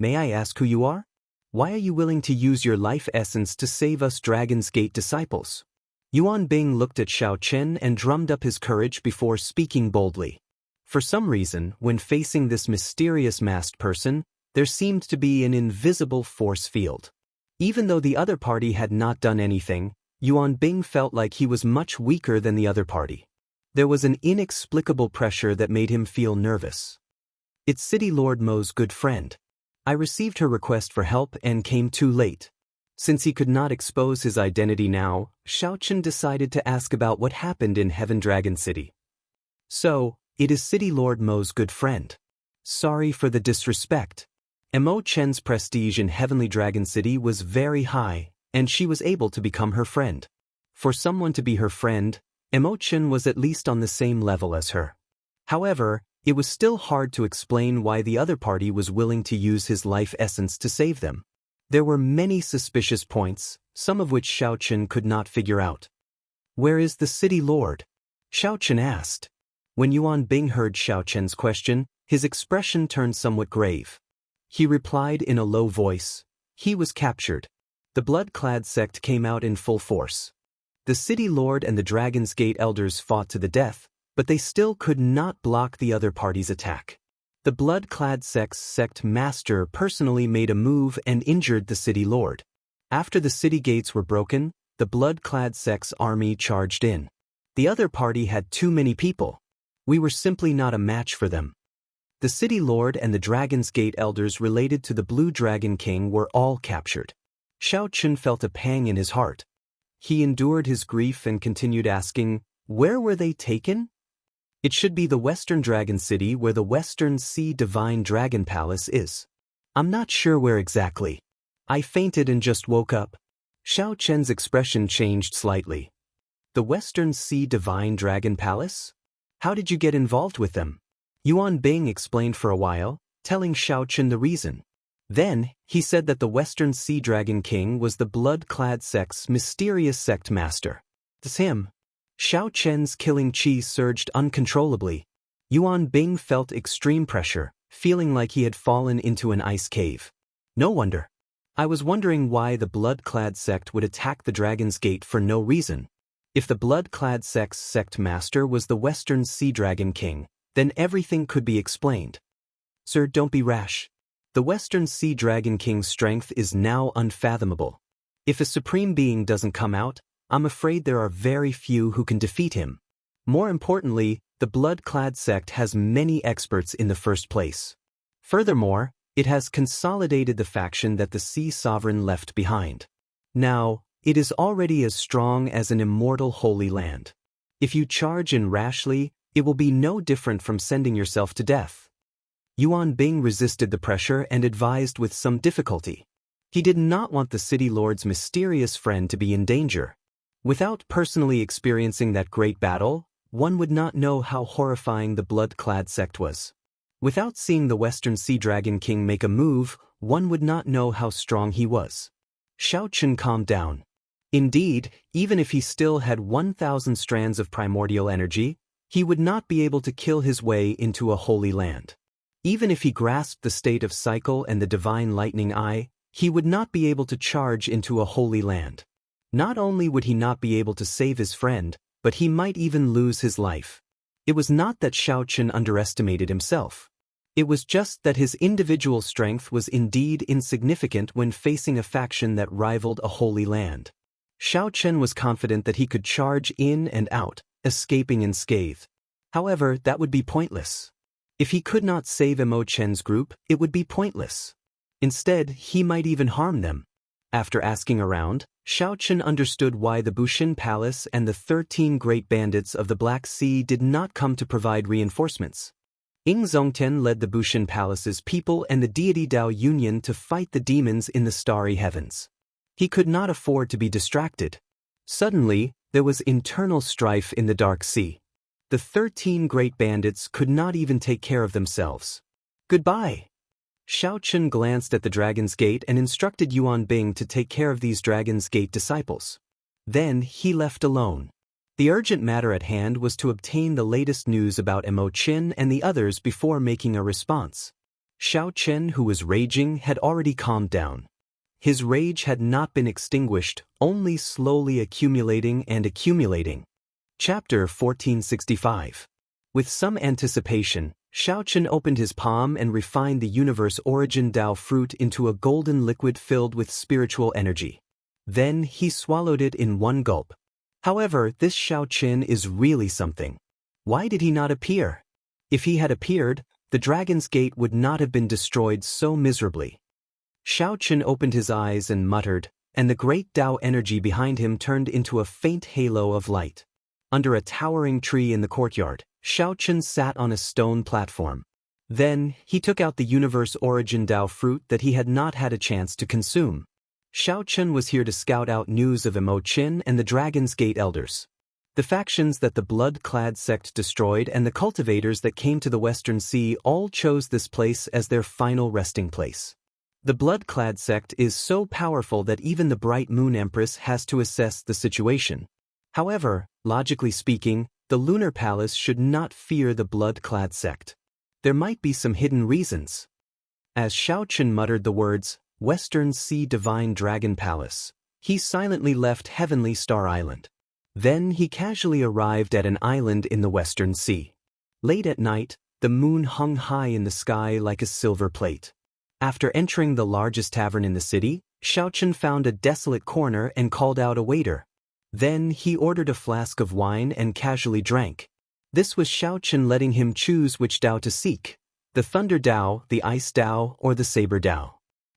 May I ask who you are? Why are you willing to use your life essence to save us Dragon's Gate disciples? Yuan Bing looked at Chen and drummed up his courage before speaking boldly. For some reason, when facing this mysterious masked person, there seemed to be an invisible force field. Even though the other party had not done anything, Yuan Bing felt like he was much weaker than the other party. There was an inexplicable pressure that made him feel nervous. It's City Lord Mo's good friend. I received her request for help and came too late. Since he could not expose his identity now, Xiaochen decided to ask about what happened in Heaven Dragon City. So, it is City Lord Mo's good friend. Sorry for the disrespect. Mo Chen's prestige in Heavenly Dragon City was very high, and she was able to become her friend. For someone to be her friend, Mo Chen was at least on the same level as her. However, it was still hard to explain why the other party was willing to use his life essence to save them. There were many suspicious points, some of which Xiaochen could not figure out. Where is the city lord? Xiaochen asked. When Yuan Bing heard Xiaochen's question, his expression turned somewhat grave. He replied in a low voice, he was captured. The blood-clad sect came out in full force. The city lord and the Dragon's Gate elders fought to the death, but they still could not block the other party's attack. The blood-clad sect's sect master personally made a move and injured the city lord. After the city gates were broken, the blood-clad sect's army charged in. The other party had too many people. We were simply not a match for them. The city lord and the Dragon's Gate elders related to the Blue Dragon King were all captured. Xiaochen felt a pang in his heart. He endured his grief and continued asking, where were they taken? It should be the Western Dragon City where the Western Sea Divine Dragon Palace is. I'm not sure where exactly. I fainted and just woke up. Xiaochen's expression changed slightly. The Western Sea Divine Dragon Palace? How did you get involved with them? Yuan Bing explained for a while, telling Xiaochen the reason. Then, he said that the Western Sea Dragon King was the blood-clad sect's mysterious sect master. It's him. Xiaochen's killing chi surged uncontrollably. Yuan Bing felt extreme pressure, feeling like he had fallen into an ice cave. No wonder. I was wondering why the blood-clad sect would attack the Dragon's Gate for no reason. If the blood-clad sect's sect master was the Western Sea Dragon King, then everything could be explained. Sir, don't be rash. The Western Sea Dragon King's strength is now unfathomable. If a supreme being doesn't come out, I'm afraid there are very few who can defeat him. More importantly, the blood-clad sect has many experts in the first place. Furthermore, it has consolidated the faction that the Sea Sovereign left behind. Now, it is already as strong as an immortal holy land. If you charge in rashly, it will be no different from sending yourself to death. Yuan Bing resisted the pressure and advised with some difficulty. He did not want the city lord's mysterious friend to be in danger. Without personally experiencing that great battle, one would not know how horrifying the blood-clad sect was. Without seeing the Western Sea Dragon King make a move, one would not know how strong he was. Xiaochen calmed down. Indeed, even if he still had 1,000 strands of primordial energy, he would not be able to kill his way into a holy land. Even if he grasped the state of cycle and the divine lightning eye, he would not be able to charge into a holy land. Not only would he not be able to save his friend, but he might even lose his life. It was not that Xiaochen underestimated himself. It was just that his individual strength was indeed insignificant when facing a faction that rivaled a holy land. Xiaochen was confident that he could charge in and out, escaping unscathed. However, that would be pointless. If he could not save Mo Chen's group, it would be pointless. Instead, he might even harm them. After asking around, Xiaochen understood why the Bushin Palace and the 13 great bandits of the Black Sea did not come to provide reinforcements. Ying Zongtian led the Bushin Palace's people and the deity Dao Union to fight the demons in the starry heavens. He could not afford to be distracted. Suddenly, there was internal strife in the Dark Sea. The 13 great bandits could not even take care of themselves. Goodbye. Xiaochen glanced at the Dragon's Gate and instructed Yuan Bing to take care of these Dragon's Gate disciples. Then he left alone. The urgent matter at hand was to obtain the latest news about Mo Chen and the others before making a response. Xiaochen, who was raging, had already calmed down. His rage had not been extinguished, only slowly accumulating and accumulating. Chapter 1465. With some anticipation, Xiaochen opened his palm and refined the universe origin Dao fruit into a golden liquid filled with spiritual energy. Then he swallowed it in one gulp. However, this Xiaochen is really something. Why did he not appear? If he had appeared, the Dragon's Gate would not have been destroyed so miserably. Xiaochen opened his eyes and muttered, and the great Tao energy behind him turned into a faint halo of light. Under a towering tree in the courtyard, Xiaochen sat on a stone platform. Then, he took out the universe origin Tao fruit that he had not had a chance to consume. Xiaochen was here to scout out news of Immortal and the Dragon's Gate elders. The factions that the blood-clad sect destroyed and the cultivators that came to the Western Sea all chose this place as their final resting place. The blood-clad sect is so powerful that even the Bright Moon Empress has to assess the situation. However, logically speaking, the Lunar Palace should not fear the blood-clad sect. There might be some hidden reasons. As Xiaochen muttered the words, Western Sea Divine Dragon Palace, he silently left Heavenly Star Island. Then he casually arrived at an island in the Western Sea. Late at night, the moon hung high in the sky like a silver plate. After entering the largest tavern in the city, Xiaochen found a desolate corner and called out a waiter. Then he ordered a flask of wine and casually drank. This was Xiaochen letting him choose which Tao to seek, the Thunder Tao, the Ice Tao, or the Saber Tao.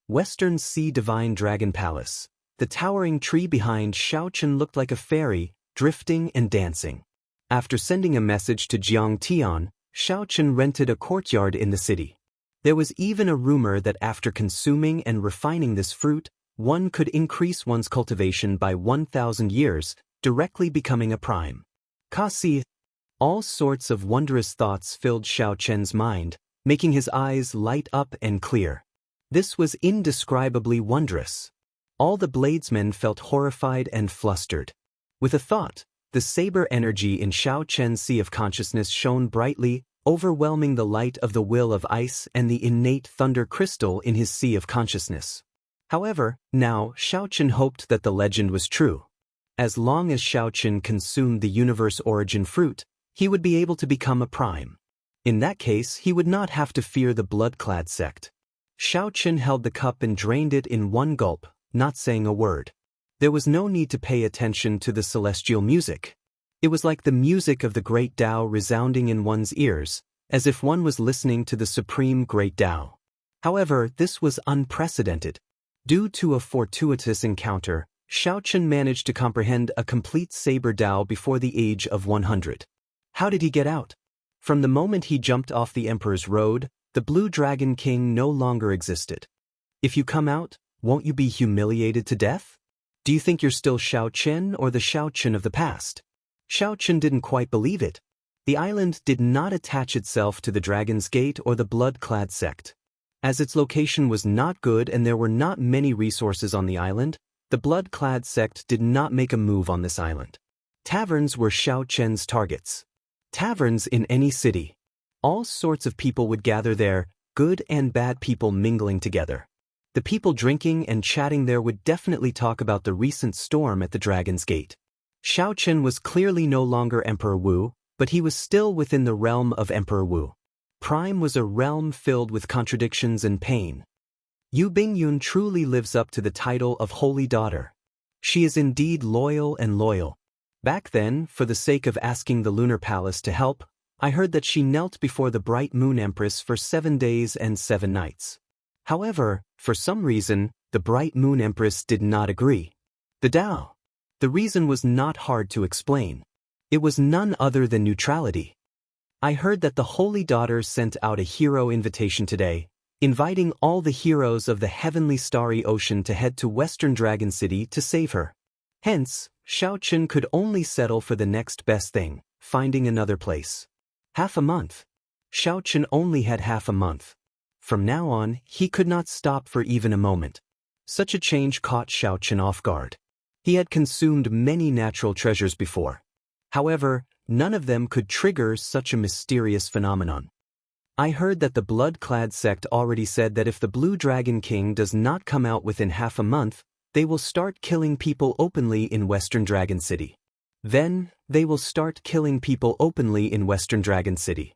Western Sea Divine Dragon Palace. The towering tree behind Xiaochen looked like a fairy, drifting and dancing. After sending a message to Jianghu, Xiaochen rented a courtyard in the city. There was even a rumor that after consuming and refining this fruit, one could increase one's cultivation by 1,000 years, directly becoming a prime. Kasi. All sorts of wondrous thoughts filled Xiaochen's mind, making his eyes light up and clear. This was indescribably wondrous. All the bladesmen felt horrified and flustered. With a thought, the saber energy in Xiaochen's sea of consciousness shone brightly, overwhelming the light of the will of ice and the innate thunder crystal in his sea of consciousness. However, now Xiaochen hoped that the legend was true. As long as Xiaochen consumed the universe origin fruit, he would be able to become a prime. In that case, he would not have to fear the blood-clad sect. Xiaochen held the cup and drained it in one gulp, not saying a word. There was no need to pay attention to the celestial music. It was like the music of the great Tao resounding in one's ears, as if one was listening to the supreme great Tao. However, this was unprecedented. Due to a fortuitous encounter, Xiaochen managed to comprehend a complete saber Tao before the age of 100. How did he get out? From the moment he jumped off the Emperor's Road, the Blue Dragon King no longer existed. If you come out, won't you be humiliated to death? Do you think you're still Xiaochen or the Xiaochen of the past? Xiaochen didn't quite believe it. The island did not attach itself to the Dragon's Gate or the blood-clad sect. As its location was not good and there were not many resources on the island, the blood-clad sect did not make a move on this island. Taverns were Xiaochen's targets. Taverns in any city. All sorts of people would gather there, good and bad people mingling together. The people drinking and chatting there would definitely talk about the recent storm at the Dragon's Gate. Xiaochen was clearly no longer Emperor Wu, but he was still within the realm of Emperor Wu. Prime was a realm filled with contradictions and pain. Yu Bingyun truly lives up to the title of Holy Daughter. She is indeed loyal and loyal. Back then, for the sake of asking the Lunar Palace to help, I heard that she knelt before the Bright Moon Empress for 7 days and 7 nights. However, for some reason, the Bright Moon Empress did not agree. The Tao. The reason was not hard to explain. It was none other than neutrality. I heard that the Holy Daughter sent out a hero invitation today, inviting all the heroes of the heavenly starry ocean to head to Western Dragon City to save her. Hence, Xiaochen could only settle for the next best thing, finding another place. Half a month. Xiaochen only had half a month. From now on, he could not stop for even a moment. Such a change caught Xiaochen off guard. He had consumed many natural treasures before. However, none of them could trigger such a mysterious phenomenon. I heard that the blood-clad sect already said that if the Blue Dragon King does not come out within half a month, they will start killing people openly in Western Dragon City. Then, they will start killing people openly in Western Dragon City.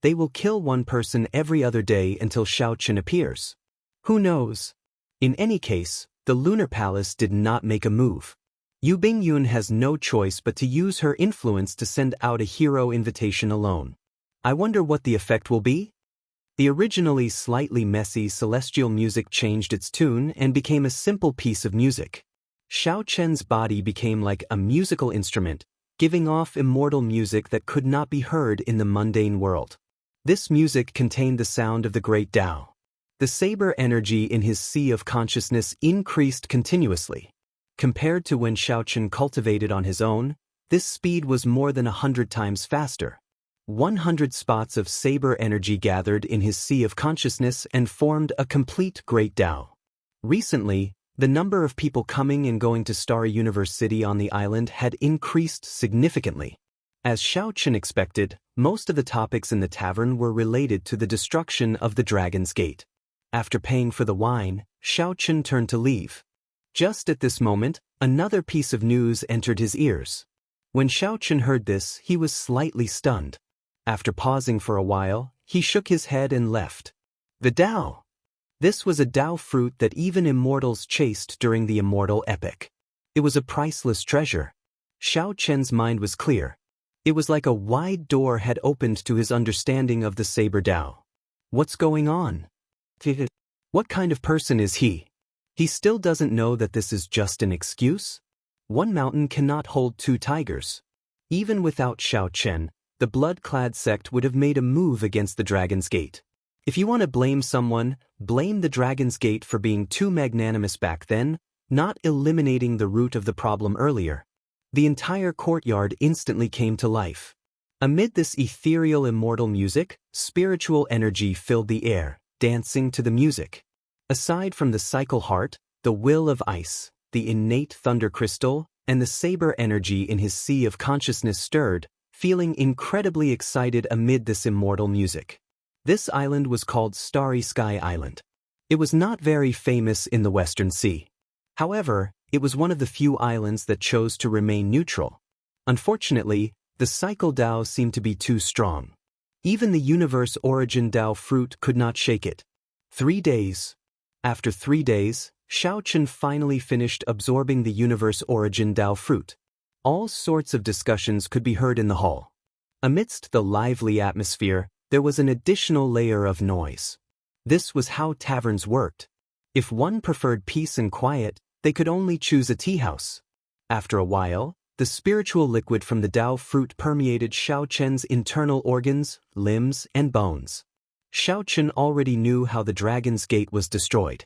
They will kill one person every other day until Xiaochen appears. Who knows? In any case, the Lunar Palace did not make a move. Yu Bingyun has no choice but to use her influence to send out a hero invitation alone. I wonder what the effect will be? The originally slightly messy celestial music changed its tune and became a simple piece of music. Xiao Chen's body became like a musical instrument, giving off immortal music that could not be heard in the mundane world. This music contained the sound of the great Tao. The saber energy in his sea of consciousness increased continuously. Compared to when Xiao Chen cultivated on his own, this speed was more than 100 times faster. 100 spots of saber energy gathered in his sea of consciousness and formed a complete great Tao. Recently, the number of people coming and going to Starry Universe City on the island had increased significantly. As Xiao Chen expected, most of the topics in the tavern were related to the destruction of the Dragon's Gate. After paying for the wine, Xiao Chen turned to leave. Just at this moment, another piece of news entered his ears. When Xiao Chen heard this, he was slightly stunned. After pausing for a while, he shook his head and left. The Tao! This was a Tao fruit that even immortals chased during the Immortal epic. It was a priceless treasure. Xiao Chen's mind was clear. It was like a wide door had opened to his understanding of the Saber Tao. What's going on? What kind of person is he? He still doesn't know that this is just an excuse? One mountain cannot hold two tigers. Even without Xiao Chen, the blood-clad sect would have made a move against the Dragon's Gate. If you want to blame someone, blame the Dragon's Gate for being too magnanimous back then, not eliminating the root of the problem earlier. The entire courtyard instantly came to life. Amid this ethereal immortal music, spiritual energy filled the air, dancing to the music. Aside from the cycle heart, the will of ice, the innate thunder crystal, and the saber energy in his sea of consciousness stirred, feeling incredibly excited amid this immortal music. This island was called Starry Sky Island. It was not very famous in the Western Sea. However, it was one of the few islands that chose to remain neutral. Unfortunately, the cycle Tao seemed to be too strong. Even the universe origin Tao fruit could not shake it. 3 days. After 3 days, Xiao Chen finally finished absorbing the universe origin Tao fruit. All sorts of discussions could be heard in the hall. Amidst the lively atmosphere, there was an additional layer of noise. This was how taverns worked. If one preferred peace and quiet, they could only choose a tea house. After a while, the spiritual liquid from the Tao fruit permeated Xiao Chen's internal organs, limbs, and bones. Xiao Chen already knew how the Dragon's Gate was destroyed.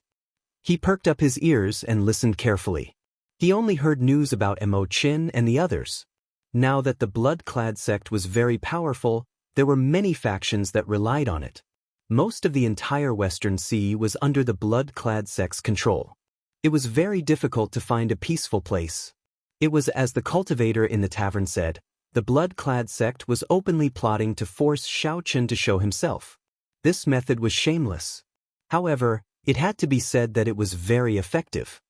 He perked up his ears and listened carefully. He only heard news about Mo Qin and the others. Now that the blood-clad sect was very powerful, there were many factions that relied on it. Most of the entire Western Sea was under the blood-clad sect's control. It was very difficult to find a peaceful place. It was as the cultivator in the tavern said, the blood-clad sect was openly plotting to force Xiao Chen to show himself. This method was shameless. However, it had to be said that it was very effective.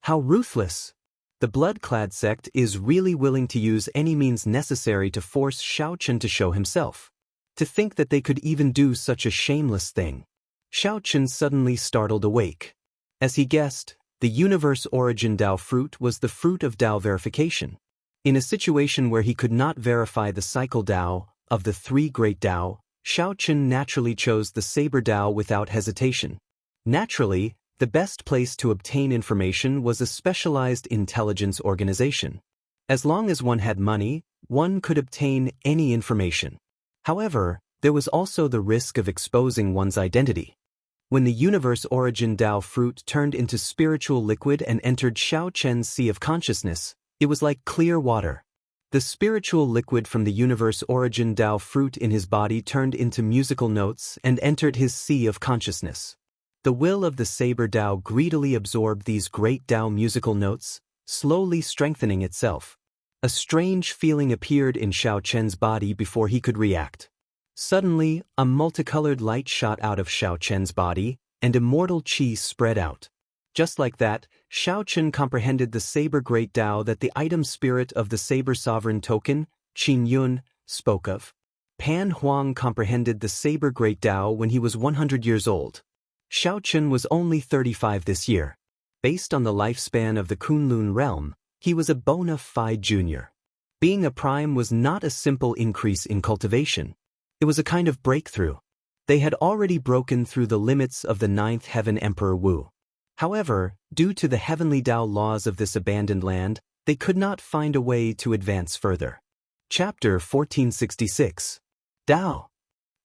How ruthless! The blood-clad sect is really willing to use any means necessary to force Xiao Chen to show himself. To think that they could even do such a shameless thing. Xiao Chen suddenly startled awake. As he guessed, the universe origin Tao fruit was the fruit of Tao verification. In a situation where he could not verify the cycle Tao of the 3 great Tao, Xiao Chen naturally chose the saber Tao without hesitation. Naturally, the best place to obtain information was a specialized intelligence organization. As long as one had money, one could obtain any information. However, there was also the risk of exposing one's identity. When the universe origin Tao fruit turned into spiritual liquid and entered Xiao Chen's sea of consciousness, it was like clear water. The spiritual liquid from the universe origin Tao fruit in his body turned into musical notes and entered his sea of consciousness. The will of the saber Tao greedily absorbed these great Tao musical notes, slowly strengthening itself. A strange feeling appeared in Xiao Chen's body before he could react. Suddenly, a multicolored light shot out of Xiao Chen's body, and immortal qi spread out. Just like that, Xiao Chen comprehended the saber great Tao that the item spirit of the saber sovereign token, Qin Yun, spoke of. Pan Huang comprehended the saber great Tao when he was 100 years old. Xiao Chen was only 35 this year. Based on the lifespan of the Kunlun realm, he was a bona fide junior. Being a prime was not a simple increase in cultivation. It was a kind of breakthrough. They had already broken through the limits of the 9th heaven Emperor Wu. However, due to the heavenly Tao laws of this abandoned land, they could not find a way to advance further. Chapter 1466. Tao.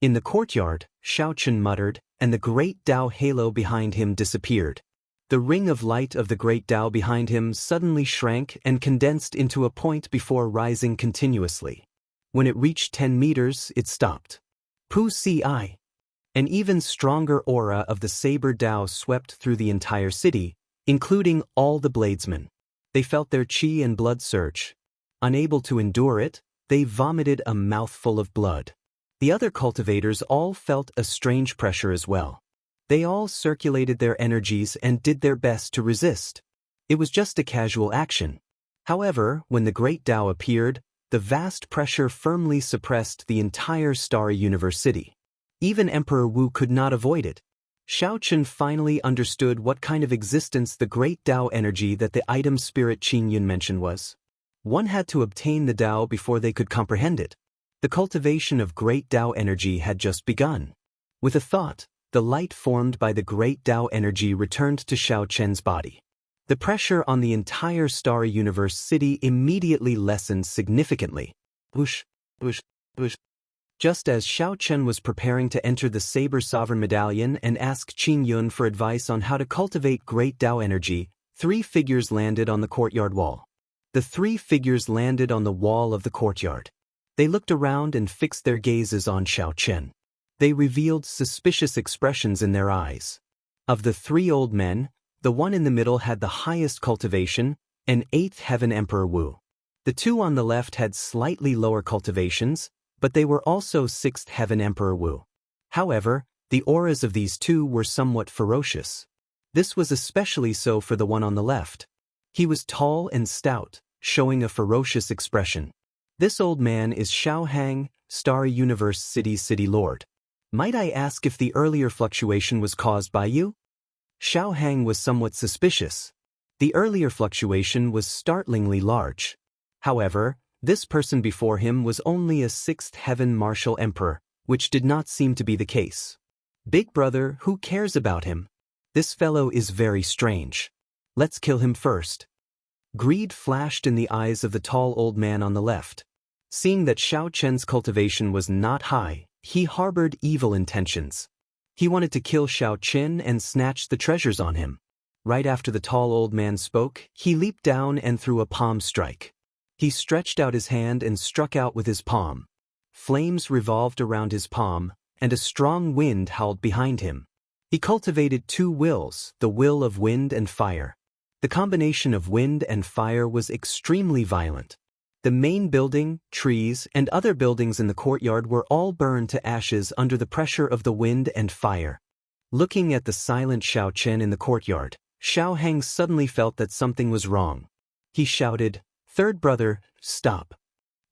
In the courtyard, Xiaochen muttered, and the great Tao halo behind him disappeared. The ring of light of the great Tao behind him suddenly shrank and condensed into a point before rising continuously. When it reached 10 meters, it stopped. Pu Si. An even stronger aura of the saber Tao swept through the entire city, including all the bladesmen. They felt their qi and blood surge. Unable to endure it, they vomited a mouthful of blood. The other cultivators all felt a strange pressure as well. They all circulated their energies and did their best to resist. It was just a casual action. However, when the great Tao appeared, the vast pressure firmly suppressed the entire starry universe city. Even Emperor Wu could not avoid it. Xiaochen finally understood what kind of existence the great Tao energy that the item spirit Qin Yun mentioned was. One had to obtain the Tao before they could comprehend it. The cultivation of great Tao energy had just begun. With a thought, the light formed by the great Tao energy returned to Xiaochen's body. The pressure on the entire starry universe city immediately lessened significantly. Whoosh, whoosh, whoosh. Just as Xiaochen was preparing to enter the Saber Sovereign Medallion and ask Qin Yun for advice on how to cultivate great Tao energy, 3 figures landed on the courtyard wall. The 3 figures landed on the wall of the courtyard. They looked around and fixed their gazes on Xiaochen. They revealed suspicious expressions in their eyes. Of the 3 old men, the one in the middle had the highest cultivation, an 8th heaven Emperor Wu. The 2 on the left had slightly lower cultivations, but they were also 6th heaven Emperor Wu. However, the auras of these 2 were somewhat ferocious. This was especially so for the one on the left. He was tall and stout, showing a ferocious expression. This old man is Xiaohang, Starry Universe City Lord. Might I ask if the earlier fluctuation was caused by you? Xiaohang was somewhat suspicious. The earlier fluctuation was startlingly large. However, this person before him was only a 6th heaven martial emperor, which did not seem to be the case. Big brother, who cares about him? This fellow is very strange. Let's kill him first. Greed flashed in the eyes of the tall old man on the left. Seeing that Xiaochen's cultivation was not high, he harbored evil intentions. He wanted to kill Xiaochen and snatch the treasures on him. Right after the tall old man spoke, he leaped down and threw a palm strike. He stretched out his hand and struck out with his palm. Flames revolved around his palm, and a strong wind howled behind him. He cultivated 2 wills, the will of wind and fire. The combination of wind and fire was extremely violent. The main building, trees, and other buildings in the courtyard were all burned to ashes under the pressure of the wind and fire. Looking at the silent Xiaochen in the courtyard, Xiaohang suddenly felt that something was wrong. He shouted, "Third brother, stop."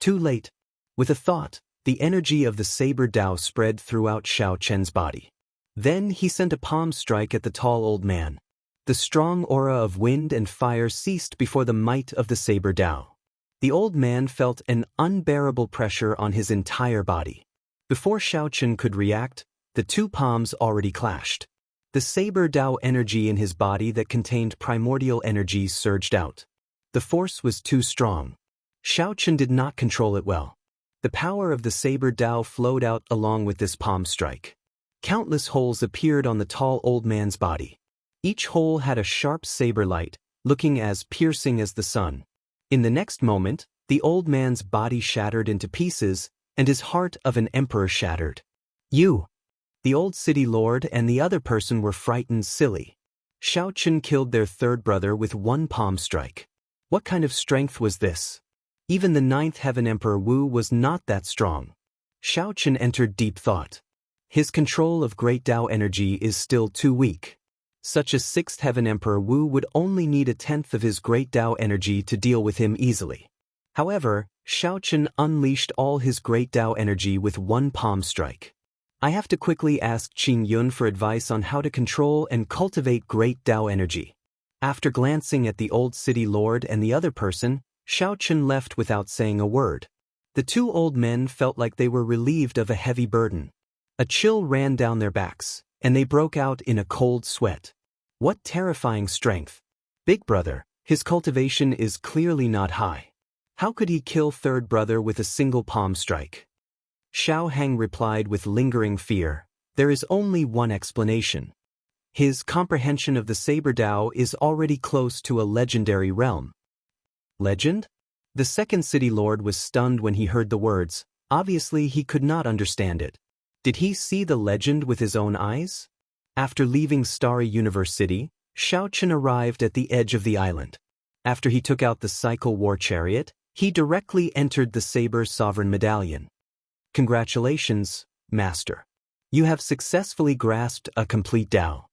Too late. With a thought, the energy of the saber Tao spread throughout Xiaochen's body. Then he sent a palm strike at the tall old man. The strong aura of wind and fire ceased before the might of the saber Tao. The old man felt an unbearable pressure on his entire body. Before Xiaochen could react, the 2 palms already clashed. The saber Tao energy in his body that contained primordial energy surged out. The force was too strong. Xiaochen did not control it well. The power of the saber Tao flowed out along with this palm strike. Countless holes appeared on the tall old man's body. Each hole had a sharp saber light, looking as piercing as the sun. In the next moment, the old man's body shattered into pieces, and his heart of an emperor shattered. You! The old city lord and the other person were frightened silly. Xiaochen killed their 3rd brother with 1 palm strike. What kind of strength was this? Even the 9th heaven Emperor Wu was not that strong. Xiaochen entered deep thought. His control of great Tao energy is still too weak. Such a 6th heaven Emperor Wu would only need 1/10 of his great Tao energy to deal with him easily. However, Xiaochen unleashed all his great Tao energy with 1 palm strike. I have to quickly ask Qin Yun for advice on how to control and cultivate great Tao energy. After glancing at the old city lord and the other person, Xiaochen left without saying a word. The 2 old men felt like they were relieved of a heavy burden. A chill ran down their backs, and they broke out in a cold sweat. What terrifying strength! Big brother, his cultivation is clearly not high. How could he kill third brother with a single palm strike? Xiao Hang replied with lingering fear, there is only one explanation. His comprehension of the Saber Tao is already close to a legendary realm. Legend? The second city lord was stunned when he heard the words. Obviously he could not understand it. Did he see the legend with his own eyes? After leaving Starry Universe City, Xiaochen arrived at the edge of the island. After he took out the Cycle War Chariot, he directly entered the Saber Sovereign Medallion. Congratulations, Master. You have successfully grasped a complete Tao.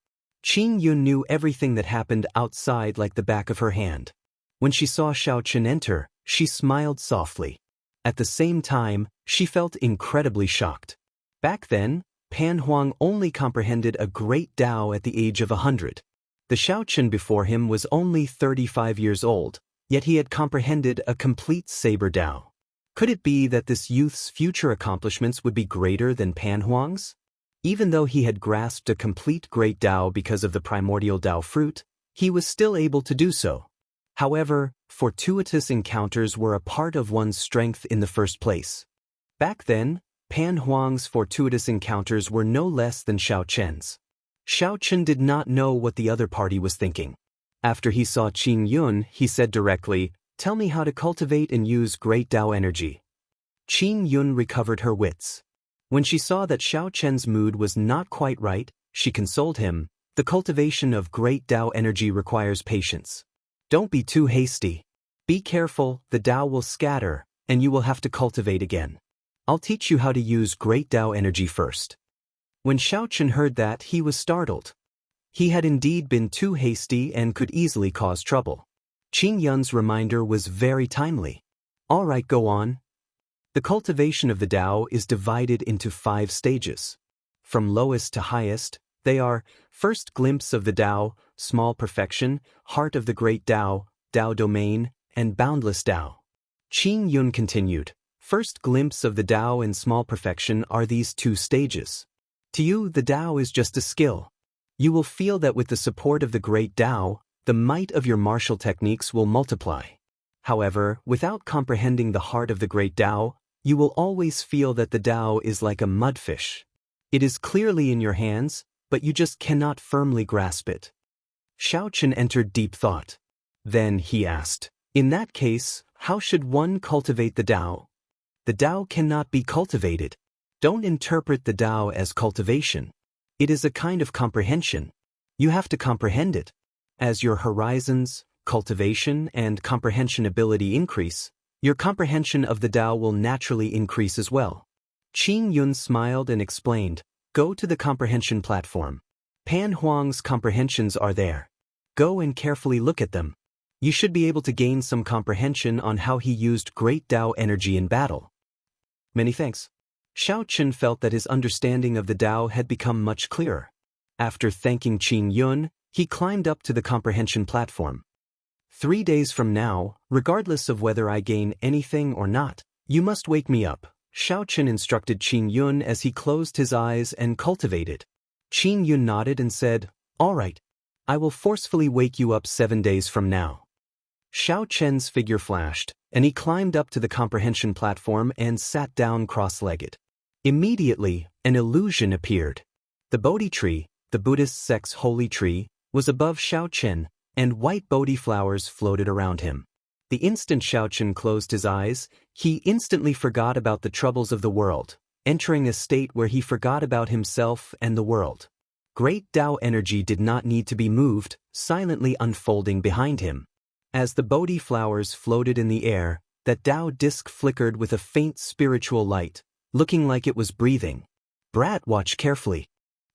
Qing Yun knew everything that happened outside like the back of her hand. When she saw Xiaochen enter, she smiled softly. At the same time, she felt incredibly shocked. Back then, Pan Huang only comprehended a great Tao at the age of 100. The Xiaochen before him was only 35 years old, yet he had comprehended a complete Saber Tao. Could it be that this youth's future accomplishments would be greater than Pan Huang's? Even though he had grasped a complete great Tao because of the primordial Tao fruit, he was still able to do so. However, fortuitous encounters were a part of one's strength in the first place. Back then, Pan Huang's fortuitous encounters were no less than Xiaochen's. Xiaochen did not know what the other party was thinking. After he saw Qing Yun, he said directly, "Tell me how to cultivate and use great Tao energy." Qing Yun recovered her wits. When she saw that Xiaochen's mood was not quite right, she consoled him, "The cultivation of great Tao energy requires patience. Don't be too hasty. Be careful, the Tao will scatter, and you will have to cultivate again. I'll teach you how to use great Tao energy first." When Xiaochen heard that, he was startled. He had indeed been too hasty and could easily cause trouble. Qing Yun's reminder was very timely. All right, go on. The cultivation of the Tao is divided into 5 stages. From lowest to highest, they are first glimpse of the Tao, small perfection, heart of the great Tao, Tao domain, and boundless Tao. Qing Yun continued, first glimpse of the Tao and small perfection are these 2 stages. To you, the Tao is just a skill. You will feel that with the support of the great Tao, the might of your martial techniques will multiply. However, without comprehending the heart of the great Tao, you will always feel that the Tao is like a mudfish. It is clearly in your hands, but you just cannot firmly grasp it. Xiaochen entered deep thought. Then he asked, in that case, how should one cultivate the Tao? The Tao cannot be cultivated. Don't interpret the Tao as cultivation. It is a kind of comprehension. You have to comprehend it. As your horizons, cultivation, and comprehension ability increase, your comprehension of the Tao will naturally increase as well. Qing Yun smiled and explained, go to the comprehension platform. Pan Huang's comprehensions are there. Go and carefully look at them. You should be able to gain some comprehension on how he used great Tao energy in battle. Many thanks. Xiaochen felt that his understanding of the Tao had become much clearer. After thanking Qing Yun, he climbed up to the comprehension platform. 3 days from now, regardless of whether I gain anything or not, you must wake me up, Xiaochen instructed Qing Yun as he closed his eyes and cultivated. Qing Yun nodded and said, all right. I will forcefully wake you up 7 days from now. Xiaochen's figure flashed, and he climbed up to the comprehension platform and sat down cross-legged. Immediately, an illusion appeared. The Bodhi tree, the Buddhist sect's holy tree, was above Xiaochen, and white Bodhi flowers floated around him. The instant Xiaochen closed his eyes, he instantly forgot about the troubles of the world, entering a state where he forgot about himself and the world. Great Tao energy did not need to be moved, silently unfolding behind him. As the Bodhi flowers floated in the air, that Tao disc flickered with a faint spiritual light, looking like it was breathing. Brat, watch carefully.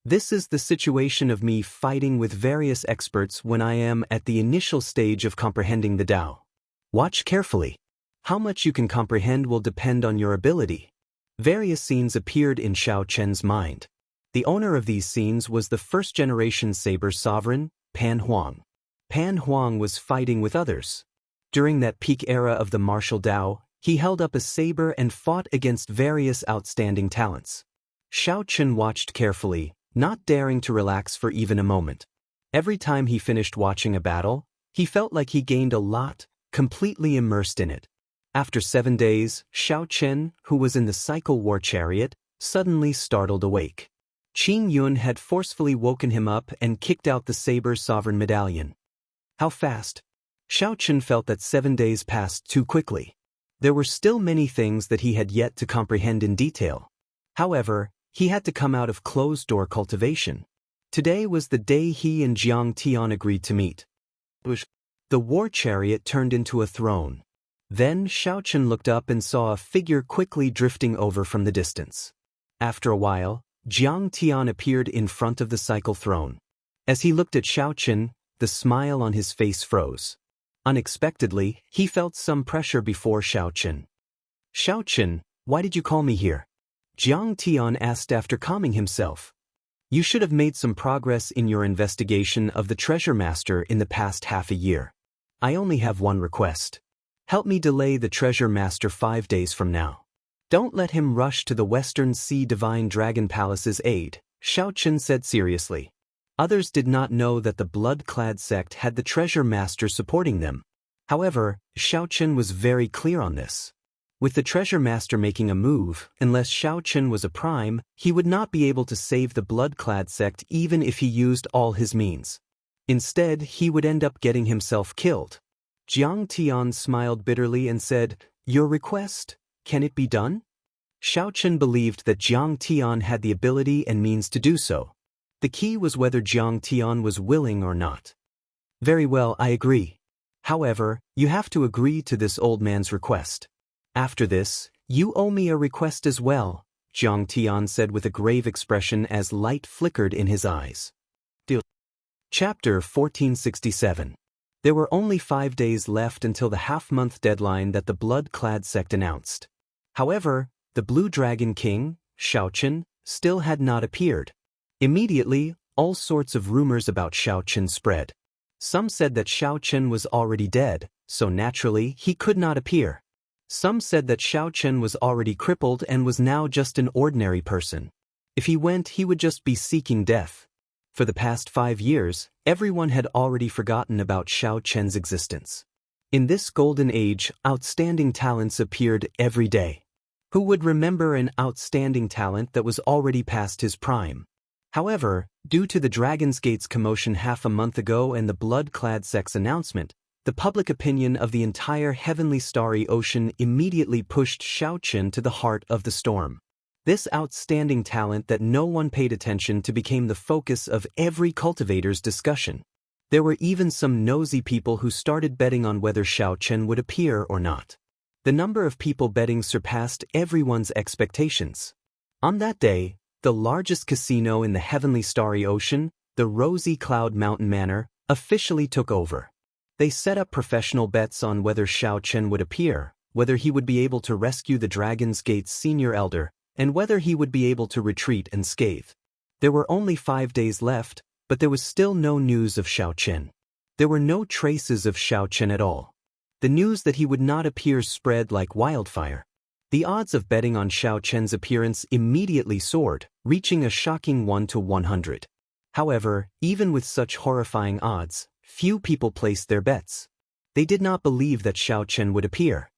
This is the situation of me fighting with various experts when I am at the initial stage of comprehending the Tao. Watch carefully. How much you can comprehend will depend on your ability. Various scenes appeared in Xiaochen's mind. The owner of these scenes was the first-generation Saber Sovereign, Pan Huang. Pan Huang was fighting with others. During that peak era of the martial Tao, he held up a saber and fought against various outstanding talents. Xiaochen watched carefully, not daring to relax for even a moment. Every time he finished watching a battle, he felt like he gained a lot, completely immersed in it. After 7 days, Xiao Chen, who was in the cycle war chariot, suddenly startled awake. Qing Yun had forcefully woken him up and kicked out the saber sovereign medallion. How fast? Xiao Chen felt that 7 days passed too quickly. There were still many things that he had yet to comprehend in detail. However, he had to come out of closed-door cultivation. Today was the day he and Jiang Tian agreed to meet. The war chariot turned into a throne. Then Xiao Chen looked up and saw a figure quickly drifting over from the distance. After a while, Jiang Tian appeared in front of the cycle throne. As he looked at Xiao Chen, the smile on his face froze. Unexpectedly, he felt some pressure before Xiao Chen. "Xiao Chen, why did you call me here?" Jiang Tian asked after calming himself. "You should have made some progress in your investigation of the treasure master in the past half a year. I only have one request. Help me delay the treasure master 5 days from now. Don't let him rush to the Western Sea Divine Dragon Palace's aid," Xiao Chen said seriously. Others did not know that the blood-clad sect had the treasure master supporting them. However, Xiao Chen was very clear on this. With the treasure master making a move, unless Xiao Chen was a prime, he would not be able to save the blood-clad sect even if he used all his means. Instead, he would end up getting himself killed. Jiang Tian smiled bitterly and said, "Your request? Can it be done?" Xiao Chen believed that Jiang Tian had the ability and means to do so. The key was whether Jiang Tian was willing or not. "Very well, I agree. However, you have to agree to this old man's request. After this, you owe me a request as well," Jiang Tian said with a grave expression as light flickered in his eyes. Chapter 1467. There were only 5 days left until the half-month deadline that the blood-clad sect announced. However, the Blue Dragon King, Xiao Chen, still had not appeared. Immediately, all sorts of rumors about Xiao Chen spread. Some said that Xiao Chen was already dead, so naturally he could not appear. Some said that Xiao Chen was already crippled and was now just an ordinary person. If he went, he would just be seeking death. For the past 5 years, everyone had already forgotten about Xiao Chen's existence. In this golden age, outstanding talents appeared every day. Who would remember an outstanding talent that was already past his prime? However, due to the Dragon's Gate's commotion half a month ago and the blood-clad sect's announcement, the public opinion of the entire heavenly starry ocean immediately pushed Xiao Chen to the heart of the storm. This outstanding talent that no one paid attention to became the focus of every cultivator's discussion. There were even some nosy people who started betting on whether Xiao Chen would appear or not. The number of people betting surpassed everyone's expectations. On that day, the largest casino in the heavenly starry ocean, the Rosy Cloud Mountain Manor, officially took over. They set up professional bets on whether Xiao Chen would appear, whether he would be able to rescue the Dragon's Gate's senior elder, and whether he would be able to retreat unscathed. There were only 5 days left, but there was still no news of Xiao Chen. There were no traces of Xiao Chen at all. The news that he would not appear spread like wildfire. The odds of betting on Xiao Chen's appearance immediately soared, reaching a shocking 1 to 100. However, even with such horrifying odds, few people placed their bets. They did not believe that Xiao Chen would appear.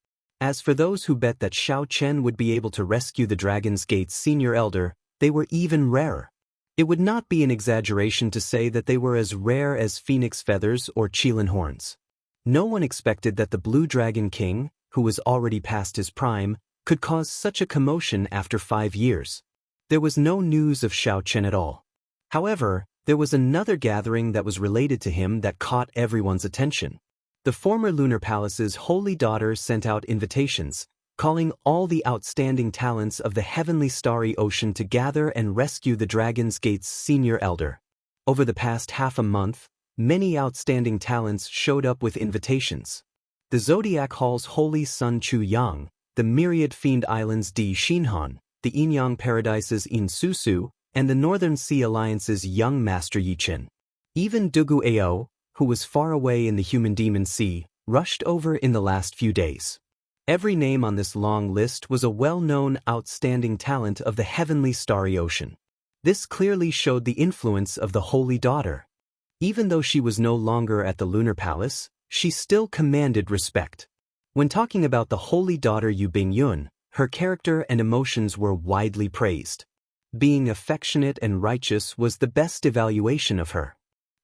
As for those who bet that Xiao Chen would be able to rescue the Dragon's Gate's senior elder, they were even rarer. It would not be an exaggeration to say that they were as rare as phoenix feathers or qilin horns. No one expected that the Blue Dragon King, who was already past his prime, could cause such a commotion after 5 years. There was no news of Xiao Chen at all. However, there was another gathering that was related to him that caught everyone's attention. The former Lunar Palace's holy daughter sent out invitations, calling all the outstanding talents of the heavenly starry ocean to gather and rescue the Dragon's Gate's senior elder. Over the past half a month, many outstanding talents showed up with invitations. The Zodiac Hall's holy son Chu Yang, the Myriad Fiend Islands Di Xinhan, the Yinyang Paradise's In Susu, and the Northern Sea Alliance's young master Yichen. Even Dugu Ao, who was far away in the Human Demon Sea, rushed over in the last few days. Every name on this long list was a well-known outstanding talent of the heavenly starry ocean. This clearly showed the influence of the holy daughter. Even though she was no longer at the Lunar Palace, she still commanded respect. When talking about the holy daughter Yu Bingyun, her character and emotions were widely praised. Being affectionate and righteous was the best evaluation of her.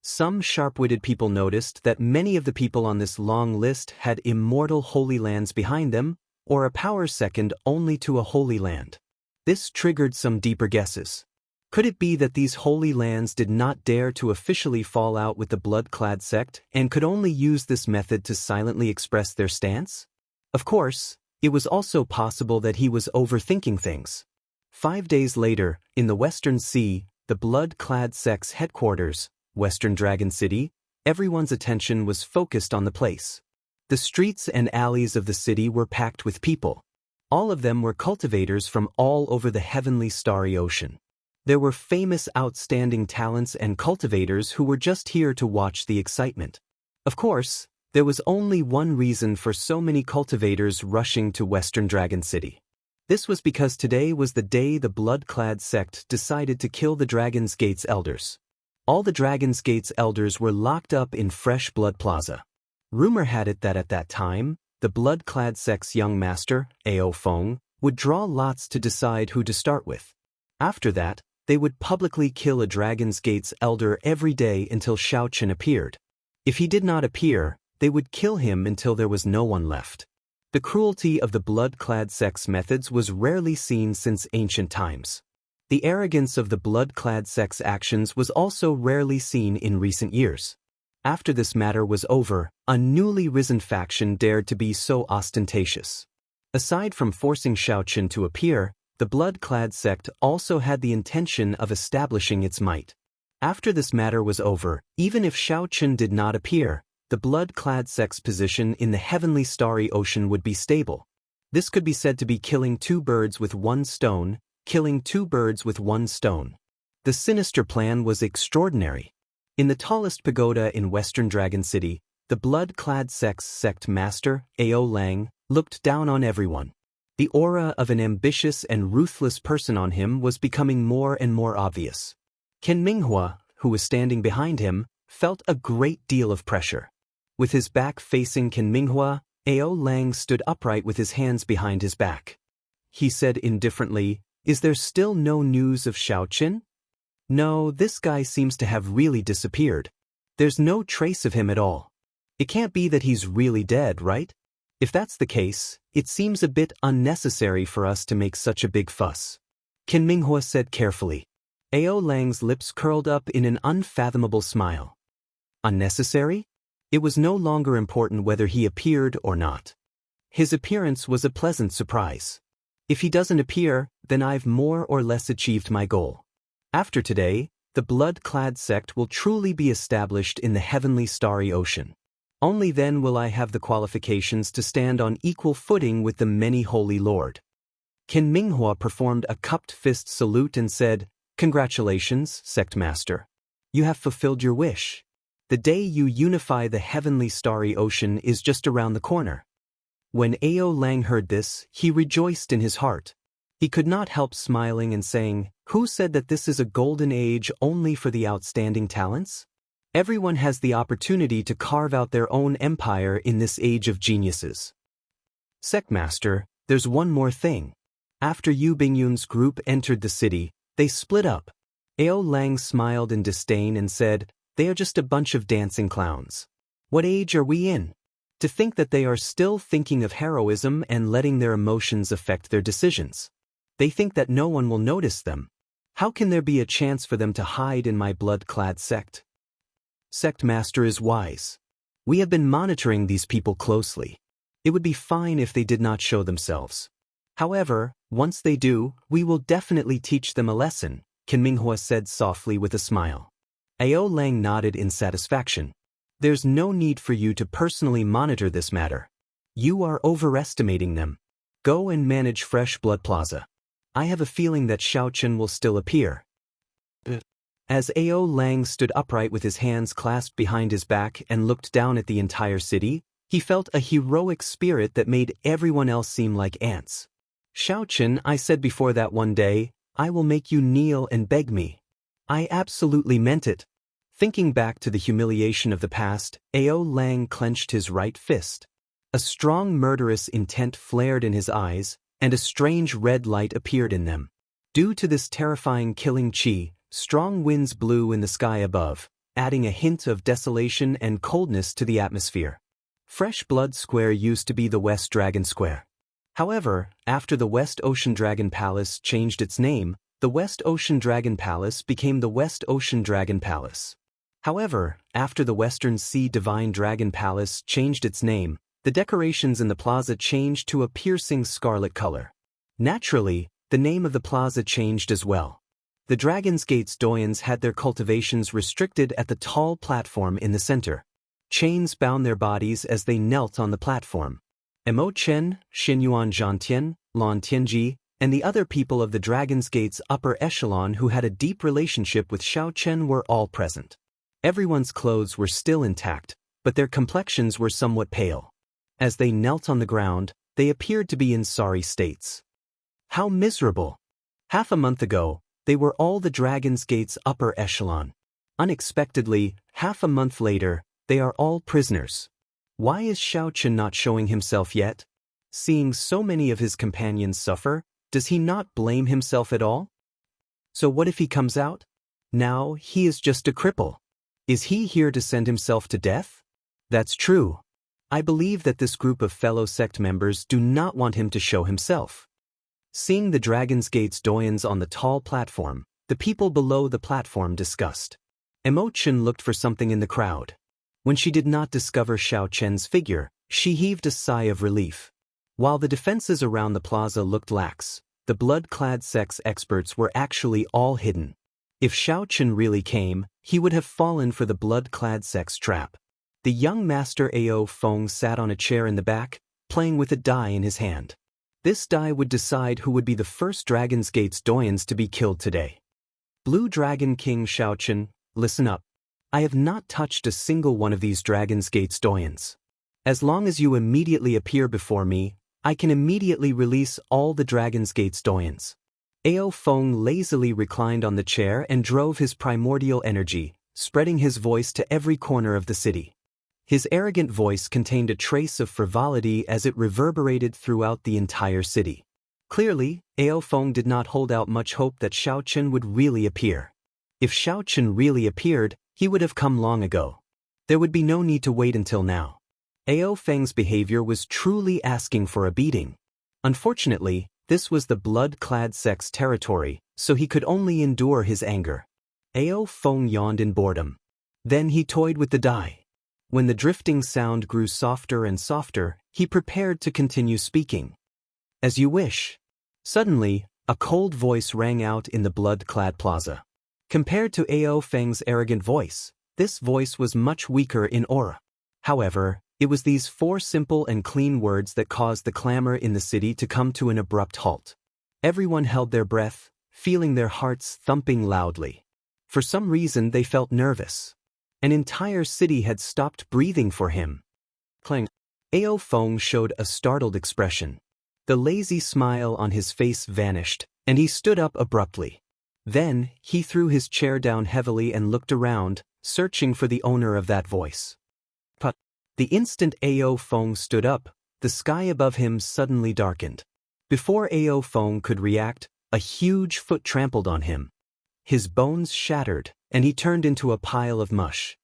Some sharp-witted people noticed that many of the people on this long list had immortal holy lands behind them, or a power second only to a holy land. This triggered some deeper guesses. Could it be that these holy lands did not dare to officially fall out with the blood-clad sect and could only use this method to silently express their stance? Of course, it was also possible that he was overthinking things. 5 days later, in the Western Sea, the blood-clad sect's headquarters, Western Dragon City, everyone's attention was focused on the place. The streets and alleys of the city were packed with people. All of them were cultivators from all over the heavenly starry ocean. There were famous outstanding talents and cultivators who were just here to watch the excitement. Of course, there was only one reason for so many cultivators rushing to Western Dragon City. This was because today was the day the blood-clad sect decided to kill the Dragon's Gate's elders. All the Dragon's Gate's elders were locked up in Fresh Blood Plaza. Rumor had it that at that time, the blood-clad sect's young master, Ao Feng, would draw lots to decide who to start with. After that, they would publicly kill a Dragon's Gate's elder every day until Shao Qin appeared. If he did not appear, they would kill him until there was no one left. The cruelty of the blood-clad sect's methods was rarely seen since ancient times. The arrogance of the blood-clad sect's actions was also rarely seen in recent years. After this matter was over, a newly risen faction dared to be so ostentatious. Aside from forcing Shao Qin to appear, the blood-clad sect also had the intention of establishing its might. After this matter was over, even if Shao Qin did not appear, the blood-clad sect's position in the heavenly starry ocean would be stable. This could be said to be killing two birds with one stone, killing two birds with one stone. The sinister plan was extraordinary. In the tallest pagoda in Western Dragon City, the blood-clad sect's sect master, Ao Lang, looked down on everyone. The aura of an ambitious and ruthless person on him was becoming more and more obvious. Ken Minghua, who was standing behind him, felt a great deal of pressure. With his back facing Ken Minghua, Ao Lang stood upright with his hands behind his back. He said indifferently, "Is there still no news of Shao Qin?" "No, this guy seems to have really disappeared. There's no trace of him at all. It can't be that he's really dead, right? If that's the case, it seems a bit unnecessary for us to make such a big fuss," Ken Minghua said carefully. Ao Lang's lips curled up in an unfathomable smile. Unnecessary? It was no longer important whether he appeared or not. His appearance was a pleasant surprise. If he doesn't appear, then I've more or less achieved my goal. After today, the blood-clad sect will truly be established in the heavenly starry ocean. Only then will I have the qualifications to stand on equal footing with the many holy lord. Ken Minghua performed a cupped fist salute and said, "Congratulations, sect master. You have fulfilled your wish. The day you unify the heavenly starry ocean is just around the corner." When Ao Lang heard this, he rejoiced in his heart. He could not help smiling and saying, "Who said that this is a golden age only for the outstanding talents? Everyone has the opportunity to carve out their own empire in this age of geniuses." "Sectmaster, there's one more thing. After Yu Bingyun's group entered the city, they split up." Ao Lang smiled in disdain and said, "They are just a bunch of dancing clowns. What age are we in? To think that they are still thinking of heroism and letting their emotions affect their decisions. They think that no one will notice them. How can there be a chance for them to hide in my blood-clad sect?" "Sectmaster is wise. We have been monitoring these people closely. It would be fine if they did not show themselves. However, once they do, we will definitely teach them a lesson," Ken Minghua said softly with a smile. Ao Lang nodded in satisfaction. "There's no need for you to personally monitor this matter. You are overestimating them. Go and manage Fresh Blood Plaza. I have a feeling that Shao Qin will still appear." As Ao Lang stood upright with his hands clasped behind his back and looked down at the entire city, he felt a heroic spirit that made everyone else seem like ants. "Shao Qin, I said before that one day, I will make you kneel and beg me. I absolutely meant it. Thinking back to the humiliation of the past, Ao Lang clenched his right fist. A strong murderous intent flared in his eyes, and a strange red light appeared in them. Due to this terrifying killing chi, strong winds blew in the sky above, adding a hint of desolation and coldness to the atmosphere. Fresh Blood Square used to be the West Dragon Square. However, after the West Ocean Dragon Palace changed its name, the West Ocean Dragon Palace became the West Ocean Dragon Palace. However, after the Western Sea Divine Dragon Palace changed its name, the decorations in the plaza changed to a piercing scarlet color. Naturally, the name of the plaza changed as well. The Dragon's Gate's doyens had their cultivations restricted at the tall platform in the center. Chains bound their bodies as they knelt on the platform. Mo Chen, Xinyuan Zhantian, Lan Tianji, and the other people of the Dragon's Gate's upper echelon who had a deep relationship with Xiao Chen were all present. Everyone's clothes were still intact, but their complexions were somewhat pale. As they knelt on the ground, they appeared to be in sorry states. How miserable! Half a month ago, they were all the Dragon's Gate's upper echelon. Unexpectedly, half a month later, they are all prisoners. Why is Xiao Chen not showing himself yet? Seeing so many of his companions suffer, does he not blame himself at all? So what if he comes out? Now he is just a cripple. Is he here to send himself to death? That's true. I believe that this group of fellow sect members do not want him to show himself. Seeing the Dragon's Gate's doyens on the tall platform, the people below the platform discussed. Mo Chen looked for something in the crowd. When she did not discover Xiao Chen's figure, she heaved a sigh of relief. While the defenses around the plaza looked lax, the blood-clad sect's experts were actually all hidden. If Xiao Chen really came, he would have fallen for the blood-clad sect's trap. The young master Ao Feng sat on a chair in the back, playing with a die in his hand. This die would decide who would be the first Dragon's Gate's doyens to be killed today. Blue Dragon King Xiao Chen, listen up. I have not touched a single one of these Dragon's Gate's doyens. As long as you immediately appear before me, I can immediately release all the Dragon's Gate's doyens. Ao Feng lazily reclined on the chair and drove his primordial energy, spreading his voice to every corner of the city. His arrogant voice contained a trace of frivolity as it reverberated throughout the entire city. Clearly, Ao Feng did not hold out much hope that Xiao Chen would really appear. If Xiao Chen really appeared, he would have come long ago. There would be no need to wait until now. Ao Feng's behavior was truly asking for a beating. Unfortunately, this was the blood-clad sect's territory, so he could only endure his anger. Ao Feng yawned in boredom. Then he toyed with the die. When the drifting sound grew softer and softer, he prepared to continue speaking. As you wish. Suddenly, a cold voice rang out in the blood-clad plaza. Compared to Ao Feng's arrogant voice, this voice was much weaker in aura. However, it was these 4 simple and clean words that caused the clamor in the city to come to an abrupt halt. Everyone held their breath, feeling their hearts thumping loudly. For some reason they felt nervous. An entire city had stopped breathing for him. Clang. Ao Feng showed a startled expression. The lazy smile on his face vanished, and he stood up abruptly. Then, he threw his chair down heavily and looked around, searching for the owner of that voice. But the instant Ao Feng stood up, the sky above him suddenly darkened. Before Ao Feng could react, a huge foot trampled on him. His bones shattered, and he turned into a pile of mush.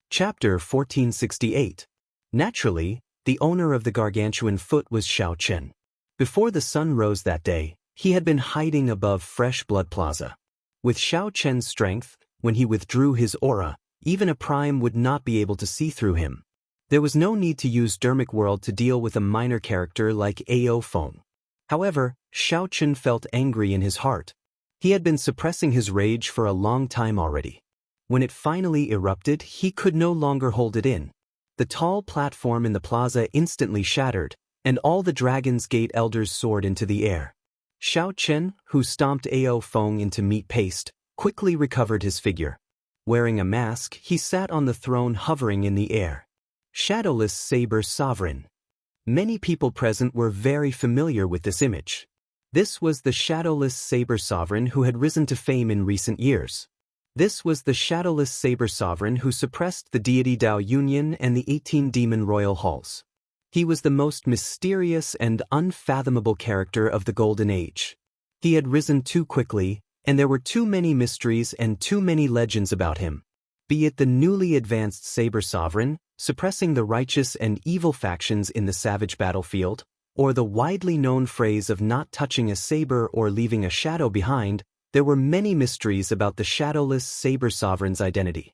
Chapter 1468. Naturally, the owner of the gargantuan foot was Xiao Chen. Before the sun rose that day, he had been hiding above Fresh Blood Plaza. With Xiao Chen's strength, when he withdrew his aura, even a prime would not be able to see through him. There was no need to use Dermic World to deal with a minor character like Ao Feng. However, Xiao Chen felt angry in his heart. He had been suppressing his rage for a long time already. When it finally erupted, he could no longer hold it in. The tall platform in the plaza instantly shattered, and all the Dragon's Gate elders soared into the air. Xiao Chen, who stomped Ao Feng into meat paste, quickly recovered his figure. Wearing a mask, he sat on the throne hovering in the air. Shadowless Saber Sovereign. Many people present were very familiar with this image. This was the Shadowless Saber Sovereign who had risen to fame in recent years. This was the shadowless saber sovereign who suppressed the deity Dao Union and the 18 demon royal halls. He was the most mysterious and unfathomable character of the Golden Age. He had risen too quickly, and there were too many mysteries and too many legends about him. Be it the newly advanced saber sovereign, suppressing the righteous and evil factions in the savage battlefield, or the widely known phrase of not touching a saber or leaving a shadow behind, there were many mysteries about the shadowless saber sovereign's identity.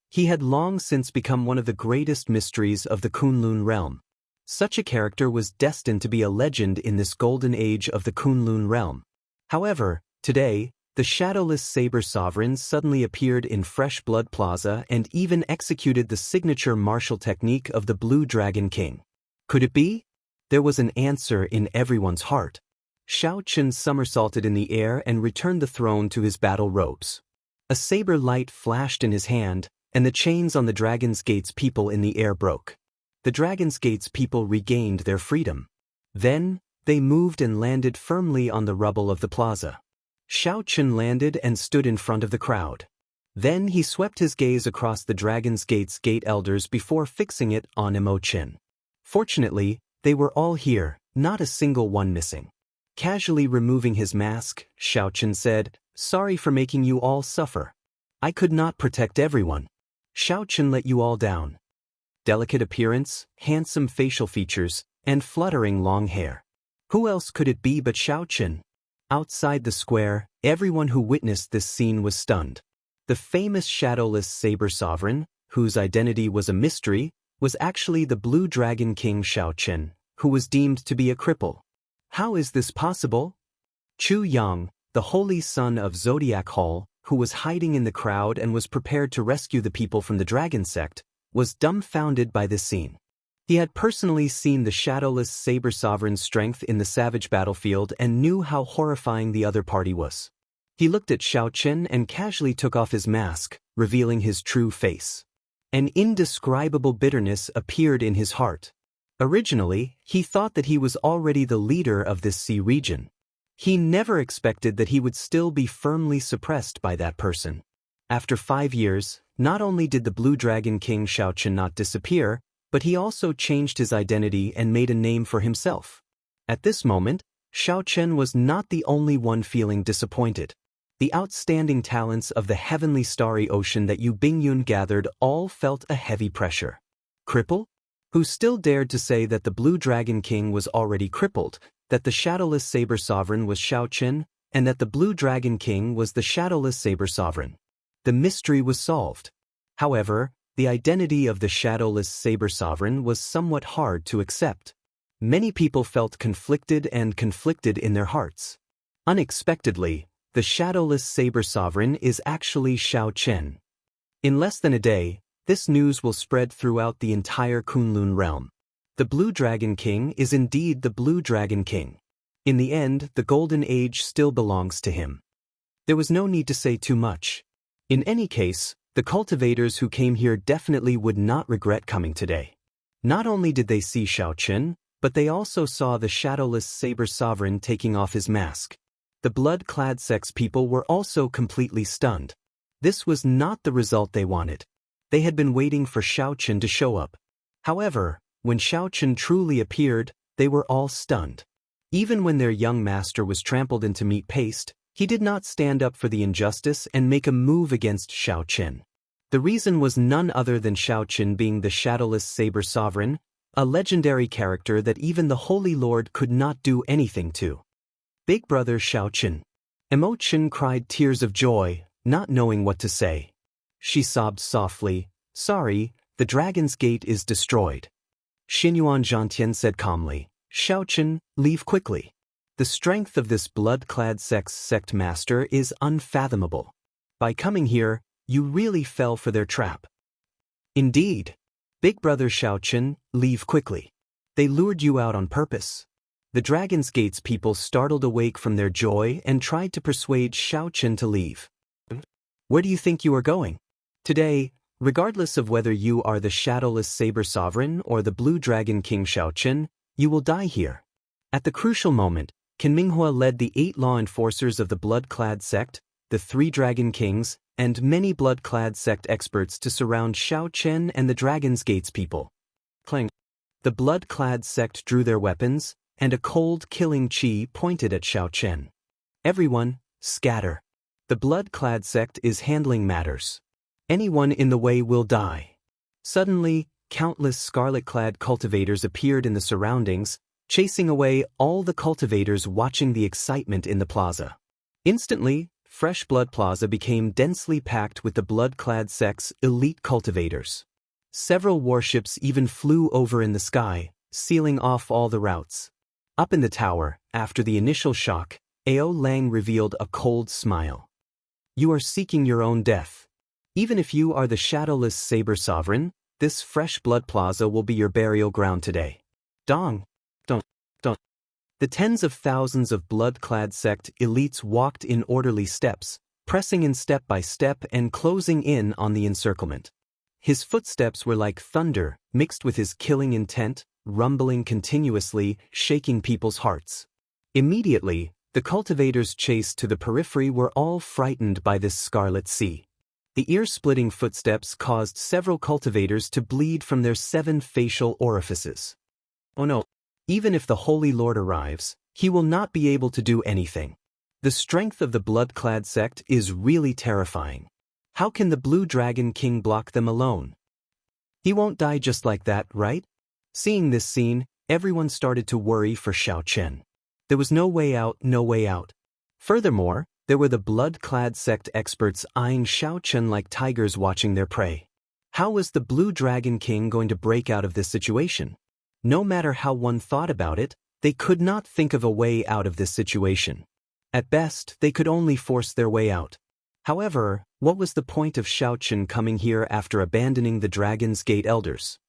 He had long since become one of the greatest mysteries of the Kunlun realm. Such a character was destined to be a legend in this golden age of the Kunlun realm. However, today, the shadowless saber sovereign suddenly appeared in Fresh Blood Plaza and even executed the signature martial technique of the Blue Dragon King. Could it be? There was an answer in everyone's heart. Shao Qin somersaulted in the air and returned the throne to his battle robes. A saber light flashed in his hand, and the chains on the Dragon's Gate's people in the air broke. The Dragon's Gate's people regained their freedom. Then, they moved and landed firmly on the rubble of the plaza. Shao Qin landed and stood in front of the crowd. Then he swept his gaze across the Dragon's Gate's gate elders before fixing it on Imo Qin. Fortunately, they were all here, not a single one missing. Casually removing his mask, Shao Qin said, "Sorry for making you all suffer. I could not protect everyone. Shao Qin let you all down." Delicate appearance, handsome facial features, and fluttering long hair. Who else could it be but Shao Qin? Outside the square, everyone who witnessed this scene was stunned. The famous shadowless saber sovereign, whose identity was a mystery, was actually the Blue Dragon King Shao Qin, who was deemed to be a cripple. How is this possible? Chu Yang, the holy son of Zodiac Hall, who was hiding in the crowd and was prepared to rescue the people from the dragon sect, was dumbfounded by this scene. He had personally seen the shadowless saber sovereign's strength in the savage battlefield and knew how horrifying the other party was. He looked at Shao Qin and casually took off his mask, revealing his true face. An indescribable bitterness appeared in his heart. Originally, he thought that he was already the leader of this sea region. He never expected that he would still be firmly suppressed by that person. After 5 years, not only did the Blue Dragon King Shao Qin not disappear, but he also changed his identity and made a name for himself. At this moment, Shao Qin was not the only one feeling disappointed. The outstanding talents of the heavenly starry ocean that Yu Bingyun gathered all felt a heavy pressure. Cripple? Who still dared to say that the Blue Dragon King was already crippled, that the shadowless saber sovereign was Shao Qin, and that the Blue Dragon King was the shadowless saber sovereign. The mystery was solved. However, the identity of the shadowless saber sovereign was somewhat hard to accept. Many people felt conflicted in their hearts. Unexpectedly, the shadowless saber sovereign is actually Shao Qin. In less than a day, this news will spread throughout the entire Kunlun realm. The Blue Dragon King is indeed the Blue Dragon King. In the end, the Golden Age still belongs to him. There was no need to say too much. In any case, the cultivators who came here definitely would not regret coming today. Not only did they see Shao Qin, but they also saw the shadowless saber sovereign taking off his mask. The blood-clad sex people were also completely stunned. This was not the result they wanted. They had been waiting for Shao Qin to show up. However, when Shao Qin truly appeared, they were all stunned. Even when their young master was trampled into meat paste, he did not stand up for the injustice and make a move against Shao Qin. The reason was none other than Shao Qin being the shadowless saber sovereign, a legendary character that even the Holy Lord could not do anything to. Big brother Shao Qin. Imo Qin cried tears of joy, not knowing what to say. She sobbed softly, "Sorry, the Dragon's Gate is destroyed." Xinyuan Zhantian said calmly, "Shao Qin, leave quickly. The strength of this blood-clad sect master is unfathomable. By coming here, you really fell for their trap." "Indeed. Big brother Shao Qin, leave quickly. They lured you out on purpose." The Dragon's Gate's people startled awake from their joy and tried to persuade Shao Qin to leave. "Where do you think you are going? Today, regardless of whether you are the shadowless saber sovereign or the Blue Dragon King Shao Qin, you will die here." At the crucial moment, Qin Minghua led the 8 law enforcers of the blood-clad sect, the 3 Dragon Kings, and many blood-clad sect experts to surround Xiao Chen and the Dragon's Gates people. Clang. The blood-clad sect drew their weapons, and a cold, killing chi pointed at Xiao Chen. Everyone, scatter. The blood-clad sect is handling matters. Anyone in the way will die. Suddenly, countless scarlet-clad cultivators appeared in the surroundings, chasing away all the cultivators watching the excitement in the plaza. Instantly, Fresh Blood Plaza became densely packed with the blood-clad sect's elite cultivators. Several warships even flew over in the sky, sealing off all the routes. Up in the tower, after the initial shock, Ao Lang revealed a cold smile. You are seeking your own death. Even if you are the shadowless Saber Sovereign, this Fresh Blood Plaza will be your burial ground today. Dong. Dong. Dong. The tens of thousands of blood-clad sect elites walked in orderly steps, pressing in step by step and closing in on the encirclement. His footsteps were like thunder, mixed with his killing intent, rumbling continuously, shaking people's hearts. Immediately, the cultivators chased to the periphery were all frightened by this scarlet sea. The ear-splitting footsteps caused several cultivators to bleed from their 7 facial orifices. Oh no! Even if the Holy Lord arrives, he will not be able to do anything. The strength of the blood-clad sect is really terrifying. How can the Blue Dragon King block them alone? He won't die just like that, right? Seeing this scene, everyone started to worry for Xiao Chen. There was no way out, no way out. Furthermore, there were the blood-clad sect experts eyeing Xiao Chen like tigers watching their prey. How was the Blue Dragon King going to break out of this situation? No matter how one thought about it, they could not think of a way out of this situation. At best, they could only force their way out. However, what was the point of Xiao Chen coming here after abandoning the Dragon's Gate elders?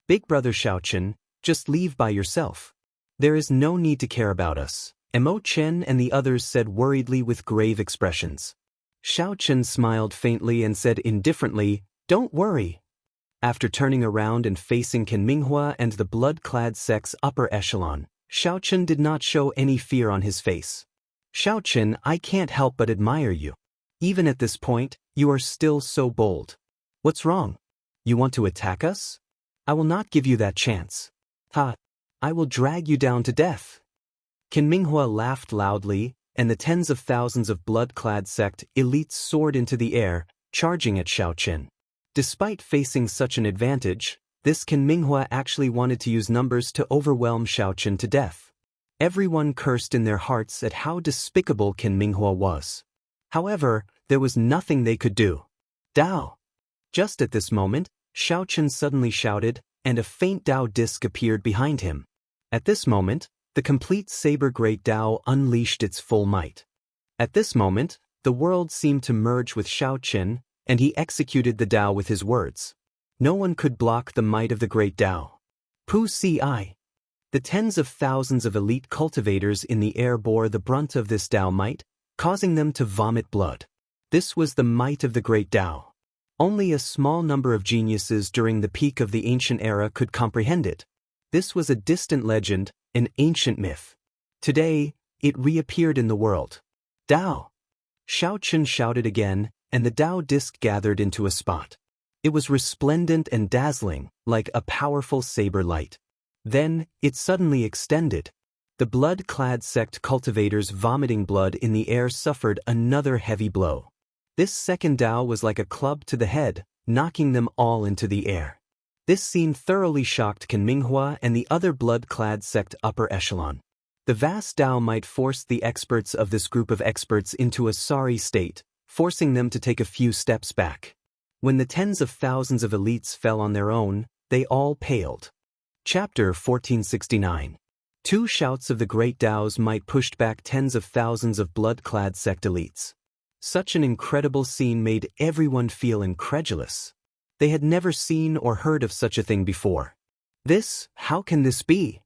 Big brother Xiao Chen, just leave by yourself. There is no need to care about us, Mo Chen and the others said worriedly with grave expressions. Xiao Chen smiled faintly and said indifferently, don't worry. After turning around and facing Ken Minghua and the blood-clad sect's upper echelon, Xiao Chen did not show any fear on his face. Xiao Chen, I can't help but admire you. Even at this point, you are still so bold. What's wrong? You want to attack us? I will not give you that chance. Ha! I will drag you down to death. Ken Minghua laughed loudly, and the tens of thousands of blood-clad sect elites soared into the air, charging at Xiao Chen. Despite facing such an advantage, this Ken Minghua actually wanted to use numbers to overwhelm Xiao Chen to death. Everyone cursed in their hearts at how despicable Ken Minghua was. However, there was nothing they could do. Dao! Just at this moment, Xiao Chen suddenly shouted, and a faint Dao disc appeared behind him. At this moment, the complete Saber Great Dao unleashed its full might. At this moment, the world seemed to merge with Xiao Chen, and he executed the Dao with his words. No one could block the might of the Great Dao. Pu Si. The tens of thousands of elite cultivators in the air bore the brunt of this Dao might, causing them to vomit blood. This was the might of the Great Dao. Only a small number of geniuses during the peak of the ancient era could comprehend it. This was a distant legend, an ancient myth. Today, it reappeared in the world. Dao! Xiao Chen shouted again, and the Dao disc gathered into a spot. It was resplendent and dazzling, like a powerful saber light. Then, it suddenly extended. The blood-clad sect cultivators vomiting blood in the air suffered another heavy blow. This second Dao was like a club to the head, knocking them all into the air. This scene thoroughly shocked Ken Minghua and the other blood-clad sect upper echelon. The vast Dao might force the experts of this group of experts into a sorry state, forcing them to take a few steps back. When the tens of thousands of elites fell on their own, they all paled. Chapter 1469. 2 shouts of the great Daos might pushed back tens of thousands of blood-clad sect elites. Such an incredible scene made everyone feel incredulous. They had never seen or heard of such a thing before. How can this be?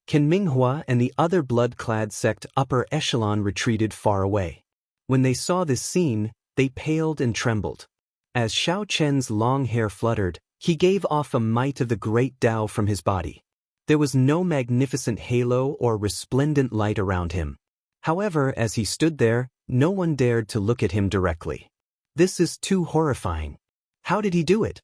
Ken Minghua and the other blood-clad sect upper echelon retreated far away. When they saw this scene, they paled and trembled. As Xiao Chen's long hair fluttered, he gave off a might of the great Dao from his body. There was no magnificent halo or resplendent light around him. However, as he stood there, no one dared to look at him directly. This is too horrifying. How did he do it?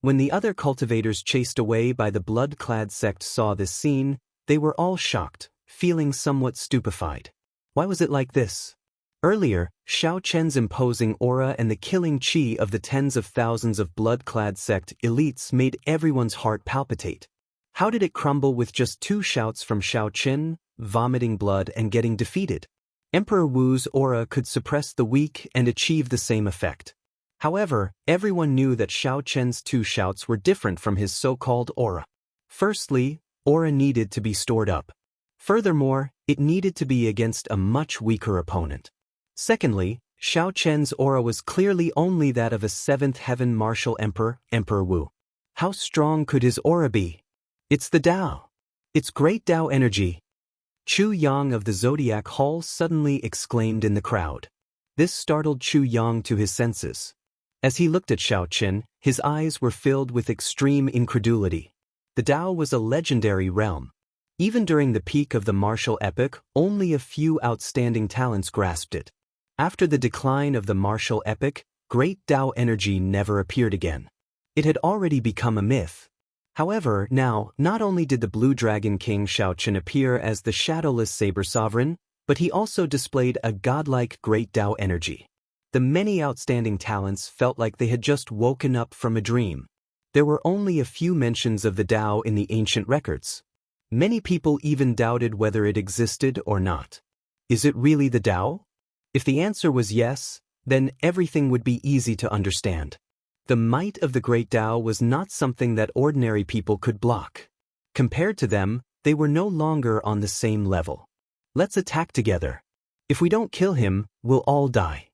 When the other cultivators chased away by the blood-clad sect saw this scene, they were all shocked, feeling somewhat stupefied. Why was it like this? Earlier, Xiao Chen's imposing aura and the killing chi of the tens of thousands of blood-clad sect elites made everyone's heart palpitate. How did it crumble with just 2 shouts from Xiao Chen, vomiting blood and getting defeated? Emperor Wu's aura could suppress the weak and achieve the same effect. However, everyone knew that Xiao Chen's 2 shouts were different from his so-called aura. Firstly, aura needed to be stored up. Furthermore, it needed to be against a much weaker opponent. Secondly, Xiao Chen's aura was clearly only that of a 7th heaven martial emperor, Emperor Wu. How strong could his aura be? It's the Tao. It's great Tao energy. Chu Yang of the Zodiac Hall suddenly exclaimed in the crowd. This startled Chu Yang to his senses. As he looked at Xiao Chen, his eyes were filled with extreme incredulity. The Tao was a legendary realm. Even during the peak of the martial epoch, only a few outstanding talents grasped it. After the decline of the martial epoch, great Tao energy never appeared again. It had already become a myth. However, now, not only did the Blue Dragon King Xiao Chen appear as the shadowless saber sovereign, but he also displayed a godlike great Tao energy. The many outstanding talents felt like they had just woken up from a dream. There were only a few mentions of the Tao in the ancient records. Many people even doubted whether it existed or not. Is it really the Tao? If the answer was yes, then everything would be easy to understand. The might of the great Tao was not something that ordinary people could block. Compared to them, they were no longer on the same level. Let's attack together. If we don't kill him, we'll all die.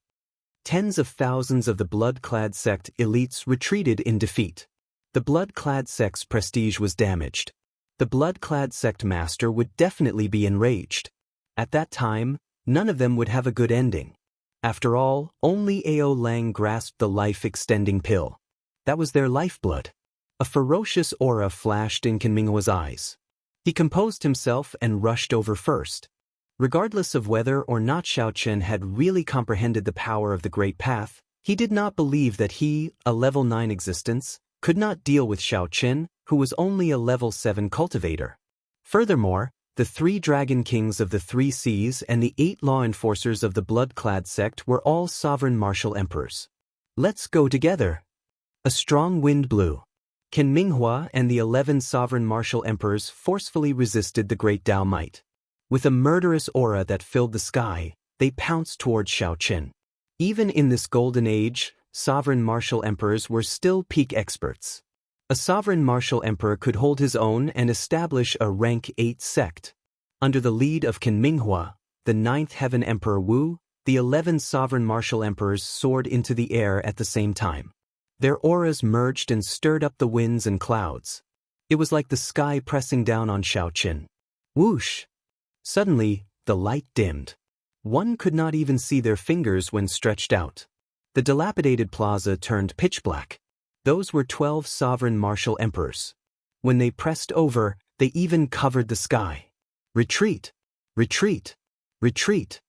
Tens of thousands of the blood-clad sect elites retreated in defeat. The blood-clad sect's prestige was damaged. The blood-clad sect master would definitely be enraged. At that time, none of them would have a good ending. After all, only Ao Lang grasped the life-extending pill. That was their lifeblood. A ferocious aura flashed in Kunminghua's eyes. He composed himself and rushed over first. Regardless of whether or not Xiao Chen had really comprehended the power of the Great Path, he did not believe that he, a level 9 existence, could not deal with Xiao Chen, who was only a level 7 cultivator. Furthermore, the 3 dragon kings of the 3 seas and the 8 law enforcers of the blood-clad sect were all sovereign martial emperors. Let's go together. A strong wind blew. Kunminghua and the 11 sovereign martial emperors forcefully resisted the great Tao might. With a murderous aura that filled the sky, they pounced toward Xiao Chen. Even in this golden age, sovereign martial emperors were still peak experts. A sovereign martial emperor could hold his own and establish a rank 8 sect. Under the lead of Kunminghua, the 9th heaven emperor Wu, the 11 sovereign martial emperors soared into the air at the same time. Their auras merged and stirred up the winds and clouds. It was like the sky pressing down on Xiao Chen. Whoosh! Suddenly, the light dimmed. One could not even see their fingers when stretched out. The dilapidated plaza turned pitch black. Those were 12 sovereign martial emperors. When they pressed over, they even covered the sky. Retreat! Retreat! Retreat!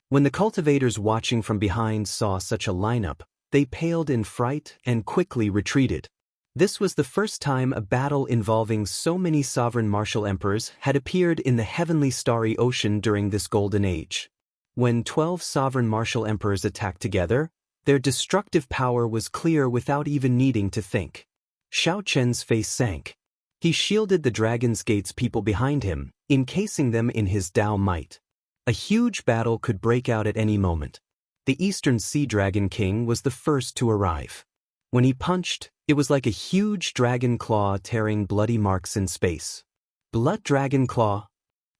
When the cultivators watching from behind saw such a lineup, they paled in fright and quickly retreated. This was the first time a battle involving so many sovereign martial emperors had appeared in the heavenly starry ocean during this golden age. When 12 sovereign martial emperors attacked together, their destructive power was clear without even needing to think. Xiao Chen's face sank. He shielded the Dragon's Gate's people behind him, encasing them in his Tao might. A huge battle could break out at any moment. The Eastern Sea Dragon King was the first to arrive. When he punched, it was like a huge dragon claw tearing bloody marks in space. Blood Dragon Claw.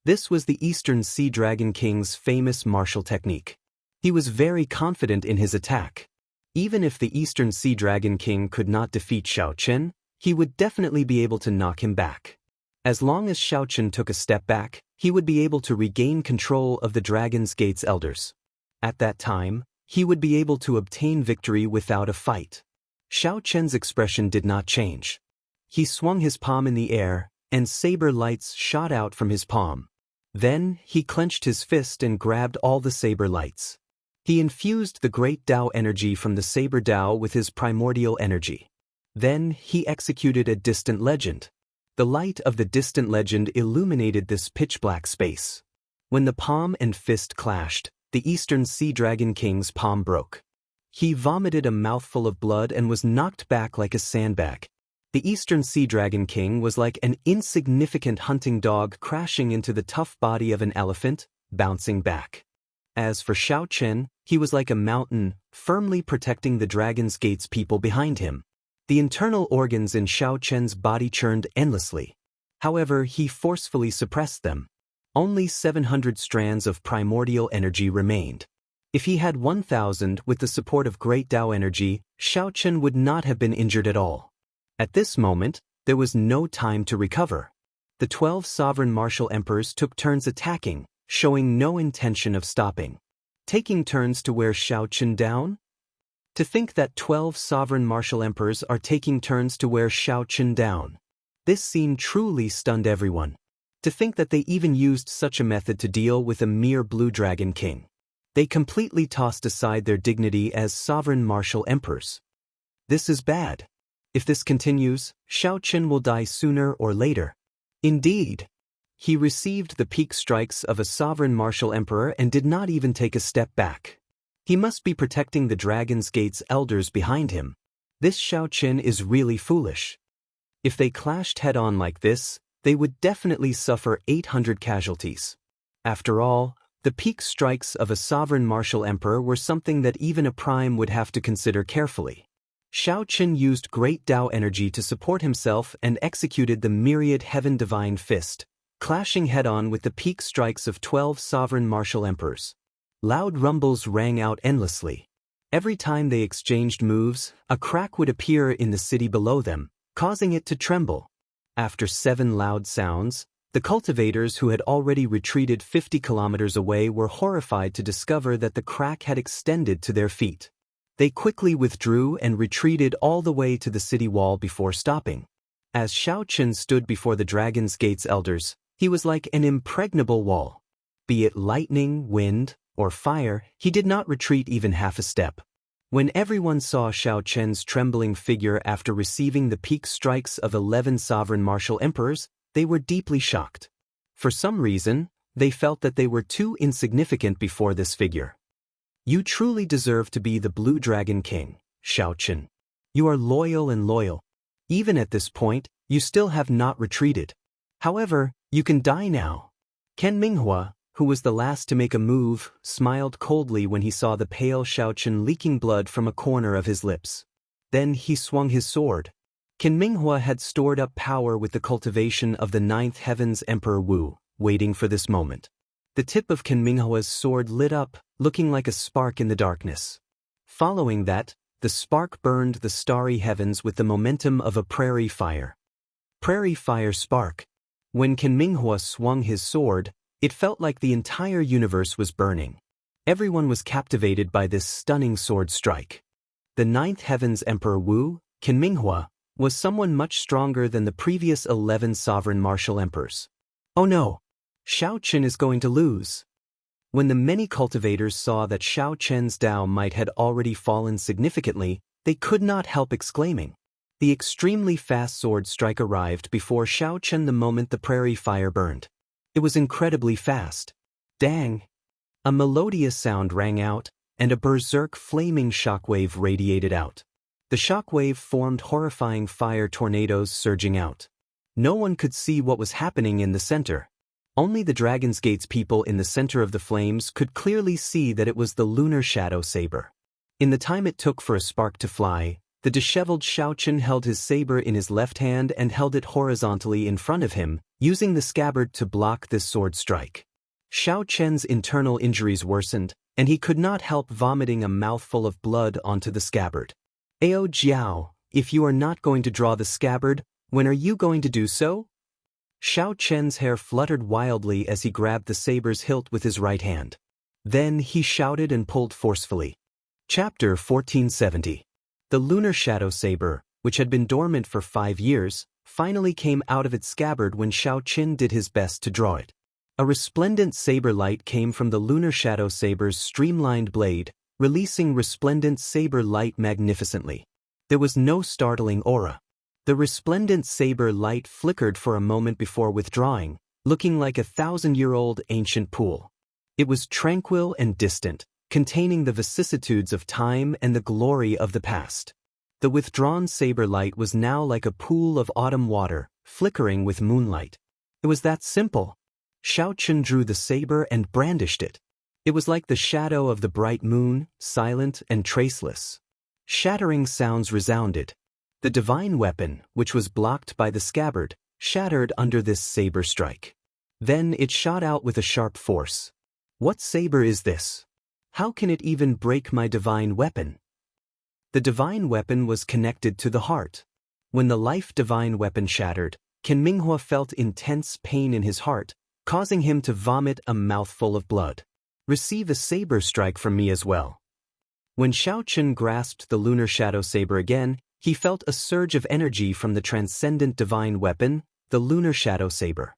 This was the Eastern Sea Dragon King's famous martial technique. He was very confident in his attack. Even if the Eastern Sea Dragon King could not defeat Xiao Chen, he would definitely be able to knock him back. As long as Xiao Chen took a step back, he would be able to regain control of the Dragon's Gate's elders. At that time, he would be able to obtain victory without a fight. Xiao Chen's expression did not change. He swung his palm in the air, and saber lights shot out from his palm. Then, he clenched his fist and grabbed all the saber lights. He infused the great Tao energy from the saber Tao with his primordial energy. Then he executed a distant legend. The light of the distant legend illuminated this pitch-black space. When the palm and fist clashed, the Eastern Sea Dragon King's palm broke. He vomited a mouthful of blood and was knocked back like a sandbag. The Eastern Sea Dragon King was like an insignificant hunting dog crashing into the tough body of an elephant, bouncing back. As for Xiao Chen, he was like a mountain, firmly protecting the Dragon's Gate's people behind him. The internal organs in Xiao Chen's body churned endlessly. However, he forcefully suppressed them. Only 700 strands of primordial energy remained. If he had 1,000 with the support of great Tao energy, Xiao Chen would not have been injured at all. At this moment, there was no time to recover. The 12 sovereign martial emperors took turns attacking, showing no intention of stopping. Taking turns to wear Xiao Chen down? To think that 12 sovereign martial emperors are taking turns to wear Xiao Chen down. This scene truly stunned everyone. To think that they even used such a method to deal with a mere blue dragon king. They completely tossed aside their dignity as sovereign martial emperors. This is bad. If this continues, Xiao Chen will die sooner or later. Indeed. He received the peak strikes of a sovereign martial emperor and did not even take a step back. He must be protecting the Dragon's Gate's elders behind him. This Xiao Chen is really foolish. If they clashed head-on like this, they would definitely suffer 800 casualties. After all, the peak strikes of a sovereign martial emperor were something that even a prime would have to consider carefully. Xiao Chen used great Tao energy to support himself and executed the myriad heaven divine fist, clashing head-on with the peak strikes of 12 sovereign martial emperors. Loud rumbles rang out endlessly. Every time they exchanged moves, a crack would appear in the city below them, causing it to tremble. After 7 loud sounds, the cultivators who had already retreated 50 kilometers away were horrified to discover that the crack had extended to their feet. They quickly withdrew and retreated all the way to the city wall before stopping. As Xiao Chen stood before the Dragon's Gate's elders, he was like an impregnable wall. Be it lightning, wind, or fire, he did not retreat even half a step. When everyone saw Xiao Chen's trembling figure after receiving the peak strikes of 11 sovereign martial emperors, they were deeply shocked. For some reason, they felt that they were too insignificant before this figure. You truly deserve to be the Blue Dragon King, Xiao Chen. You are loyal and loyal. Even at this point, you still have not retreated. However, you can die now. Ken Minghua, who was the last to make a move, smiled coldly when he saw the pale Xiao Chen leaking blood from a corner of his lips. Then he swung his sword. Ken Minghua had stored up power with the cultivation of the 9th Heaven's Emperor Wu, waiting for this moment. The tip of Ken Minghua's sword lit up, looking like a spark in the darkness. Following that, the spark burned the starry heavens with the momentum of a prairie fire. Prairie fire spark. When Ken Minghua swung his sword, it felt like the entire universe was burning. Everyone was captivated by this stunning sword strike. The 9th Heaven's Emperor Wu, Ken Minghua, was someone much stronger than the previous 11 sovereign martial emperors. Oh no! Xiao Chen is going to lose. When the many cultivators saw that Xiao Chen's Tao might had already fallen significantly, they could not help exclaiming. The extremely fast sword strike arrived before Xiao Chen the moment the prairie fire burned. It was incredibly fast. Dang! A melodious sound rang out, and a berserk flaming shockwave radiated out. The shockwave formed horrifying fire tornadoes surging out. No one could see what was happening in the center. Only the Dragon's Gate's people in the center of the flames could clearly see that it was the lunar shadow saber. In the time it took for a spark to fly, the disheveled Xiao Chen held his saber in his left hand and held it horizontally in front of him, using the scabbard to block this sword strike. Xiao Chen's internal injuries worsened, and he could not help vomiting a mouthful of blood onto the scabbard. Ao Jiao, if you are not going to draw the scabbard, when are you going to do so? Xiao Chen's hair fluttered wildly as he grabbed the saber's hilt with his right hand. Then he shouted and pulled forcefully. Chapter 1470. The lunar shadow saber, which had been dormant for 5 years, finally came out of its scabbard when Xiao Chen did his best to draw it. A resplendent saber light came from the lunar shadow saber's streamlined blade, releasing resplendent saber light magnificently. There was no startling aura. The resplendent saber light flickered for a moment before withdrawing, looking like a 1,000-year-old ancient pool. It was tranquil and distant, containing the vicissitudes of time and the glory of the past. The withdrawn saber light was now like a pool of autumn water, flickering with moonlight. It was that simple. Xiao Chun drew the saber and brandished it. It was like the shadow of the bright moon, silent and traceless. Shattering sounds resounded. The divine weapon, which was blocked by the scabbard, shattered under this saber strike. Then it shot out with a sharp force. What saber is this? How can it even break my divine weapon? The divine weapon was connected to the heart. When the life divine weapon shattered, Qin Minghua felt intense pain in his heart, causing him to vomit a mouthful of blood. Receive a saber strike from me as well. When Xiao Chun grasped the lunar shadow saber again, he felt a surge of energy from the transcendent divine weapon, the lunar shadow saber.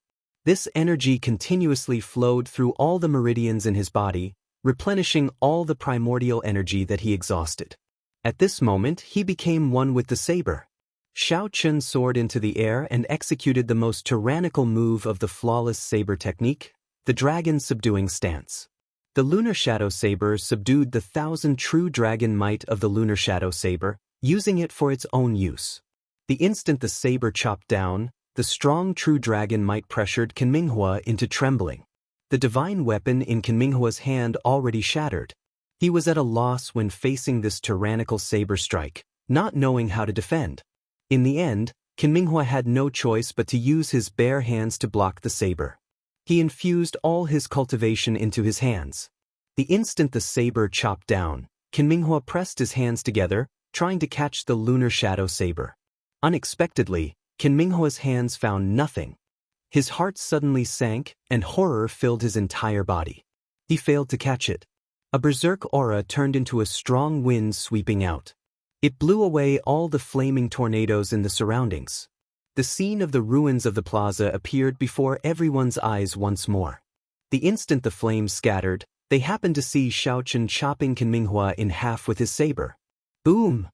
This energy continuously flowed through all the meridians in his body, replenishing all the primordial energy that he exhausted. At this moment, he became one with the saber. Xiao Chun soared into the air and executed the most tyrannical move of the flawless saber technique, the dragon subduing stance. The lunar shadow saber subdued the 1,000 true dragon might of the lunar shadow saber, using it for its own use. The instant the saber chopped down, the strong true dragon might pressured Qin Minghua into trembling. The divine weapon in Qin Minghua's hand already shattered. He was at a loss when facing this tyrannical saber strike, not knowing how to defend. In the end, Qin Minghua had no choice but to use his bare hands to block the saber. He infused all his cultivation into his hands. The instant the saber chopped down, Qin Minghua pressed his hands together, trying to catch the lunar shadow saber. Unexpectedly, Qin Minghua's hands found nothing. His heart suddenly sank, and horror filled his entire body. He failed to catch it. A berserk aura turned into a strong wind sweeping out. It blew away all the flaming tornadoes in the surroundings. The scene of the ruins of the plaza appeared before everyone's eyes once more. The instant the flames scattered, they happened to see Xiao Chun chopping Qin Minghua in half with his saber. Boom!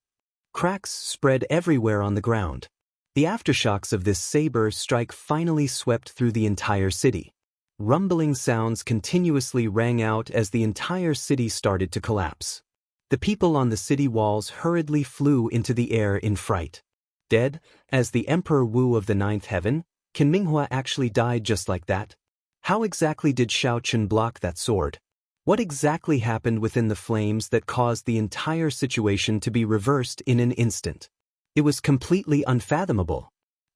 Cracks spread everywhere on the ground. The aftershocks of this saber strike finally swept through the entire city. Rumbling sounds continuously rang out as the entire city started to collapse. The people on the city walls hurriedly flew into the air in fright. Dead, as the Emperor Wu of the Ninth Heaven, Qin Minghua actually died just like that? How exactly did Xiao Chun block that sword? What exactly happened within the flames that caused the entire situation to be reversed in an instant? It was completely unfathomable.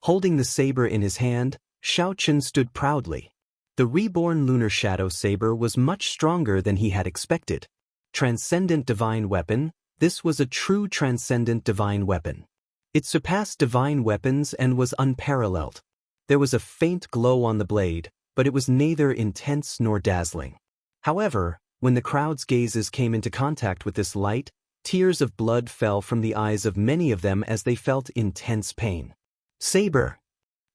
Holding the saber in his hand, Xiao Chun stood proudly. The reborn lunar shadow saber was much stronger than he had expected. Transcendent divine weapon, this was a true transcendent divine weapon. It surpassed divine weapons and was unparalleled. There was a faint glow on the blade, but it was neither intense nor dazzling. However, when the crowd's gazes came into contact with this light, tears of blood fell from the eyes of many of them as they felt intense pain. Saber!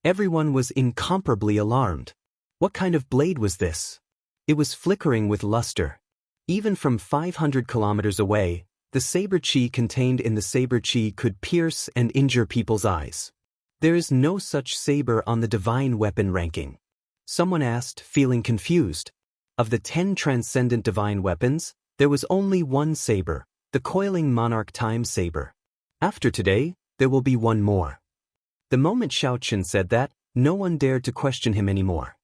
Everyone was incomparably alarmed. What kind of blade was this? It was flickering with luster. Even from 500 kilometers away, the saber chi contained in the saber chi could pierce and injure people's eyes. There is no such saber on the divine weapon ranking. Someone asked, feeling confused. Of the 10 transcendent divine weapons, there was only one saber, the coiling monarch time saber. After today, there will be one more. The moment Xiao Chun said that, no one dared to question him anymore.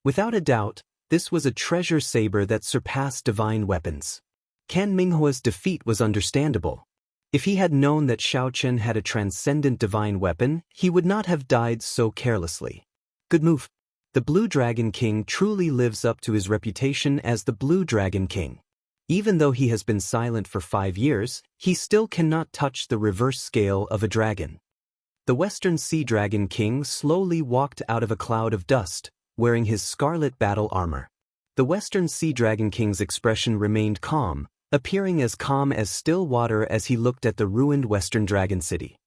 Without a doubt, this was a treasure saber that surpassed divine weapons. Qin Minghua's defeat was understandable. If he had known that Xiao Chun had a transcendent divine weapon, he would not have died so carelessly. Good move. The Blue Dragon King truly lives up to his reputation as the Blue Dragon King. Even though he has been silent for 5 years, he still cannot touch the reverse scale of a dragon. The Western Sea Dragon King slowly walked out of a cloud of dust, wearing his scarlet battle armor. The Western Sea Dragon King's expression remained calm, appearing as calm as still water as he looked at the ruined Western Dragon City.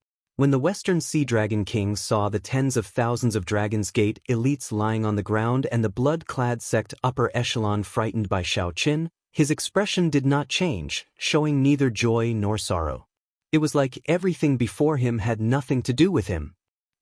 When the Western Sea Dragon King saw the tens of thousands of Dragon's Gate elites lying on the ground and the blood-clad sect upper echelon frightened by Xiao Qin, his expression did not change, showing neither joy nor sorrow. It was like everything before him had nothing to do with him.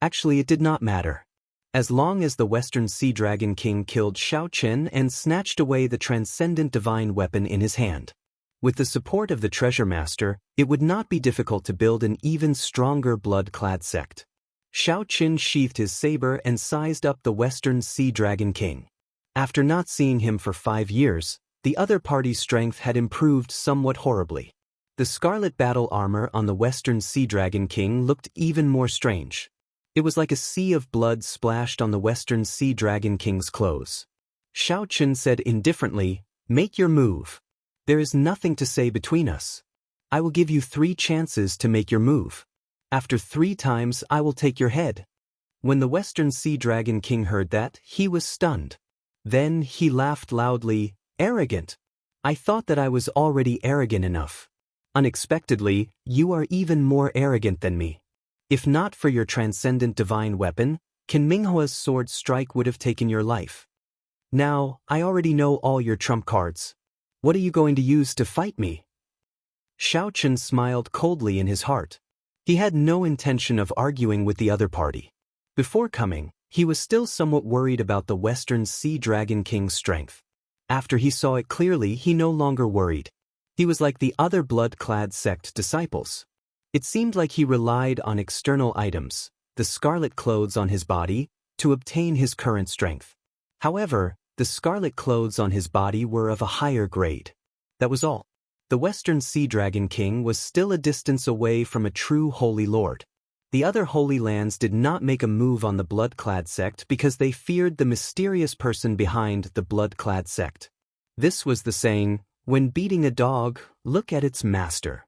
Actually, it did not matter. As long as the Western Sea Dragon King killed Xiao Qin and snatched away the transcendent divine weapon in his hand. With the support of the Treasure Master, it would not be difficult to build an even stronger blood-clad sect. Xiao Qin sheathed his saber and sized up the Western Sea Dragon King. After not seeing him for 5 years, the other party's strength had improved somewhat horribly. The scarlet battle armor on the Western Sea Dragon King looked even more strange. It was like a sea of blood splashed on the Western Sea Dragon King's clothes. Xiao Qin said indifferently, "Make your move. There is nothing to say between us. I will give you 3 chances to make your move. After 3 times I will take your head." When the Western Sea Dragon King heard that, he was stunned. Then he laughed loudly, "Arrogant. I thought that I was already arrogant enough. Unexpectedly, you are even more arrogant than me. If not for your transcendent divine weapon, Qin Minghua's sword strike would have taken your life. Now, I already know all your trump cards. What are you going to use to fight me?" Xiao Qin smiled coldly in his heart. He had no intention of arguing with the other party. Before coming, he was still somewhat worried about the Western Sea Dragon King's strength. After he saw it clearly, he no longer worried. He was like the other blood-clad sect disciples. It seemed like he relied on external items, the scarlet clothes on his body, to obtain his current strength. However, the scarlet clothes on his body were of a higher grade. That was all. The Western Sea Dragon King was still a distance away from a true Holy Lord. The other Holy Lands did not make a move on the blood-clad sect because they feared the mysterious person behind the blood-clad sect. This was the saying, "When beating a dog, look at its master."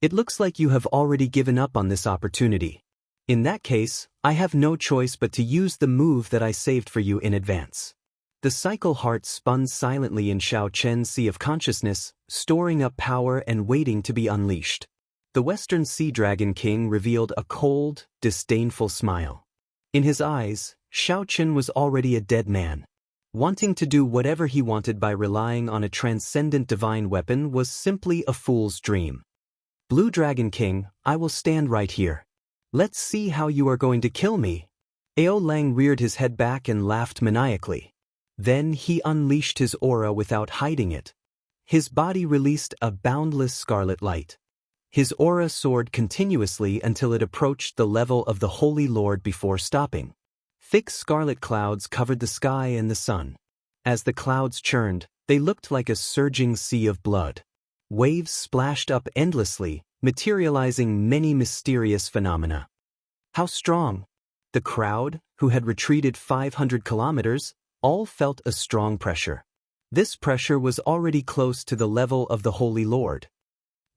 It looks like you have already given up on this opportunity. In that case, I have no choice but to use the move that I saved for you in advance. The cycle heart spun silently in Xiao Qin's sea of consciousness, storing up power and waiting to be unleashed. The Western Sea Dragon King revealed a cold, disdainful smile. In his eyes, Xiao Qin was already a dead man. Wanting to do whatever he wanted by relying on a transcendent divine weapon was simply a fool's dream. "Blue Dragon King, I will stand right here. Let's see how you are going to kill me." Ao Lang reared his head back and laughed maniacally. Then he unleashed his aura without hiding it. His body released a boundless scarlet light. His aura soared continuously until it approached the level of the Holy Lord before stopping. Thick scarlet clouds covered the sky and the sun. As the clouds churned, they looked like a surging sea of blood. Waves splashed up endlessly, materializing many mysterious phenomena. How strong! The crowd, who had retreated 500 kilometers, all felt a strong pressure. This pressure was already close to the level of the Holy Lord.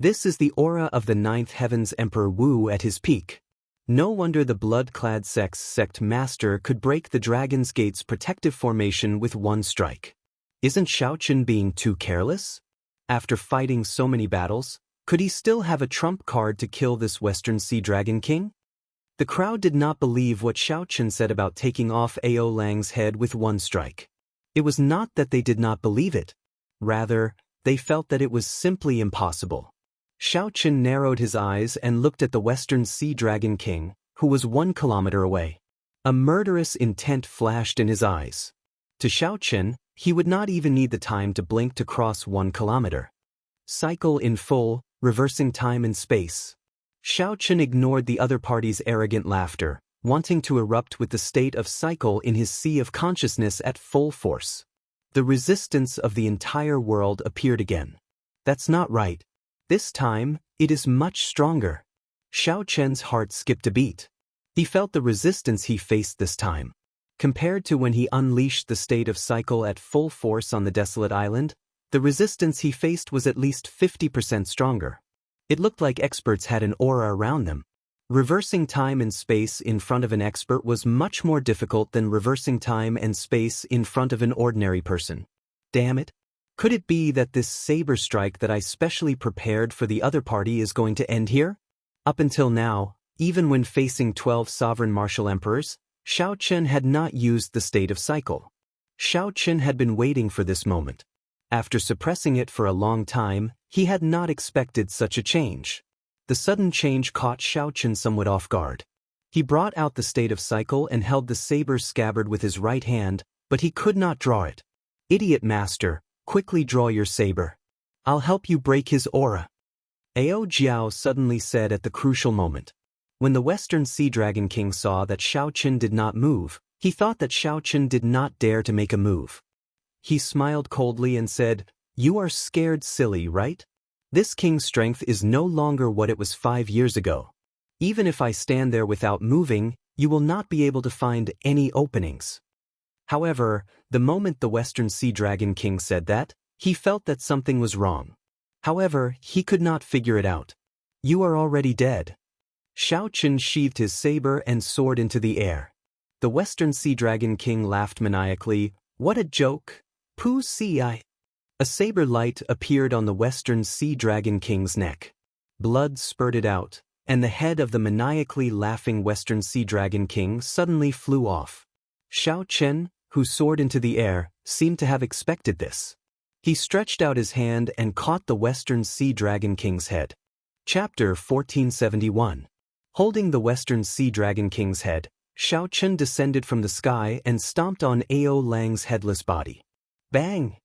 This is the aura of the 9th Heaven's Emperor Wu at his peak. No wonder the blood-clad sect's sect master could break the Dragon's Gate's protective formation with one strike. Isn't Xiao Qin being too careless? After fighting so many battles, could he still have a trump card to kill this Western Sea Dragon King? The crowd did not believe what Xiao Qin said about taking off Ao Lang's head with one strike. It was not that they did not believe it. Rather, they felt that it was simply impossible. Xiao Qin narrowed his eyes and looked at the Western Sea Dragon King, who was 1 kilometer away. A murderous intent flashed in his eyes. To Xiao Qin, he would not even need the time to blink to cross 1 kilometer. Cycle in full, reversing time and space. Xiao Qin ignored the other party's arrogant laughter, wanting to erupt with the state of cycle in his sea of consciousness at full force. The resistance of the entire world appeared again. That's not right. This time, it is much stronger. Xiao Qin's heart skipped a beat. He felt the resistance he faced this time. Compared to when he unleashed the state of cycle at full force on the desolate island, the resistance he faced was at least 50% stronger. It looked like experts had an aura around them. Reversing time and space in front of an expert was much more difficult than reversing time and space in front of an ordinary person. Damn it! Could it be that this saber strike that I specially prepared for the other party is going to end here? Up until now, Even when facing 12 sovereign martial emperors, Xiao Chen had not used the state of cycle. Xiao Chen had been waiting for this moment. After suppressing it for a long time, he had not expected such a change. The sudden change caught Xiao Chen somewhat off guard. He brought out the state of cycle and held the saber scabbard with his right hand, but he could not draw it. "Idiot master, quickly draw your saber. I'll help you break his aura," Ao Jiao suddenly said at the crucial moment. When the Western Sea Dragon King saw that Xiao Chen did not move, he thought that Xiao Chen did not dare to make a move. He smiled coldly and said, "You are scared silly, right? This king's strength is no longer what it was 5 years ago. Even if I stand there without moving, you will not be able to find any openings." However, the moment the Western Sea Dragon King said that, he felt that something was wrong. However, he could not figure it out. "You are already dead." Xiao Chen sheathed his saber and soared into the air. The Western Sea Dragon King laughed maniacally. "What a joke! Pooh see I." A saber light appeared on the Western Sea Dragon King's neck. Blood spurted out, and the head of the maniacally laughing Western Sea Dragon King suddenly flew off. Xiao Chen, who soared into the air, seemed to have expected this. He stretched out his hand and caught the Western Sea Dragon King's head. Chapter 1471. Holding the Western Sea Dragon King's head, Xiao Chen descended from the sky and stomped on Ao Lang's headless body. Bang!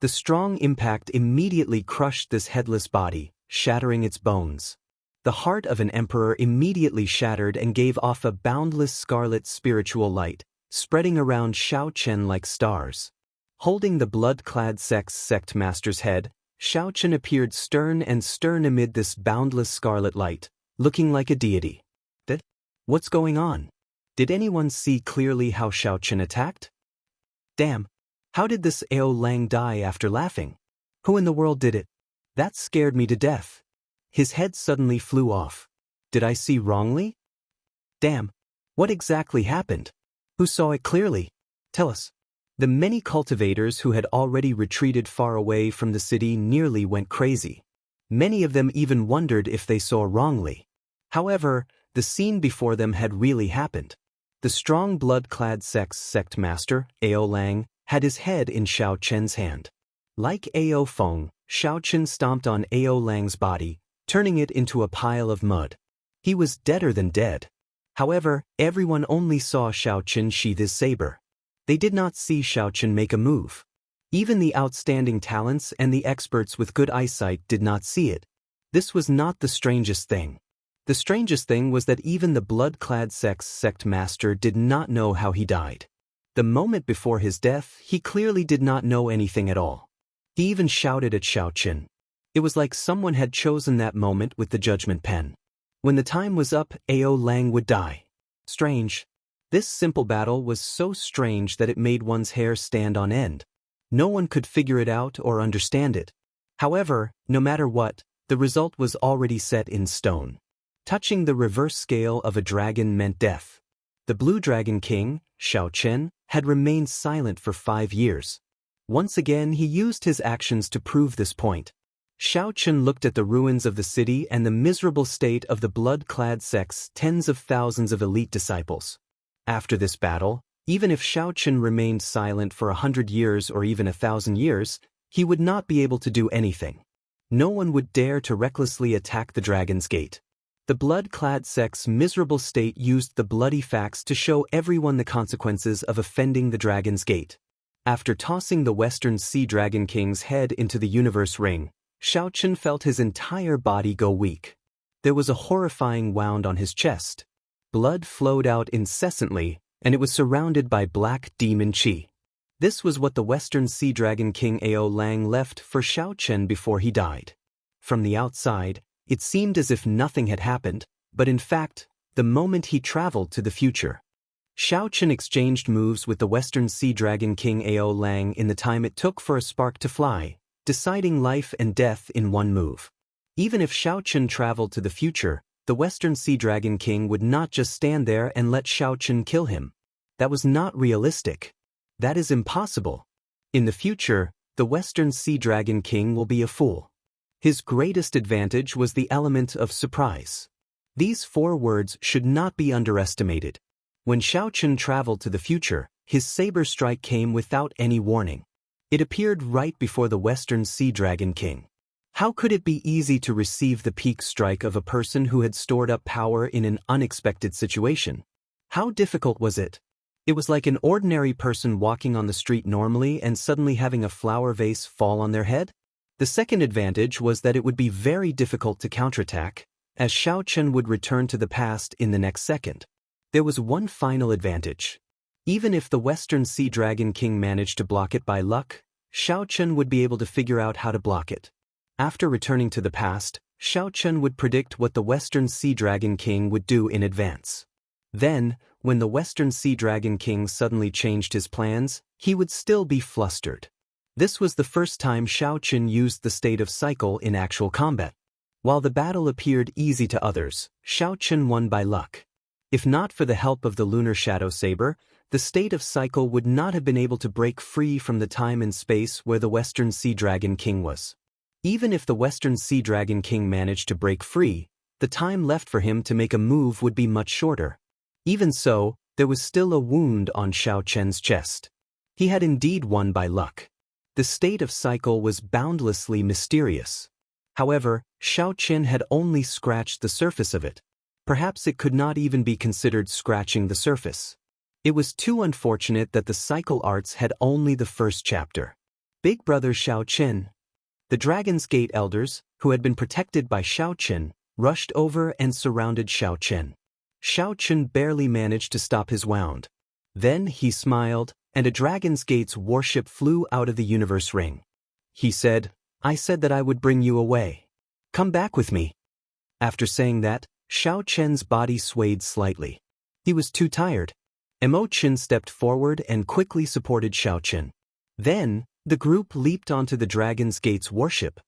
The strong impact immediately crushed this headless body, shattering its bones. The heart of an emperor immediately shattered and gave off a boundless scarlet spiritual light, spreading around Xiao Chen like stars. Holding the blood-clad sect master's head, Xiao Chen appeared stern amid this boundless scarlet light, looking like a deity. What's going on? Did anyone see clearly how Xiao Chen attacked? Damn! How did this Ao Lang die after laughing? Who in the world did it? That scared me to death. His head suddenly flew off. Did I see wrongly? Damn! What exactly happened? Who saw it clearly? Tell us. The many cultivators who had already retreated far away from the city nearly went crazy. Many of them even wondered if they saw wrongly. However, the scene before them had really happened. The strong blood-clad sect master, Ao Lang, had his head in Xiao Chen's hand. Like Ao Feng, Xiao Chen stomped on Ao Lang's body, turning it into a pile of mud. He was deader than dead. However, everyone only saw Xiao Chen sheath his saber. They did not see Xiao Chen make a move. Even the outstanding talents and the experts with good eyesight did not see it. This was not the strangest thing. The strangest thing was that even the blood-clad sect master did not know how he died. The moment before his death, he clearly did not know anything at all. He even shouted at Xiao Chen. It was like someone had chosen that moment with the judgment pen. When the time was up, Ao Lang would die. Strange. This simple battle was so strange that it made one's hair stand on end. No one could figure it out or understand it. However, no matter what, the result was already set in stone. Touching the reverse scale of a dragon meant death. The Blue Dragon King, Xiao Chen, had remained silent for 5 years. Once again he used his actions to prove this point. Xiao Chen looked at the ruins of the city and the miserable state of the blood-clad sect's tens of thousands of elite disciples. After this battle, even if Xiao Chen remained silent for 100 years or even 1,000 years, he would not be able to do anything. No one would dare to recklessly attack the Dragon's Gate. The blood-clad sect's miserable state used the bloody facts to show everyone the consequences of offending the Dragon's Gate. After tossing the Western Sea Dragon King's head into the universe ring, Xiao Chen felt his entire body go weak. There was a horrifying wound on his chest. Blood flowed out incessantly, and it was surrounded by black demon qi. This was what the Western Sea Dragon King Ao Lang left for Xiao Chen before he died. From the outside, it seemed as if nothing had happened, but in fact, the moment he traveled to the future. Xiao Chen exchanged moves with the Western Sea Dragon King Ao Lang in the time it took for a spark to fly, deciding life and death in one move. Even if Xiao Chen traveled to the future, the Western Sea Dragon King would not just stand there and let Xiao Chen kill him. That was not realistic. That is impossible. In the future, the Western Sea Dragon King will be a fool. His greatest advantage was the element of surprise. These 4 words should not be underestimated. When Xiaochen traveled to the future, his saber strike came without any warning. It appeared right before the Western Sea Dragon King. How could it be easy to receive the peak strike of a person who had stored up power in an unexpected situation? How difficult was it? It was like an ordinary person walking on the street normally and suddenly having a flower vase fall on their head. The second advantage was that it would be very difficult to counterattack, as Xiaochen would return to the past in the next second. There was one final advantage. Even if the Western Sea Dragon King managed to block it by luck, Xiaochen would be able to figure out how to block it. After returning to the past, Xiaochen would predict what the Western Sea Dragon King would do in advance. Then, when the Western Sea Dragon King suddenly changed his plans, he would still be flustered. This was the first time Xiaochen used the state of cycle in actual combat. While the battle appeared easy to others, Xiaochen won by luck. If not for the help of the lunar shadow saber, the state of cycle would not have been able to break free from the time and space where the Western Sea Dragon King was. Even if the Western Sea Dragon King managed to break free, the time left for him to make a move would be much shorter. Even so, there was still a wound on Xiaochen's chest. He had indeed won by luck. The state of cycle was boundlessly mysterious. However, Xiaochen had only scratched the surface of it. Perhaps it could not even be considered scratching the surface. It was too unfortunate that the cycle arts had only the first chapter. Big Brother Xiaochen. The Dragon's Gate elders, who had been protected by Xiaochen, rushed over and surrounded Xiaochen. Xiaochen barely managed to stop his wound. Then he smiled, and a Dragon's Gate's warship flew out of the universe ring. He said, "I said that I would bring you away. Come back with me." After saying that, Xiaochen's body swayed slightly. He was too tired. Imochen stepped forward and quickly supported Xiaochen. Then, the group leaped onto the Dragon's Gate's warship.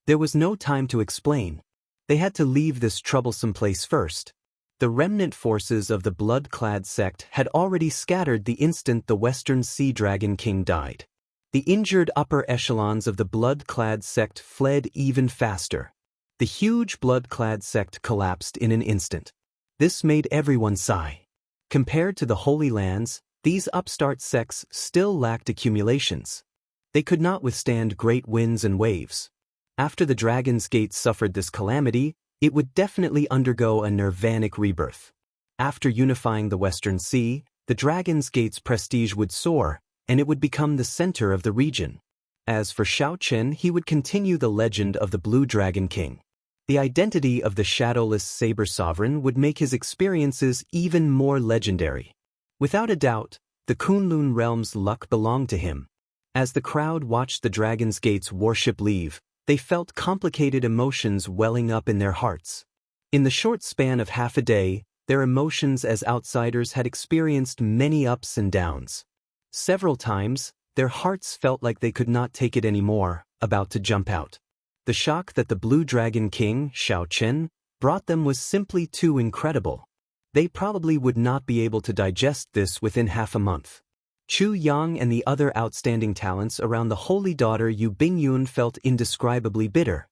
There was no time to explain. They had to leave this troublesome place first. The remnant forces of the blood-clad sect had already scattered the instant the Western Sea Dragon King died. The injured upper echelons of the blood-clad sect fled even faster. The huge blood-clad sect collapsed in an instant. This made everyone sigh. Compared to the Holy Lands, these upstart sects still lacked accumulations. They could not withstand great winds and waves. After the Dragon's Gate suffered this calamity, it would definitely undergo a nirvanic rebirth. After unifying the Western Sea, the Dragon's Gate's prestige would soar, and it would become the center of the region. As for Xiaochen, he would continue the legend of the Blue Dragon King. The identity of the shadowless Saber Sovereign would make his experiences even more legendary. Without a doubt, the Kunlun realm's luck belonged to him. As the crowd watched the Dragon's Gate's warship leave, they felt complicated emotions welling up in their hearts. In the short span of half a day, their emotions as outsiders had experienced many ups and downs. Several times, their hearts felt like they could not take it anymore, about to jump out. The shock that the Blue Dragon King, Xiaochen, brought them was simply too incredible. They probably would not be able to digest this within half a month. Chu Yang and the other outstanding talents around the Holy Daughter Yu Bingyun felt indescribably bitter.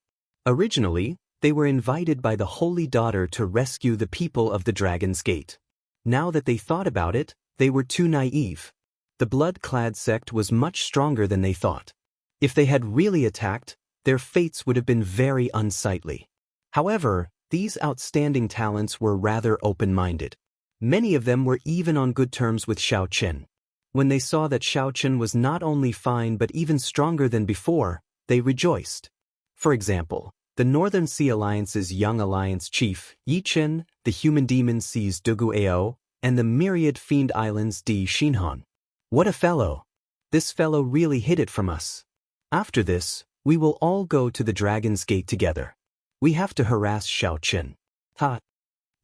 Originally, they were invited by the Holy Daughter to rescue the people of the Dragon's Gate. Now that they thought about it, they were too naive. The blood-clad sect was much stronger than they thought. If they had really attacked, their fates would have been very unsightly. However, these outstanding talents were rather open-minded. Many of them were even on good terms with Xiaochen. When they saw that Xiaochen was not only fine but even stronger than before, they rejoiced. For example, the Northern Sea Alliance's young alliance chief, Yichen, the human demon sees Dugu Ao, and the myriad fiend islands Di Xinhan. What a fellow! This fellow really hid it from us. After this, we will all go to the Dragon's Gate together. We have to harass Xiaochen. Ha!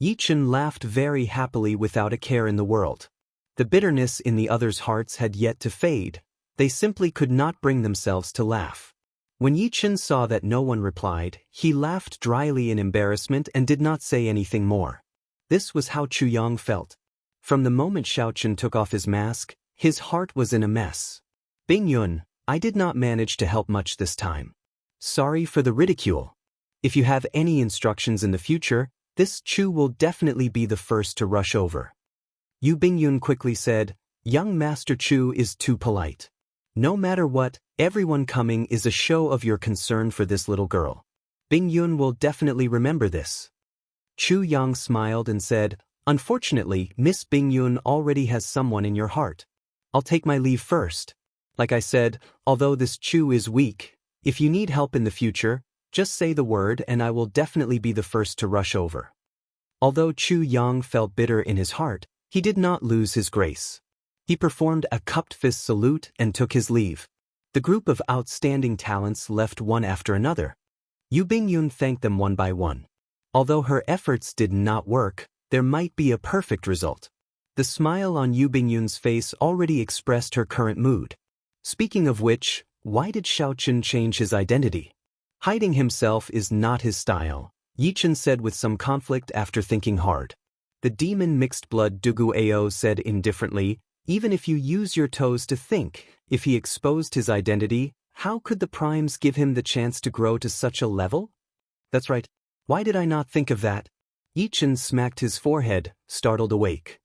Yichen laughed very happily without a care in the world. The bitterness in the others' hearts had yet to fade. They simply could not bring themselves to laugh. When Yichen saw that no one replied, he laughed dryly in embarrassment and did not say anything more. This was how Chu Yang felt. From the moment Xiaochen took off his mask, his heart was in a mess. Bingyun, I did not manage to help much this time. Sorry for the ridicule. If you have any instructions in the future, This Chu will definitely be the first to rush over. Yu Bingyun quickly said, "Young Master Chu is too polite. No matter what, everyone coming is a show of your concern for this little girl. Bingyun will definitely remember this." Chu Yang smiled and said, "Unfortunately, Miss Bingyun already has someone in your heart. I'll take my leave first. Like I said, although this Chu is weak, if you need help in the future, just say the word and I will definitely be the first to rush over." Although Chu Yang felt bitter in his heart, he did not lose his grace. He performed a cupped fist salute and took his leave. The group of outstanding talents left one after another. Yu Bingyun thanked them one by one. Although her efforts did not work, there might be a perfect result. The smile on Yu Bingyun's face already expressed her current mood. Speaking of which, why did Xiaoqun change his identity? Hiding himself is not his style, Yichen said with some conflict after thinking hard. The demon mixed blood Dugu Ao said indifferently, "Even if you use your toes to think, if he exposed his identity, how could the primes give him the chance to grow to such a level?" "That's right. Why did I not think of that?" Yichen smacked his forehead, startled awake.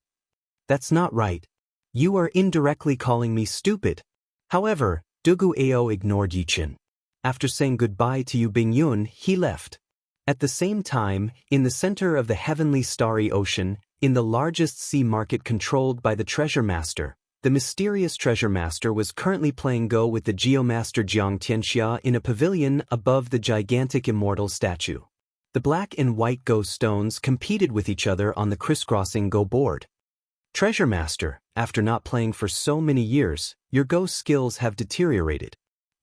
"That's not right. You are indirectly calling me stupid." However, Dugu Ao ignored Yichen. After saying goodbye to Yu Bingyun, he left. At the same time, in the center of the heavenly starry ocean, in the largest sea market controlled by the Treasure Master, the mysterious Treasure Master was currently playing Go with the Geomaster Jiang Tianxia in a pavilion above the gigantic Immortal statue. The black and white Go stones competed with each other on the crisscrossing Go board. "Treasure Master, after not playing for so many years, your Go skills have deteriorated.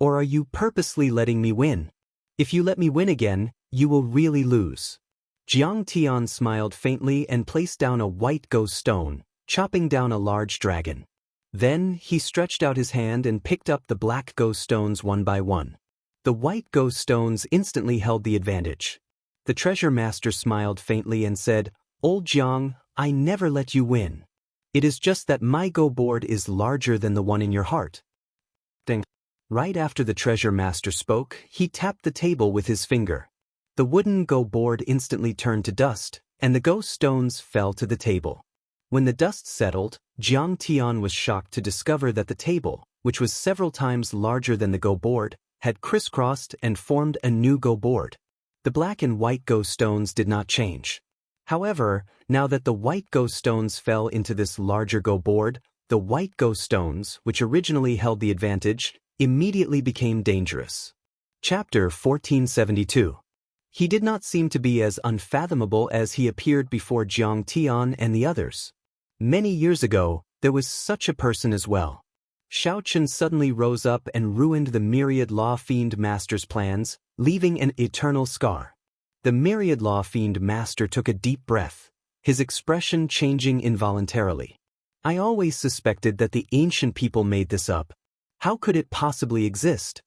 Or are you purposely letting me win? If you let me win again, you will really lose." Jiang Tian smiled faintly and placed down a white Go stone, chopping down a large dragon. Then, he stretched out his hand and picked up the black Go stones one by one. The white Go stones instantly held the advantage. The Treasure Master smiled faintly and said, "Old Jiang, I never let you win. It is just that my Go board is larger than the one in your heart." Ding. Right after the Treasure Master spoke, he tapped the table with his finger. The wooden Go board instantly turned to dust, and the Go stones fell to the table. When the dust settled, Jiang Tian was shocked to discover that the table, which was several times larger than the Go board, had crisscrossed and formed a new Go board. The black and white Go stones did not change. However, now that the white Go stones fell into this larger Go board, the white Go stones, which originally held the advantage, immediately became dangerous. Chapter 1472. He did not seem to be as unfathomable as he appeared before Jiang Tian and the others. Many years ago, there was such a person as well. Xiaoqun suddenly rose up and ruined the Myriad Law Fiend Master's plans, leaving an eternal scar. The Myriad Law Fiend Master took a deep breath, his expression changing involuntarily. "I always suspected that the ancient people made this up. How could it possibly exist?"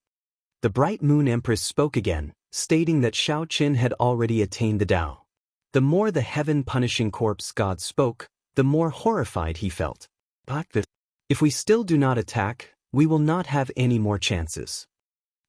The Bright Moon Empress spoke again, stating that Xiaoqun had already attained the Tao. The more the heaven-punishing corpse god spoke, the more horrified he felt. "If we still do not attack, we will not have any more chances."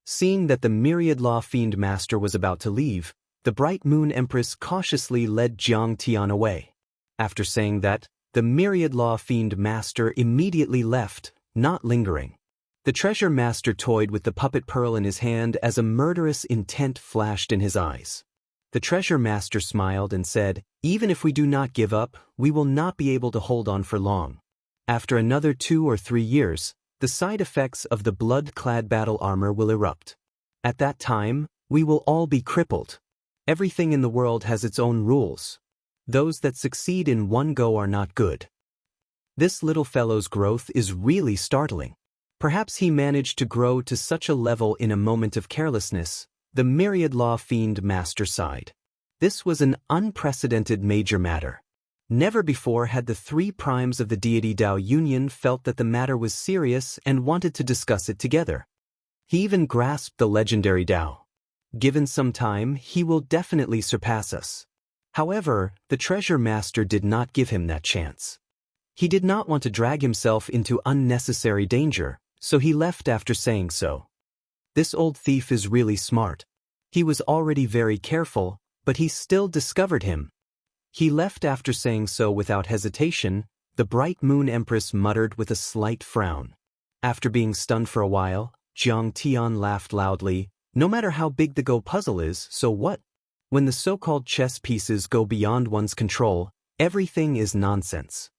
Seeing that the Myriad Law Fiend Master was about to leave, the Bright Moon Empress cautiously led Jiang Tian away. After saying that, the Myriad Law Fiend Master immediately left, not lingering. The Treasure Master toyed with the puppet pearl in his hand as a murderous intent flashed in his eyes. The Treasure Master smiled and said, "Even if we do not give up, we will not be able to hold on for long. After another 2 or 3 years, the side effects of the blood-clad battle armor will erupt. At that time, we will all be crippled. Everything in the world has its own rules. Those that succeed in one go are not good." This little fellow's growth is really startling. Perhaps he managed to grow to such a level in a moment of carelessness, the Myriad Law Fiend Master sighed. This was an unprecedented major matter. Never before had the 3 primes of the deity Tao Union felt that the matter was serious and wanted to discuss it together. He even grasped the legendary Tao. Given some time, he will definitely surpass us. However, the Treasure Master did not give him that chance. He did not want to drag himself into unnecessary danger, so he left after saying so. This old thief is really smart. He was already very careful, but he still discovered him, He left after saying so without hesitation. The bright moon empress muttered with a slight frown. After being stunned for a while, Jiang Tian laughed loudly. No matter how big the Go puzzle is, so what? When the so-called chess pieces go beyond one's control, everything is nonsense.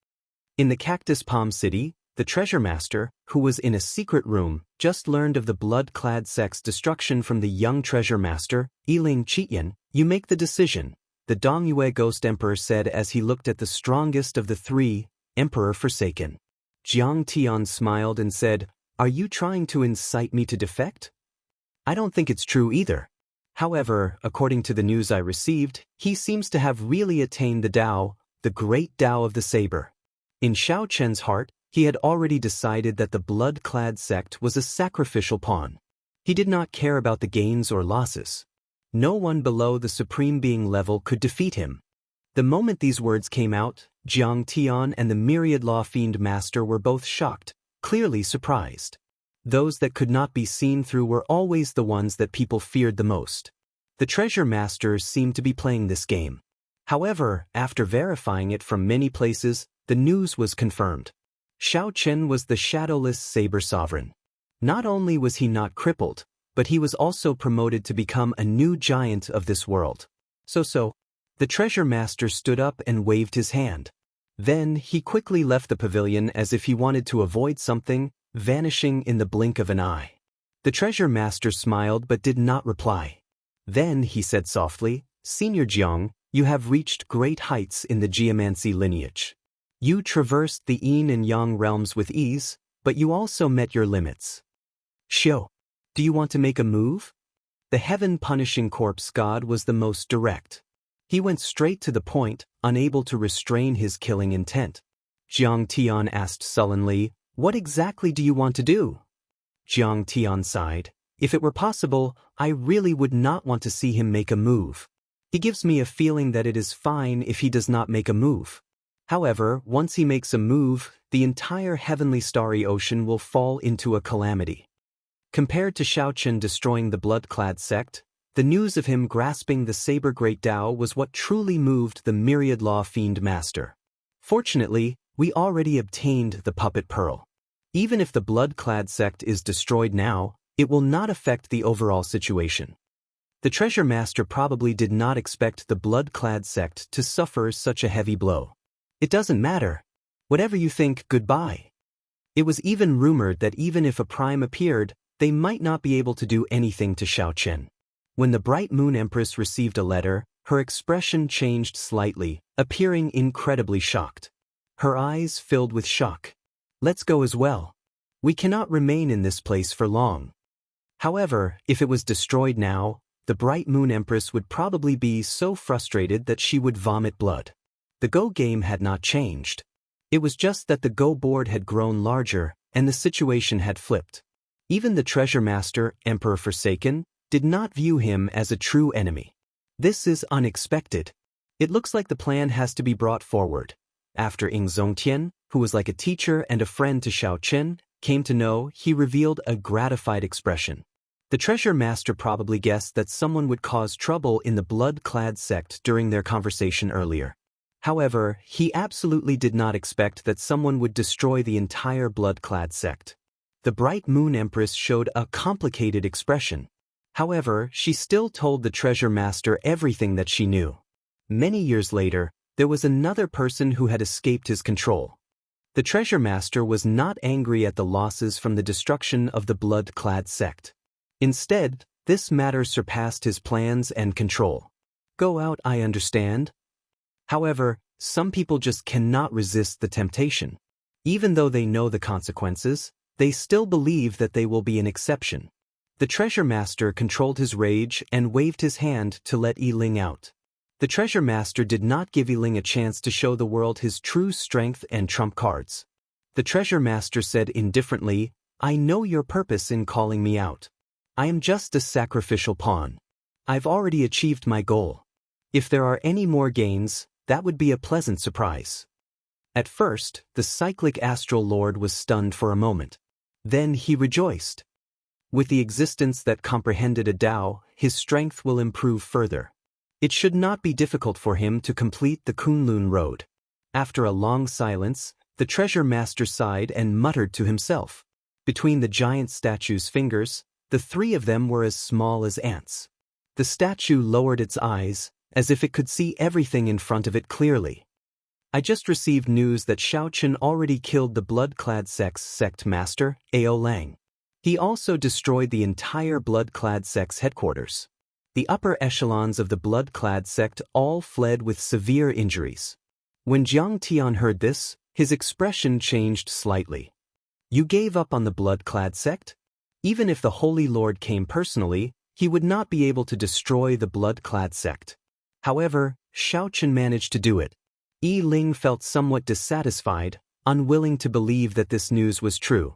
In the Cactus Palm City, the treasure master, who was in a secret room, just learned of the blood-clad sect's destruction from the young treasure master, Yiling Qiyan. You make the decision, the Dongyue Ghost Emperor said as he looked at the strongest of the three, Emperor Forsaken. Jiang Tian smiled and said, "Are you trying to incite me to defect? I don't think it's true either. However, according to the news I received, he seems to have really attained the Tao, the great Tao of the saber." In Xiao Chen's heart, he had already decided that the blood-clad sect was a sacrificial pawn. He did not care about the gains or losses. No one below the Supreme Being level could defeat him. The moment these words came out, Jiang Tian and the myriad law fiend master were both shocked, clearly surprised. Those that could not be seen through were always the ones that people feared the most. The treasure masters seemed to be playing this game. However, after verifying it from many places, the news was confirmed. Xiao Chen was the shadowless saber sovereign. Not only was he not crippled, but he was also promoted to become a new giant of this world. So, the treasure master stood up and waved his hand. Then he quickly left the pavilion as if he wanted to avoid something, vanishing in the blink of an eye. The treasure master smiled but did not reply. Then he said softly, "Senior Jiang, you have reached great heights in the geomancy lineage. You traversed the yin and yang realms with ease, but you also met your limits. Xiao, do you want to make a move?" The heaven-punishing corpse god was the most direct. He went straight to the point, unable to restrain his killing intent. Jiang Tian asked sullenly, "What exactly do you want to do?" Jiang Tian sighed. "If it were possible, I really would not want to see him make a move. He gives me a feeling that it is fine if he does not make a move. However, once he makes a move, the entire heavenly starry ocean will fall into a calamity." Compared to Xiao Chen destroying the blood-clad sect, the news of him grasping the saber great Tao was what truly moved the myriad law fiend master. Fortunately, we already obtained the puppet pearl. Even if the blood-clad sect is destroyed now, it will not affect the overall situation. The treasure master probably did not expect the blood-clad sect to suffer such a heavy blow. It doesn't matter. Whatever you think, goodbye. It was even rumored that even if a prime appeared, they might not be able to do anything to Xiao Chen. When the bright moon empress received a letter, her expression changed slightly, appearing incredibly shocked. Her eyes filled with shock. "Let's go as well. We cannot remain in this place for long." However, if it was destroyed now, the bright moon empress would probably be so frustrated that she would vomit blood. The Go game had not changed. It was just that the Go board had grown larger, and the situation had flipped. Even the treasure master, Emperor Forsaken, did not view him as a true enemy. This is unexpected. It looks like the plan has to be brought forward. After Ying Zongtian, who was like a teacher and a friend to Xiao Chen, came to know, he revealed a gratified expression. The treasure master probably guessed that someone would cause trouble in the blood-clad sect during their conversation earlier. However, he absolutely did not expect that someone would destroy the entire blood-clad sect. The bright moon empress showed a complicated expression. However, she still told the treasure master everything that she knew. Many years later, there was another person who had escaped his control. The treasure master was not angry at the losses from the destruction of the blood-clad sect. Instead, this matter surpassed his plans and control. Go out, I understand. However, some people just cannot resist the temptation. Even though they know the consequences, they still believe that they will be an exception. The treasure master controlled his rage and waved his hand to let Yiling out. The treasure master did not give Yiling a chance to show the world his true strength and trump cards. The treasure master said indifferently, "I know your purpose in calling me out. I am just a sacrificial pawn. I've already achieved my goal. If there are any more gains, that would be a pleasant surprise." At first, the cyclic astral lord was stunned for a moment. Then he rejoiced. With the existence that comprehended a Tao, his strength will improve further. It should not be difficult for him to complete the Kunlun Road. After a long silence, the treasure master sighed and muttered to himself. Between the giant statue's fingers, the three of them were as small as ants. The statue lowered its eyes, as if it could see everything in front of it clearly. I just received news that Xiaoqun already killed the blood-clad sect master, Ao Lang. He also destroyed the entire blood-clad sect's headquarters. The upper echelons of the blood-clad sect all fled with severe injuries. When Jiang Tian heard this, his expression changed slightly. You gave up on the blood-clad sect? Even if the Holy Lord came personally, he would not be able to destroy the blood-clad sect. However, Xiaoqun managed to do it. Yi Ling felt somewhat dissatisfied, unwilling to believe that this news was true.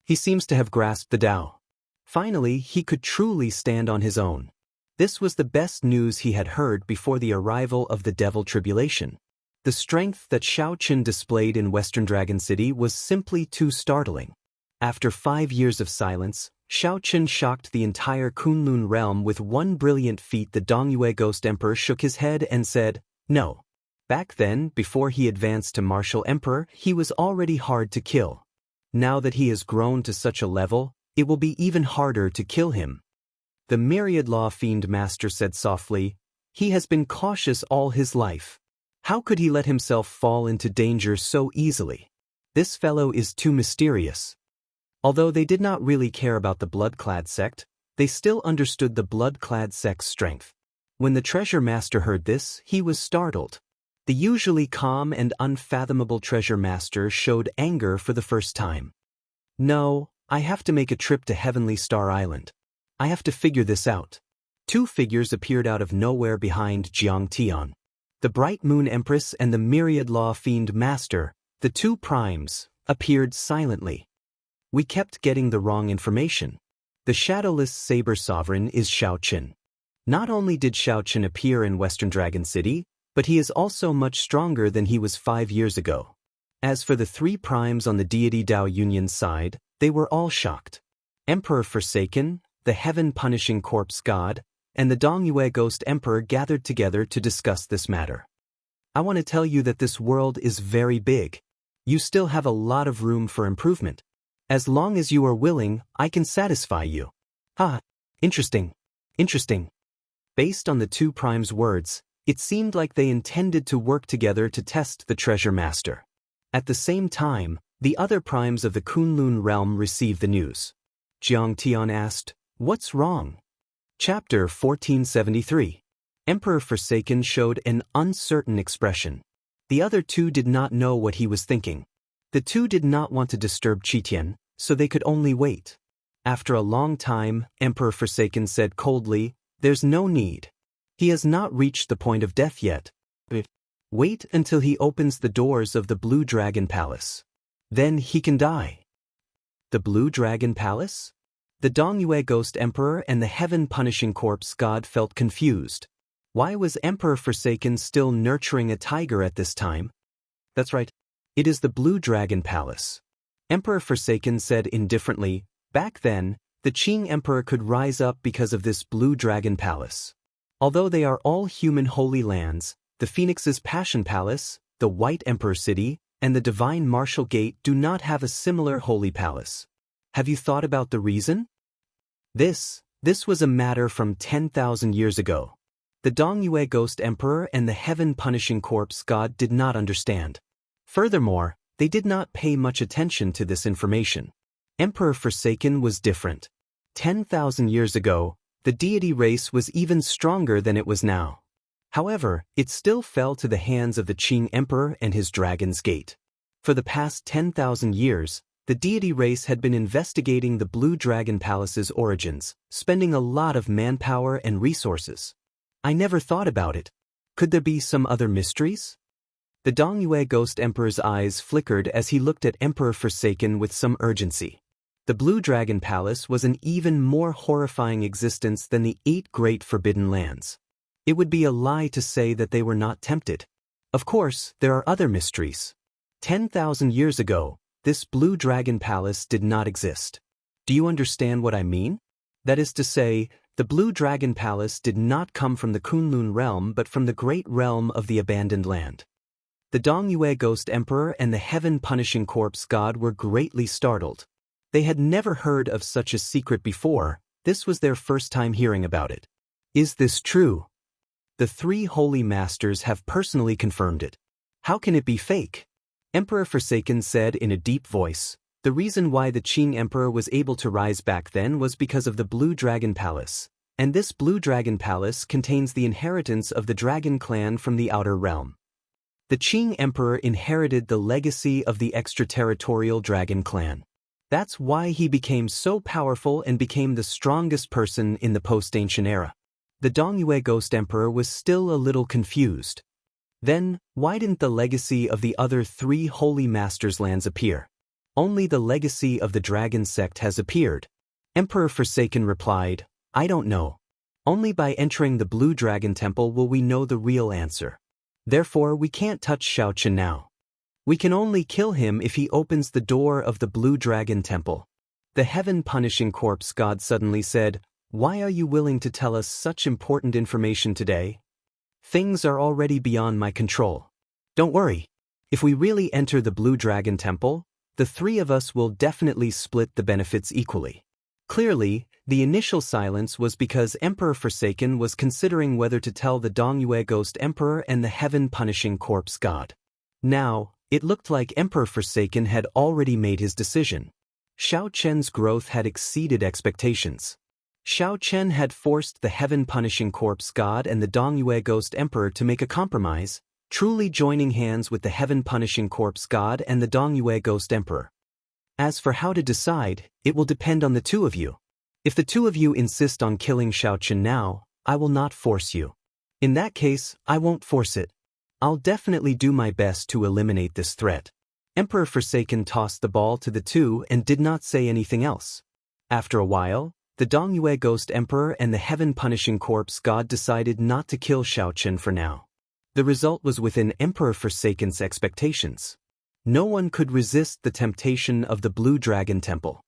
He seems to have grasped the Tao. Finally, he could truly stand on his own. This was the best news he had heard before the arrival of the Devil Tribulation. The strength that Xiaoqun displayed in Western Dragon City was simply too startling. After 5 years of silence, Xiaoqun shocked the entire Kunlun realm with one brilliant feat. The Dongyue Ghost Emperor shook his head and said, "No." Back then, before he advanced to Martial Emperor, he was already hard to kill. Now that he has grown to such a level, it will be even harder to kill him. The Myriad Law Fiend Master said softly, "He has been cautious all his life. How could he let himself fall into danger so easily? This fellow is too mysterious." Although they did not really care about the blood-clad sect, they still understood the blood-clad sect's strength. When the treasure master heard this, he was startled. The usually calm and unfathomable treasure master showed anger for the first time. "No, I have to make a trip to Heavenly Star Island. I have to figure this out." Two figures appeared out of nowhere behind Jiang Tian. The Bright Moon Empress and the Myriad Law Fiend Master, the two primes, appeared silently. We kept getting the wrong information. The Shadowless Saber Sovereign is Xiaoqun. Not only did Xiaoqun appear in Western Dragon City, but he is also much stronger than he was 5 years ago. As for the three primes on the Deity Dao Union's side, they were all shocked. Emperor Forsaken, the Heaven-Punishing Corpse God, and the Dongyue Ghost Emperor gathered together to discuss this matter. "I want to tell you that this world is very big. You still have a lot of room for improvement. As long as you are willing, I can satisfy you." Interesting. Interesting. Based on the two primes' words, it seemed like they intended to work together to test the treasure master. At the same time, the other primes of the Kunlun realm received the news. Jiang Tian asked, "What's wrong?" Chapter 1473. Emperor Forsaken showed an uncertain expression. The other two did not know what he was thinking. The two did not want to disturb Qitian, so they could only wait. After a long time, Emperor Forsaken said coldly, "There's no need. He has not reached the point of death yet. Wait until he opens the doors of the Blue Dragon Palace. Then he can die." The Blue Dragon Palace? The Dongyue Ghost Emperor and the Heaven-Punishing Corpse God felt confused. Why was Emperor Forsaken still nurturing a tiger at this time? "That's right. It is the Blue Dragon Palace." Emperor Forsaken said indifferently, "Back then, the Qing Emperor could rise up because of this Blue Dragon Palace. Although they are all human holy lands, the Phoenix's Passion Palace, the White Emperor City, and the Divine Martial Gate do not have a similar holy palace. Have you thought about the reason? This was a matter from 10,000 years ago. The Dongyue Ghost Emperor and the Heaven-Punishing Corpse God did not understand. Furthermore, they did not pay much attention to this information. Emperor Forsaken was different. 10,000 years ago, the deity race was even stronger than it was now. However, it still fell to the hands of the Qing Emperor and his Dragon's Gate. For the past 10,000 years, the deity race had been investigating the Blue Dragon Palace's origins, spending a lot of manpower and resources. I never thought about it. Could there be some other mysteries? The Dongyue Ghost Emperor's eyes flickered as he looked at Emperor Forsaken with some urgency. The Blue Dragon Palace was an even more horrifying existence than the 8 Great Forbidden Lands. It would be a lie to say that they were not tempted. Of course, there are other mysteries. 10,000 years ago, this Blue Dragon Palace did not exist. Do you understand what I mean? That is to say, the Blue Dragon Palace did not come from the Kunlun realm but from the great realm of the abandoned land. The Dongyue Ghost Emperor and the Heaven-Punishing Corpse God were greatly startled. They had never heard of such a secret before. This was their first time hearing about it. Is this true? The three holy masters have personally confirmed it. How can it be fake? Emperor Forsaken said in a deep voice. The reason why the Qing Emperor was able to rise back then was because of the Blue Dragon Palace, and this Blue Dragon Palace contains the inheritance of the Dragon Clan from the Outer Realm. The Qing Emperor inherited the legacy of the extraterritorial Dragon Clan. That's why he became so powerful and became the strongest person in the post-ancient era. The Dongyue Ghost Emperor was still a little confused. Then, why didn't the legacy of the other three holy masters' lands appear? Only the legacy of the dragon sect has appeared. Emperor Forsaken replied, I don't know. Only by entering the Blue Dragon Temple will we know the real answer. Therefore we can't touch Xiaoqin now. We can only kill him if he opens the door of the Blue Dragon Temple. The Heaven-Punishing Corpse God suddenly said, Why are you willing to tell us such important information today? Things are already beyond my control. Don't worry. If we really enter the Blue Dragon Temple, the three of us will definitely split the benefits equally. Clearly, the initial silence was because Emperor Forsaken was considering whether to tell the Dongyue Ghost Emperor and the Heaven-Punishing Corpse God. Now, it looked like Emperor Forsaken had already made his decision. Xiaoqian's growth had exceeded expectations. Xiaoqian had forced the Heaven-Punishing Corpse God and the Dongyue Ghost Emperor to make a compromise, truly joining hands with the Heaven-Punishing Corpse God and the Dongyue Ghost Emperor. As for how to decide, it will depend on the two of you. If the two of you insist on killing Xiaoqian now, I will not force you. In that case, I won't force it. I'll definitely do my best to eliminate this threat. Emperor Forsaken tossed the ball to the two and did not say anything else. After a while, the Dongyue Ghost Emperor and the Heaven-Punishing Corpse God decided not to kill Xiaoqian for now. The result was within Emperor Forsaken's expectations. No one could resist the temptation of the Blue Dragon Temple.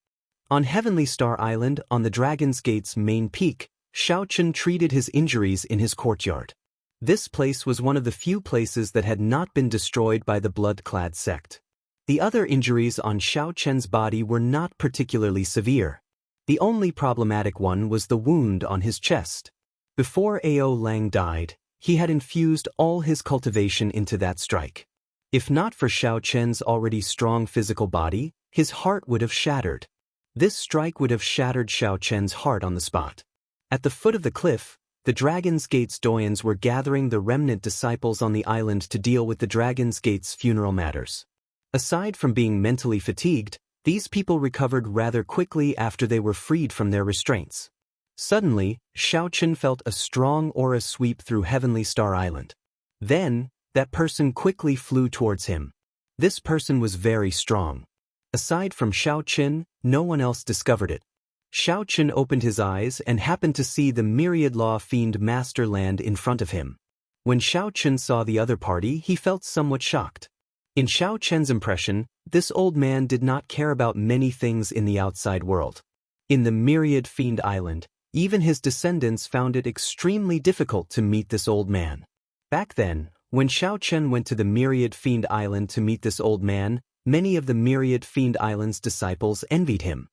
On Heavenly Star Island, on the Dragon's Gate's main peak, Xiaoqian treated his injuries in his courtyard. This place was one of the few places that had not been destroyed by the blood-clad sect. The other injuries on Xiaoqian's body were not particularly severe. The only problematic one was the wound on his chest. Before Ao Lang died, he had infused all his cultivation into that strike. If not for Xiaoqian's already strong physical body, his heart would have shattered. This strike would have shattered Xiaoqian's heart on the spot. At the foot of the cliff, the Dragon's Gate's doyens were gathering the remnant disciples on the island to deal with the Dragon's Gate's funeral matters. Aside from being mentally fatigued, these people recovered rather quickly after they were freed from their restraints. Suddenly, Xiaoqian felt a strong aura sweep through Heavenly Star Island. Then, that person quickly flew towards him. This person was very strong. Aside from Xiaoqian, no one else discovered it. Xiaoqian opened his eyes and happened to see the Myriad Law Fiend Master land in front of him. When Xiaoqian saw the other party, he felt somewhat shocked. In Xiaoqian's impression, this old man did not care about many things in the outside world. In the Myriad Fiend Island, even his descendants found it extremely difficult to meet this old man. Back then, when Xiaoqian went to the Myriad Fiend Island to meet this old man, many of the Myriad Fiend Island's disciples envied him.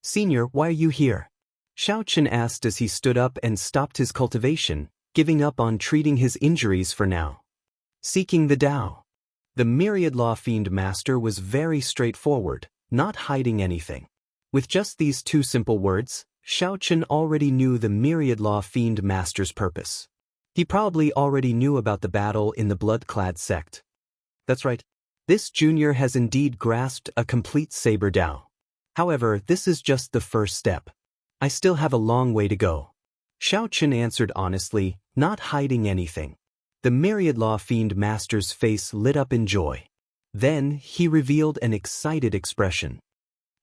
Senior, why are you here? Xiaoqian asked as he stood up and stopped his cultivation, giving up on treating his injuries for now. Seeking the Tao. The Myriad Law Fiend Master was very straightforward, not hiding anything. With just these two simple words, Xiaoqian already knew the Myriad Law Fiend Master's purpose. He probably already knew about the battle in the blood-clad sect. That's right. This junior has indeed grasped a complete Saber Tao. However, this is just the first step. I still have a long way to go. Xiaoqian answered honestly, not hiding anything. The Myriad Law Fiend Master's face lit up in joy. Then, he revealed an excited expression.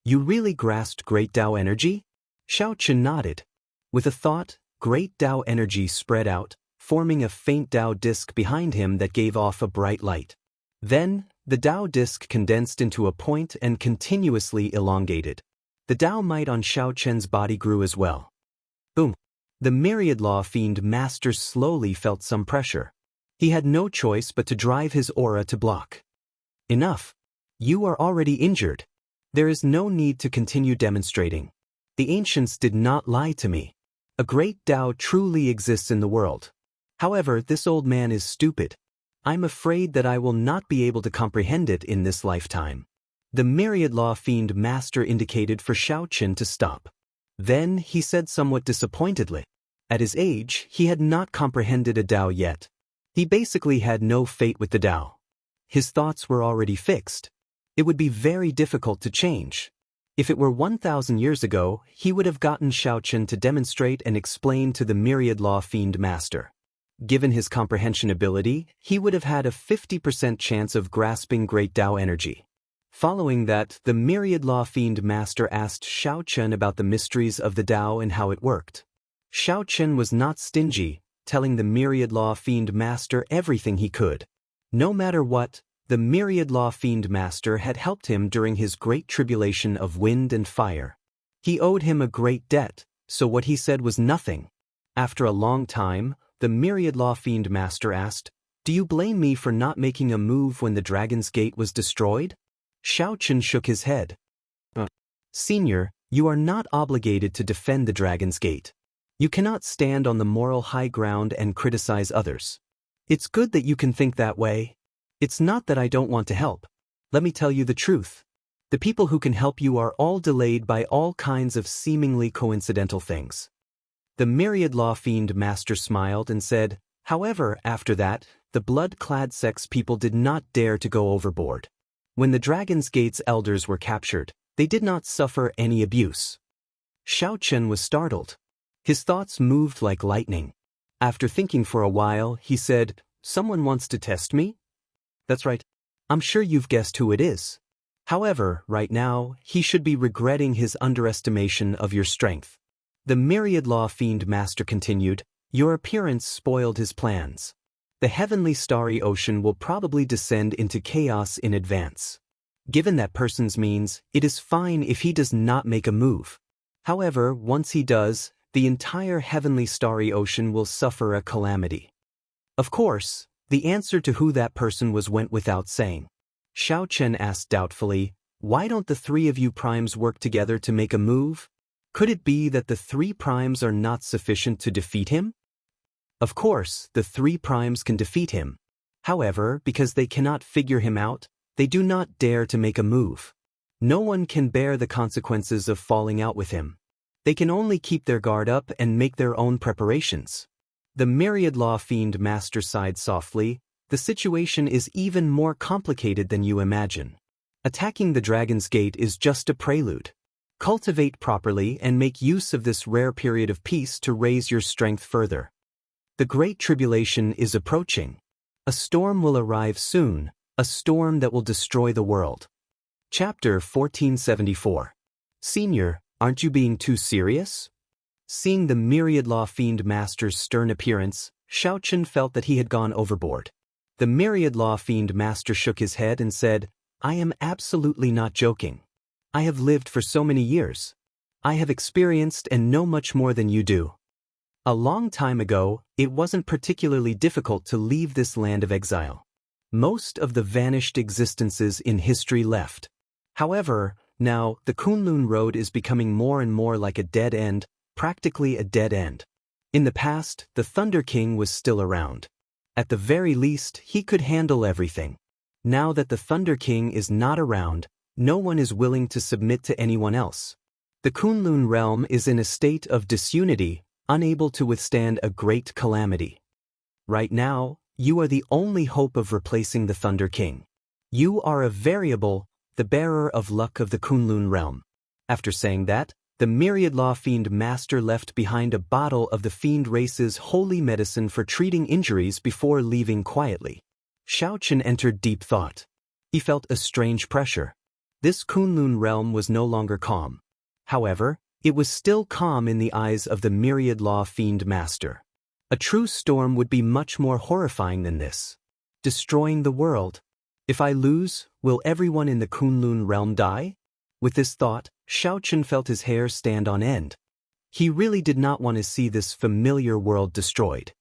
You really grasped Great Tao energy? Xiaoqian nodded. With a thought, Great Tao energy spread out, forming a faint Tao disk behind him that gave off a bright light. Then, the Tao disk condensed into a point and continuously elongated. The Tao might on Xiao Chen's body grew as well. Boom. The myriad law fiend master slowly felt some pressure. He had no choice but to drive his aura to block. Enough. You are already injured. There is no need to continue demonstrating. The ancients did not lie to me. A great Tao truly exists in the world. However, this old man is stupid. I'm afraid that I will not be able to comprehend it in this lifetime. The myriad law fiend master indicated for Xiao Chen to stop. Then he said somewhat disappointedly. At his age, he had not comprehended a Tao yet. He basically had no fate with the Tao. His thoughts were already fixed. It would be very difficult to change. If it were 1,000 years ago, he would have gotten Xiao Chen to demonstrate and explain to the myriad law fiend master. Given his comprehension ability, he would have had a 50% chance of grasping great Tao energy. Following that, the myriad law fiend master asked Xiao Chen about the mysteries of the Tao and how it worked. Xiao Chen was not stingy, telling the myriad law fiend master everything he could. No matter what, the myriad law fiend master had helped him during his great tribulation of wind and fire. He owed him a great debt, so what he said was nothing. After a long time, the myriad law fiend master asked, "Do you blame me for not making a move when the Dragon's Gate was destroyed?" Xiao Chen shook his head. Senior, you are not obligated to defend the Dragon's Gate. You cannot stand on the moral high ground and criticize others. It's good that you can think that way. It's not that I don't want to help. Let me tell you the truth. The people who can help you are all delayed by all kinds of seemingly coincidental things. The myriad law fiend master smiled and said, however, after that, the blood-clad sex people did not dare to go overboard. When the Dragon's Gate's elders were captured, they did not suffer any abuse. Xiao Chen was startled. His thoughts moved like lightning. After thinking for a while, he said, "Someone wants to test me?" "That's right. I'm sure you've guessed who it is. However, right now, he should be regretting his underestimation of your strength." The myriad law fiend master continued, "Your appearance spoiled his plans. The heavenly starry ocean will probably descend into chaos in advance. Given that person's means, it is fine if he does not make a move. However, once he does, the entire heavenly starry ocean will suffer a calamity." Of course, the answer to who that person was went without saying. Xiao Chen asked doubtfully, "Why don't the three of you primes work together to make a move? Could it be that the three primes are not sufficient to defeat him?" Of course, the three primes can defeat him. However, because they cannot figure him out, they do not dare to make a move. No one can bear the consequences of falling out with him. They can only keep their guard up and make their own preparations. The myriad law fiend master sighed softly. The situation is even more complicated than you imagine. Attacking the Dragon's Gate is just a prelude. Cultivate properly and make use of this rare period of peace to raise your strength further. The Great Tribulation is approaching. A storm will arrive soon, a storm that will destroy the world. Chapter 1474. Senior, aren't you being too serious? Seeing the myriad law fiend master's stern appearance, Xiao Chen felt that he had gone overboard. The myriad law fiend master shook his head and said, "I am absolutely not joking. I have lived for so many years. I have experienced and know much more than you do. A long time ago, it wasn't particularly difficult to leave this land of exile. Most of the vanished existences in history left. However, now, the Kunlun Road is becoming more and more like a dead end, practically a dead end. In the past, the Thunder King was still around. At the very least, he could handle everything. Now that the Thunder King is not around, no one is willing to submit to anyone else. The Kunlun realm is in a state of disunity, unable to withstand a great calamity. Right now, you are the only hope of replacing the Thunder King. You are a variable, the bearer of luck of the Kunlun realm." After saying that, the myriad law fiend master left behind a bottle of the fiend race's holy medicine for treating injuries before leaving quietly. Xiao Chen entered deep thought. He felt a strange pressure. This Kunlun realm was no longer calm. However, it was still calm in the eyes of the myriad law fiend master. A true storm would be much more horrifying than this. Destroying the world. If I lose, will everyone in the Kunlun realm die? With this thought, Xiaochen felt his hair stand on end. He really did not want to see this familiar world destroyed.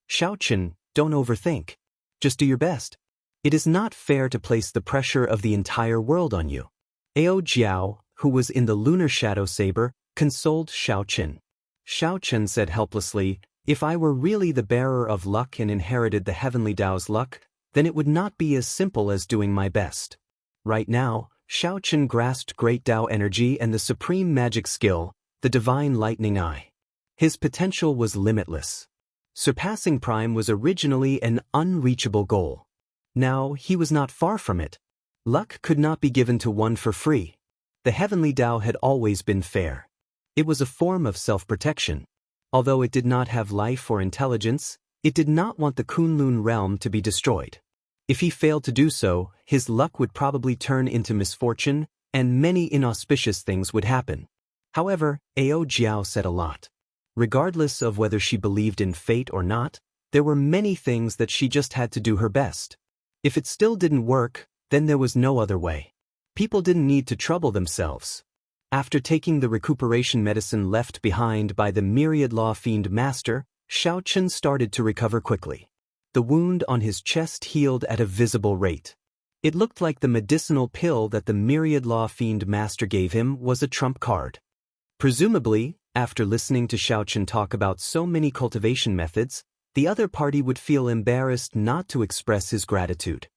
Xiaochen, don't overthink. Just do your best. It is not fair to place the pressure of the entire world on you. Ao Jiao, who was in the lunar shadow saber, consoled Xiaochen. Xiaochen said helplessly, if I were really the bearer of luck and inherited the heavenly Tao's luck, then it would not be as simple as doing my best. Right now, Xiaochen grasped great Tao energy and the supreme magic skill, the divine lightning eye. His potential was limitless. Surpassing Prime was originally an unreachable goal. Now he was not far from it. Luck could not be given to one for free. The heavenly Tao had always been fair. It was a form of self-protection. Although it did not have life or intelligence, it did not want the Kunlun realm to be destroyed. If he failed to do so, his luck would probably turn into misfortune, and many inauspicious things would happen. However, Ao Jiao said a lot. Regardless of whether she believed in fate or not, there were many things that she just had to do her best. If it still didn't work, then there was no other way. People didn't need to trouble themselves. After taking the recuperation medicine left behind by the Myriad Law Fiend Master, Xiaochen started to recover quickly. The wound on his chest healed at a visible rate. It looked like the medicinal pill that the Myriad Law Fiend Master gave him was a trump card. Presumably, after listening to Xiaochen talk about so many cultivation methods, the other party would feel embarrassed not to express his gratitude.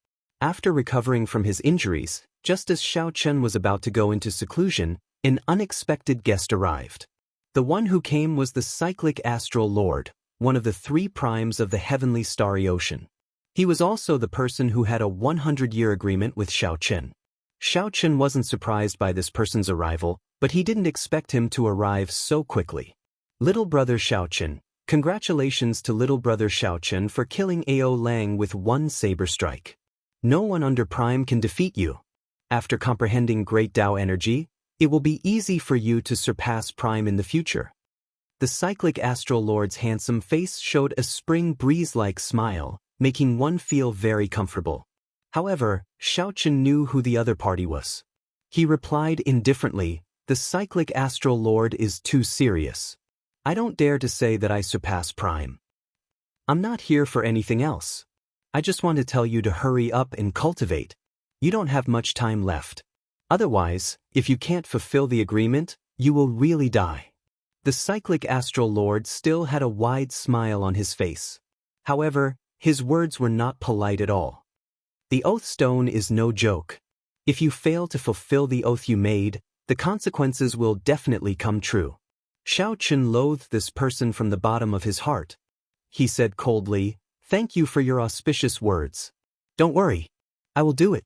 After recovering from his injuries, just as Xiaochen was about to go into seclusion, an unexpected guest arrived. The one who came was the cyclic astral lord, one of the 3 primes of the heavenly starry ocean. He was also the person who had a 100-year agreement with Xiaochen. Xiaochen wasn't surprised by this person's arrival, but he didn't expect him to arrive so quickly. Little brother Xiaochen, congratulations to little brother Xiaochen for killing Ao Lang with 1 saber strike. No one under Prime can defeat you. After comprehending great Tao energy, it will be easy for you to surpass Prime in the future. The cyclic astral lord's handsome face showed a spring breeze-like smile, making one feel very comfortable. However, Xiaochen knew who the other party was. He replied indifferently, the cyclic astral lord is too serious. I don't dare to say that I surpass Prime. I'm not here for anything else. I just want to tell you to hurry up and cultivate. You don't have much time left. Otherwise, if you can't fulfill the agreement, you will really die. The cyclic astral lord still had a wide smile on his face. However, his words were not polite at all. The oath stone is no joke. If you fail to fulfill the oath you made, the consequences will definitely come true. Xiaochen loathed this person from the bottom of his heart. He said coldly, thank you for your auspicious words. Don't worry. I will do it.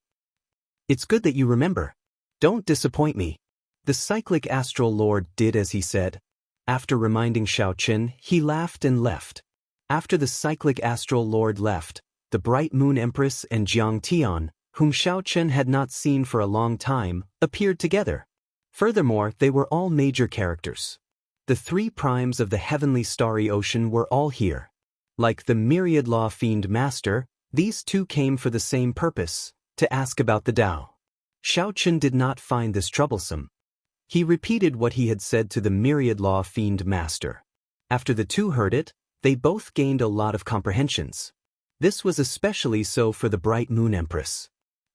It's good that you remember. Don't disappoint me. The cyclic astral lord did as he said. After reminding Xiaochen, he laughed and left. After the cyclic astral lord left, the bright moon empress and Jiang Tian, whom Xiaochen had not seen for a long time, appeared together. Furthermore, they were all major characters. The 3 primes of the heavenly starry ocean were all here. Like the Myriad Law Fiend Master, these 2 came for the same purpose, to ask about the Tao. Xiaochen did not find this troublesome. He repeated what he had said to the Myriad Law Fiend Master. After the 2 heard it, they both gained a lot of comprehensions. This was especially so for the bright moon empress.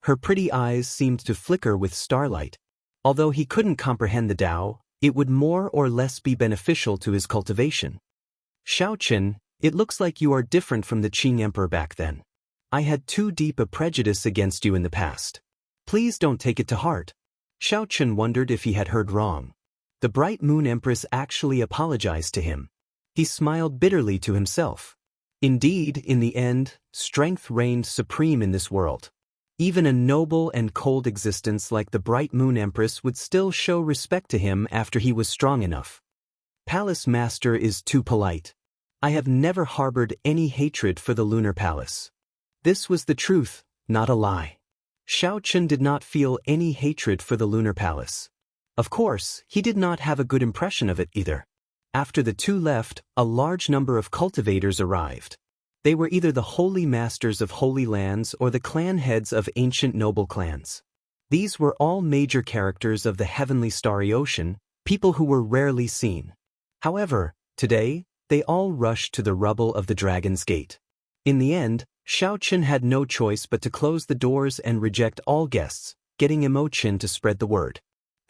Her pretty eyes seemed to flicker with starlight. Although he couldn't comprehend the Tao, it would more or less be beneficial to his cultivation. Xiaochen, it looks like you are different from the Qing Emperor back then. I had too deep a prejudice against you in the past. Please don't take it to heart. Xiaochen wondered if he had heard wrong. The bright moon empress actually apologized to him. He smiled bitterly to himself. Indeed, in the end, strength reigned supreme in this world. Even a noble and cold existence like the bright moon empress would still show respect to him after he was strong enough. Palace Master is too polite. I have never harbored any hatred for the lunar palace. This was the truth, not a lie. Xiaochen did not feel any hatred for the lunar palace. Of course, he did not have a good impression of it either. After the 2 left, a large number of cultivators arrived. They were either the holy masters of holy lands or the clan heads of ancient noble clans. These were all major characters of the heavenly starry ocean, people who were rarely seen. However, today, they all rushed to the rubble of the Dragon's Gate. In the end, Xiaoqin had no choice but to close the doors and reject all guests, getting Imoqin to spread the word.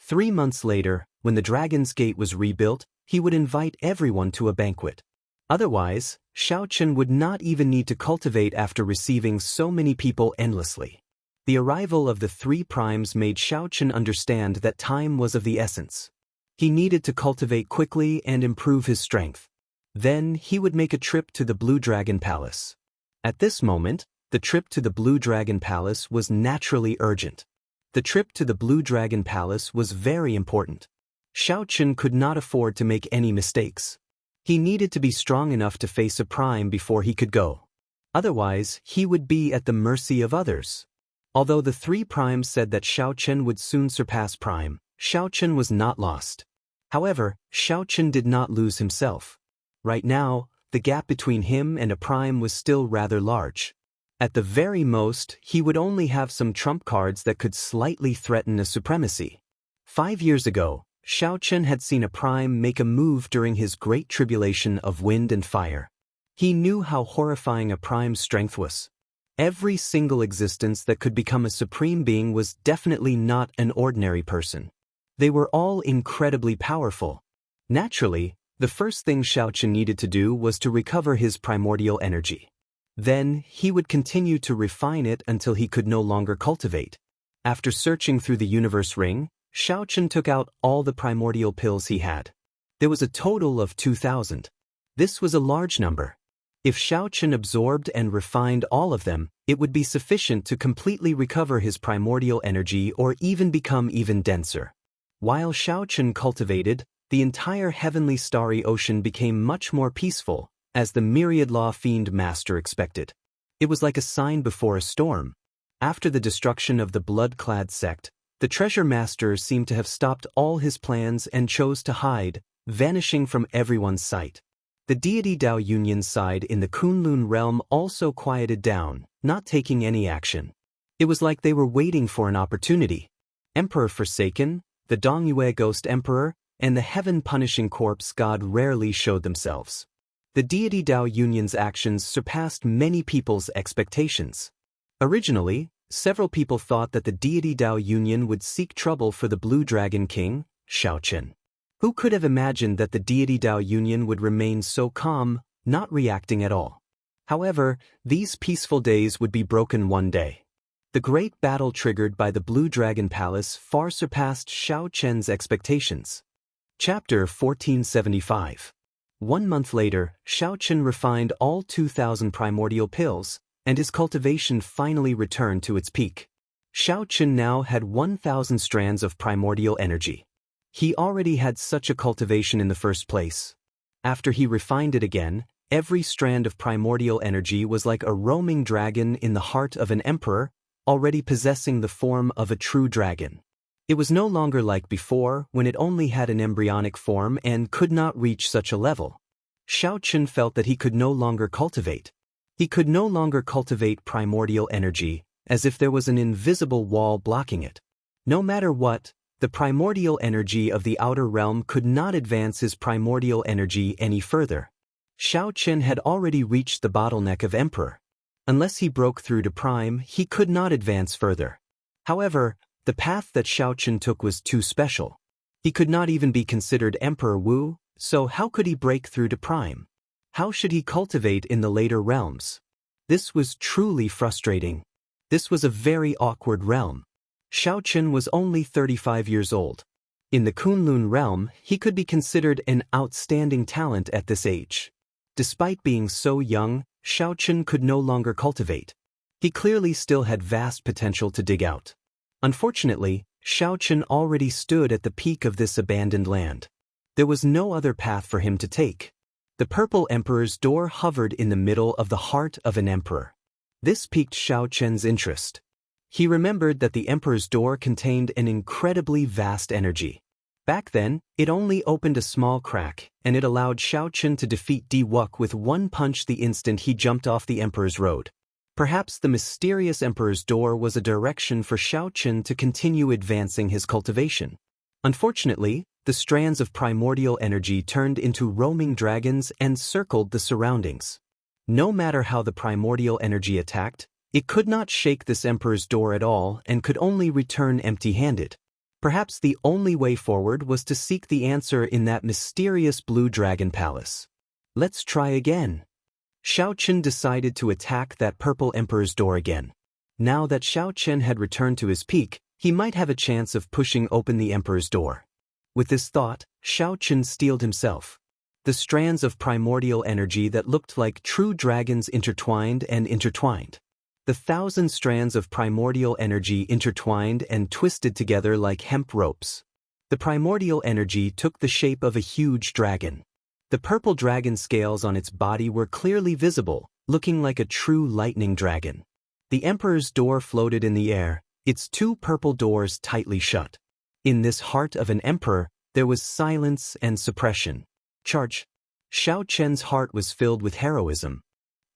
3 months later, when the Dragon's Gate was rebuilt, he would invite everyone to a banquet. Otherwise, Xiaoqin would not even need to cultivate after receiving so many people endlessly. The arrival of the 3 primes made Xiaoqin understand that time was of the essence. He needed to cultivate quickly and improve his strength. Then he would make a trip to the Blue Dragon Palace. At this moment, the trip to the Blue Dragon Palace was naturally urgent. The trip to the Blue Dragon Palace was very important. Xiaoqin could not afford to make any mistakes. He needed to be strong enough to face a prime before he could go. Otherwise, he would be at the mercy of others. Although the 3 primes said that Xiaoqin would soon surpass prime, Xiaoqin was not lost. However, Xiaoqin did not lose himself. Right now, the gap between him and a prime was still rather large. At the very most, he would only have some trump cards that could slightly threaten a supremacy. 5 years ago, Xiaoqin had seen a prime make a move during his great tribulation of wind and fire. He knew how horrifying a prime's strength was. Every single existence that could become a supreme being was definitely not an ordinary person. They were all incredibly powerful. Naturally, the first thing Xiaoqin needed to do was to recover his primordial energy. Then, he would continue to refine it until he could no longer cultivate. After searching through the universe ring, Xiaoqin took out all the primordial pills he had. There was a total of 2,000. This was a large number. If Xiaoqin absorbed and refined all of them, it would be sufficient to completely recover his primordial energy or even become even denser. While Xiaoqin cultivated, the entire heavenly starry ocean became much more peaceful, as the myriad law fiend master expected. It was like a sign before a storm. After the destruction of the blood-clad sect, the treasure master seemed to have stopped all his plans and chose to hide, vanishing from everyone's sight. The deity Dao Yunyan's side in the Kunlun realm also quieted down, not taking any action. It was like they were waiting for an opportunity. Emperor Forsaken, the Dongyue Ghost Emperor, and the heaven-punishing corpse god rarely showed themselves. The deity Dao Yunyan's actions surpassed many people's expectations. Originally, several people thought that the deity Dao Yunyan would seek trouble for the Blue Dragon King, Xiaoqin. Who could have imagined that the deity Dao Yunyan would remain so calm, not reacting at all? However, these peaceful days would be broken one day. The great battle triggered by the Blue Dragon Palace far surpassed Xiaoqin's expectations. Chapter 1475. 1 month later, Xiaoqin refined all 2,000 primordial pills, and his cultivation finally returned to its peak. Xiaoqin now had 1,000 strands of primordial energy. He already had such a cultivation in the first place. After he refined it again, every strand of primordial energy was like a roaming dragon in the heart of an emperor, already possessing the form of a true dragon. It was no longer like before, when it only had an embryonic form and could not reach such a level. Xiaoqin felt that he could no longer cultivate. He could no longer cultivate primordial energy, as if there was an invisible wall blocking it. No matter what, the primordial energy of the outer realm could not advance his primordial energy any further. Xiaoqin had already reached the bottleneck of Emperor. Unless he broke through to Prime, he could not advance further. However, the path that Xiaoqin took was too special. He could not even be considered Emperor Wu, so how could he break through to Prime? How should he cultivate in the later realms? This was truly frustrating. This was a very awkward realm. Xiaoqin was only 35 years old. In the Kunlun realm, he could be considered an outstanding talent at this age. Despite being so young, Xiaoqin could no longer cultivate. He clearly still had vast potential to dig out. Unfortunately, Xiaoqin already stood at the peak of this abandoned land. There was no other path for him to take. The Purple Emperor's door hovered in the middle of the heart of an emperor. This piqued Xiaoqin's interest. He remembered that the Emperor's door contained an incredibly vast energy. Back then, it only opened a small crack, and it allowed Xiaoqin to defeat Di Wuk with one punch the instant he jumped off the Emperor's road. Perhaps the mysterious emperor's door was a direction for Xiaochen to continue advancing his cultivation. Unfortunately, the strands of primordial energy turned into roaming dragons and circled the surroundings. No matter how the primordial energy attacked, it could not shake this emperor's door at all and could only return empty-handed. Perhaps the only way forward was to seek the answer in that mysterious blue dragon palace. Let's try again. Xiaochen decided to attack that purple emperor's door again. Now that Xiaochen had returned to his peak, he might have a chance of pushing open the emperor's door. With this thought, Xiaochen steeled himself. The strands of primordial energy that looked like true dragons intertwined and intertwined. The 1,000 strands of primordial energy intertwined and twisted together like hemp ropes. The primordial energy took the shape of a huge dragon. The purple dragon scales on its body were clearly visible, looking like a true lightning dragon. The emperor's door floated in the air, its 2 purple doors tightly shut. In this heart of an emperor, there was silence and suppression. Charge. Xiaochen's heart was filled with heroism.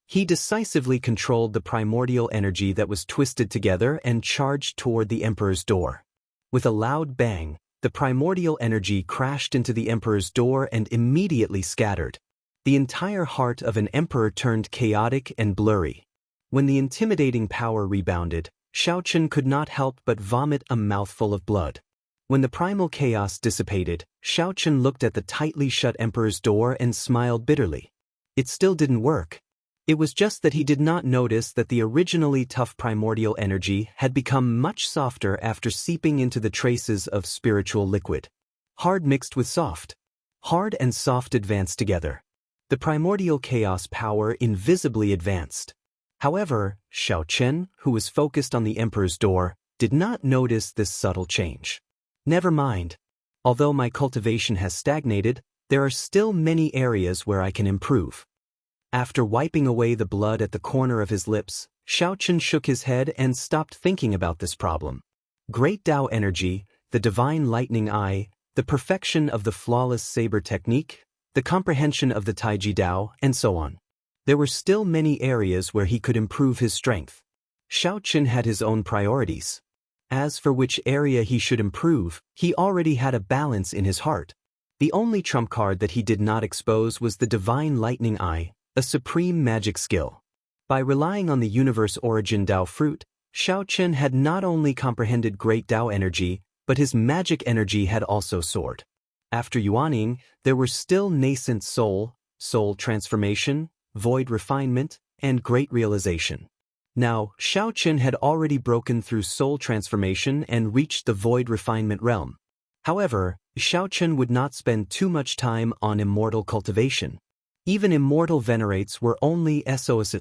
He decisively controlled the primordial energy that was twisted together and charged toward the emperor's door. With a loud bang, the primordial energy crashed into the emperor's door and immediately scattered. The entire heart of an emperor turned chaotic and blurry. When the intimidating power rebounded, Xiaochen could not help but vomit a mouthful of blood. When the primal chaos dissipated, Xiaochen looked at the tightly shut emperor's door and smiled bitterly. It still didn't work. It was just that he did not notice that the originally tough primordial energy had become much softer after seeping into the traces of spiritual liquid. Hard mixed with soft. Hard and soft advanced together. The primordial chaos power invisibly advanced. However, Xiaochen, who was focused on the emperor's door, did not notice this subtle change. Never mind. Although my cultivation has stagnated, there are still many areas where I can improve. After wiping away the blood at the corner of his lips, Xiaochen shook his head and stopped thinking about this problem. Great Tao energy, the divine lightning eye, the perfection of the flawless saber technique, the comprehension of the Taiji Dao, and so on. There were still many areas where he could improve his strength. Xiaochen had his own priorities. As for which area he should improve, he already had a balance in his heart. The only trump card that he did not expose was the divine lightning eye, a supreme magic skill. By relying on the universe origin Dao fruit, Xiaochen had not only comprehended great Dao energy, but his magic energy had also soared. After yuaning, there were still nascent soul transformation, void refinement, and great realization. Now, Xiaochen had already broken through soul transformation and reached the void refinement realm. However, Xiaochen would not spend too much time on immortal cultivation. Even immortal venerates were only SOS.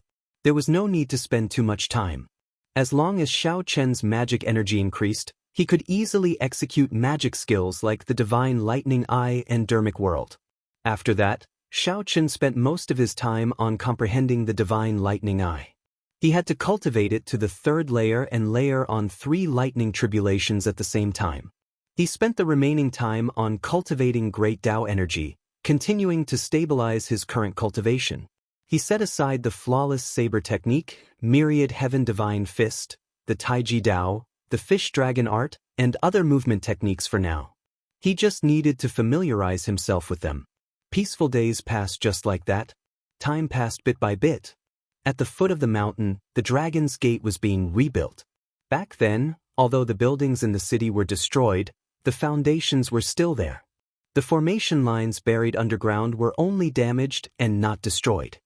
There was no need to spend too much time. As long as Xiaochen's magic energy increased, he could easily execute magic skills like the divine lightning eye and dermic world. After that, Xiaochen spent most of his time on comprehending the divine lightning eye. He had to cultivate it to the 3rd layer and layer on 3 lightning tribulations at the same time. He spent the remaining time on cultivating great Tao energy, continuing to stabilize his current cultivation. He set aside the flawless saber technique, myriad heaven divine fist, the Taiji Dao, the fish dragon art, and other movement techniques for now. He just needed to familiarize himself with them. Peaceful days passed just like that. Time passed bit by bit. At the foot of the mountain, the Dragon's Gate was being rebuilt. Back then, although the buildings in the city were destroyed, the foundations were still there. The formation lines buried underground were only damaged and not destroyed.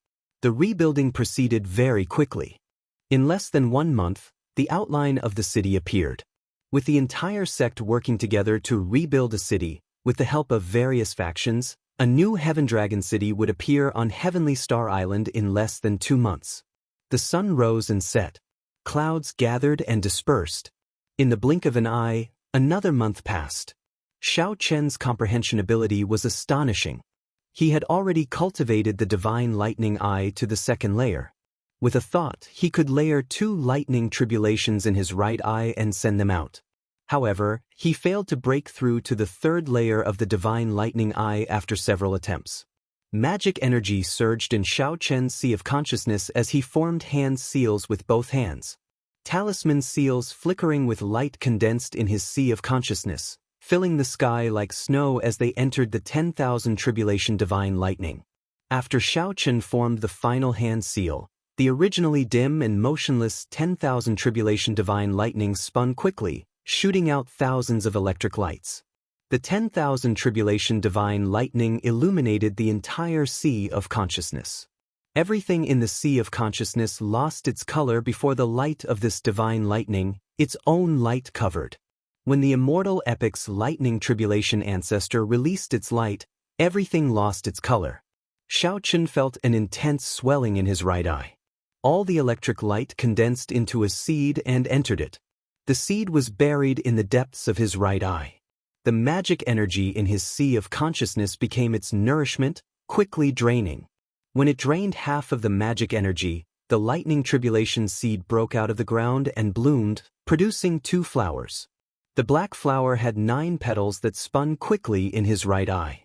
The rebuilding proceeded very quickly. In less than 1 month, the outline of the city appeared. With the entire sect working together to rebuild a city, with the help of various factions, a new Heaven Dragon city would appear on Heavenly Star Island in less than 2 months. The sun rose and set. Clouds gathered and dispersed. In the blink of an eye, another month passed. Xiaochen's comprehension ability was astonishing. He had already cultivated the divine lightning eye to the 2nd layer. With a thought, he could layer 2 lightning tribulations in his right eye and send them out. However, he failed to break through to the 3rd layer of the divine lightning eye after several attempts. Magic energy surged in Xiao Chen's sea of consciousness as he formed hand seals with both hands. Talisman seals flickering with light condensed in his sea of consciousness, filling the sky like snow as they entered the 10,000 tribulation divine lightning. After Xiao Chen formed the final hand seal, the originally dim and motionless 10,000 tribulation divine lightning spun quickly, shooting out thousands of electric lights. The 10,000 tribulation divine lightning illuminated the entire sea of consciousness. Everything in the sea of consciousness lost its color before the light of this divine lightning, its own light covered. When the immortal epic's lightning tribulation ancestor released its light, everything lost its color. Xiao Chen felt an intense swelling in his right eye. All the electric light condensed into a seed and entered it. The seed was buried in the depths of his right eye. The magic energy in his sea of consciousness became its nourishment, quickly draining. When it drained half of the magic energy, the lightning tribulation seed broke out of the ground and bloomed, producing 2 flowers. The black flower had 9 petals that spun quickly in his right eye.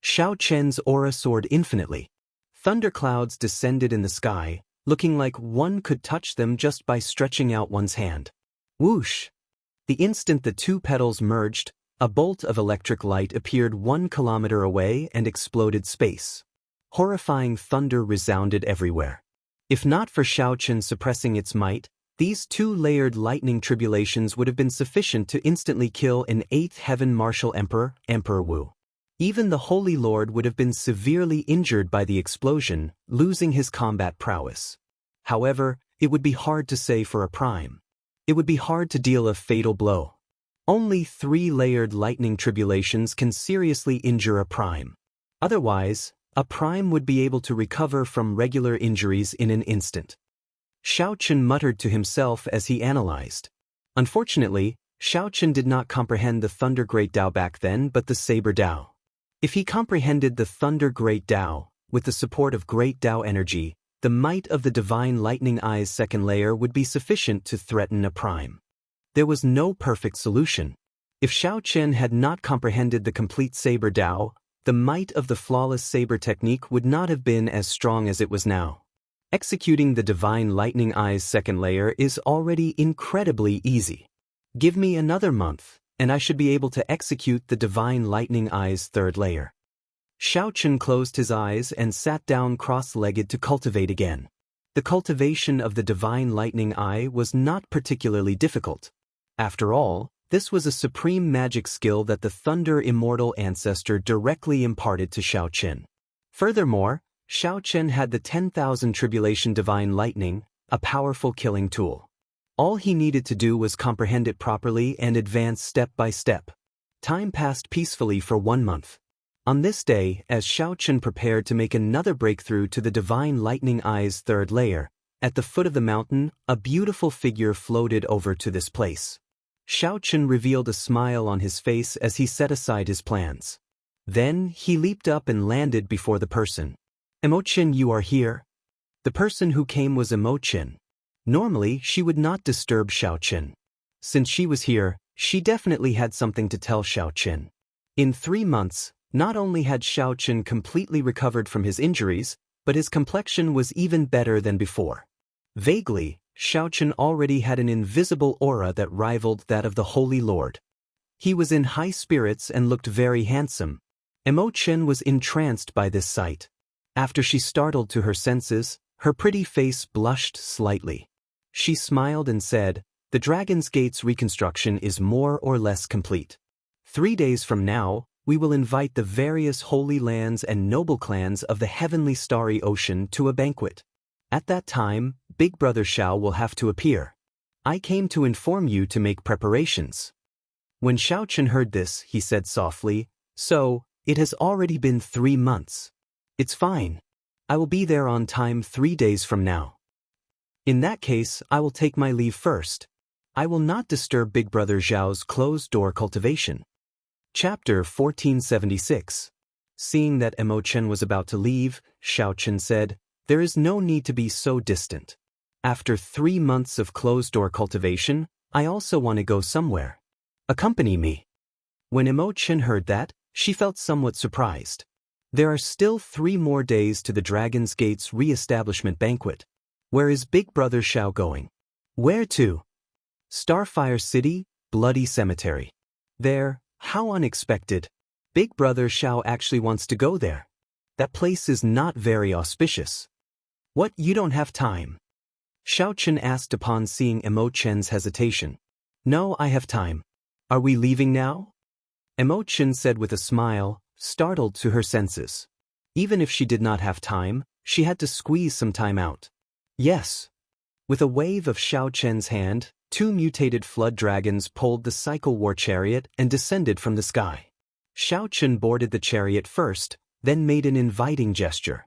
Xiao Chen's aura soared infinitely. Thunderclouds descended in the sky, looking like one could touch them just by stretching out one's hand. Whoosh! The instant the 2 petals merged, a bolt of electric light appeared 1 kilometer away and exploded space. Horrifying thunder resounded everywhere. If not for Xiao Chen suppressing its might, these 2-layered lightning tribulations would have been sufficient to instantly kill an 8th heaven martial emperor, Emperor Wu. Even the Holy Lord would have been severely injured by the explosion, losing his combat prowess. However, it would be hard to say for a prime. It would be hard to deal a fatal blow. Only 3-layered lightning tribulations can seriously injure a prime. Otherwise, a prime would be able to recover from regular injuries in an instant. Xiao Chen muttered to himself as he analyzed. Unfortunately, Xiao Chen did not comprehend the Thunder Great Tao back then but the Saber Tao. If he comprehended the Thunder Great Tao, with the support of Great Tao energy, the might of the Divine Lightning Eye's 2nd layer would be sufficient to threaten a prime. There was no perfect solution. If Xiao Chen had not comprehended the complete Saber Tao, the might of the flawless saber technique would not have been as strong as it was now. Executing the Divine Lightning Eye's 2nd layer is already incredibly easy. Give me another month, and I should be able to execute the Divine Lightning Eye's 3rd layer. Xiao Chen closed his eyes and sat down cross-legged to cultivate again. The cultivation of the Divine Lightning Eye was not particularly difficult. After all, this was a supreme magic skill that the Thunder Immortal ancestor directly imparted to Xiao Chen. Furthermore, Xiao Chen had the 10,000 tribulation divine lightning, a powerful killing tool. All he needed to do was comprehend it properly and advance step by step. Time passed peacefully for 1 month. On this day, as Xiao Chen prepared to make another breakthrough to the Divine Lightning Eye's 3rd layer, at the foot of the mountain, a beautiful figure floated over to this place. Xiao Chen revealed a smile on his face as he set aside his plans. Then, he leaped up and landed before the person. "Imochen, you are here?" The person who came was Imochen. Normally, she would not disturb Xiao Chen. Since she was here, she definitely had something to tell Xiao Chen. In 3 months, not only had Xiao Chen completely recovered from his injuries, but his complexion was even better than before. Vaguely, Xiao Chen already had an invisible aura that rivaled that of the Holy Lord. He was in high spirits and looked very handsome. Imochen was entranced by this sight. After she startled to her senses, her pretty face blushed slightly. She smiled and said, "The Dragon's Gate's reconstruction is more or less complete. 3 days from now, we will invite the various holy lands and noble clans of the heavenly starry ocean to a banquet. At that time, Big Brother Xiao will have to appear. I came to inform you to make preparations." When Xiao Chen heard this, he said softly, "So, it has already been 3 months. It's fine. I will be there on time 3 days from now. In that case, I will take my leave first. I will not disturb Big Brother Zhao's closed-door cultivation." Chapter 1476. Seeing that Imochen was about to leave, Xiao Chen said, "There is no need to be so distant. After 3 months of closed-door cultivation, I also want to go somewhere. Accompany me." When Imochen heard that, she felt somewhat surprised. There are still 3 more days to the Dragon's Gate's re-establishment banquet. Where is Big Brother Xiao going? Where to? Starfire City, Bloody Cemetery. There, how unexpected. Big Brother Xiao actually wants to go there. That place is not very auspicious. What, you don't have time? Xiao Chen asked upon seeing Emo Chen's hesitation. No, I have time. Are we leaving now? Emo Chen said with a smile, startled to her senses. Even if she did not have time, she had to squeeze some time out. Yes. With a wave of Xiao Chen's hand, 2 mutated flood dragons pulled the cycle war chariot and descended from the sky. Xiao Chen boarded the chariot first, then made an inviting gesture.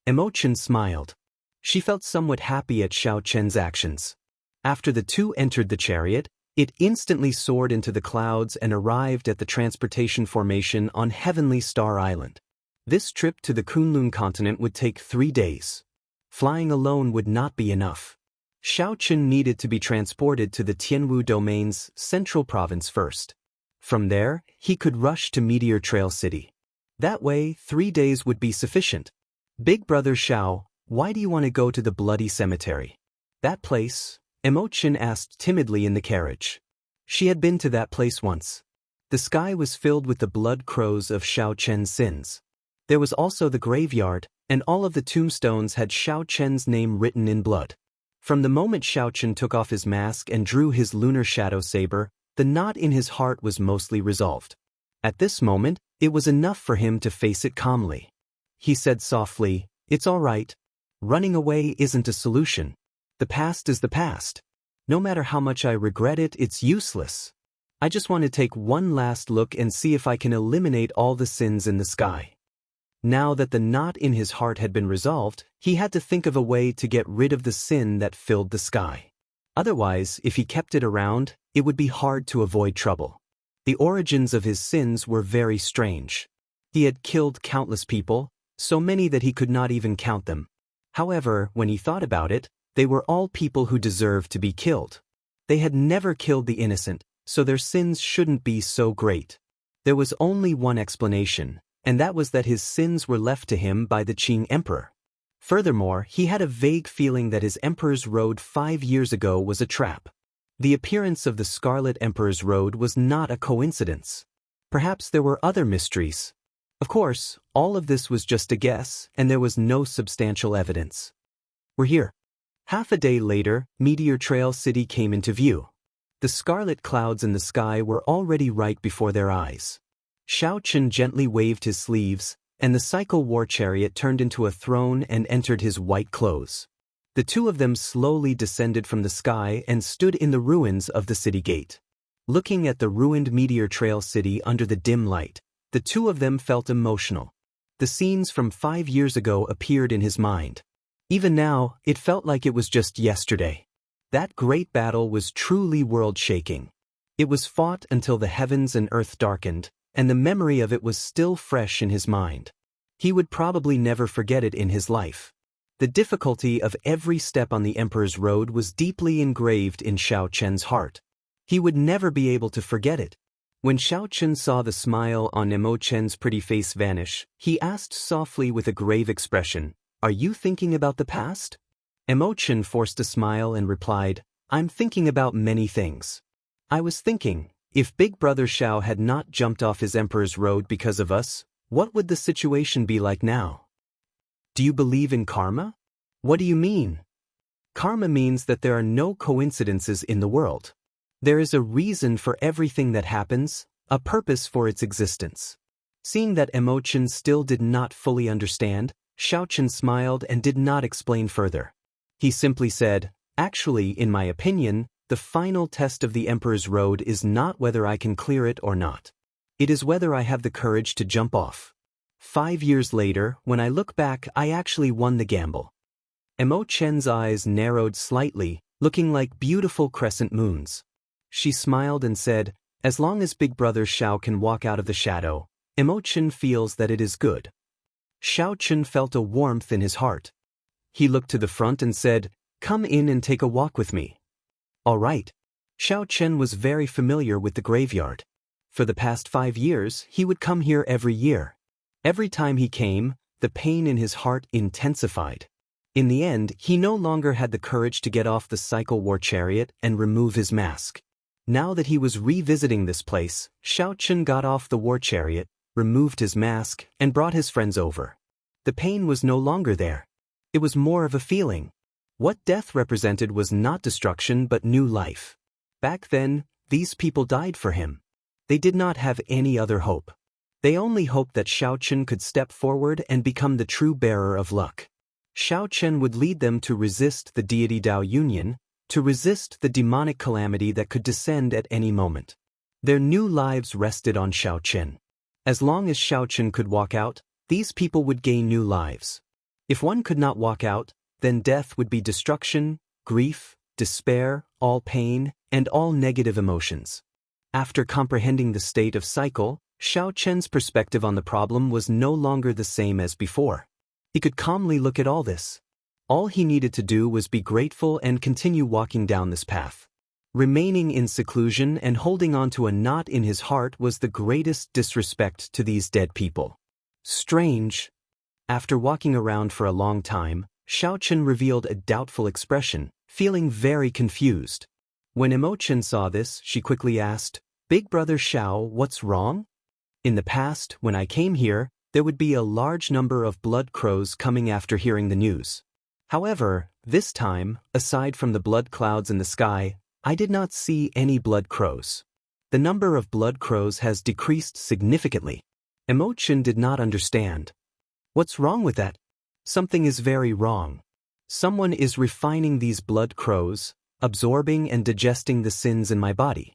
Emo Chen smiled. She felt somewhat happy at Xiao Chen's actions. After the 2 entered the chariot, it instantly soared into the clouds and arrived at the transportation formation on Heavenly Star Island. This trip to the Kunlun continent would take 3 days. Flying alone would not be enough. Xiao Chen needed to be transported to the Tianwu domain's central province first. From there, he could rush to Meteor Trail City. That way, 3 days would be sufficient. Big Brother Xiao, why do you want to go to the Bloody Cemetery? That place? Emo Chen asked timidly in the carriage. She had been to that place once. The sky was filled with the blood crows of Xiao Chen's sins. There was also the graveyard, and all of the tombstones had Xiao Chen's name written in blood. From the moment Xiao Chen took off his mask and drew his lunar shadow saber, the knot in his heart was mostly resolved. At this moment, it was enough for him to face it calmly. He said softly, "It's all right. Running away isn't a solution. The past is the past. No matter how much I regret it, it's useless. I just want to take one last look and see if I can eliminate all the sins in the sky." Now that the knot in his heart had been resolved, he had to think of a way to get rid of the sin that filled the sky. Otherwise, if he kept it around, it would be hard to avoid trouble. The origins of his sins were very strange. He had killed countless people, so many that he could not even count them. However, when he thought about it, they were all people who deserved to be killed. They had never killed the innocent, so their sins shouldn't be so great. There was only one explanation, and that was that his sins were left to him by the Qing Emperor. Furthermore, he had a vague feeling that his Emperor's Road 5 years ago was a trap. The appearance of the Scarlet Emperor's Road was not a coincidence. Perhaps there were other mysteries. Of course, all of this was just a guess, and there was no substantial evidence. We're here. Half a day later, Meteor Trail City came into view. The scarlet clouds in the sky were already right before their eyes. Xiao Chen gently waved his sleeves, and the cycle war chariot turned into a throne and entered his white clothes. The 2 of them slowly descended from the sky and stood in the ruins of the city gate. Looking at the ruined Meteor Trail City under the dim light, the 2 of them felt emotional. The scenes from 5 years ago appeared in his mind. Even now, it felt like it was just yesterday. That great battle was truly world-shaking. It was fought until the heavens and earth darkened, and the memory of it was still fresh in his mind. He would probably never forget it in his life. The difficulty of every step on the Emperor's Road was deeply engraved in Xiao Chen's heart. He would never be able to forget it. When Xiao Chen saw the smile on Emo Chen's pretty face vanish, he asked softly with a grave expression, "Are you thinking about the past?" Emo Chen forced a smile and replied, "I'm thinking about many things. I was thinking, if Big Brother Xiao had not jumped off his Emperor's Road because of us, what would the situation be like now?" "Do you believe in karma?" "What do you mean?" "Karma means that there are no coincidences in the world. There is a reason for everything that happens, a purpose for its existence." Seeing that Emo Chen still did not fully understand, Xiao Chen smiled and did not explain further. He simply said, "Actually, in my opinion, the final test of the Emperor's Road is not whether I can clear it or not. It is whether I have the courage to jump off. 5 years later, when I look back, I actually won the gamble." Emo Chen's eyes narrowed slightly, looking like beautiful crescent moons. She smiled and said, "As long as Big Brother Xiao can walk out of the shadow, Emo Chen feels that it is good." Xiao Chen felt a warmth in his heart. He looked to the front and said, "Come in and take a walk with me." "All right." Xiao Chen was very familiar with the graveyard. For the past 5 years, he would come here every year. Every time he came, the pain in his heart intensified. In the end, he no longer had the courage to get off the cycle war chariot and remove his mask. Now that he was revisiting this place, Xiao Chen got off the war chariot, removed his mask, and brought his friends over. The pain was no longer there. It was more of a feeling. What death represented was not destruction but new life. Back then, these people died for him. They did not have any other hope. They only hoped that Xiao Chen could step forward and become the true bearer of luck. Xiao Chen would lead them to resist the deity Dao Union, to resist the demonic calamity that could descend at any moment. Their new lives rested on Xiao Chen. As long as Xiao Chen could walk out, these people would gain new lives. If one could not walk out, then death would be destruction, grief, despair, all pain, and all negative emotions. After comprehending the state of cycle, Xiao Chen's perspective on the problem was no longer the same as before. He could calmly look at all this. All he needed to do was be grateful and continue walking down this path. Remaining in seclusion and holding on to a knot in his heart was the greatest disrespect to these dead people. Strange. After walking around for a long time, Xiao Chen revealed a doubtful expression, feeling very confused. When Imochen saw this, she quickly asked, "Big brother Xiao, what's wrong?" In the past, when I came here, there would be a large number of blood crows coming after hearing the news. However, this time, aside from the blood clouds in the sky, I did not see any blood crows. The number of blood crows has decreased significantly. Imochen did not understand. What's wrong with that? Something is very wrong. Someone is refining these blood crows, absorbing and digesting the sins in my body.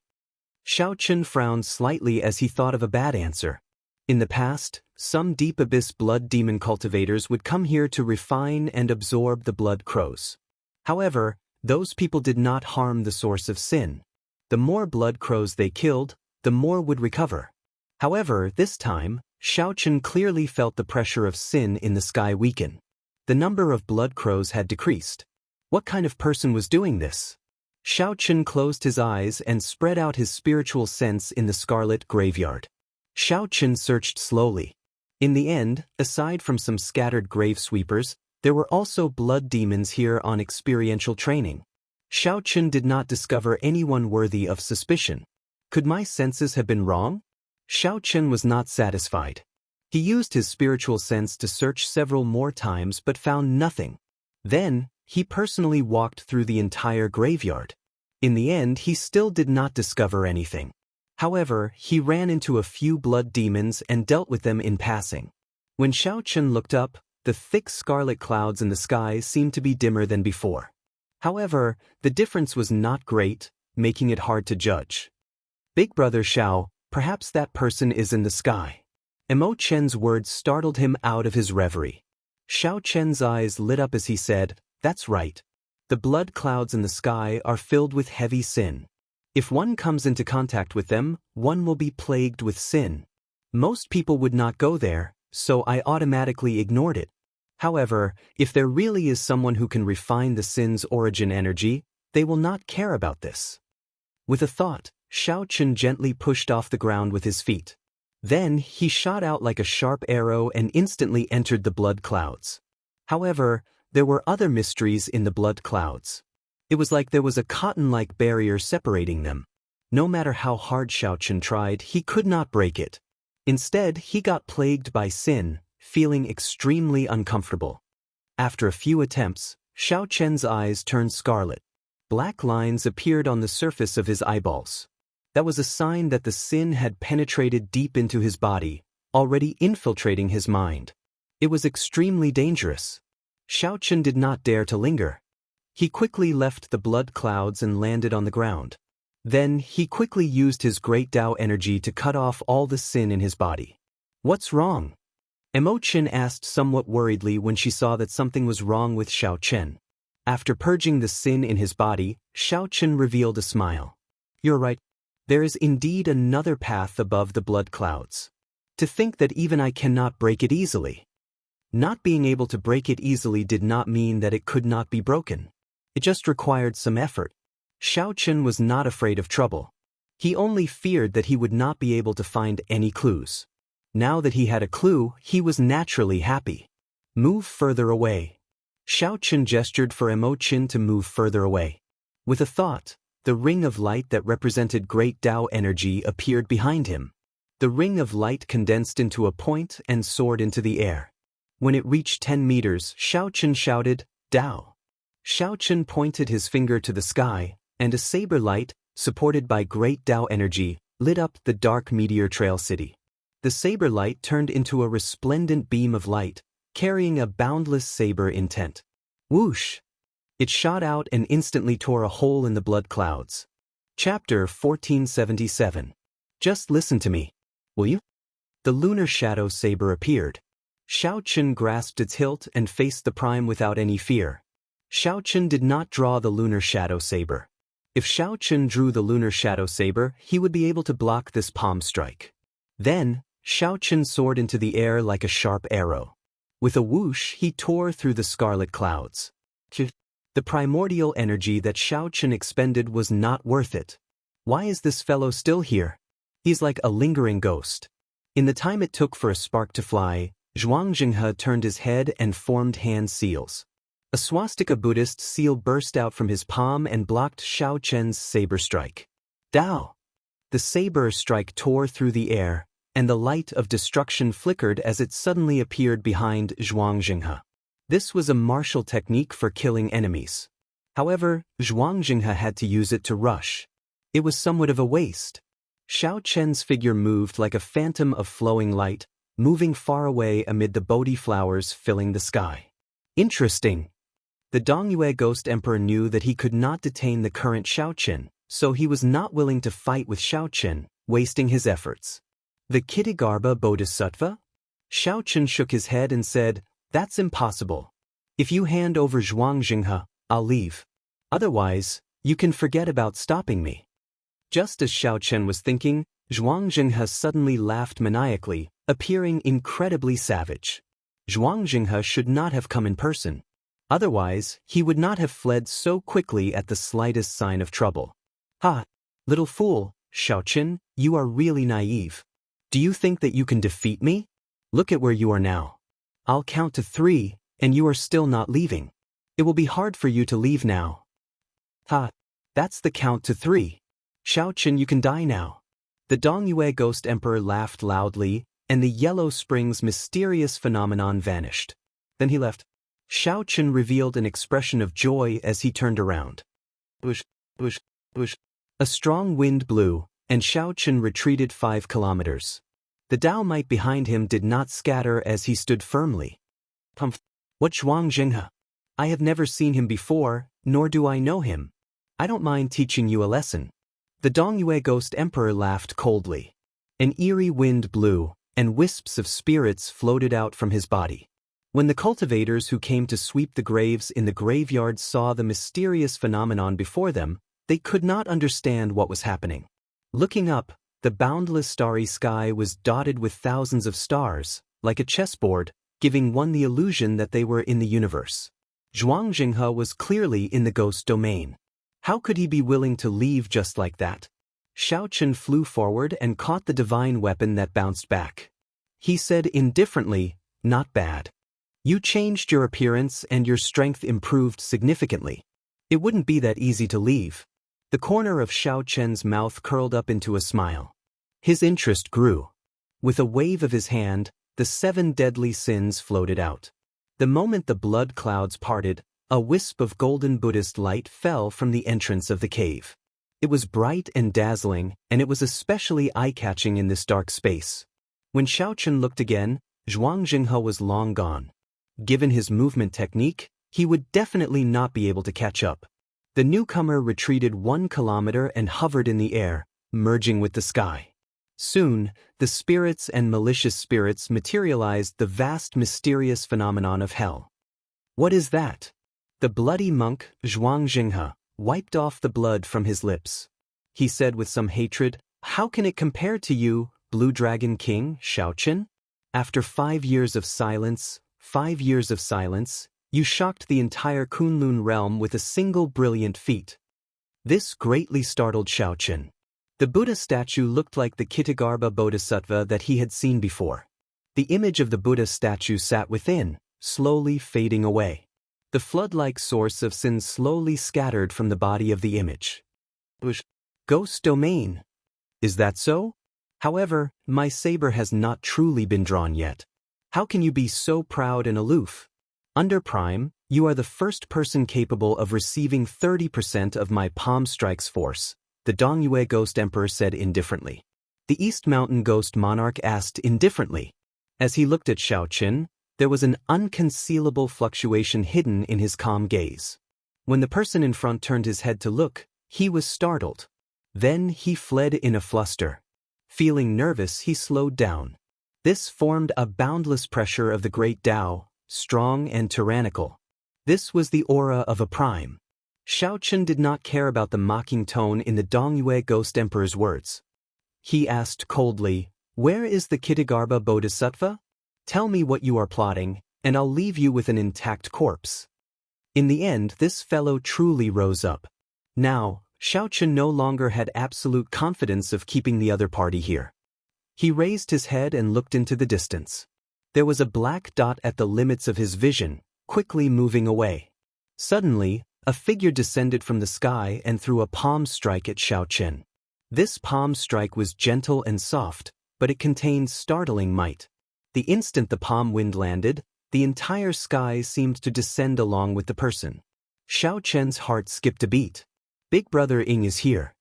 Xiao Chen frowned slightly as he thought of a bad answer. In the past, some deep abyss blood demon cultivators would come here to refine and absorb the blood crows. However, those people did not harm the source of sin. The more blood crows they killed, the more would recover. However, this time, Xiao Chen clearly felt the pressure of sin in the sky weaken. The number of blood crows had decreased. What kind of person was doing this? Xiao Chen closed his eyes and spread out his spiritual sense in the scarlet graveyard. Xiao Chen searched slowly. In the end, aside from some scattered grave sweepers, there were also blood demons here on experiential training. Xiao Chen did not discover anyone worthy of suspicion. Could my senses have been wrong? Xiao Chen was not satisfied. He used his spiritual sense to search several more times but found nothing. Then, he personally walked through the entire graveyard. In the end, he still did not discover anything. However, he ran into a few blood demons and dealt with them in passing. When Xiao Chen looked up, the thick scarlet clouds in the sky seemed to be dimmer than before. However, the difference was not great, making it hard to judge. Big brother Xiao, perhaps that person is in the sky. Imochen's words startled him out of his reverie. Xiao Chen's eyes lit up as he said, "That's right. The blood clouds in the sky are filled with heavy sin. If one comes into contact with them, one will be plagued with sin. Most people would not go there, so I automatically ignored it. However, if there really is someone who can refine the sin's origin energy, they will not care about this." With a thought, Xiao Chen gently pushed off the ground with his feet. Then he shot out like a sharp arrow and instantly entered the blood clouds. However, there were other mysteries in the blood clouds. It was like there was a cotton-like barrier separating them. No matter how hard Xiao Chen tried, he could not break it. Instead, he got plagued by sin, feeling extremely uncomfortable. After a few attempts, Xiao Chen's eyes turned scarlet. Black lines appeared on the surface of his eyeballs. That was a sign that the sin had penetrated deep into his body, already infiltrating his mind. It was extremely dangerous. Xiao Chen did not dare to linger. He quickly left the blood clouds and landed on the ground. Then, he quickly used his great Dao energy to cut off all the sin in his body. "What's wrong?" Imochen asked somewhat worriedly when she saw that something was wrong with Xiao Chen. After purging the sin in his body, Xiao Chen revealed a smile. "You're right. There is indeed another path above the blood clouds. To think that even I cannot break it easily." Not being able to break it easily did not mean that it could not be broken. It just required some effort. Xiao Chen was not afraid of trouble. He only feared that he would not be able to find any clues. Now that he had a clue, he was naturally happy. Move further away. Xiao Qin gestured for Emo Qin to move further away. With a thought, the ring of light that represented great Tao energy appeared behind him. The ring of light condensed into a point and soared into the air. When it reached 10 meters, Xiao Qin shouted, "Tao." Xiao Qin pointed his finger to the sky, and a saber light, supported by great Tao energy, lit up the dark meteor trail city. The saber light turned into a resplendent beam of light, carrying a boundless saber intent. Whoosh! It shot out and instantly tore a hole in the blood clouds. Chapter 1477. Just listen to me, will you? The lunar shadow saber appeared. Xiao Qin grasped its hilt and faced the prime without any fear. Xiao Qin did not draw the lunar shadow saber. If Xiao Qin drew the lunar shadow saber, he would be able to block this palm strike. Then, Xiao Qin soared into the air like a sharp arrow. With a whoosh, he tore through the scarlet clouds. The primordial energy that Xiao Qin expended was not worth it. Why is this fellow still here? He's like a lingering ghost. In the time it took for a spark to fly, Jianghu turned his head and formed hand seals. A swastika Buddhist seal burst out from his palm and blocked Xiao Qin's saber strike. Tao! The saber strike tore through the air, and the light of destruction flickered as it suddenly appeared behind Jianghu. This was a martial technique for killing enemies. However, Jianghu had to use it to rush. It was somewhat of a waste. Xiao Qin's figure moved like a phantom of flowing light, moving far away amid the Bodhi flowers filling the sky. Interesting. The Dongyue Ghost Emperor knew that he could not detain the current Xiao Qin, so he was not willing to fight with Xiao Qin, wasting his efforts. The Kitigarbha Bodhisattva? Xiao Qin shook his head and said, "That's impossible. If you hand over Jianghu, I'll leave. Otherwise, you can forget about stopping me." Just as Xiao Qin was thinking, Jianghu suddenly laughed maniacally, appearing incredibly savage. Jianghu should not have come in person. Otherwise, he would not have fled so quickly at the slightest sign of trouble. "Ha! Little fool, Xiao Qin, you are really naive. Do you think that you can defeat me? Look at where you are now. I'll count to 3, and you are still not leaving. It will be hard for you to leave now." "Ha! That's the count to 3. Xiao Qin, you can die now." The Dongyue Ghost Emperor laughed loudly, and the Yellow Springs mysterious phenomenon vanished. Then he left. Xiao Qin revealed an expression of joy as he turned around. Bush, bush, bush. A strong wind blew, and Xiao Qin retreated 5 kilometers. The Tao might behind him did not scatter as he stood firmly. "Humph! What Jianghu? I have never seen him before, nor do I know him. I don't mind teaching you a lesson." The Dongyue Ghost Emperor laughed coldly. An eerie wind blew, and wisps of spirits floated out from his body. When the cultivators who came to sweep the graves in the graveyard saw the mysterious phenomenon before them, they could not understand what was happening. Looking up, the boundless starry sky was dotted with thousands of stars, like a chessboard, giving one the illusion that they were in the universe. Jianghu was clearly in the ghost domain. How could he be willing to leave just like that? Xiao Qin flew forward and caught the divine weapon that bounced back. He said indifferently, "Not bad. You changed your appearance and your strength improved significantly. It wouldn't be that easy to leave." The corner of Xiao Qin's mouth curled up into a smile. His interest grew. With a wave of his hand, the 7 deadly sins floated out. The moment the blood clouds parted, a wisp of golden Buddhist light fell from the entrance of the cave. It was bright and dazzling, and it was especially eye-catching in this dark space. When Xiao Qin looked again, Jianghu was long gone. Given his movement technique, he would definitely not be able to catch up. The newcomer retreated 1 kilometer and hovered in the air, merging with the sky. Soon, the spirits and malicious spirits materialized the vast mysterious phenomenon of hell. "What is that?" The bloody monk, Jianghu, wiped off the blood from his lips. He said with some hatred, "How can it compare to you, Blue Dragon King, Xiao Qin? After 5 years of silence, 5 years of silence, you shocked the entire Kunlun realm with a single brilliant feat." This greatly startled Xiao Qin. The Buddha statue looked like the Kittagarbha Bodhisattva that he had seen before. The image of the Buddha statue sat within, slowly fading away. The flood-like source of sin slowly scattered from the body of the image. Ghost domain. Is that so? However, my saber has not truly been drawn yet. How can you be so proud and aloof? Under Prime, you are the first person capable of receiving 30% of my palm strikes force, the Dongyue Ghost Emperor said indifferently. The East Mountain Ghost Monarch asked indifferently. As he looked at Xiao Qin, there was an unconcealable fluctuation hidden in his calm gaze. When the person in front turned his head to look, he was startled. Then he fled in a fluster. Feeling nervous, he slowed down. This formed a boundless pressure of the great Tao, strong and tyrannical. This was the aura of a prime. Xiao Qin did not care about the mocking tone in the Dongyue Ghost Emperor's words. He asked coldly, "Where is the Kittagarbha Bodhisattva? Tell me what you are plotting, and I'll leave you with an intact corpse." In the end, this fellow truly rose up. Now, Xiao Qin no longer had absolute confidence of keeping the other party here. He raised his head and looked into the distance. There was a black dot at the limits of his vision, quickly moving away. Suddenly, a figure descended from the sky and threw a palm strike at Xiao Qin. This palm strike was gentle and soft, but it contained startling might. The instant the palm wind landed, the entire sky seemed to descend along with the person. Xiao Qin's heart skipped a beat. Big brother Ying is here.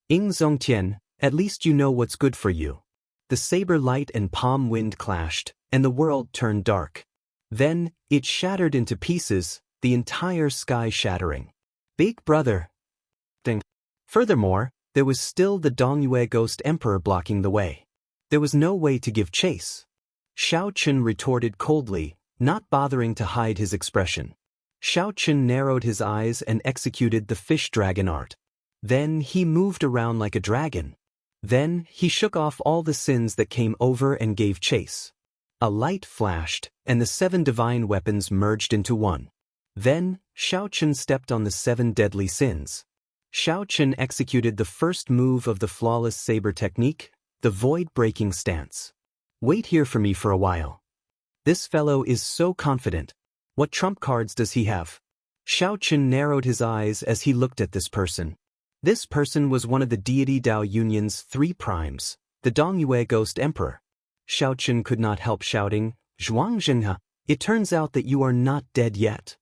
Ying Zongtian, at least you know what's good for you. The saber light and palm wind clashed, and the world turned dark. Then, it shattered into pieces, the entire sky shattering. Big brother. Ding. Furthermore, there was still the Dongyue Ghost Emperor blocking the way. There was no way to give chase. Xiao Qin retorted coldly, not bothering to hide his expression. Xiao Qin narrowed his eyes and executed the fish dragon art. Then he moved around like a dragon. Then he shook off all the sins that came over and gave chase. A light flashed, and the 7 divine weapons merged into one. Then, Xiao Qin stepped on the 7 deadly sins. Xiao Qin executed the first move of the flawless saber technique, the void-breaking stance. Wait here for me for a while. This fellow is so confident. What trump cards does he have? Xiao Qin narrowed his eyes as he looked at this person. This person was one of the deity Dao Union's 3 primes, the Dongyue Ghost Emperor. Xiao Qin could not help shouting, "Zhuangzhenhe, it turns out that you are not dead yet."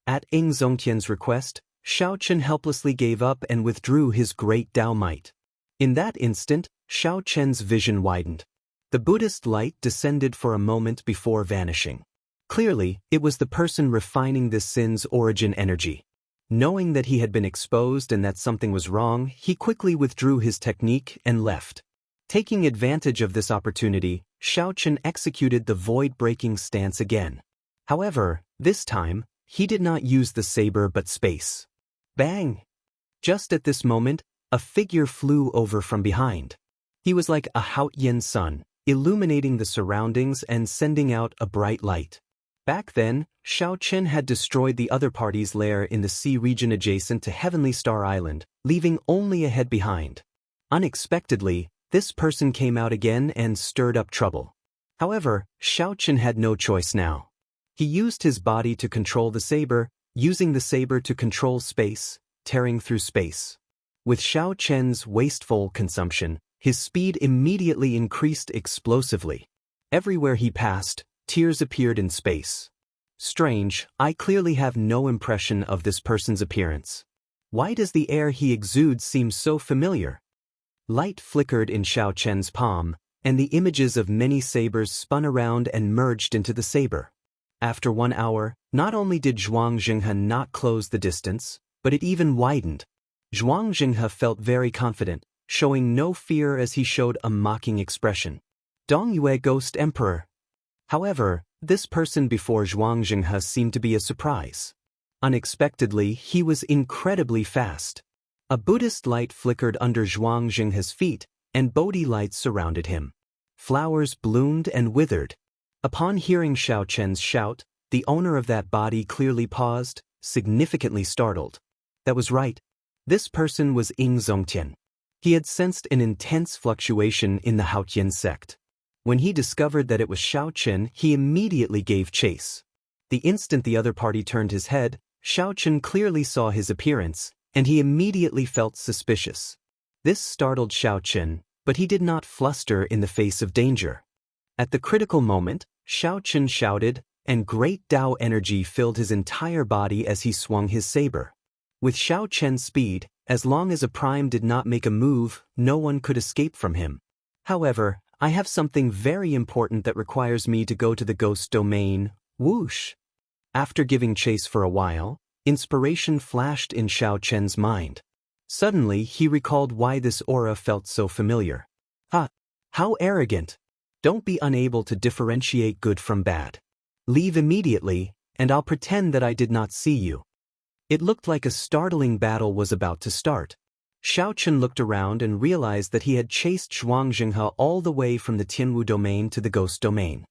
At Ying Zongtian's request, Xiao Qin helplessly gave up and withdrew his great Dao might. In that instant, Xiao Qin's vision widened. The Buddhist light descended for a moment before vanishing. Clearly, it was the person refining this sin's origin energy. Knowing that he had been exposed and that something was wrong, he quickly withdrew his technique and left. Taking advantage of this opportunity, Xiao Qin executed the void-breaking stance again. However, this time, he did not use the saber but space. Bang! Just at this moment, a figure flew over from behind. He was like a Haotian sun, illuminating the surroundings and sending out a bright light. Back then, Xiao Qin had destroyed the other party's lair in the sea region adjacent to Heavenly Star Island, leaving only a head behind. Unexpectedly, this person came out again and stirred up trouble. However, Xiao Qin had no choice now. He used his body to control the saber, using the saber to control space, tearing through space. With Xiao Qin's wasteful consumption, his speed immediately increased explosively. Everywhere he passed, tears appeared in space. Strange, I clearly have no impression of this person's appearance. Why does the air he exudes seem so familiar? Light flickered in Xiao Qin's palm, and the images of many sabers spun around and merged into the saber. After 1 hour, not only did Zhuangzhenhe not close the distance, but it even widened. Zhuangzhenhe felt very confident, showing no fear as he showed a mocking expression. Dongyue Ghost Emperor. However, this person before Zhuangzhenhe seemed to be a surprise. Unexpectedly, he was incredibly fast. A Buddhist light flickered under Zhuangzhenhe's feet, and Bodhi lights surrounded him. Flowers bloomed and withered. Upon hearing Xiao Qin's shout, the owner of that body clearly paused, significantly startled. That was right. This person was Ying Zongtian. He had sensed an intense fluctuation in the Haotian sect. When he discovered that it was Xiao Qin, he immediately gave chase. The instant the other party turned his head, Xiao Qin clearly saw his appearance, and he immediately felt suspicious. This startled Xiao Qin, but he did not fluster in the face of danger. At the critical moment, Xiao Qin shouted, and great Dao energy filled his entire body as he swung his saber. With Xiao Qin's speed, as long as a prime did not make a move, no one could escape from him. However, I have something very important that requires me to go to the ghost domain. Whoosh! After giving chase for a while, inspiration flashed in Xiao Qin's mind. Suddenly, he recalled why this aura felt so familiar. How arrogant! Don't be unable to differentiate good from bad. Leave immediately, and I'll pretend that I did not see you. It looked like a startling battle was about to start. Xiao Qin looked around and realized that he had chased Zhuang Jinghe all the way from the Tianwu domain to the ghost domain.